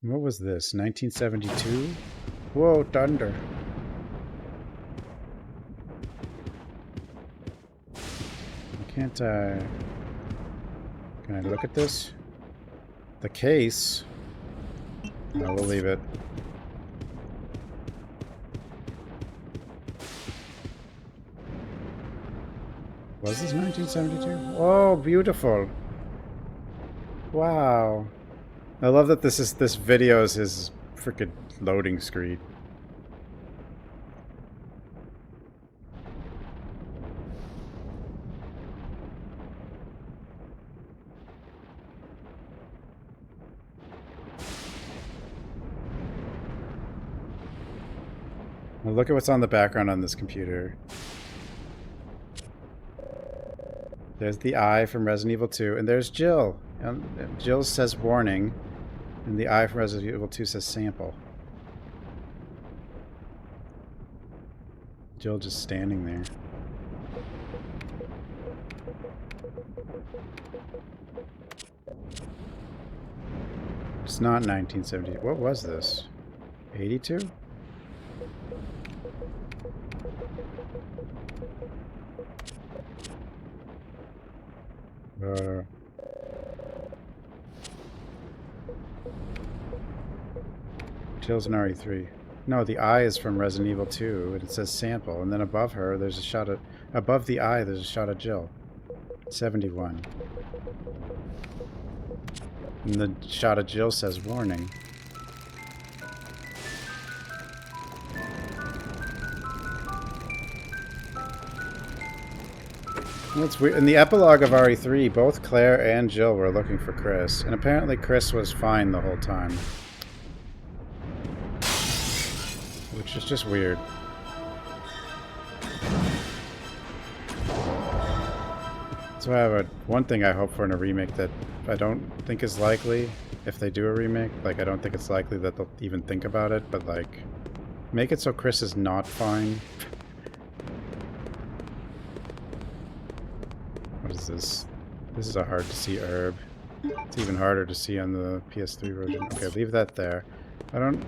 What was this? 1972? Whoa, thunder. Can't I... Can I look at this? The case. No, we'll leave it. Was this 1972? Oh, beautiful. Wow. I love that this video is his freaking loading screen. Well, look at what's on the background on this computer. There's the eye from Resident Evil 2, and there's Jill. And Jill says warning, and the eye from Resident Evil 2 says sample. Jill just standing there. It's not 1970. What was this? 82? Jill's an RE3. No, the eye is from Resident Evil 2, and it says sample, and then above her, there's a shot of... Above the eye, there's a shot of Jill. 71. And the shot of Jill says warning. That's weird. In the epilogue of RE3, both Claire and Jill were looking for Chris, and apparently Chris was fine the whole time. Which is just weird. So I have one thing I hope for in a remake that I don't think is likely, if they do a remake. Like, I don't think it's likely that they'll even think about it, but like, make it so Chris is not fine. What is this? This is a hard to see herb. It's even harder to see on the PS3 version. Okay, leave that there. I don't...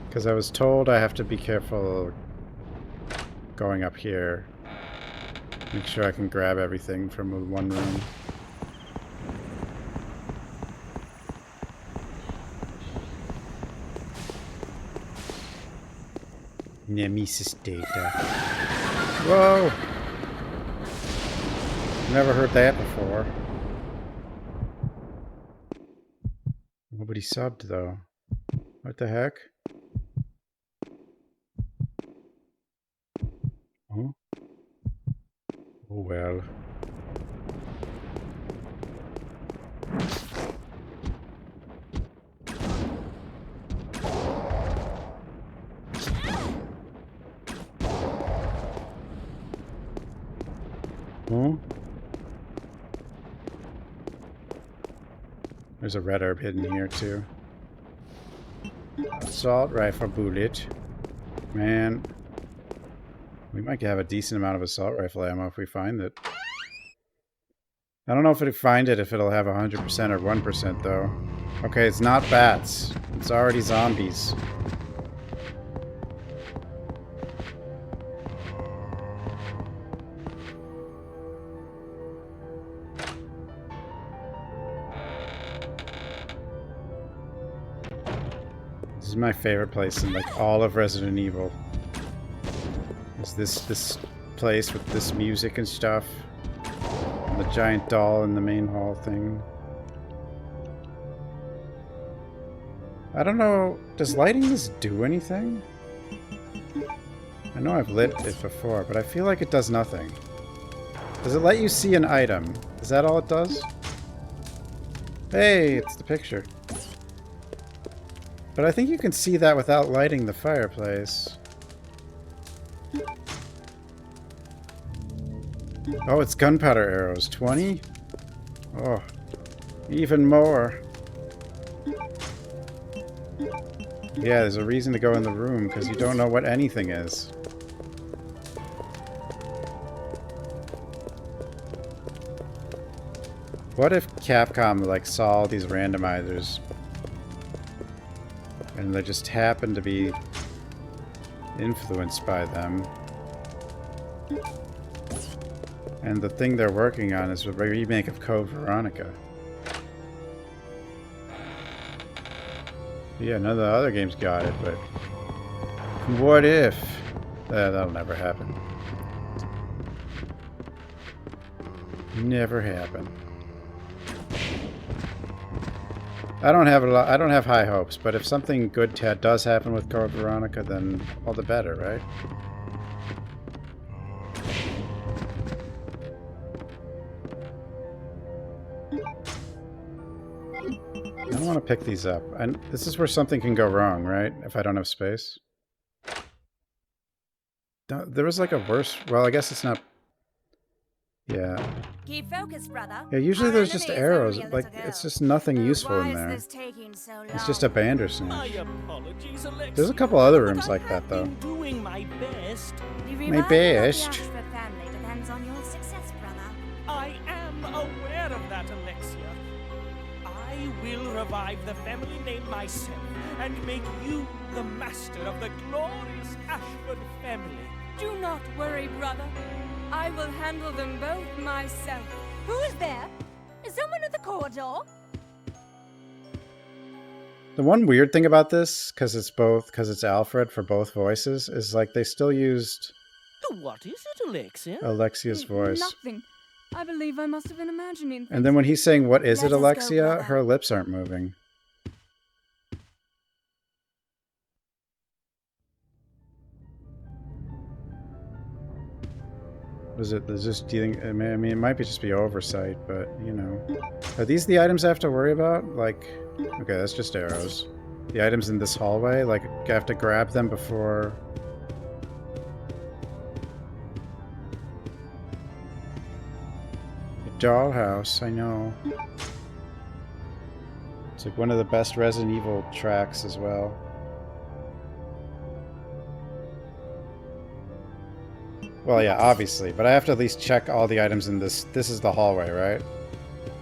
Because I was told I have to be careful going up here. Make sure I can grab everything from one room. Nemesis data. Whoa! Never heard that before. Nobody subbed though. What the heck? Oh? Oh well. Oh? There's a red herb hidden here too. Assault rifle bullet. Man. We might have a decent amount of assault rifle ammo if we find it. I don't know if we find it if it'll have 100% or 1% though. Okay, it's not bats. It's already zombies. This is my favorite place in like all of Resident Evil. Is this place with this music and stuff. And the giant doll in the main hall thing. I don't know, does lighting this do anything? I know I've lit it before, but I feel like it does nothing. Does it let you see an item? Is that all it does? Hey, it's the picture. But I think you can see that without lighting the fireplace. Oh, it's gunpowder arrows. 20? Oh, even more. Yeah, there's a reason to go in the room, because you don't know what anything is. What if Capcom, like, saw all these randomizers, and they just happened to be influenced by them? And the thing they're working on is a remake of Code Veronica. Yeah, none of the other games got it, but what if? That'll never happen. Never happen. I don't have a lot. I don't have high hopes, but if something good does happen with Code Veronica, then all the better, right? I don't want to pick these up. And this is where something can go wrong, right? If I don't have space. There was like a worse... Well, I guess it's not... Yeah. Keep focused, brother. Yeah, usually Our there's just enemy is arrows. only a Like, little it's girl. just nothing useful Why in is there. this taking so long? It's just a Bandersnatch. My apologies, Alexia. There's a couple other rooms like that, though. Been doing my best. The My revival of best. the Ashford family depends on your success, brother. I am aware of that, Alexia. I will revive the family name myself and make you the master of the glorious Ashford family. Do not worry, brother. I will handle them both myself. Who is there? Is someone at the corridor? The one weird thing about this, because it's Alfred for both voices, is like they still used What is it, Alexia? Alexia's voice. Nothing. I believe I must have been imagining things. And then when he's saying, "What is it, Let us go, Alexia?" brother. her lips aren't moving. Was it just dealing? I mean, it might be just be oversight, but you know, are these the items I have to worry about? Like, okay, that's just arrows. The items in this hallway, like, I have to grab them before. A dollhouse, I know. It's like one of the best Resident Evil tracks as well. Well, yeah, obviously, but I have to at least check all the items in this. This is the hallway, right?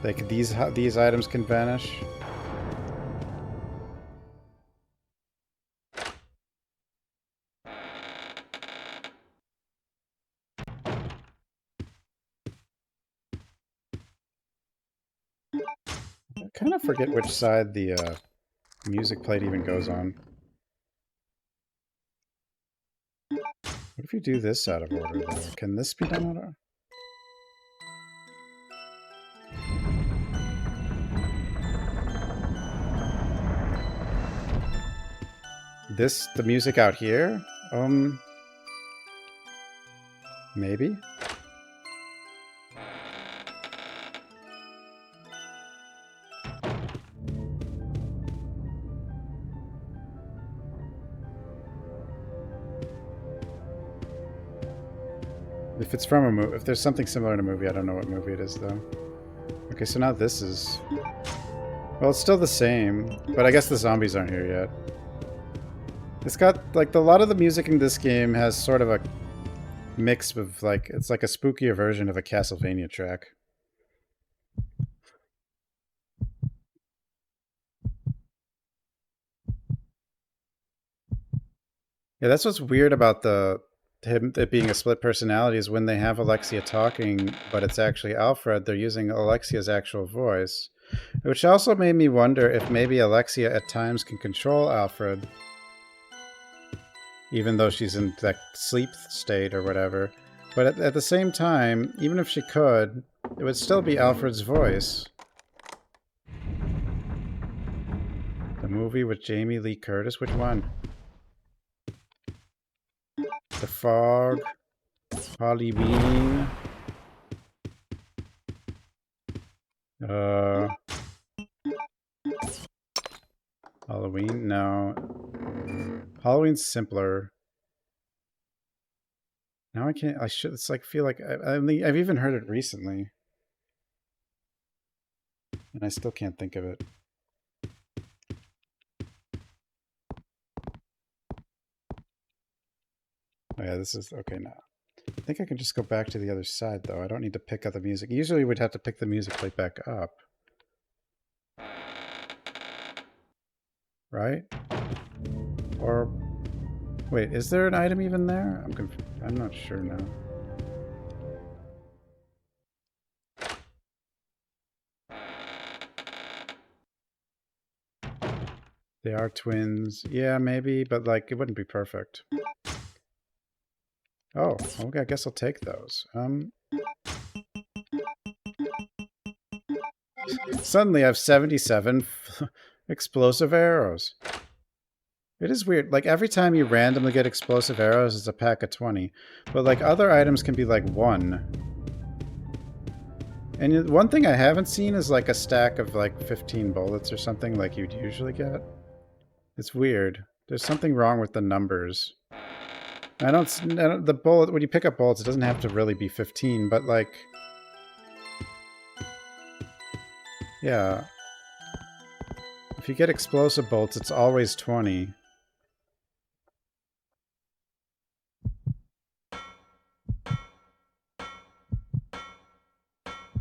Like these items can vanish. I kind of forget which side the music plate even goes on. What if you do this out of order, though? Can this be done out of... The music out here? Maybe? If it's from a movie, if there's something similar in a movie, I don't know what movie it is, though. Okay, so now this is... Well, it's still the same, but I guess the zombies aren't here yet. It's got, like, a lot of the music in this game has sort of a mix of, like, it's like a spookier version of a Castlevania track. Yeah, that's what's weird about it being a split personality is when they have Alexia talking, but it's actually Alfred, they're using Alexia's actual voice. Which also made me wonder if maybe Alexia at times can control Alfred, even though she's in that sleep state or whatever. But at the same time, even if she could, it would still be Alfred's voice. The movie with Jamie Lee Curtis, which one? The Fog, Halloween, Halloween? No. Halloween's simpler. Now I can't, it's like, feel like, I've even heard it recently. And I still can't think of it. Oh yeah, this is, okay now. I think I can just go back to the other side, though. I don't need to pick up the music. Usually we'd have to pick the music plate back up. Right? Or... Wait, is there an item even there? I'm not sure now. They are twins. Yeah, maybe, but like it wouldn't be perfect. Oh, okay, I guess I'll take those. Suddenly I have 77 explosive arrows. It is weird. Like every time you randomly get explosive arrows, it's a pack of 20. But like other items can be like 1. And one thing I haven't seen is like a stack of like 15 bullets or something like you'd usually get. It's weird. There's something wrong with the numbers. I don't the bullet, when you pick up bullets, it doesn't have to really be 15, but like, yeah. If you get explosive bolts, it's always 20.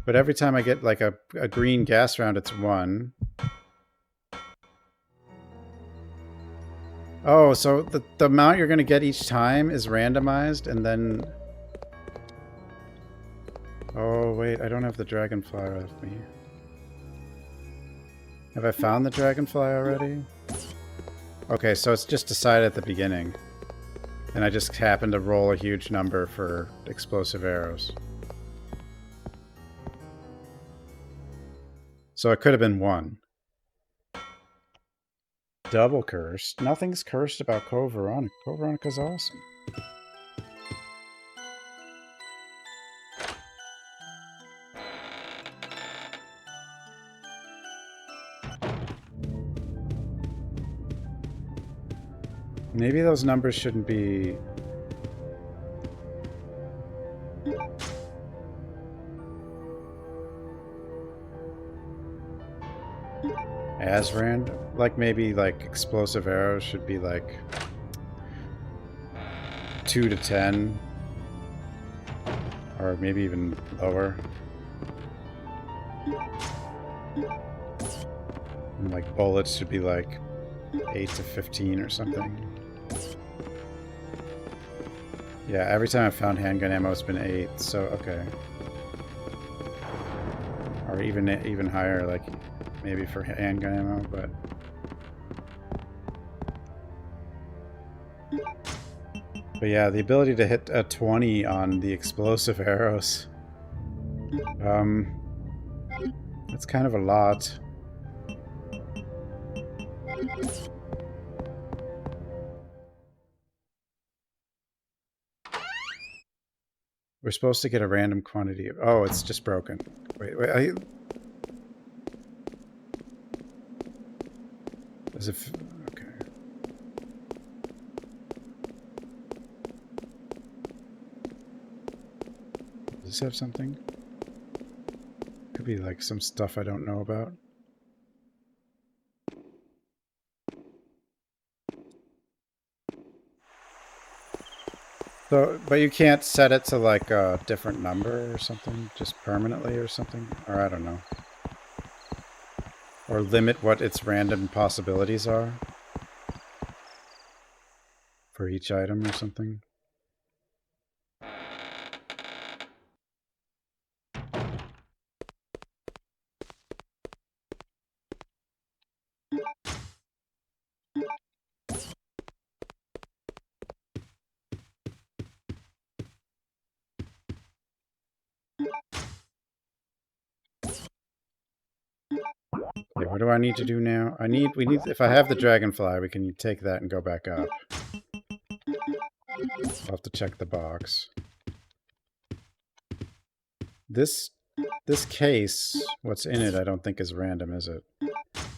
But every time I get like a green gas round, it's 1. Oh, so the amount you're going to get each time is randomized, and then... Oh, wait, I don't have the dragonfly with me. Have I found the dragonfly already? Okay, so it's just decided at the beginning. And I just happened to roll a huge number for explosive arrows. So it could have been 1. Double cursed? Nothing's cursed about Code Veronica. Code Veronica's awesome. Maybe those numbers shouldn't be... as random. Like maybe like explosive arrows should be like 2 to 10. Or maybe even lower. And like bullets should be like 8 to 15 or something. Yeah, every time I've found handgun ammo, it's been 8, so okay. Or even higher, like maybe for handgun ammo, but... But yeah, the ability to hit a 20 on the explosive arrows. That's kind of a lot. We're supposed to get a random quantity of... Oh, it's just broken. Wait, as if... Okay. Does this have something? Could be like some stuff I don't know about. So, but you can't set it to like a different number or something, just permanently or something? Or I don't know. Or limit what its random possibilities are for each item or something? Okay, what do I need to do now? We need, if I have the dragonfly, we can take that and go back up. I'll have to check the box. This case, what's in it, I don't think is random, is it?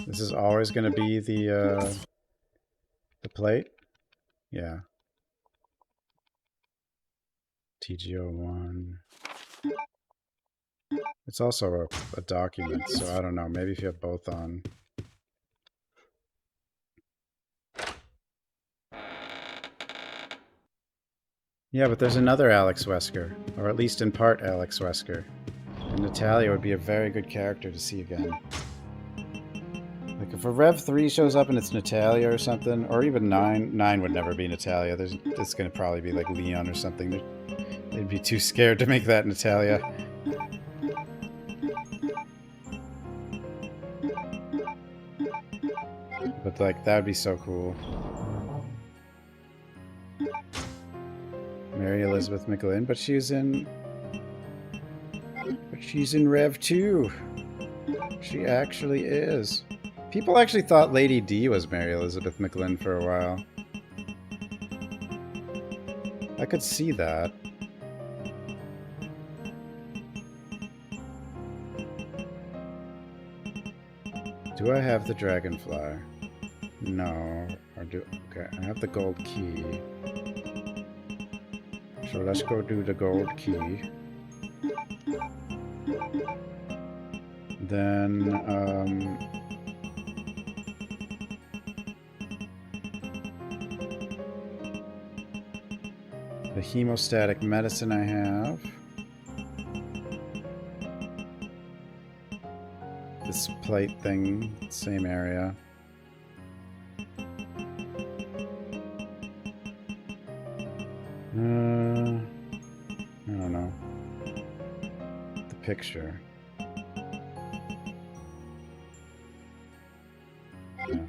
This is always going to be the plate? Yeah. TG01. It's also a document, so I don't know. Maybe if you have both on. Yeah, but there's another Alex Wesker, or at least in part Alex Wesker. And Natalia would be a very good character to see again. Like if a Rev 3 shows up and it's Natalia or something, or even 9. 9 would never be Natalia. It's going to probably be like Leon or something. They'd be too scared to make that Natalia. But, like, that would be so cool. Mary Elizabeth McGlynn, but she's in... But she's in Rev 2. She actually is. People actually thought Lady D was Mary Elizabeth McGlynn for a while. I could see that. Do I have the dragonfly? No. Or do... Okay, I have the gold key. So let's go do the gold key. Then, the hemostatic medicine I have. This plate thing, same area. I don't know. The picture. Yeah.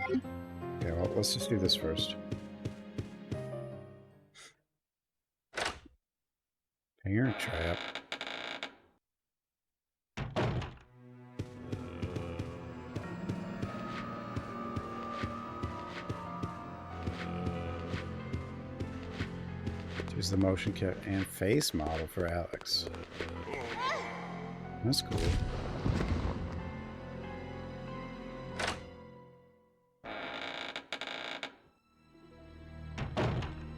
Okay, well, let's just do this first. Hanger trap. Use the motion kit and face model for Alex. That's cool.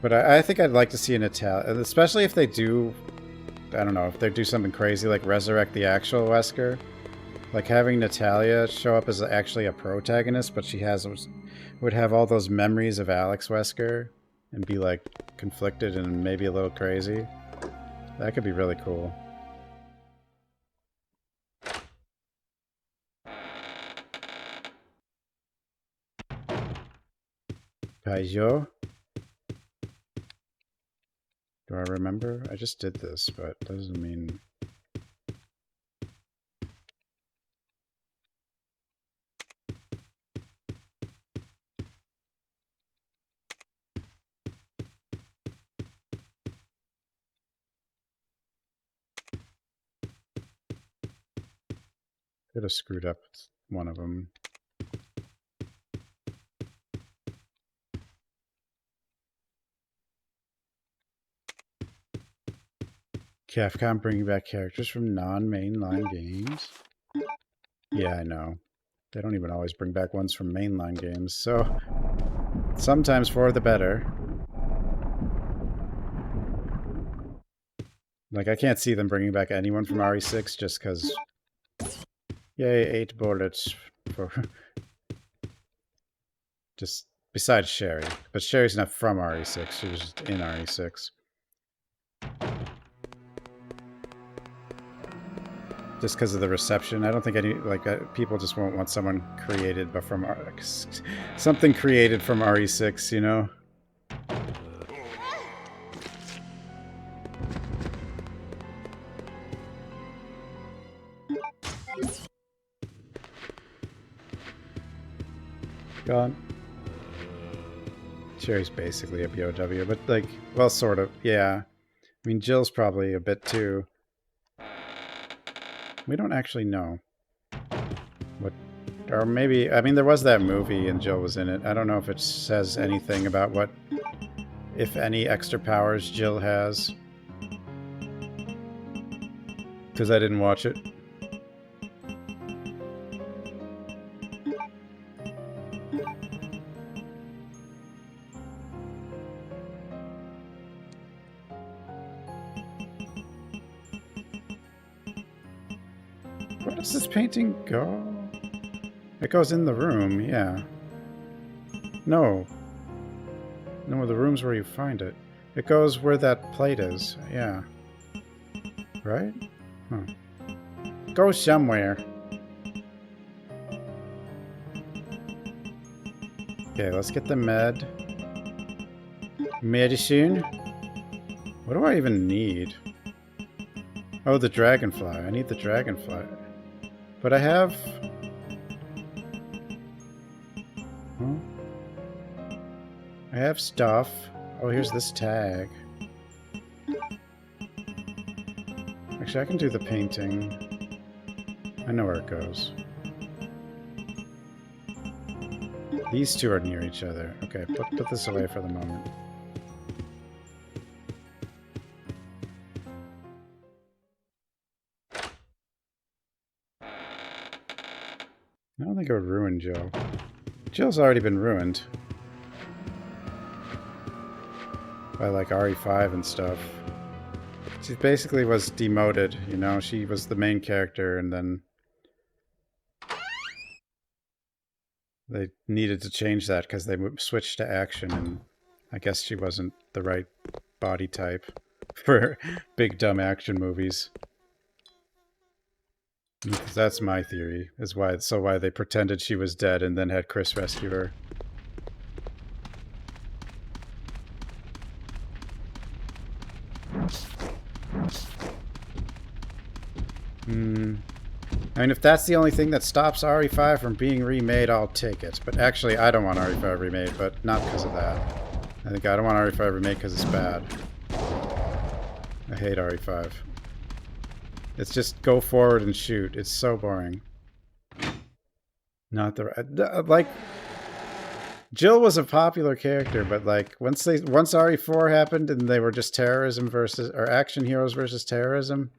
But I think I'd like to see an Italian, especially if they do, I don't know, if they do something crazy like resurrect the actual Wesker. Like having Natalia show up as actually a protagonist, but she would have all those memories of Alex Wesker and be like conflicted and maybe a little crazy. That could be really cool. Paizo? Do I remember? I just did this, but doesn't mean... Could have screwed up one of them. Capcom bringing back characters from non-mainline games. Yeah, I know. They don't even always bring back ones from mainline games, so sometimes for the better. Like, I can't see them bringing back anyone from RE6 just because... Yay, 8 bullets for... just besides Sherry. But Sherry's not from RE6, she was just in RE6. Just because of the reception. I don't think any, like, people just won't want someone created but from something created from RE6, you know? Gone. Sherry's basically a POW, but like, well, sort of, yeah. I mean, Jill's probably a bit too. We don't actually know. What, or maybe, I mean, there was that movie and Jill was in it. I don't know if it says anything about what, if any, extra powers Jill has. Because I didn't watch it. Where does this painting go? It goes in the room, yeah. No. No, the room's where you find it. It goes where that plate is, yeah. Right? Huh. Go somewhere. Okay, let's get the medicine. What do I even need? Oh, the dragonfly. I need the dragonfly. But I have... Huh? I have stuff. Oh, here's this tag. Actually, I can do the painting. I know where it goes. These two are near each other. Okay, put this away for the moment. I don't think it would ruin Jill. Jill's already been ruined. By like RE5 and stuff. She basically was demoted, you know? She was the main character and then they needed to change that because they switched to action and I guess she wasn't the right body type for big dumb action movies. That's my theory, is why they pretended she was dead and then had Chris rescue her. I mean, if that's the only thing that stops RE5 from being remade, I'll take it. But actually, I don't want RE5 remade, but not because of that. I think I don't want RE5 remade because it's bad. I hate RE5. It's just go forward and shoot. It's so boring. Not the like. Jill was a popular character, but like once RE4 happened and they were just terrorism versus or action heroes versus terrorism,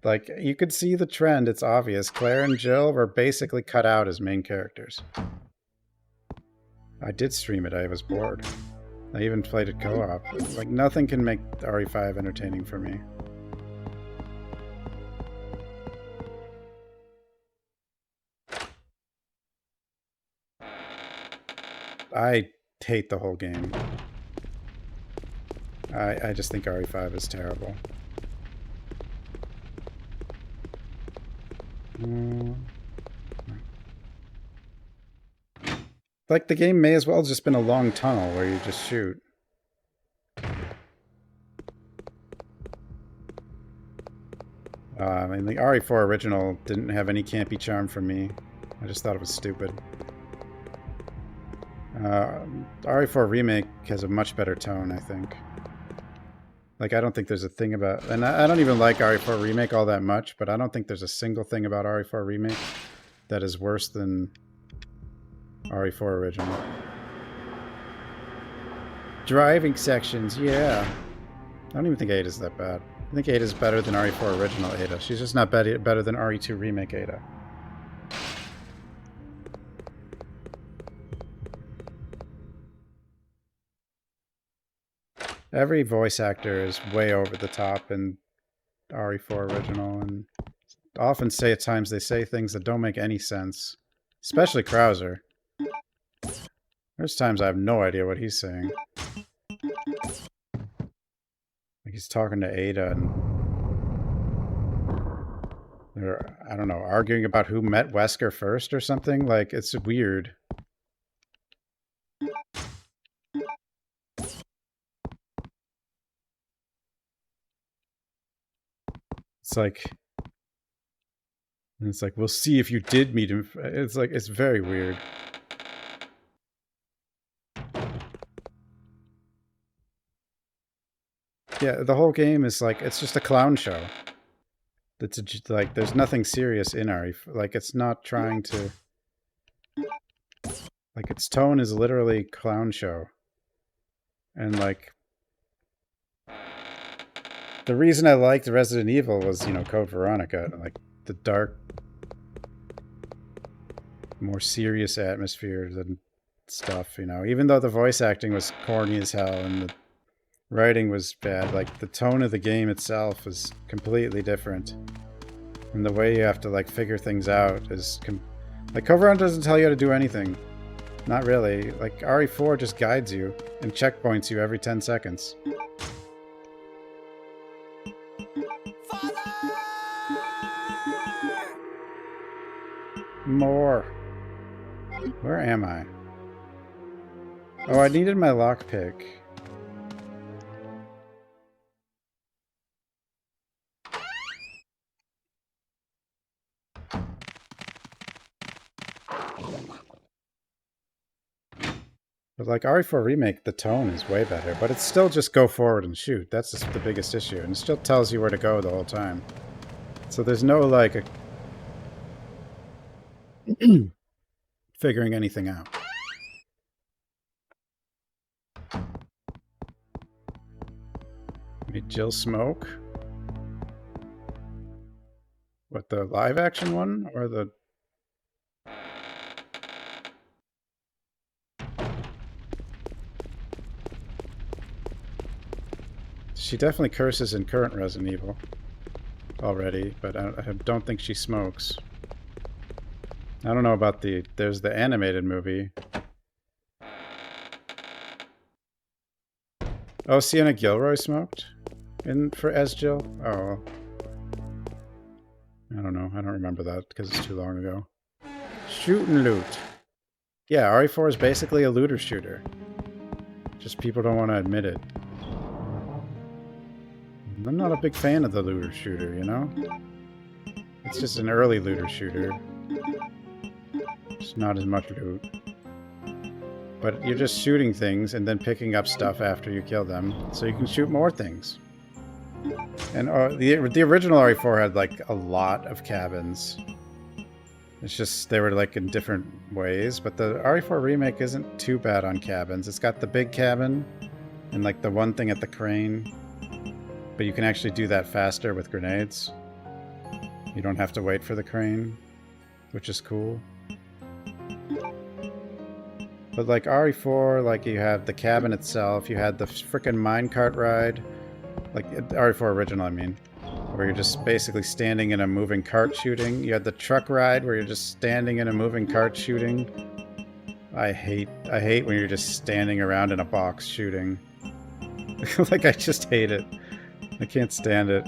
like you could see the trend. It's obvious. Claire and Jill were basically cut out as main characters. I did stream it. I was bored. I even played it co-op. Like nothing can make RE5 entertaining for me. I hate the whole game. I just think RE5 is terrible. Like, the game may as well have just been a long tunnel where you just shoot. I mean, the RE4 original didn't have any campy charm for me. I just thought it was stupid. RE4 Remake has a much better tone, I think. Like, I don't think there's a thing about... And I don't even like RE4 Remake all that much, but I don't think there's a single thing about RE4 Remake that is worse than RE4 Original. Driving sections, yeah. I don't even think Ada's that bad. I think Ada's better than RE4 Original Ada. She's just not better than RE2 Remake Ada. Every voice actor is way over the top in RE4 Original, and often at times they say things that don't make any sense. Especially Krauser. There's times I have no idea what he's saying. Like he's talking to Ada and they're, I don't know, arguing about who met Wesker first or something. Like, it's weird. It's like, we'll see if you did meet him. It's like, it's very weird. Yeah, the whole game is like, it's just a clown show. It's like, there's nothing serious in RE. Like, it's not trying to... Like, its tone is literally clown show. And like... The reason I liked Resident Evil was, you know, Code Veronica. Like, the dark, more serious atmosphere than stuff, you know. Even though the voice acting was corny as hell and the writing was bad, like, the tone of the game itself is completely different. And the way you have to, like, figure things out is... Like, Code Veronica doesn't tell you how to do anything. Not really. Like, RE4 just guides you and checkpoints you every 10 seconds. More. Where am I? Oh, I needed my lockpick. But like RE4 Remake, the tone is way better, but it's still just go forward and shoot. That's just the biggest issue, and it still tells you where to go the whole time. So there's no like figuring anything out. Made Jill smoke. What, the live action one or the... She definitely curses in current Resident Evil already, but I don't think she smokes. I don't know about the... There's the animated movie. Oh, Sienna Gilroy smoked as Jill? Oh, I don't know. I don't remember that because it's too long ago. Shoot and loot. Yeah, RE4 is basically a looter shooter. Just people don't want to admit it. I'm not a big fan of the looter shooter, you know? It's just an early looter shooter. It's not as much loot. But you're just shooting things and then picking up stuff after you kill them, so you can shoot more things. And the original RE4 had like a lot of cabins. It's just they were like in different ways, but the RE4 remake isn't too bad on cabins. It's got the big cabin and like the one thing at the crane, but you can actually do that faster with grenades. You don't have to wait for the crane, which is cool. But like RE4, like you have the cabin itself, you had the frickin' minecart ride, like RE4 original, I mean, where you're just basically standing in a moving cart shooting. You had the truck ride where you're just standing in a moving cart shooting. I hate when you're just standing around in a box shooting. Like, I just hate it. I can't stand it.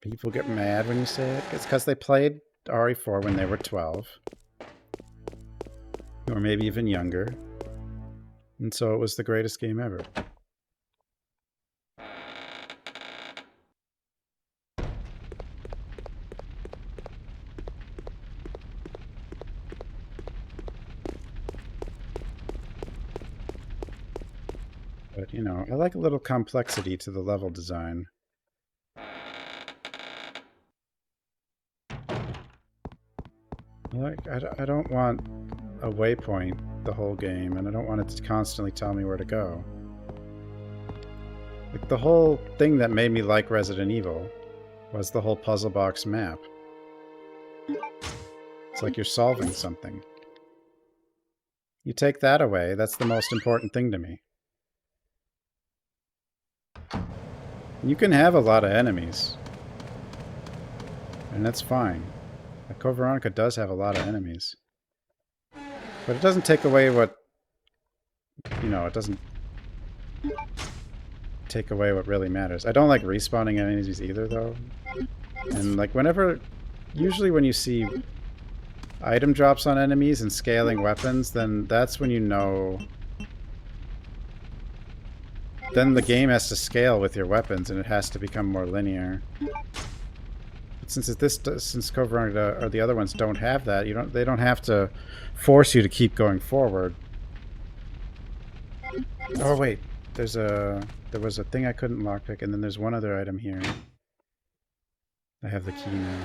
People get mad when you say it. It's because they played RE4 when they were 12. Or maybe even younger. And so it was the greatest game ever. But, you know, I like a little complexity to the level design. Like, I don't want a waypoint the whole game, and I don't want it to constantly tell me where to go. Like, the whole thing that made me like Resident Evil was the whole puzzle box map. It's like you're solving something. You take that away, that's the most important thing to me. You can have a lot of enemies, and that's fine. Code Veronica does have a lot of enemies. But it doesn't take away what... You know, it doesn't take away what really matters. I don't like respawning enemies either, though. And, like, whenever... Usually when you see item drops on enemies and scaling weapons, then that's when you know... Then the game has to scale with your weapons, and it has to become more linear. Since Code Veronica or the other ones don't have that, they don't have to force you to keep going forward. Oh wait, there was a thing I couldn't lockpick, and then there's one other item here. I have the key now.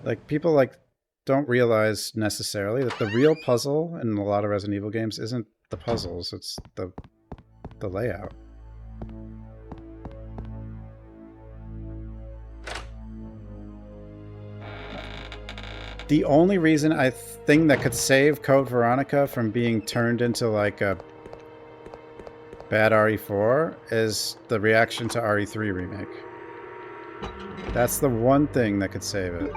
Like, people don't realize necessarily that the real puzzle in a lot of Resident Evil games isn't the puzzles, it's the layout. The only thing that could save Code Veronica from being turned into like a bad RE4 is the reaction to RE3 remake. That's the one thing that could save it.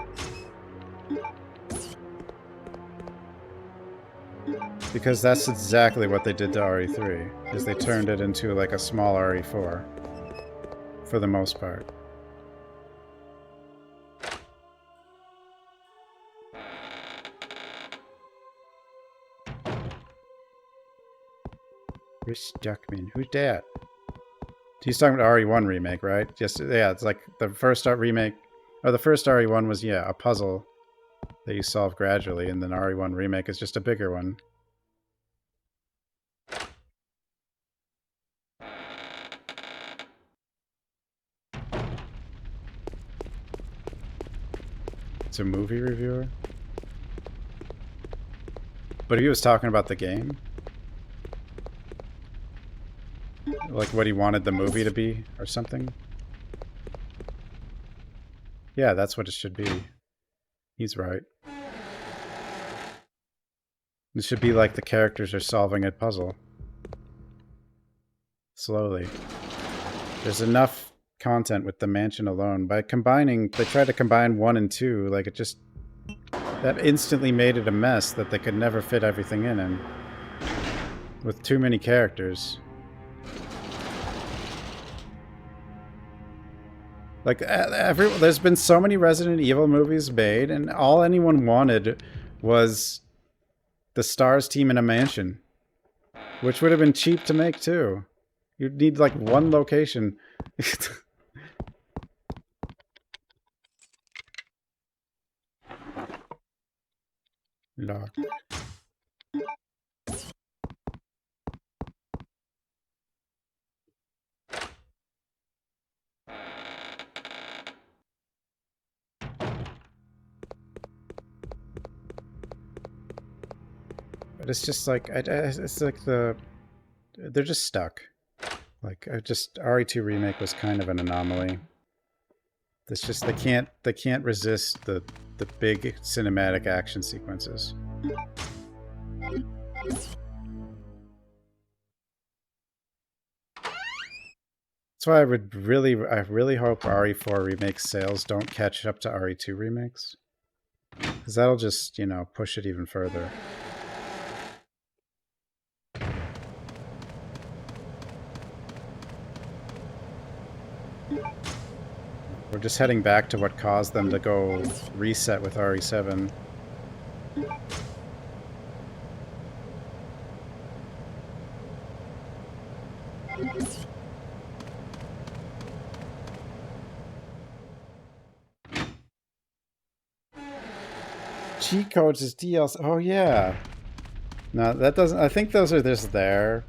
Because that's exactly what they did to RE3, is they turned it into like a small RE4, for the most part. Chris Duckman. Who's that? He's talking about RE1 remake, right? Yes, yeah, it's like the first remake, or the first RE1 was, yeah, a puzzle that you solve gradually, and then RE1 remake is just a bigger one. It's a movie reviewer? But he was talking about the game? Like what he wanted the movie to be, or something? Yeah, that's what it should be. He's right. It should be like the characters are solving a puzzle. Slowly. There's enough content with the mansion alone. By combining, they tried to combine 1 and 2, like it just... That instantly made it a mess that they could never fit everything in. With too many characters. Like, there's been so many Resident Evil movies made, and all anyone wanted was the STARS team in a mansion. Which would have been cheap to make, too. You'd need, like, one location. Lock. But it's just like, it's like they're just stuck. Like, RE2 Remake was kind of an anomaly. It's just, they can't resist the big cinematic action sequences. That's why I really hope RE4 Remake sales don't catch up to RE2 remakes. Because that'll just, you know, push it even further. We're just heading back to what caused them to go reset with RE7. Cheat codes is DLC. Oh yeah. No, that doesn't. I think those are just there.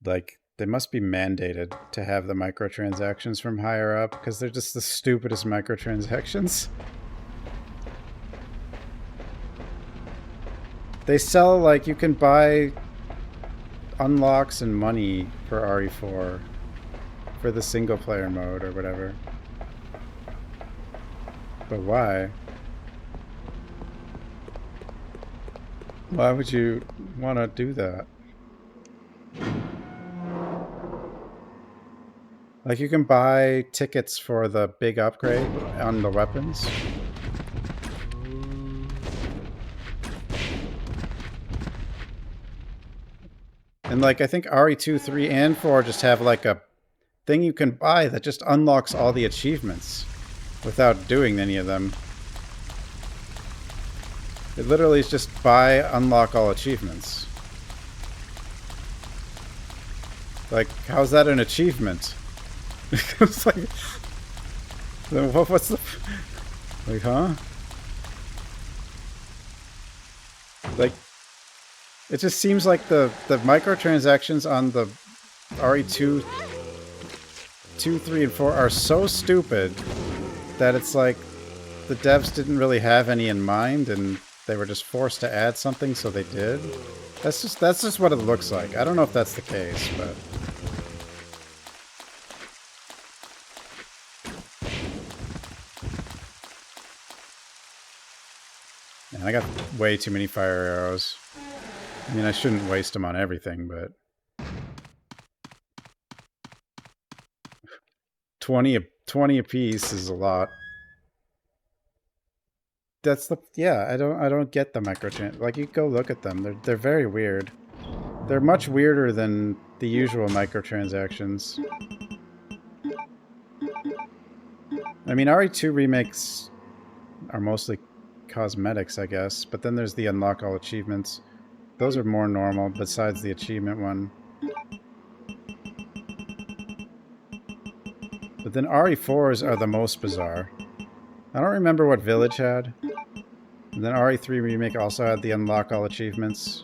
Like, they must be mandated to have the microtransactions from higher up, because they're just the stupidest microtransactions. They sell, like, you can buy unlocks and money for RE4 for the single player mode or whatever. But why? Why would you want to do that? Like, you can buy tickets for the big upgrade on the weapons. And, like, I think RE2, 3, and 4 just have, like, a thing you can buy that just unlocks all the achievements without doing any of them. It literally is just buy, unlock all achievements. Like, how's that an achievement? It's like, what's the, like, huh? Like, it just seems like the microtransactions on the RE2, 2, 3, and 4 are so stupid that it's like the devs didn't really have any in mind, and they were just forced to add something, so they did. That's just what it looks like. I don't know if that's the case, but. Man, I got way too many fire arrows. I mean, I shouldn't waste them on everything, but 20 a piece is a lot. That's the I don't get the microtrans. Like, you go look at them. They're very weird. They're much weirder than the usual microtransactions. I mean, RE2 remakes are mostly cosmetics, I guess, but then there's the unlock all achievements. those are more normal besides the achievement one. But then RE4s are the most bizarre. I don't remember what Village had. And then RE3 Remake also had the unlock all achievements.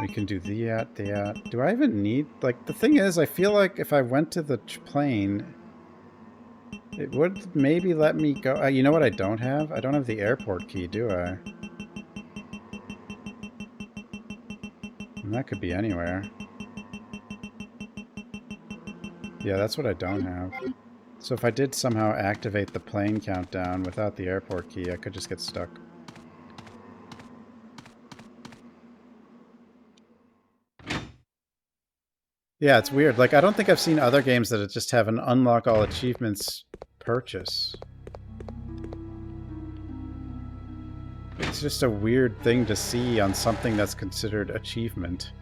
We can do that. Do I even need... Like, the thing is, I feel like if I went to the plane, it would maybe let me go... you know what I don't have? I don't have the airport key, do I? And that could be anywhere. Yeah, that's what I don't have. So if I did somehow activate the plane countdown without the airport key, I could just get stuck. Yeah, it's weird. Like, I don't think I've seen other games that just have an unlock all achievements purchase. It's just a weird thing to see on something that's considered achievement.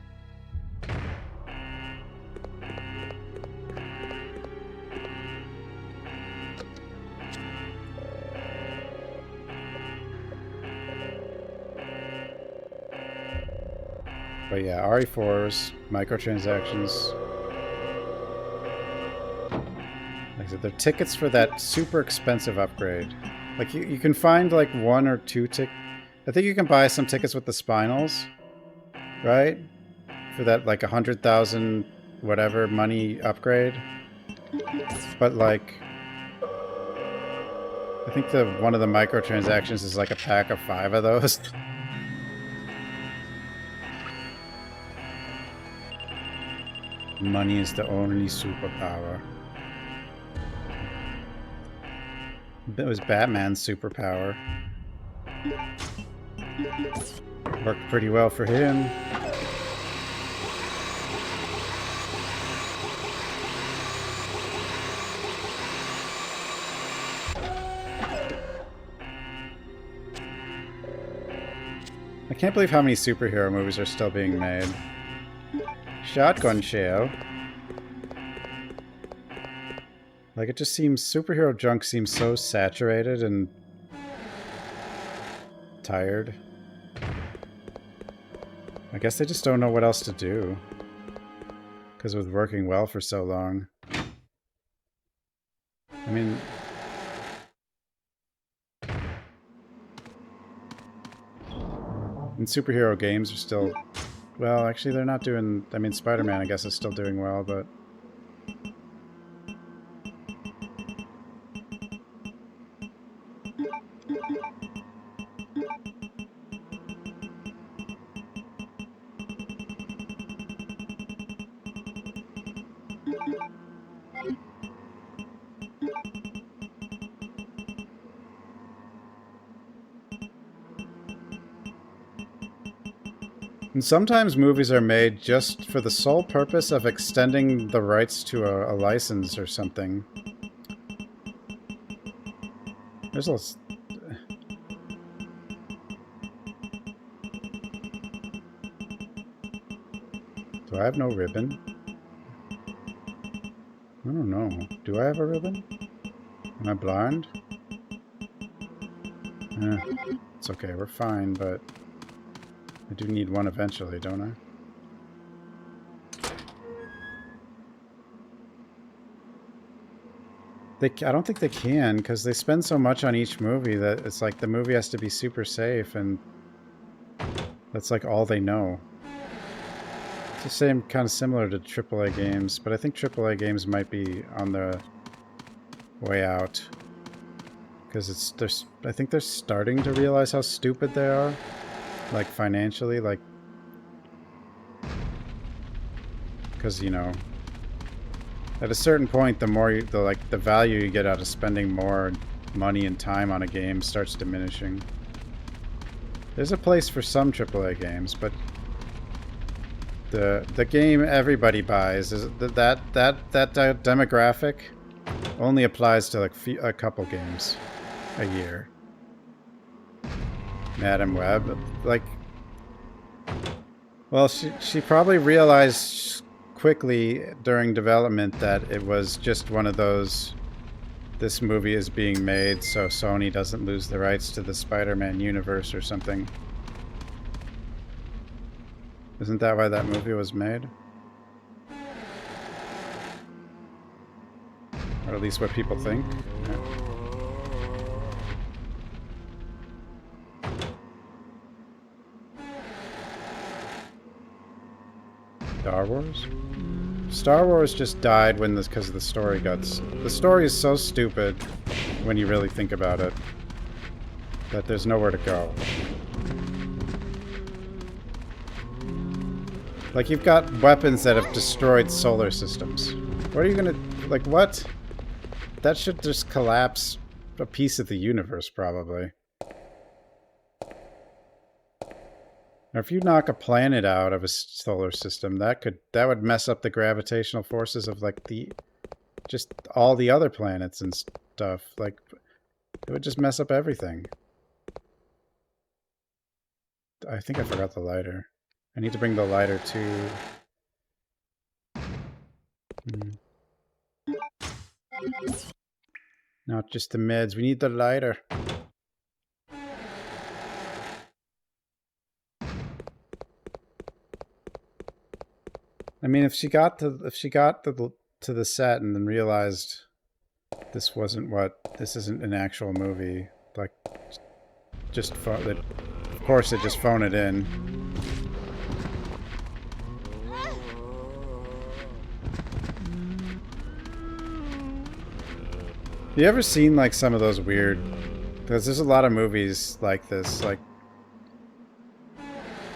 But yeah, RE4s, microtransactions. Like I said, they're tickets for that super expensive upgrade. Like, you can find like 1 or 2 I think you can buy some tickets with the spinals, right? For that like 100,000 whatever money upgrade. But like, I think one of the microtransactions is like a pack of 5 of those. Money is the only superpower. It was Batman's superpower. Worked pretty well for him. I can't believe how many superhero movies are still being made. Shotgun shell. Like, it just seems... Superhero junk seems so saturated and... tired. I guess they just don't know what else to do. Because it was working well for so long. I mean... And superhero games are still... Well, actually, they're not doing... I mean, Spider-Man, I guess, is still doing well, but... And sometimes movies are made just for the sole purpose of extending the rights to a license or something. There's a... Do I have no ribbon? I don't know. Do I have a ribbon? Am I blind? It's okay, we're fine, but... I do need one eventually, don't I? I don't think they can, because they spend so much on each movie that it's like the movie has to be super safe, and that's like all they know. It's the same, kind of similar to AAA games, but I think AAA games might be on the way out. Because I think they're starting to realize how stupid they are. Like, financially, like... Because, you know... At a certain point, the more you... the value you get out of spending more money and time on a game starts diminishing. There's a place for some AAA games, but... The game everybody buys, is that demographic only applies to, like, a couple games a year. Madam Web, like, well, she probably realized quickly during development that it was just one of those this movie is being made so Sony doesn't lose the rights to the Spider-Man universe or something. Isn't that why that movie was made? Or at least what people think? Yeah. Star Wars? Star Wars just died when this because of the story guts. The story is so stupid when you really think about it that there's nowhere to go. Like, you've got weapons that have destroyed solar systems. What are you gonna... like, what? That should just collapse a piece of the universe, probably. Now, if you knock a planet out of a solar system, that would mess up the gravitational forces of, like, just all the other planets and stuff. Like, it would just mess up everything. I think I forgot the lighter. I need to bring the lighter to... Not just the meds, we need the lighter. I mean, if she got to the set and then realized this isn't an actual movie, like, just phone it. Of course, they just phone it in. You ever seen, like, some of those weird... Because there's a lot of movies like this, like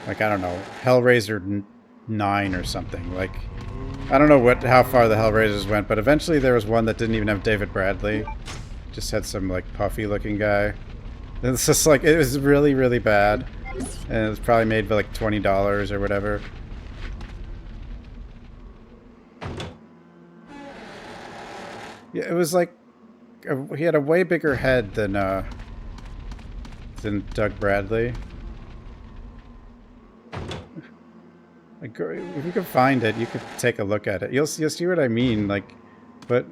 I don't know, Hellraiser 9 or something. Like, I don't know how far the Hellraisers went, but eventually there was one that didn't even have David Bradley. Just had some, like, puffy-looking guy. And it's just, like, it was really, really bad. And it was probably made for, like, $20 or whatever. Yeah, it was, like... he had a way bigger head than Doug Bradley. Like, if you could find it, you could take a look at it. You'll see what I mean. Like, but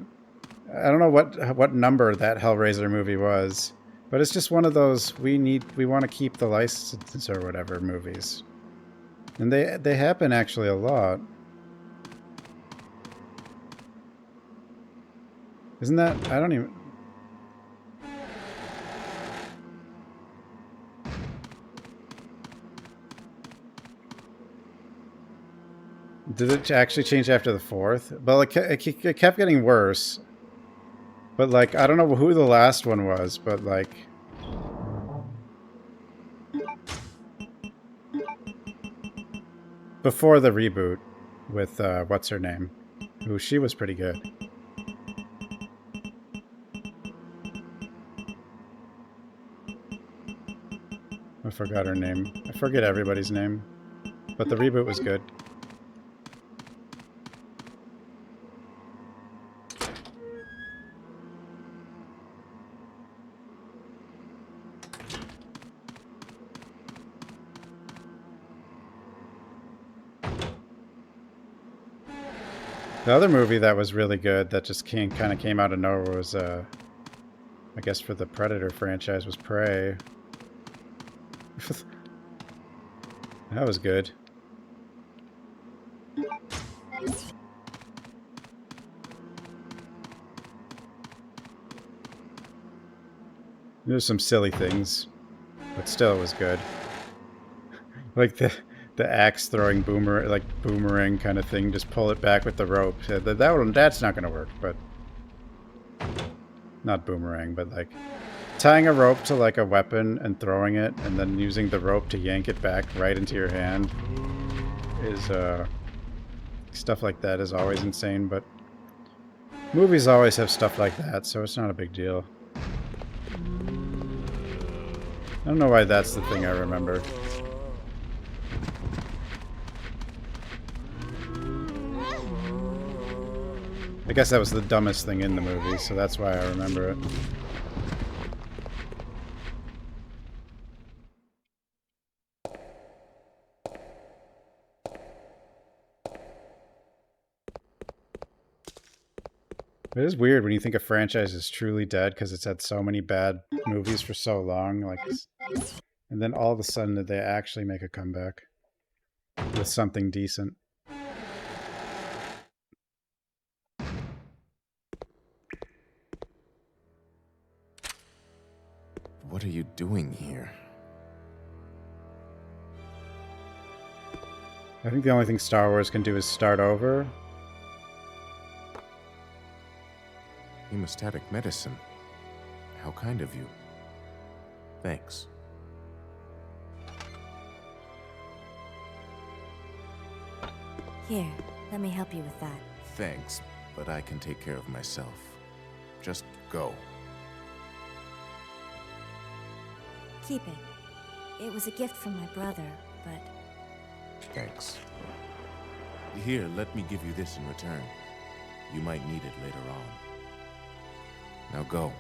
I don't know what number that Hellraiser movie was, but it's just one of those we want to keep the license or whatever movies, and they happen actually a lot. Isn't that? I don't even. Did it actually change after the fourth? But like, it kept getting worse. But like, I don't know who the last one was, but like... before the reboot with, what's her name? Who, she was pretty good. I forgot her name. I forget everybody's name. But the reboot was good. The other movie that was really good that just kind of came out of nowhere was, I guess for the Predator franchise, was Prey. That was good. There's some silly things, but still it was good. Like the axe throwing boomerang kind of thing, just pull it back with the rope. That's not going to work, but not boomerang, but like tying a rope to like a weapon and throwing it and then using the rope to yank it back right into your hand is stuff like that is always insane, but movies always have stuff like that, so it's not a big deal. I don't know why that's the thing I remember. I guess that was the dumbest thing in the movie, so that's why I remember it. It is weird when you think a franchise is truly dead because it's had so many bad movies for so long, like, and then all of a sudden they actually make a comeback with something decent. What are you doing here? I think the only thing Star Wars can do is start over. Hemostatic medicine. How kind of you. Thanks. Here, let me help you with that. Thanks, but I can take care of myself. Just go. Keep it. It was a gift from my brother, but... Thanks. Here, let me give you this in return. You might need it later on. Now go.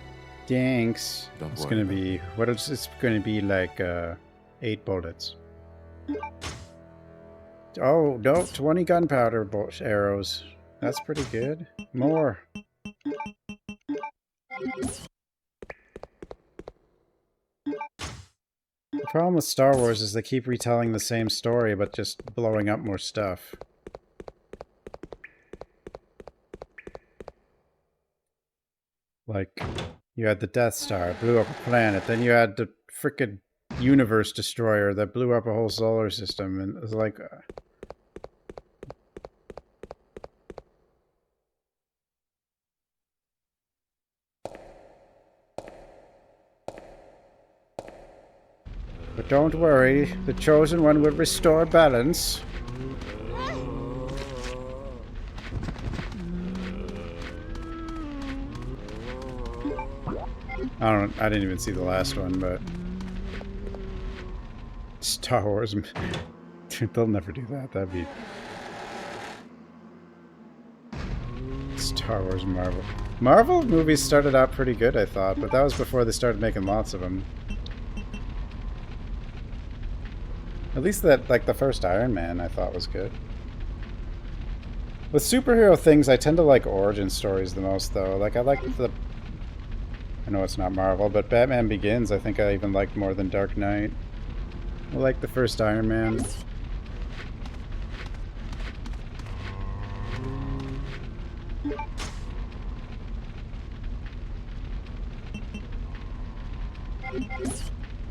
Thanks. Don't it's worry gonna about be... What is it's gonna be like, 8 bullets. Oh, no, 20 gunpowder arrows. That's pretty good. More. The problem with Star Wars is they keep retelling the same story, but just blowing up more stuff. Like, you had the Death Star, blew up a planet, then you had the frickin' universe destroyer that blew up a whole solar system, and it was like... But don't worry, the Chosen One will restore balance. I didn't even see the last one, but... Star Wars... Dude, they'll never do that. That'd be... Star Wars Marvel. Marvel movies started out pretty good, I thought, but that was before they started making lots of them. At least that, like, the first Iron Man I thought was good. With superhero things, I tend to like origin stories the most, though. Like, I like the... I know it's not Marvel, but Batman Begins I think I even liked more than Dark Knight. I like the first Iron Man.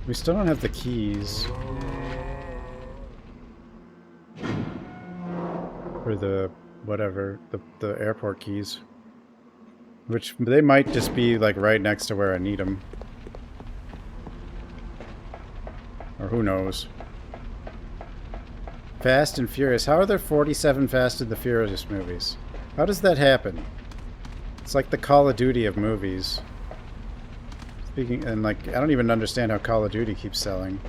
We still don't have the keys. Or the... whatever. The airport keys. Which, they might just be, like, right next to where I need them. Or who knows. Fast and Furious. How are there 47 Fast and the Furious movies? How does that happen? It's like the Call of Duty of movies. Speaking, and like, I don't even understand how Call of Duty keeps selling.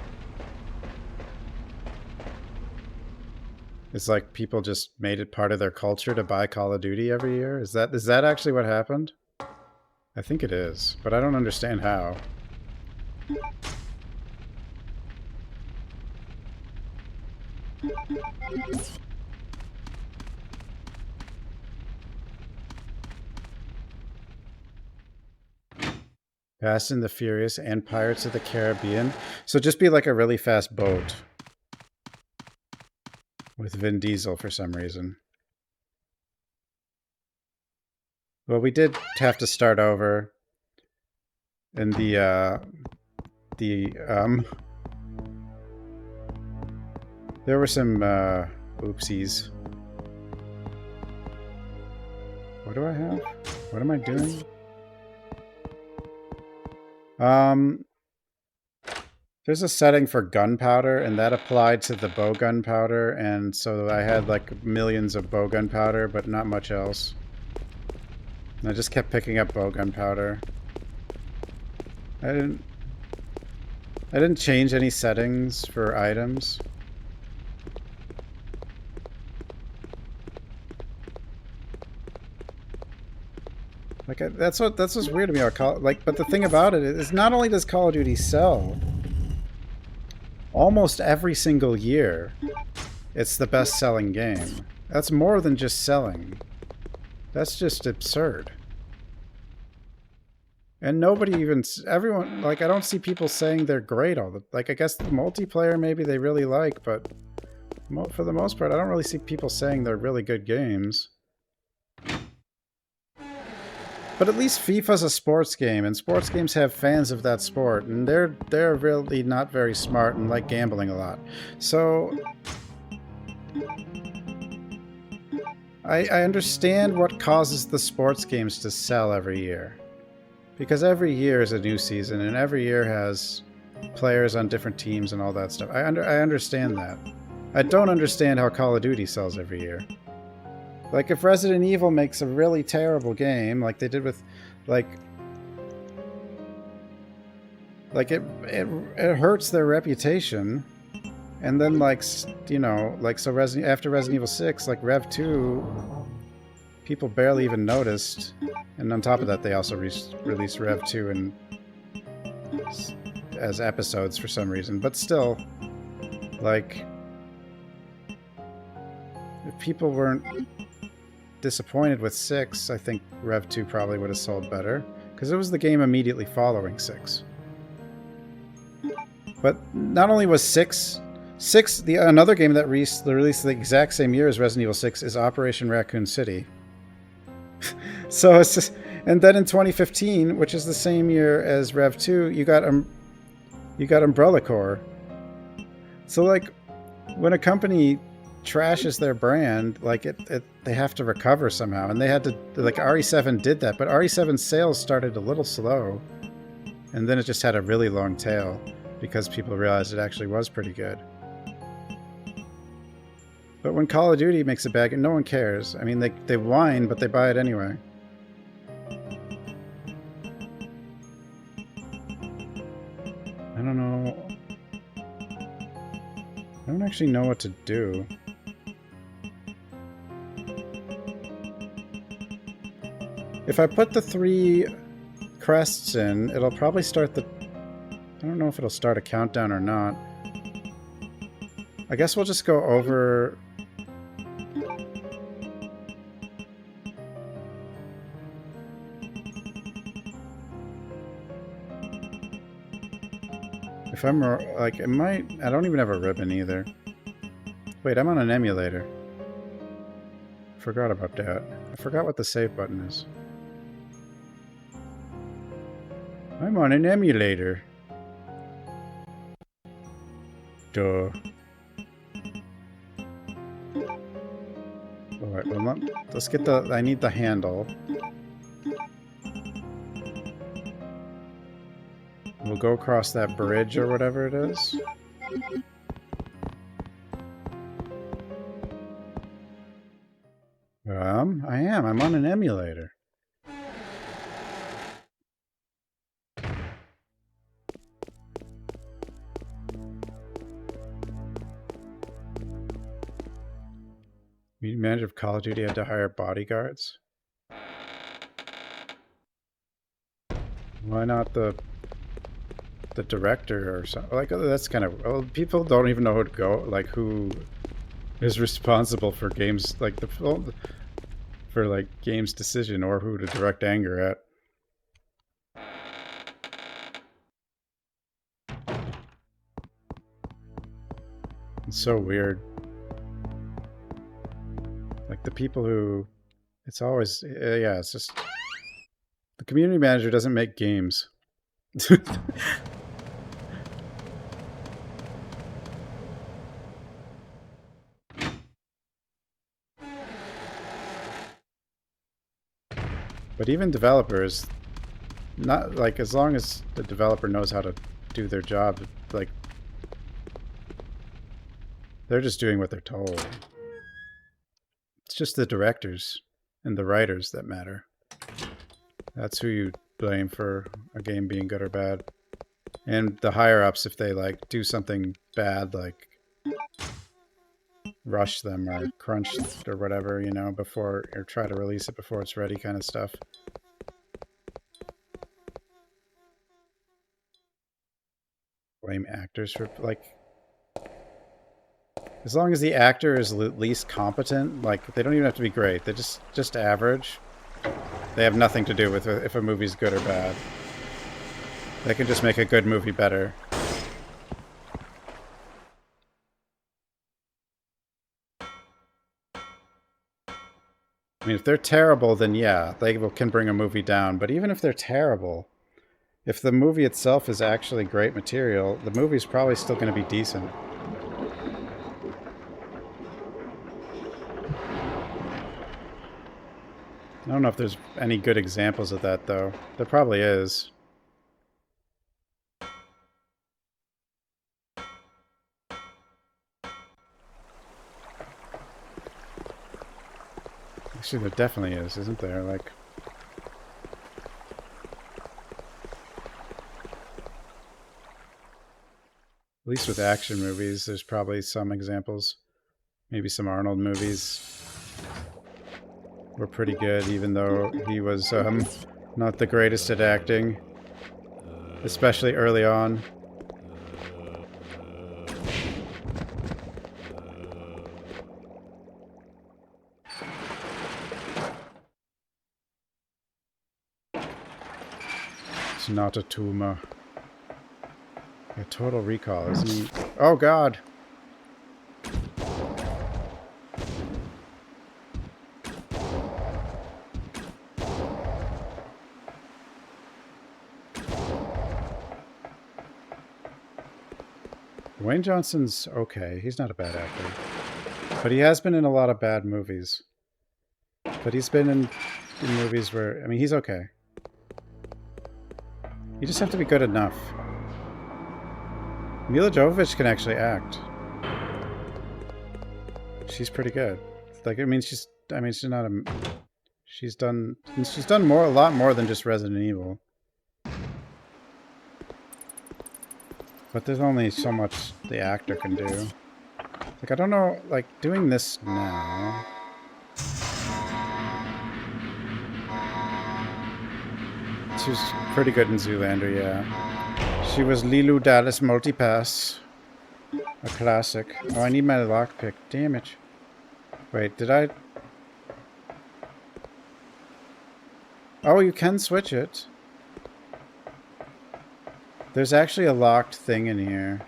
It's like people just made it part of their culture to buy Call of Duty every year? Is that actually what happened? I think it is, but I don't understand how. Fast and the Furious and Pirates of the Caribbean. So just be like a really fast boat. With Vin Diesel for some reason. Well, we did have to start over. And there were some oopsies. What do I have? What am I doing? There's a setting for gunpowder, and that applied to the bow gunpowder, and so I had like millions of bow gunpowder, but not much else. And I just kept picking up bow gunpowder. I didn't change any settings for items. Like, that's what's weird to me about but the thing about it is, not only does Call of Duty sell almost every single year, it's the best-selling game. That's more than just selling. That's just absurd. And nobody even, everyone, like, I don't see people saying they're great all the, like, I guess the multiplayer maybe they really like, but for the most part, I don't really see people saying they're really good games. But at least FIFA's a sports game, and sports games have fans of that sport, and they're really not very smart and like gambling a lot. So I understand what causes the sports games to sell every year. Because every year is a new season, and every year has players on different teams and all that stuff. I understand that. I don't understand how Call of Duty sells every year. Like, if Resident Evil makes a really terrible game, like they did with, like it hurts their reputation. And then, like, you know, like, so after Resident Evil 6, like, Rev 2, people barely even noticed. And on top of that, they also released Rev 2 as episodes for some reason. But still, like, if people weren't disappointed with 6, I think Rev 2 probably would have sold better. Because it was the game immediately following 6. But not only was 6, another game that released the exact same year as Resident Evil 6 is Operation Raccoon City. So it's just, and then in 2015, which is the same year as Rev 2, you got Umbrella Corps. So, like, when a company trashes their brand, like they have to recover somehow, and they had to, like, RE7 did that, but RE7's sales started a little slow, and then it just had a really long tail because people realized it actually was pretty good. But when Call of Duty makes a bad game, no one cares. I mean, they whine, but they buy it anyway. I don't know. I don't actually know what to do. If I put the 3 crests in, it'll probably start the... I don't know if it'll start a countdown or not. I guess we'll just go over... If I'm, like, it might... I don't even have a ribbon either. Wait, I'm on an emulator. Forgot about that. I forgot what the save button is. I'm on an emulator. Duh. Alright, well, let's get the... I need the handle. We'll go across that bridge or whatever it is. I am. I'm on an emulator. Media manager of Call of Duty had to hire bodyguards. Why not the director or something? Like, that's kind of... Well, people don't even know who to go, like, who is responsible for games, like, for, like, games decision, or who to direct anger at. It's so weird. Like, the people who... It's always... yeah, it's just... The community manager doesn't make games. But even developers, not like, as long as the developer knows how to do their job, like, they're just doing what they're told. It's just the directors and the writers that matter. That's who you blame for a game being good or bad. And the higher-ups, if they, like, do something bad, like rush them or crunch or whatever, you know, before, or try to release it before it's ready kind of stuff. Blame actors for, like, as long as the actor is at least competent, like, they don't even have to be great, they're just average. They have nothing to do with if a movie's good or bad. They can just make a good movie better. I mean, if they're terrible, then yeah, they can bring a movie down. But even if they're terrible, if the movie itself is actually great material, the movie's probably still going to be decent. I don't know if there's any good examples of that, though. There probably is. Actually, there definitely is, isn't there? Like, at least with action movies, there's probably some examples. Maybe some Arnold movies were pretty good, even though he was not the greatest at acting, especially early on. It's not a tumor. A Total Recall, isn't he? Oh god! Dwayne Johnson's okay. He's not a bad actor. But he has been in a lot of bad movies. But he's been in movies where... I mean, he's okay. You just have to be good enough. Mila Jovovich can actually act. She's pretty good. Like, I mean, she's not a... She's done a lot more than just Resident Evil. But there's only so much the actor can do. Like, I don't know, like, doing this now... She was pretty good in Zoolander, yeah. She was Lilu Dallas Multipass. A classic. Oh, I need my lockpick. Damn it. Wait, did I... Oh, you can switch it. There's actually a locked thing in here.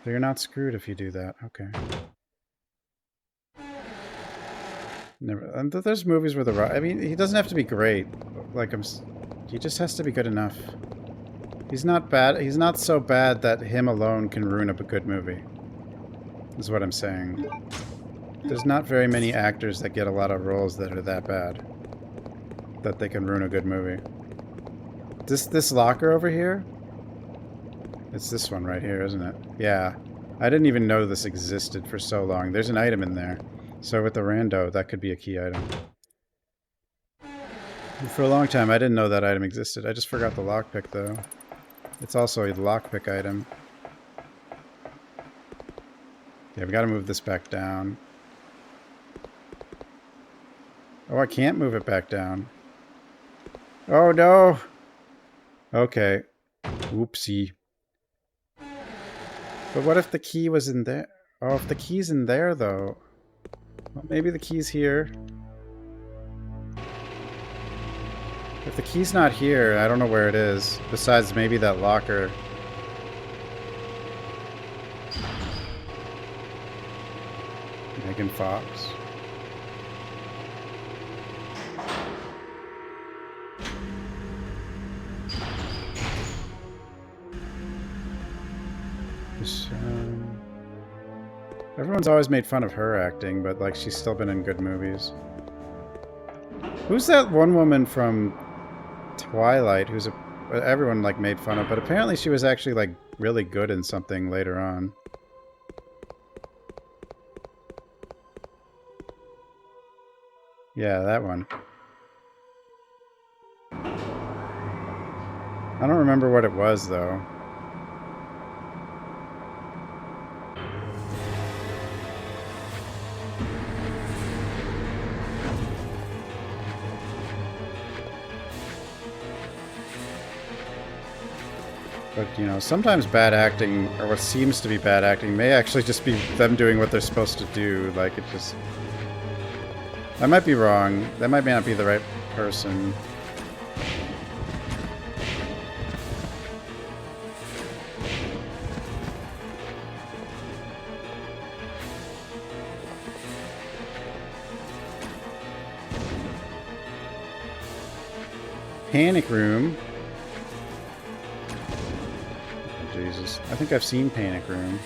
So you're not screwed if you do that. Okay. Never. And there's movies where I mean, he doesn't have to be great. Like, he just has to be good enough. He's not bad. He's not so bad that him alone can ruin a good movie. Is what I'm saying. There's not very many actors that get a lot of roles that are that bad. That they can ruin a good movie. This locker over here? It's this one right here, isn't it? Yeah. I didn't even know this existed for so long. There's an item in there. So with the rando, that could be a key item. For a long time, I didn't know that item existed. I just forgot the lockpick, though. It's also a lockpick item. Yeah, we gotta move this back down. Oh, I can't move it back down. Oh, no! Okay. Oopsie. But what if the key was in there? Oh, if the key's in there, though. Well, maybe the key's here. If the key's not here, I don't know where it is. Besides maybe that locker. Megan Fox. Everyone's always made fun of her acting, but like she's still been in good movies. Who's that one woman from Twilight who's everyone like made fun of, but apparently she was actually like really good in something later on. Yeah, that one. I don't remember what it was though. But, you know, sometimes bad acting, or what seems to be bad acting, may actually just be them doing what they're supposed to do. Like, it just... I might be wrong. That might not be the right person. Panic Room. Jesus. I think I've seen Panic Room.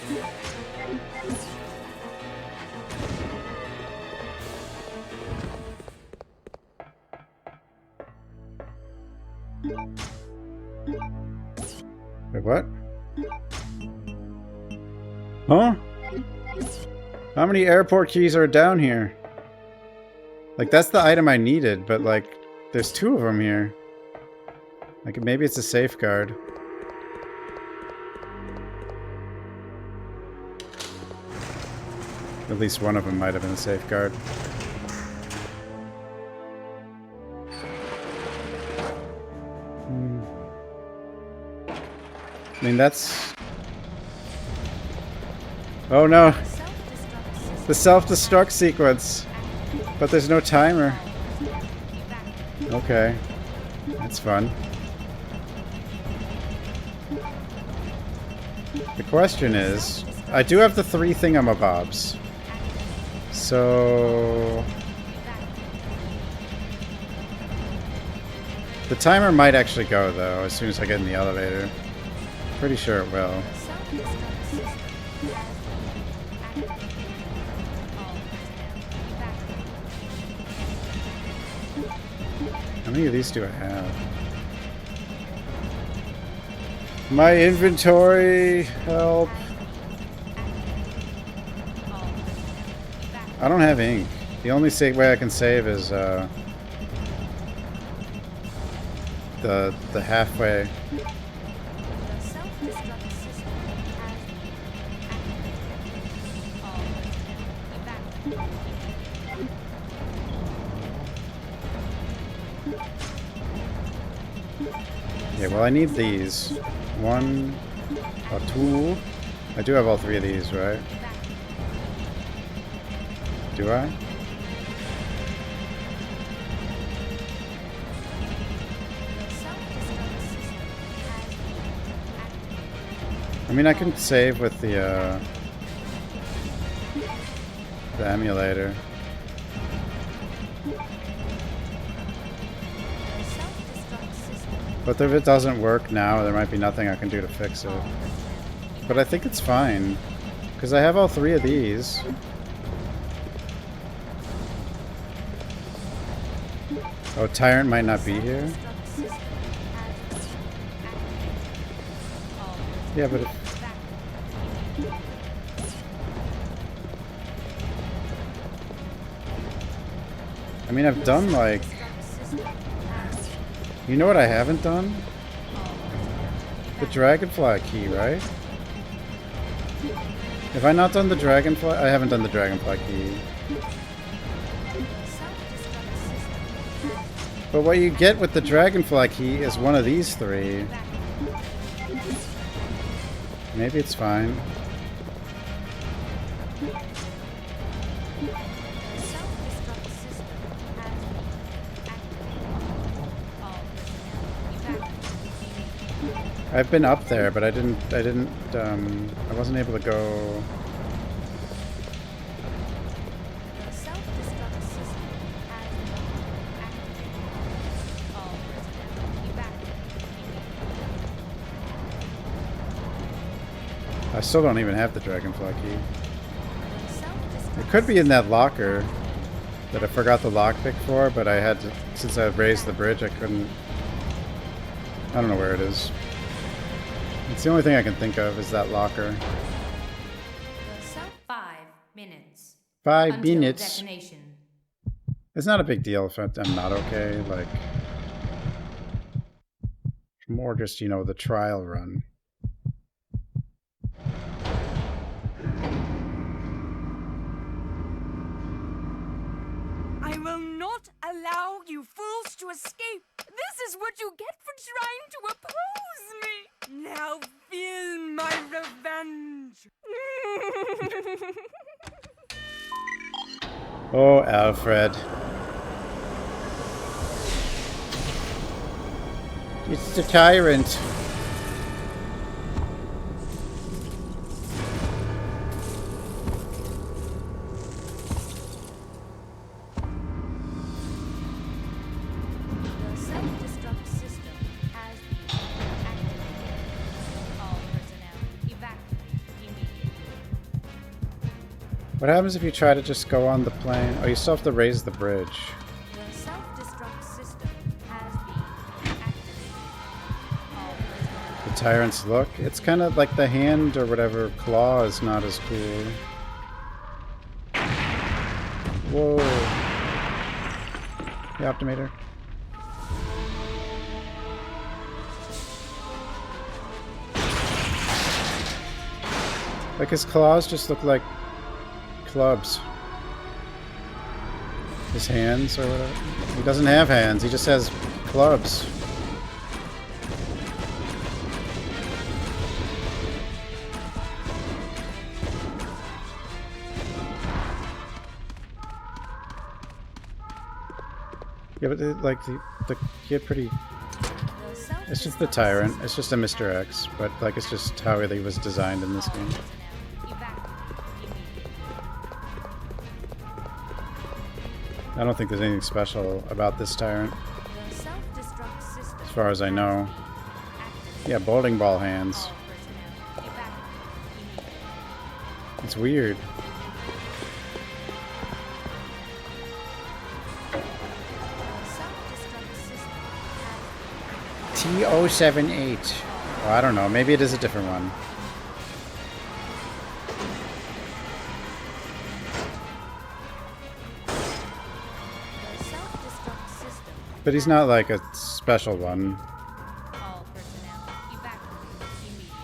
Wait, what? Huh? How many airport keys are down here? Like, that's the item I needed, but, like, there's 2 of them here. Like, maybe it's a safeguard. At least one of them might have been a safeguard. I mean, that's... Oh no! The self-destruct sequence! But there's no timer. Okay. That's fun. The question is... I do have the 3 thingamabobs. So... The timer might actually go, though, as soon as I get in the elevator. Pretty sure it will. How many of these do I have? My inventory, help. I don't have ink. The only way I can save is the halfway. Yeah, well, I need these. 1 or 2. I do have all 3 of these, right? Do I? I mean, I can save with the emulator. But if it doesn't work now, there might be nothing I can do to fix it. But I think it's fine, because I have all 3 of these. Oh, Tyrant might not be here? Yeah, but if... I mean, I've done, like... You know what I haven't done? The Dragonfly key, right? Have I not done the Dragonfly? I haven't done the Dragonfly key. But what you get with the Dragonfly key is one of these 3. Maybe it's fine. I've been up there, but I wasn't able to go. I still don't even have the Dragonfly key. It could be in that locker that I forgot the lockpick for, but I had to, since I raised the bridge, I couldn't. I don't know where it is. It's the only thing I can think of is that locker. 5 minutes. 5 until minutes. Detonation. It's not a big deal if I'm not okay. Like, more just, you know, the trial run. I will not allow you fools to escape. This is what you get for trying to oppose me. Now feel my revenge. Oh, Alfred. It's the tyrant. What happens if you try to just go on the plane? Oh, you still have to raise the bridge. The self-destruct system has been activated. The tyrant's look? It's kind of like the hand or whatever claw is not as cool. Whoa. The Optimator. Like his claws just look like clubs. His hands or whatever. He doesn't have hands, he just has clubs. Yeah, but like the kid pretty. It's just the tyrant. It's just a Mr. X, but like it's just how he was designed in this game. I don't think there's anything special about this tyrant, as far as I know. Yeah, bowling ball hands. It's weird. T078. Oh, I don't know. Maybe it is a different one. But he's not like a special one. All personnel evacuate immediately.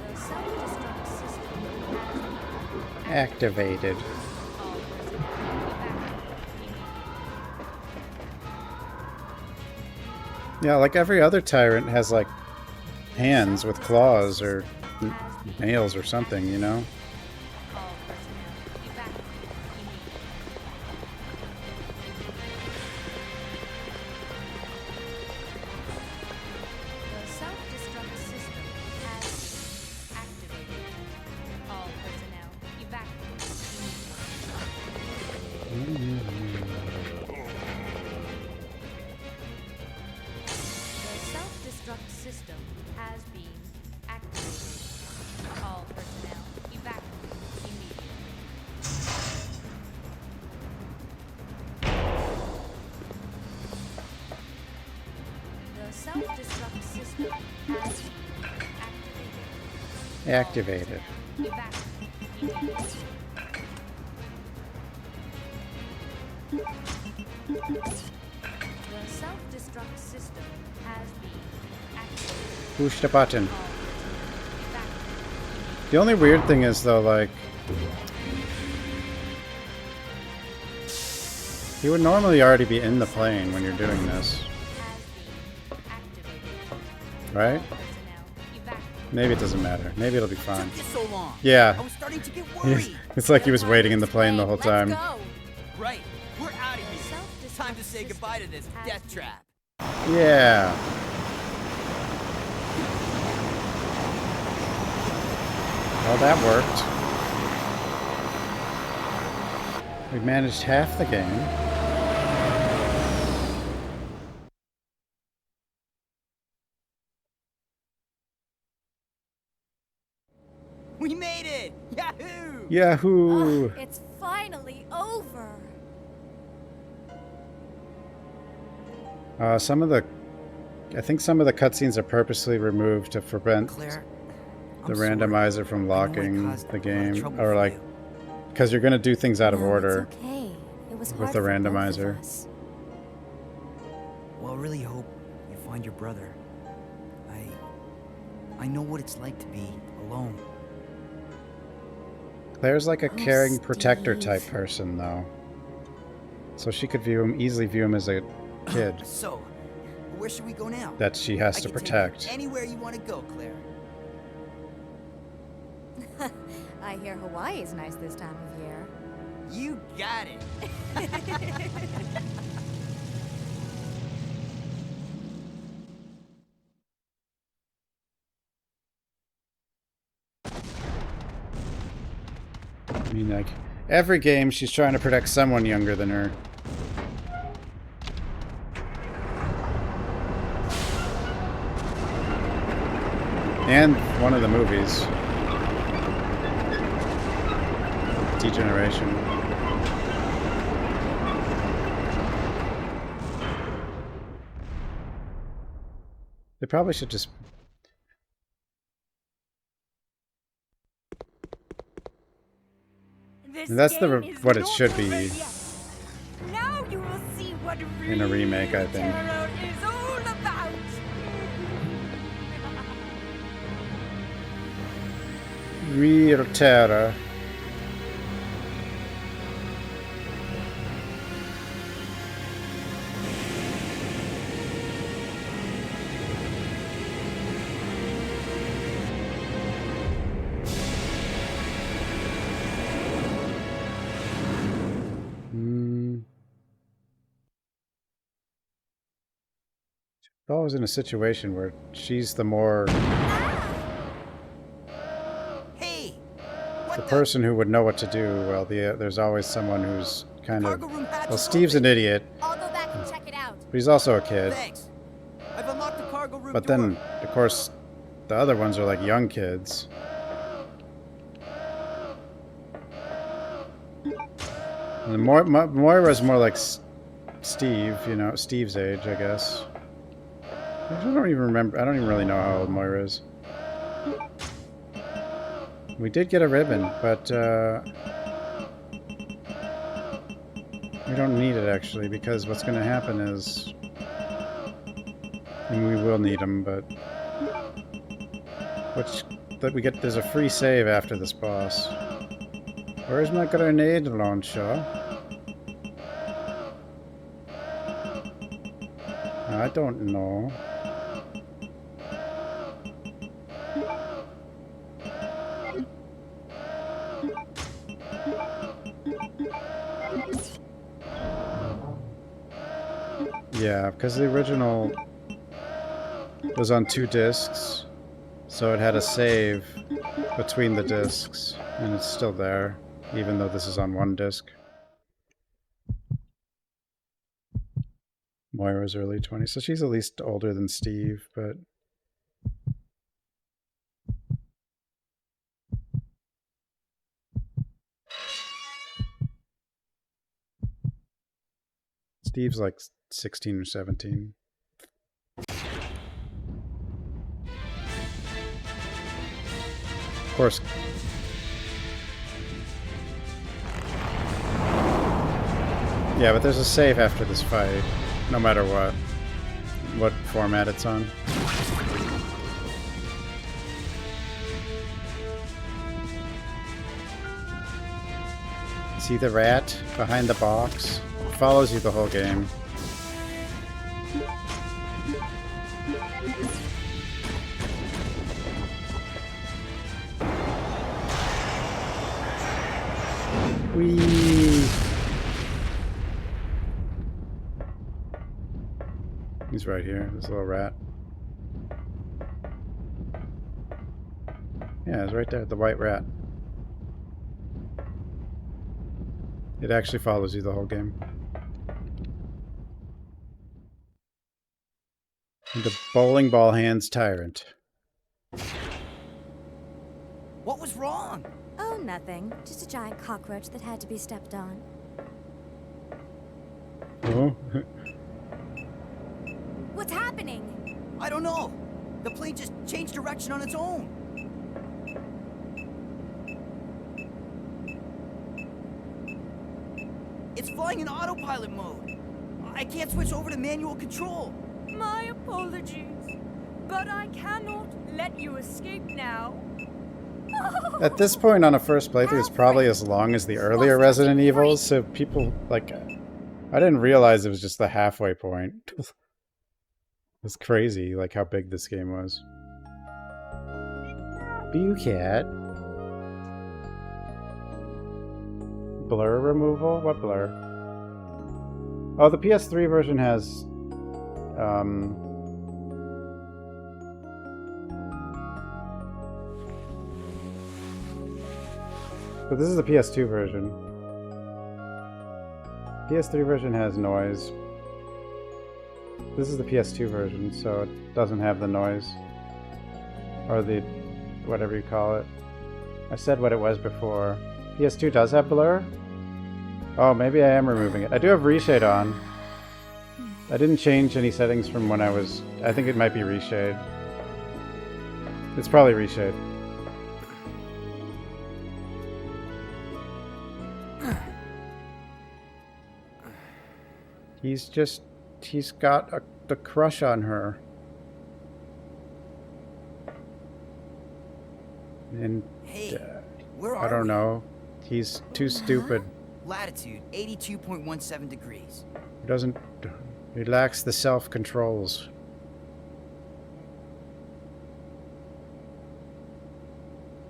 The self-destruct system has Activated. all personnel evacuate Yeah, like every other tyrant has like hands with claws or nails or something, you know? all personnel evacuate immediately. The self-destruct system has been activated. All personnel evacuate immediately. The self-destruct system has been activated. All personnel evacuate immediately. The self-destruct system has been activated. Activated. Evacuate immediately. The self-destruct system has been activated. Push the button. All personnel evacuate. The only weird thing is though, like, he would normally already be in the plane when you're doing this, right? Maybe it doesn't matter. Maybe it'll be fine. Yeah. It's like he was waiting in the plane the whole time. Right, we're out of here. Time to say goodbye to this death trap. Yeah. Well, that worked. We managed half the game. We made it! Yahoo! Yahoo! It's finally over. I think some of the cutscenes are purposely removed to prevent Claire, the I'm sorry. randomizer from I know I locking caused the a lot of game, trouble or for like, you. because you're gonna do things out of No, order It's okay. It was with hard the for both of randomizer. us. Well, I really hope you find your brother. I know what it's like to be alone. Claire's like a Oh, caring protector type Steve. person, though, so she could easily view him as a kid So, where should we go now? that she has I to can take protect. you anywhere you want to go, Claire. I hear Hawaii's nice this time of year. You got it. I mean, like, every game she's trying to protect someone younger than her. And one of the movies. Degeneration. They probably should just... And that's what it should be Now you will see what in a remake, I think. terror is all about. Real terror. Always in a situation where she's the more the person who would know what to do. Well, there's always someone who's kind of... Well, Steve's an idiot. I'll go back and check it out. But he's also a kid. Thanks. I've unlocked the cargo room But door. then, of course, the other ones are like young kids. And Moira's more like Steve, you know, Steve's age, I guess. I don't even remember. I don't even really know how old Moira is. We did get a ribbon, but we don't need it actually, because what's going to happen is, and we will need them, but there's a free save after this boss. Where's my grenade launcher? I don't know. Yeah, because the original was on 2 discs, so it had a save between the discs, and it's still there, even though this is on 1 disc. Moira's early 20s, so she's at least older than Steve, but... Steve's like 16 or 17. Of course. Yeah, but there's a save after this fight, no matter what format it's on. See the rat behind the box? It follows you the whole game. Whee! He's right here, this little rat. Yeah, he's right there, the white rat. It actually follows you the whole game. And the bowling ball hands tyrant. What was wrong? Oh, nothing. Just a giant cockroach that had to be stepped on. Oh? What's happening? I don't know. The plane just changed direction on its own. It's flying in autopilot mode. I can't switch over to manual control. My apologies, but I cannot let you escape now. At this point on a first playthrough, it's probably as long as the earlier Resident Evils, so people, like... I didn't realize it was just the halfway point. It's crazy, like, how big this game was. Cat. Blur removal? What blur? Oh, the PS3 version has... But this is the PS2 version. PS3 version has noise. This is the PS2 version, so it doesn't have the noise. Or the... whatever you call it. I said what it was before. PS2 does have blur? Oh, maybe I am removing it. I do have reshade on. I didn't change any settings from when I was... I think it might be reshade. It's probably reshade. He's just... He's got the crush on her. And... Hey, where are I don't we? know. He's too stupid. Latitude, 82.17 degrees. He doesn't... He lacks the self-controls.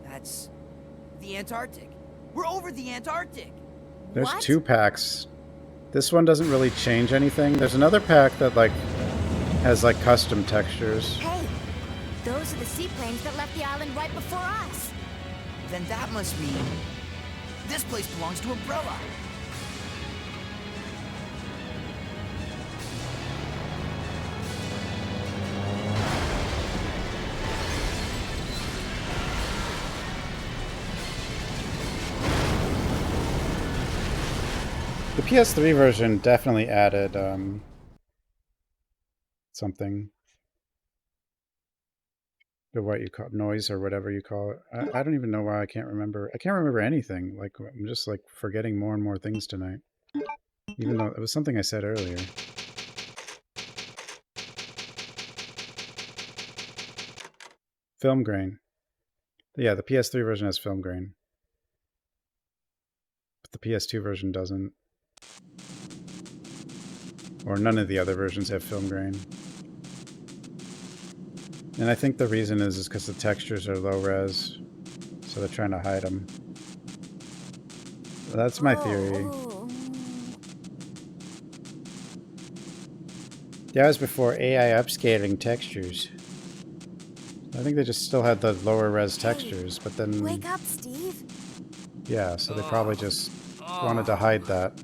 That's... the Antarctic. We're over the Antarctic! There's 2 packs. This one doesn't really change anything. There's another pack that, like, has, like, custom textures. Hey, those are the seaplanes that left the island right before us. Then that must mean... this place belongs to Umbrella. The PS3 version definitely added something to what you call noise or whatever you call it. I don't even know why I can't remember. I can't remember anything. Like, I'm just like forgetting more and more things tonight. Even though it was something I said earlier. Film grain. Yeah, the PS3 version has film grain. But the PS2 version doesn't. Or none of the other versions have film grain. And I think the reason is because the textures are low res, so they're trying to hide them. That's my theory. That was before AI upscaling textures. I think they just still had the lower res textures, but then... Wake up, Steve. Yeah, so they probably just wanted to hide that.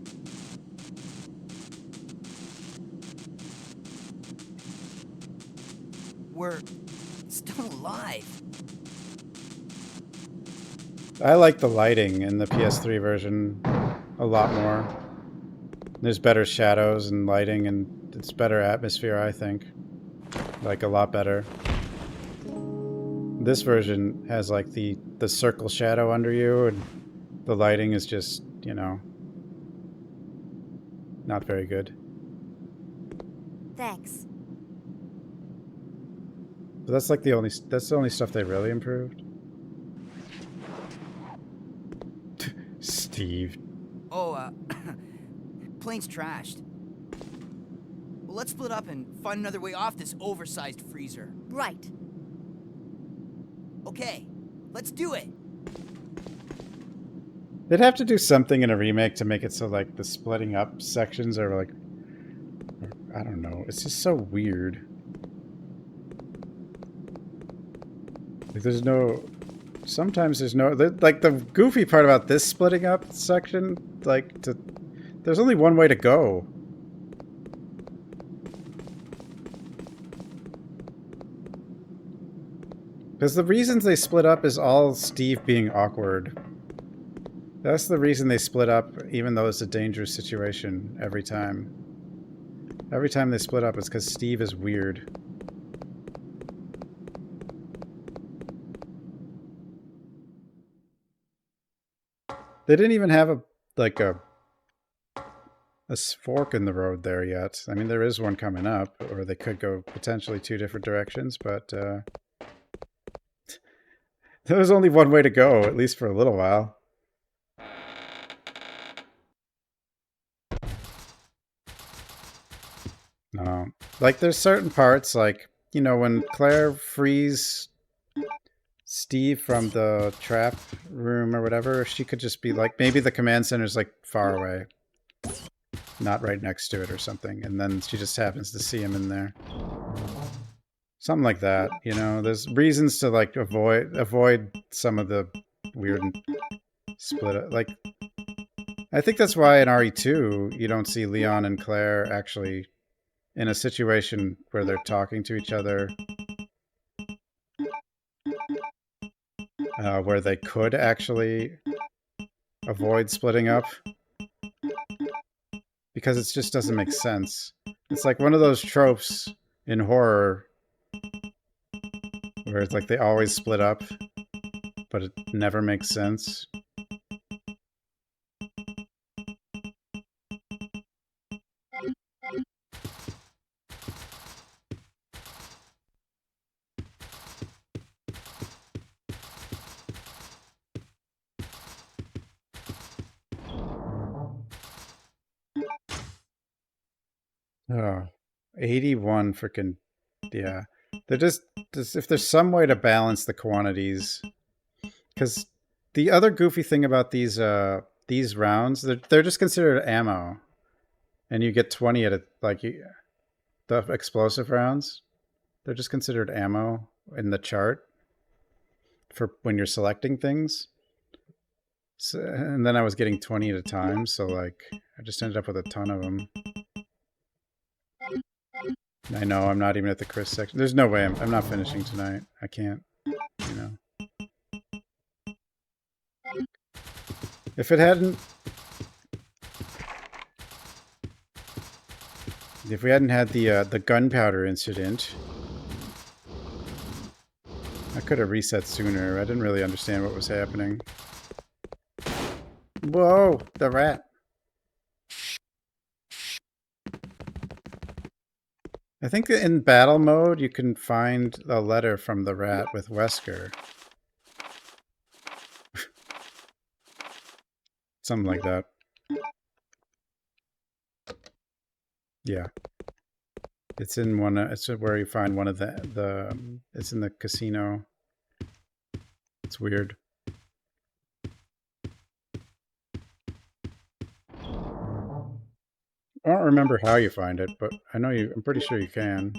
We're still alive. I like the lighting in the PS3 version a lot more. There's better shadows and lighting, and it's better atmosphere, I think. Like, a lot better. This version has, like, the circle shadow under you, and the lighting is just, you know, not very good. Thanks. But that's like the only stuff they really improved. Steve. Oh, plane's trashed. Well, let's split up and find another way off this oversized freezer. Right. Okay, let's do it. They'd have to do something in a remake to make it so, like, the splitting up sections are, like... I don't know. It's just so weird. Like, there's no... Sometimes there's no... Like, the goofy part about this splitting up section, like, there's only one way to go. Because the reasons they split up is all Steve being awkward. That's the reason they split up, even though it's a dangerous situation every time. Every time they split up, it's because Steve is weird. They didn't even have a fork in the road there yet. I mean, there is one coming up, or they could go potentially 2 different directions, but there was only one way to go, at least for a little while. No. Like, there's certain parts, like, you know, when Claire frees Steve from the trap room or whatever, she could just be like, maybe the command center's, like, far away. Not right next to it or something, and then she just happens to see him in there. Something like that, you know? There's reasons to, like, avoid some of the weird split... Like, I think that's why in RE2 you don't see Leon and Claire actually... in a situation where they're talking to each other. where they could actually avoid splitting up. Because it just doesn't make sense. It's like one of those tropes in horror where it's like they always split up, but it never makes sense. Oh, 81 freaking, yeah. They're just, if there's some way to balance the quantities, because the other goofy thing about these rounds, they're just considered ammo, and you get 20 at a, like, the explosive rounds, they're just considered ammo in the chart for when you're selecting things. So, and then I was getting 20 at a time, so like I just ended up with a ton of them. I know, I'm not even at the Chris section. There's no way I'm not finishing tonight. I can't, you know. If it hadn't... If we hadn't had the gunpowder incident, I could have reset sooner. I didn't really understand what was happening. Whoa! The rat! I think that in battle mode, you can find a letter from the rat with Wesker. Something like that. Yeah. It's in one, it's where you find one of it's in the casino. It's weird. I don't remember how you find it, but I know I'm pretty sure you can.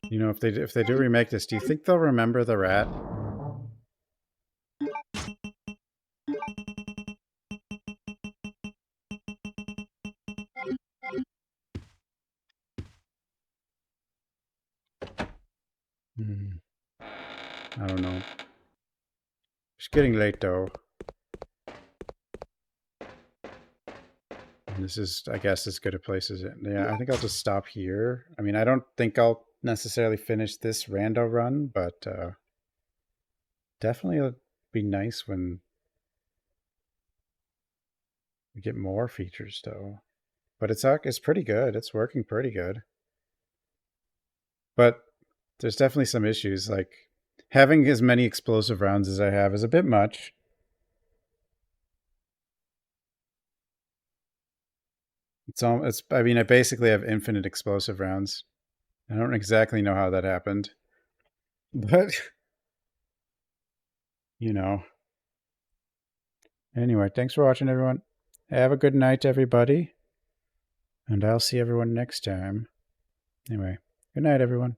You know, if they do remake this, do you think they'll remember the rat? I don't know. It's getting late though. And this is, I guess, as good a place as it. Yeah, I think I'll just stop here. I mean, I don't think I'll necessarily finish this rando run, but definitely it'll be nice when we get more features though. But it's pretty good. It's working pretty good. But there's definitely some issues. Like having as many explosive rounds as I have is a bit much. I mean, I basically have infinite explosive rounds. I don't exactly know how that happened. But, you know. Anyway, thanks for watching, everyone. Have a good night, everybody. And I'll see everyone next time. Anyway, good night, everyone.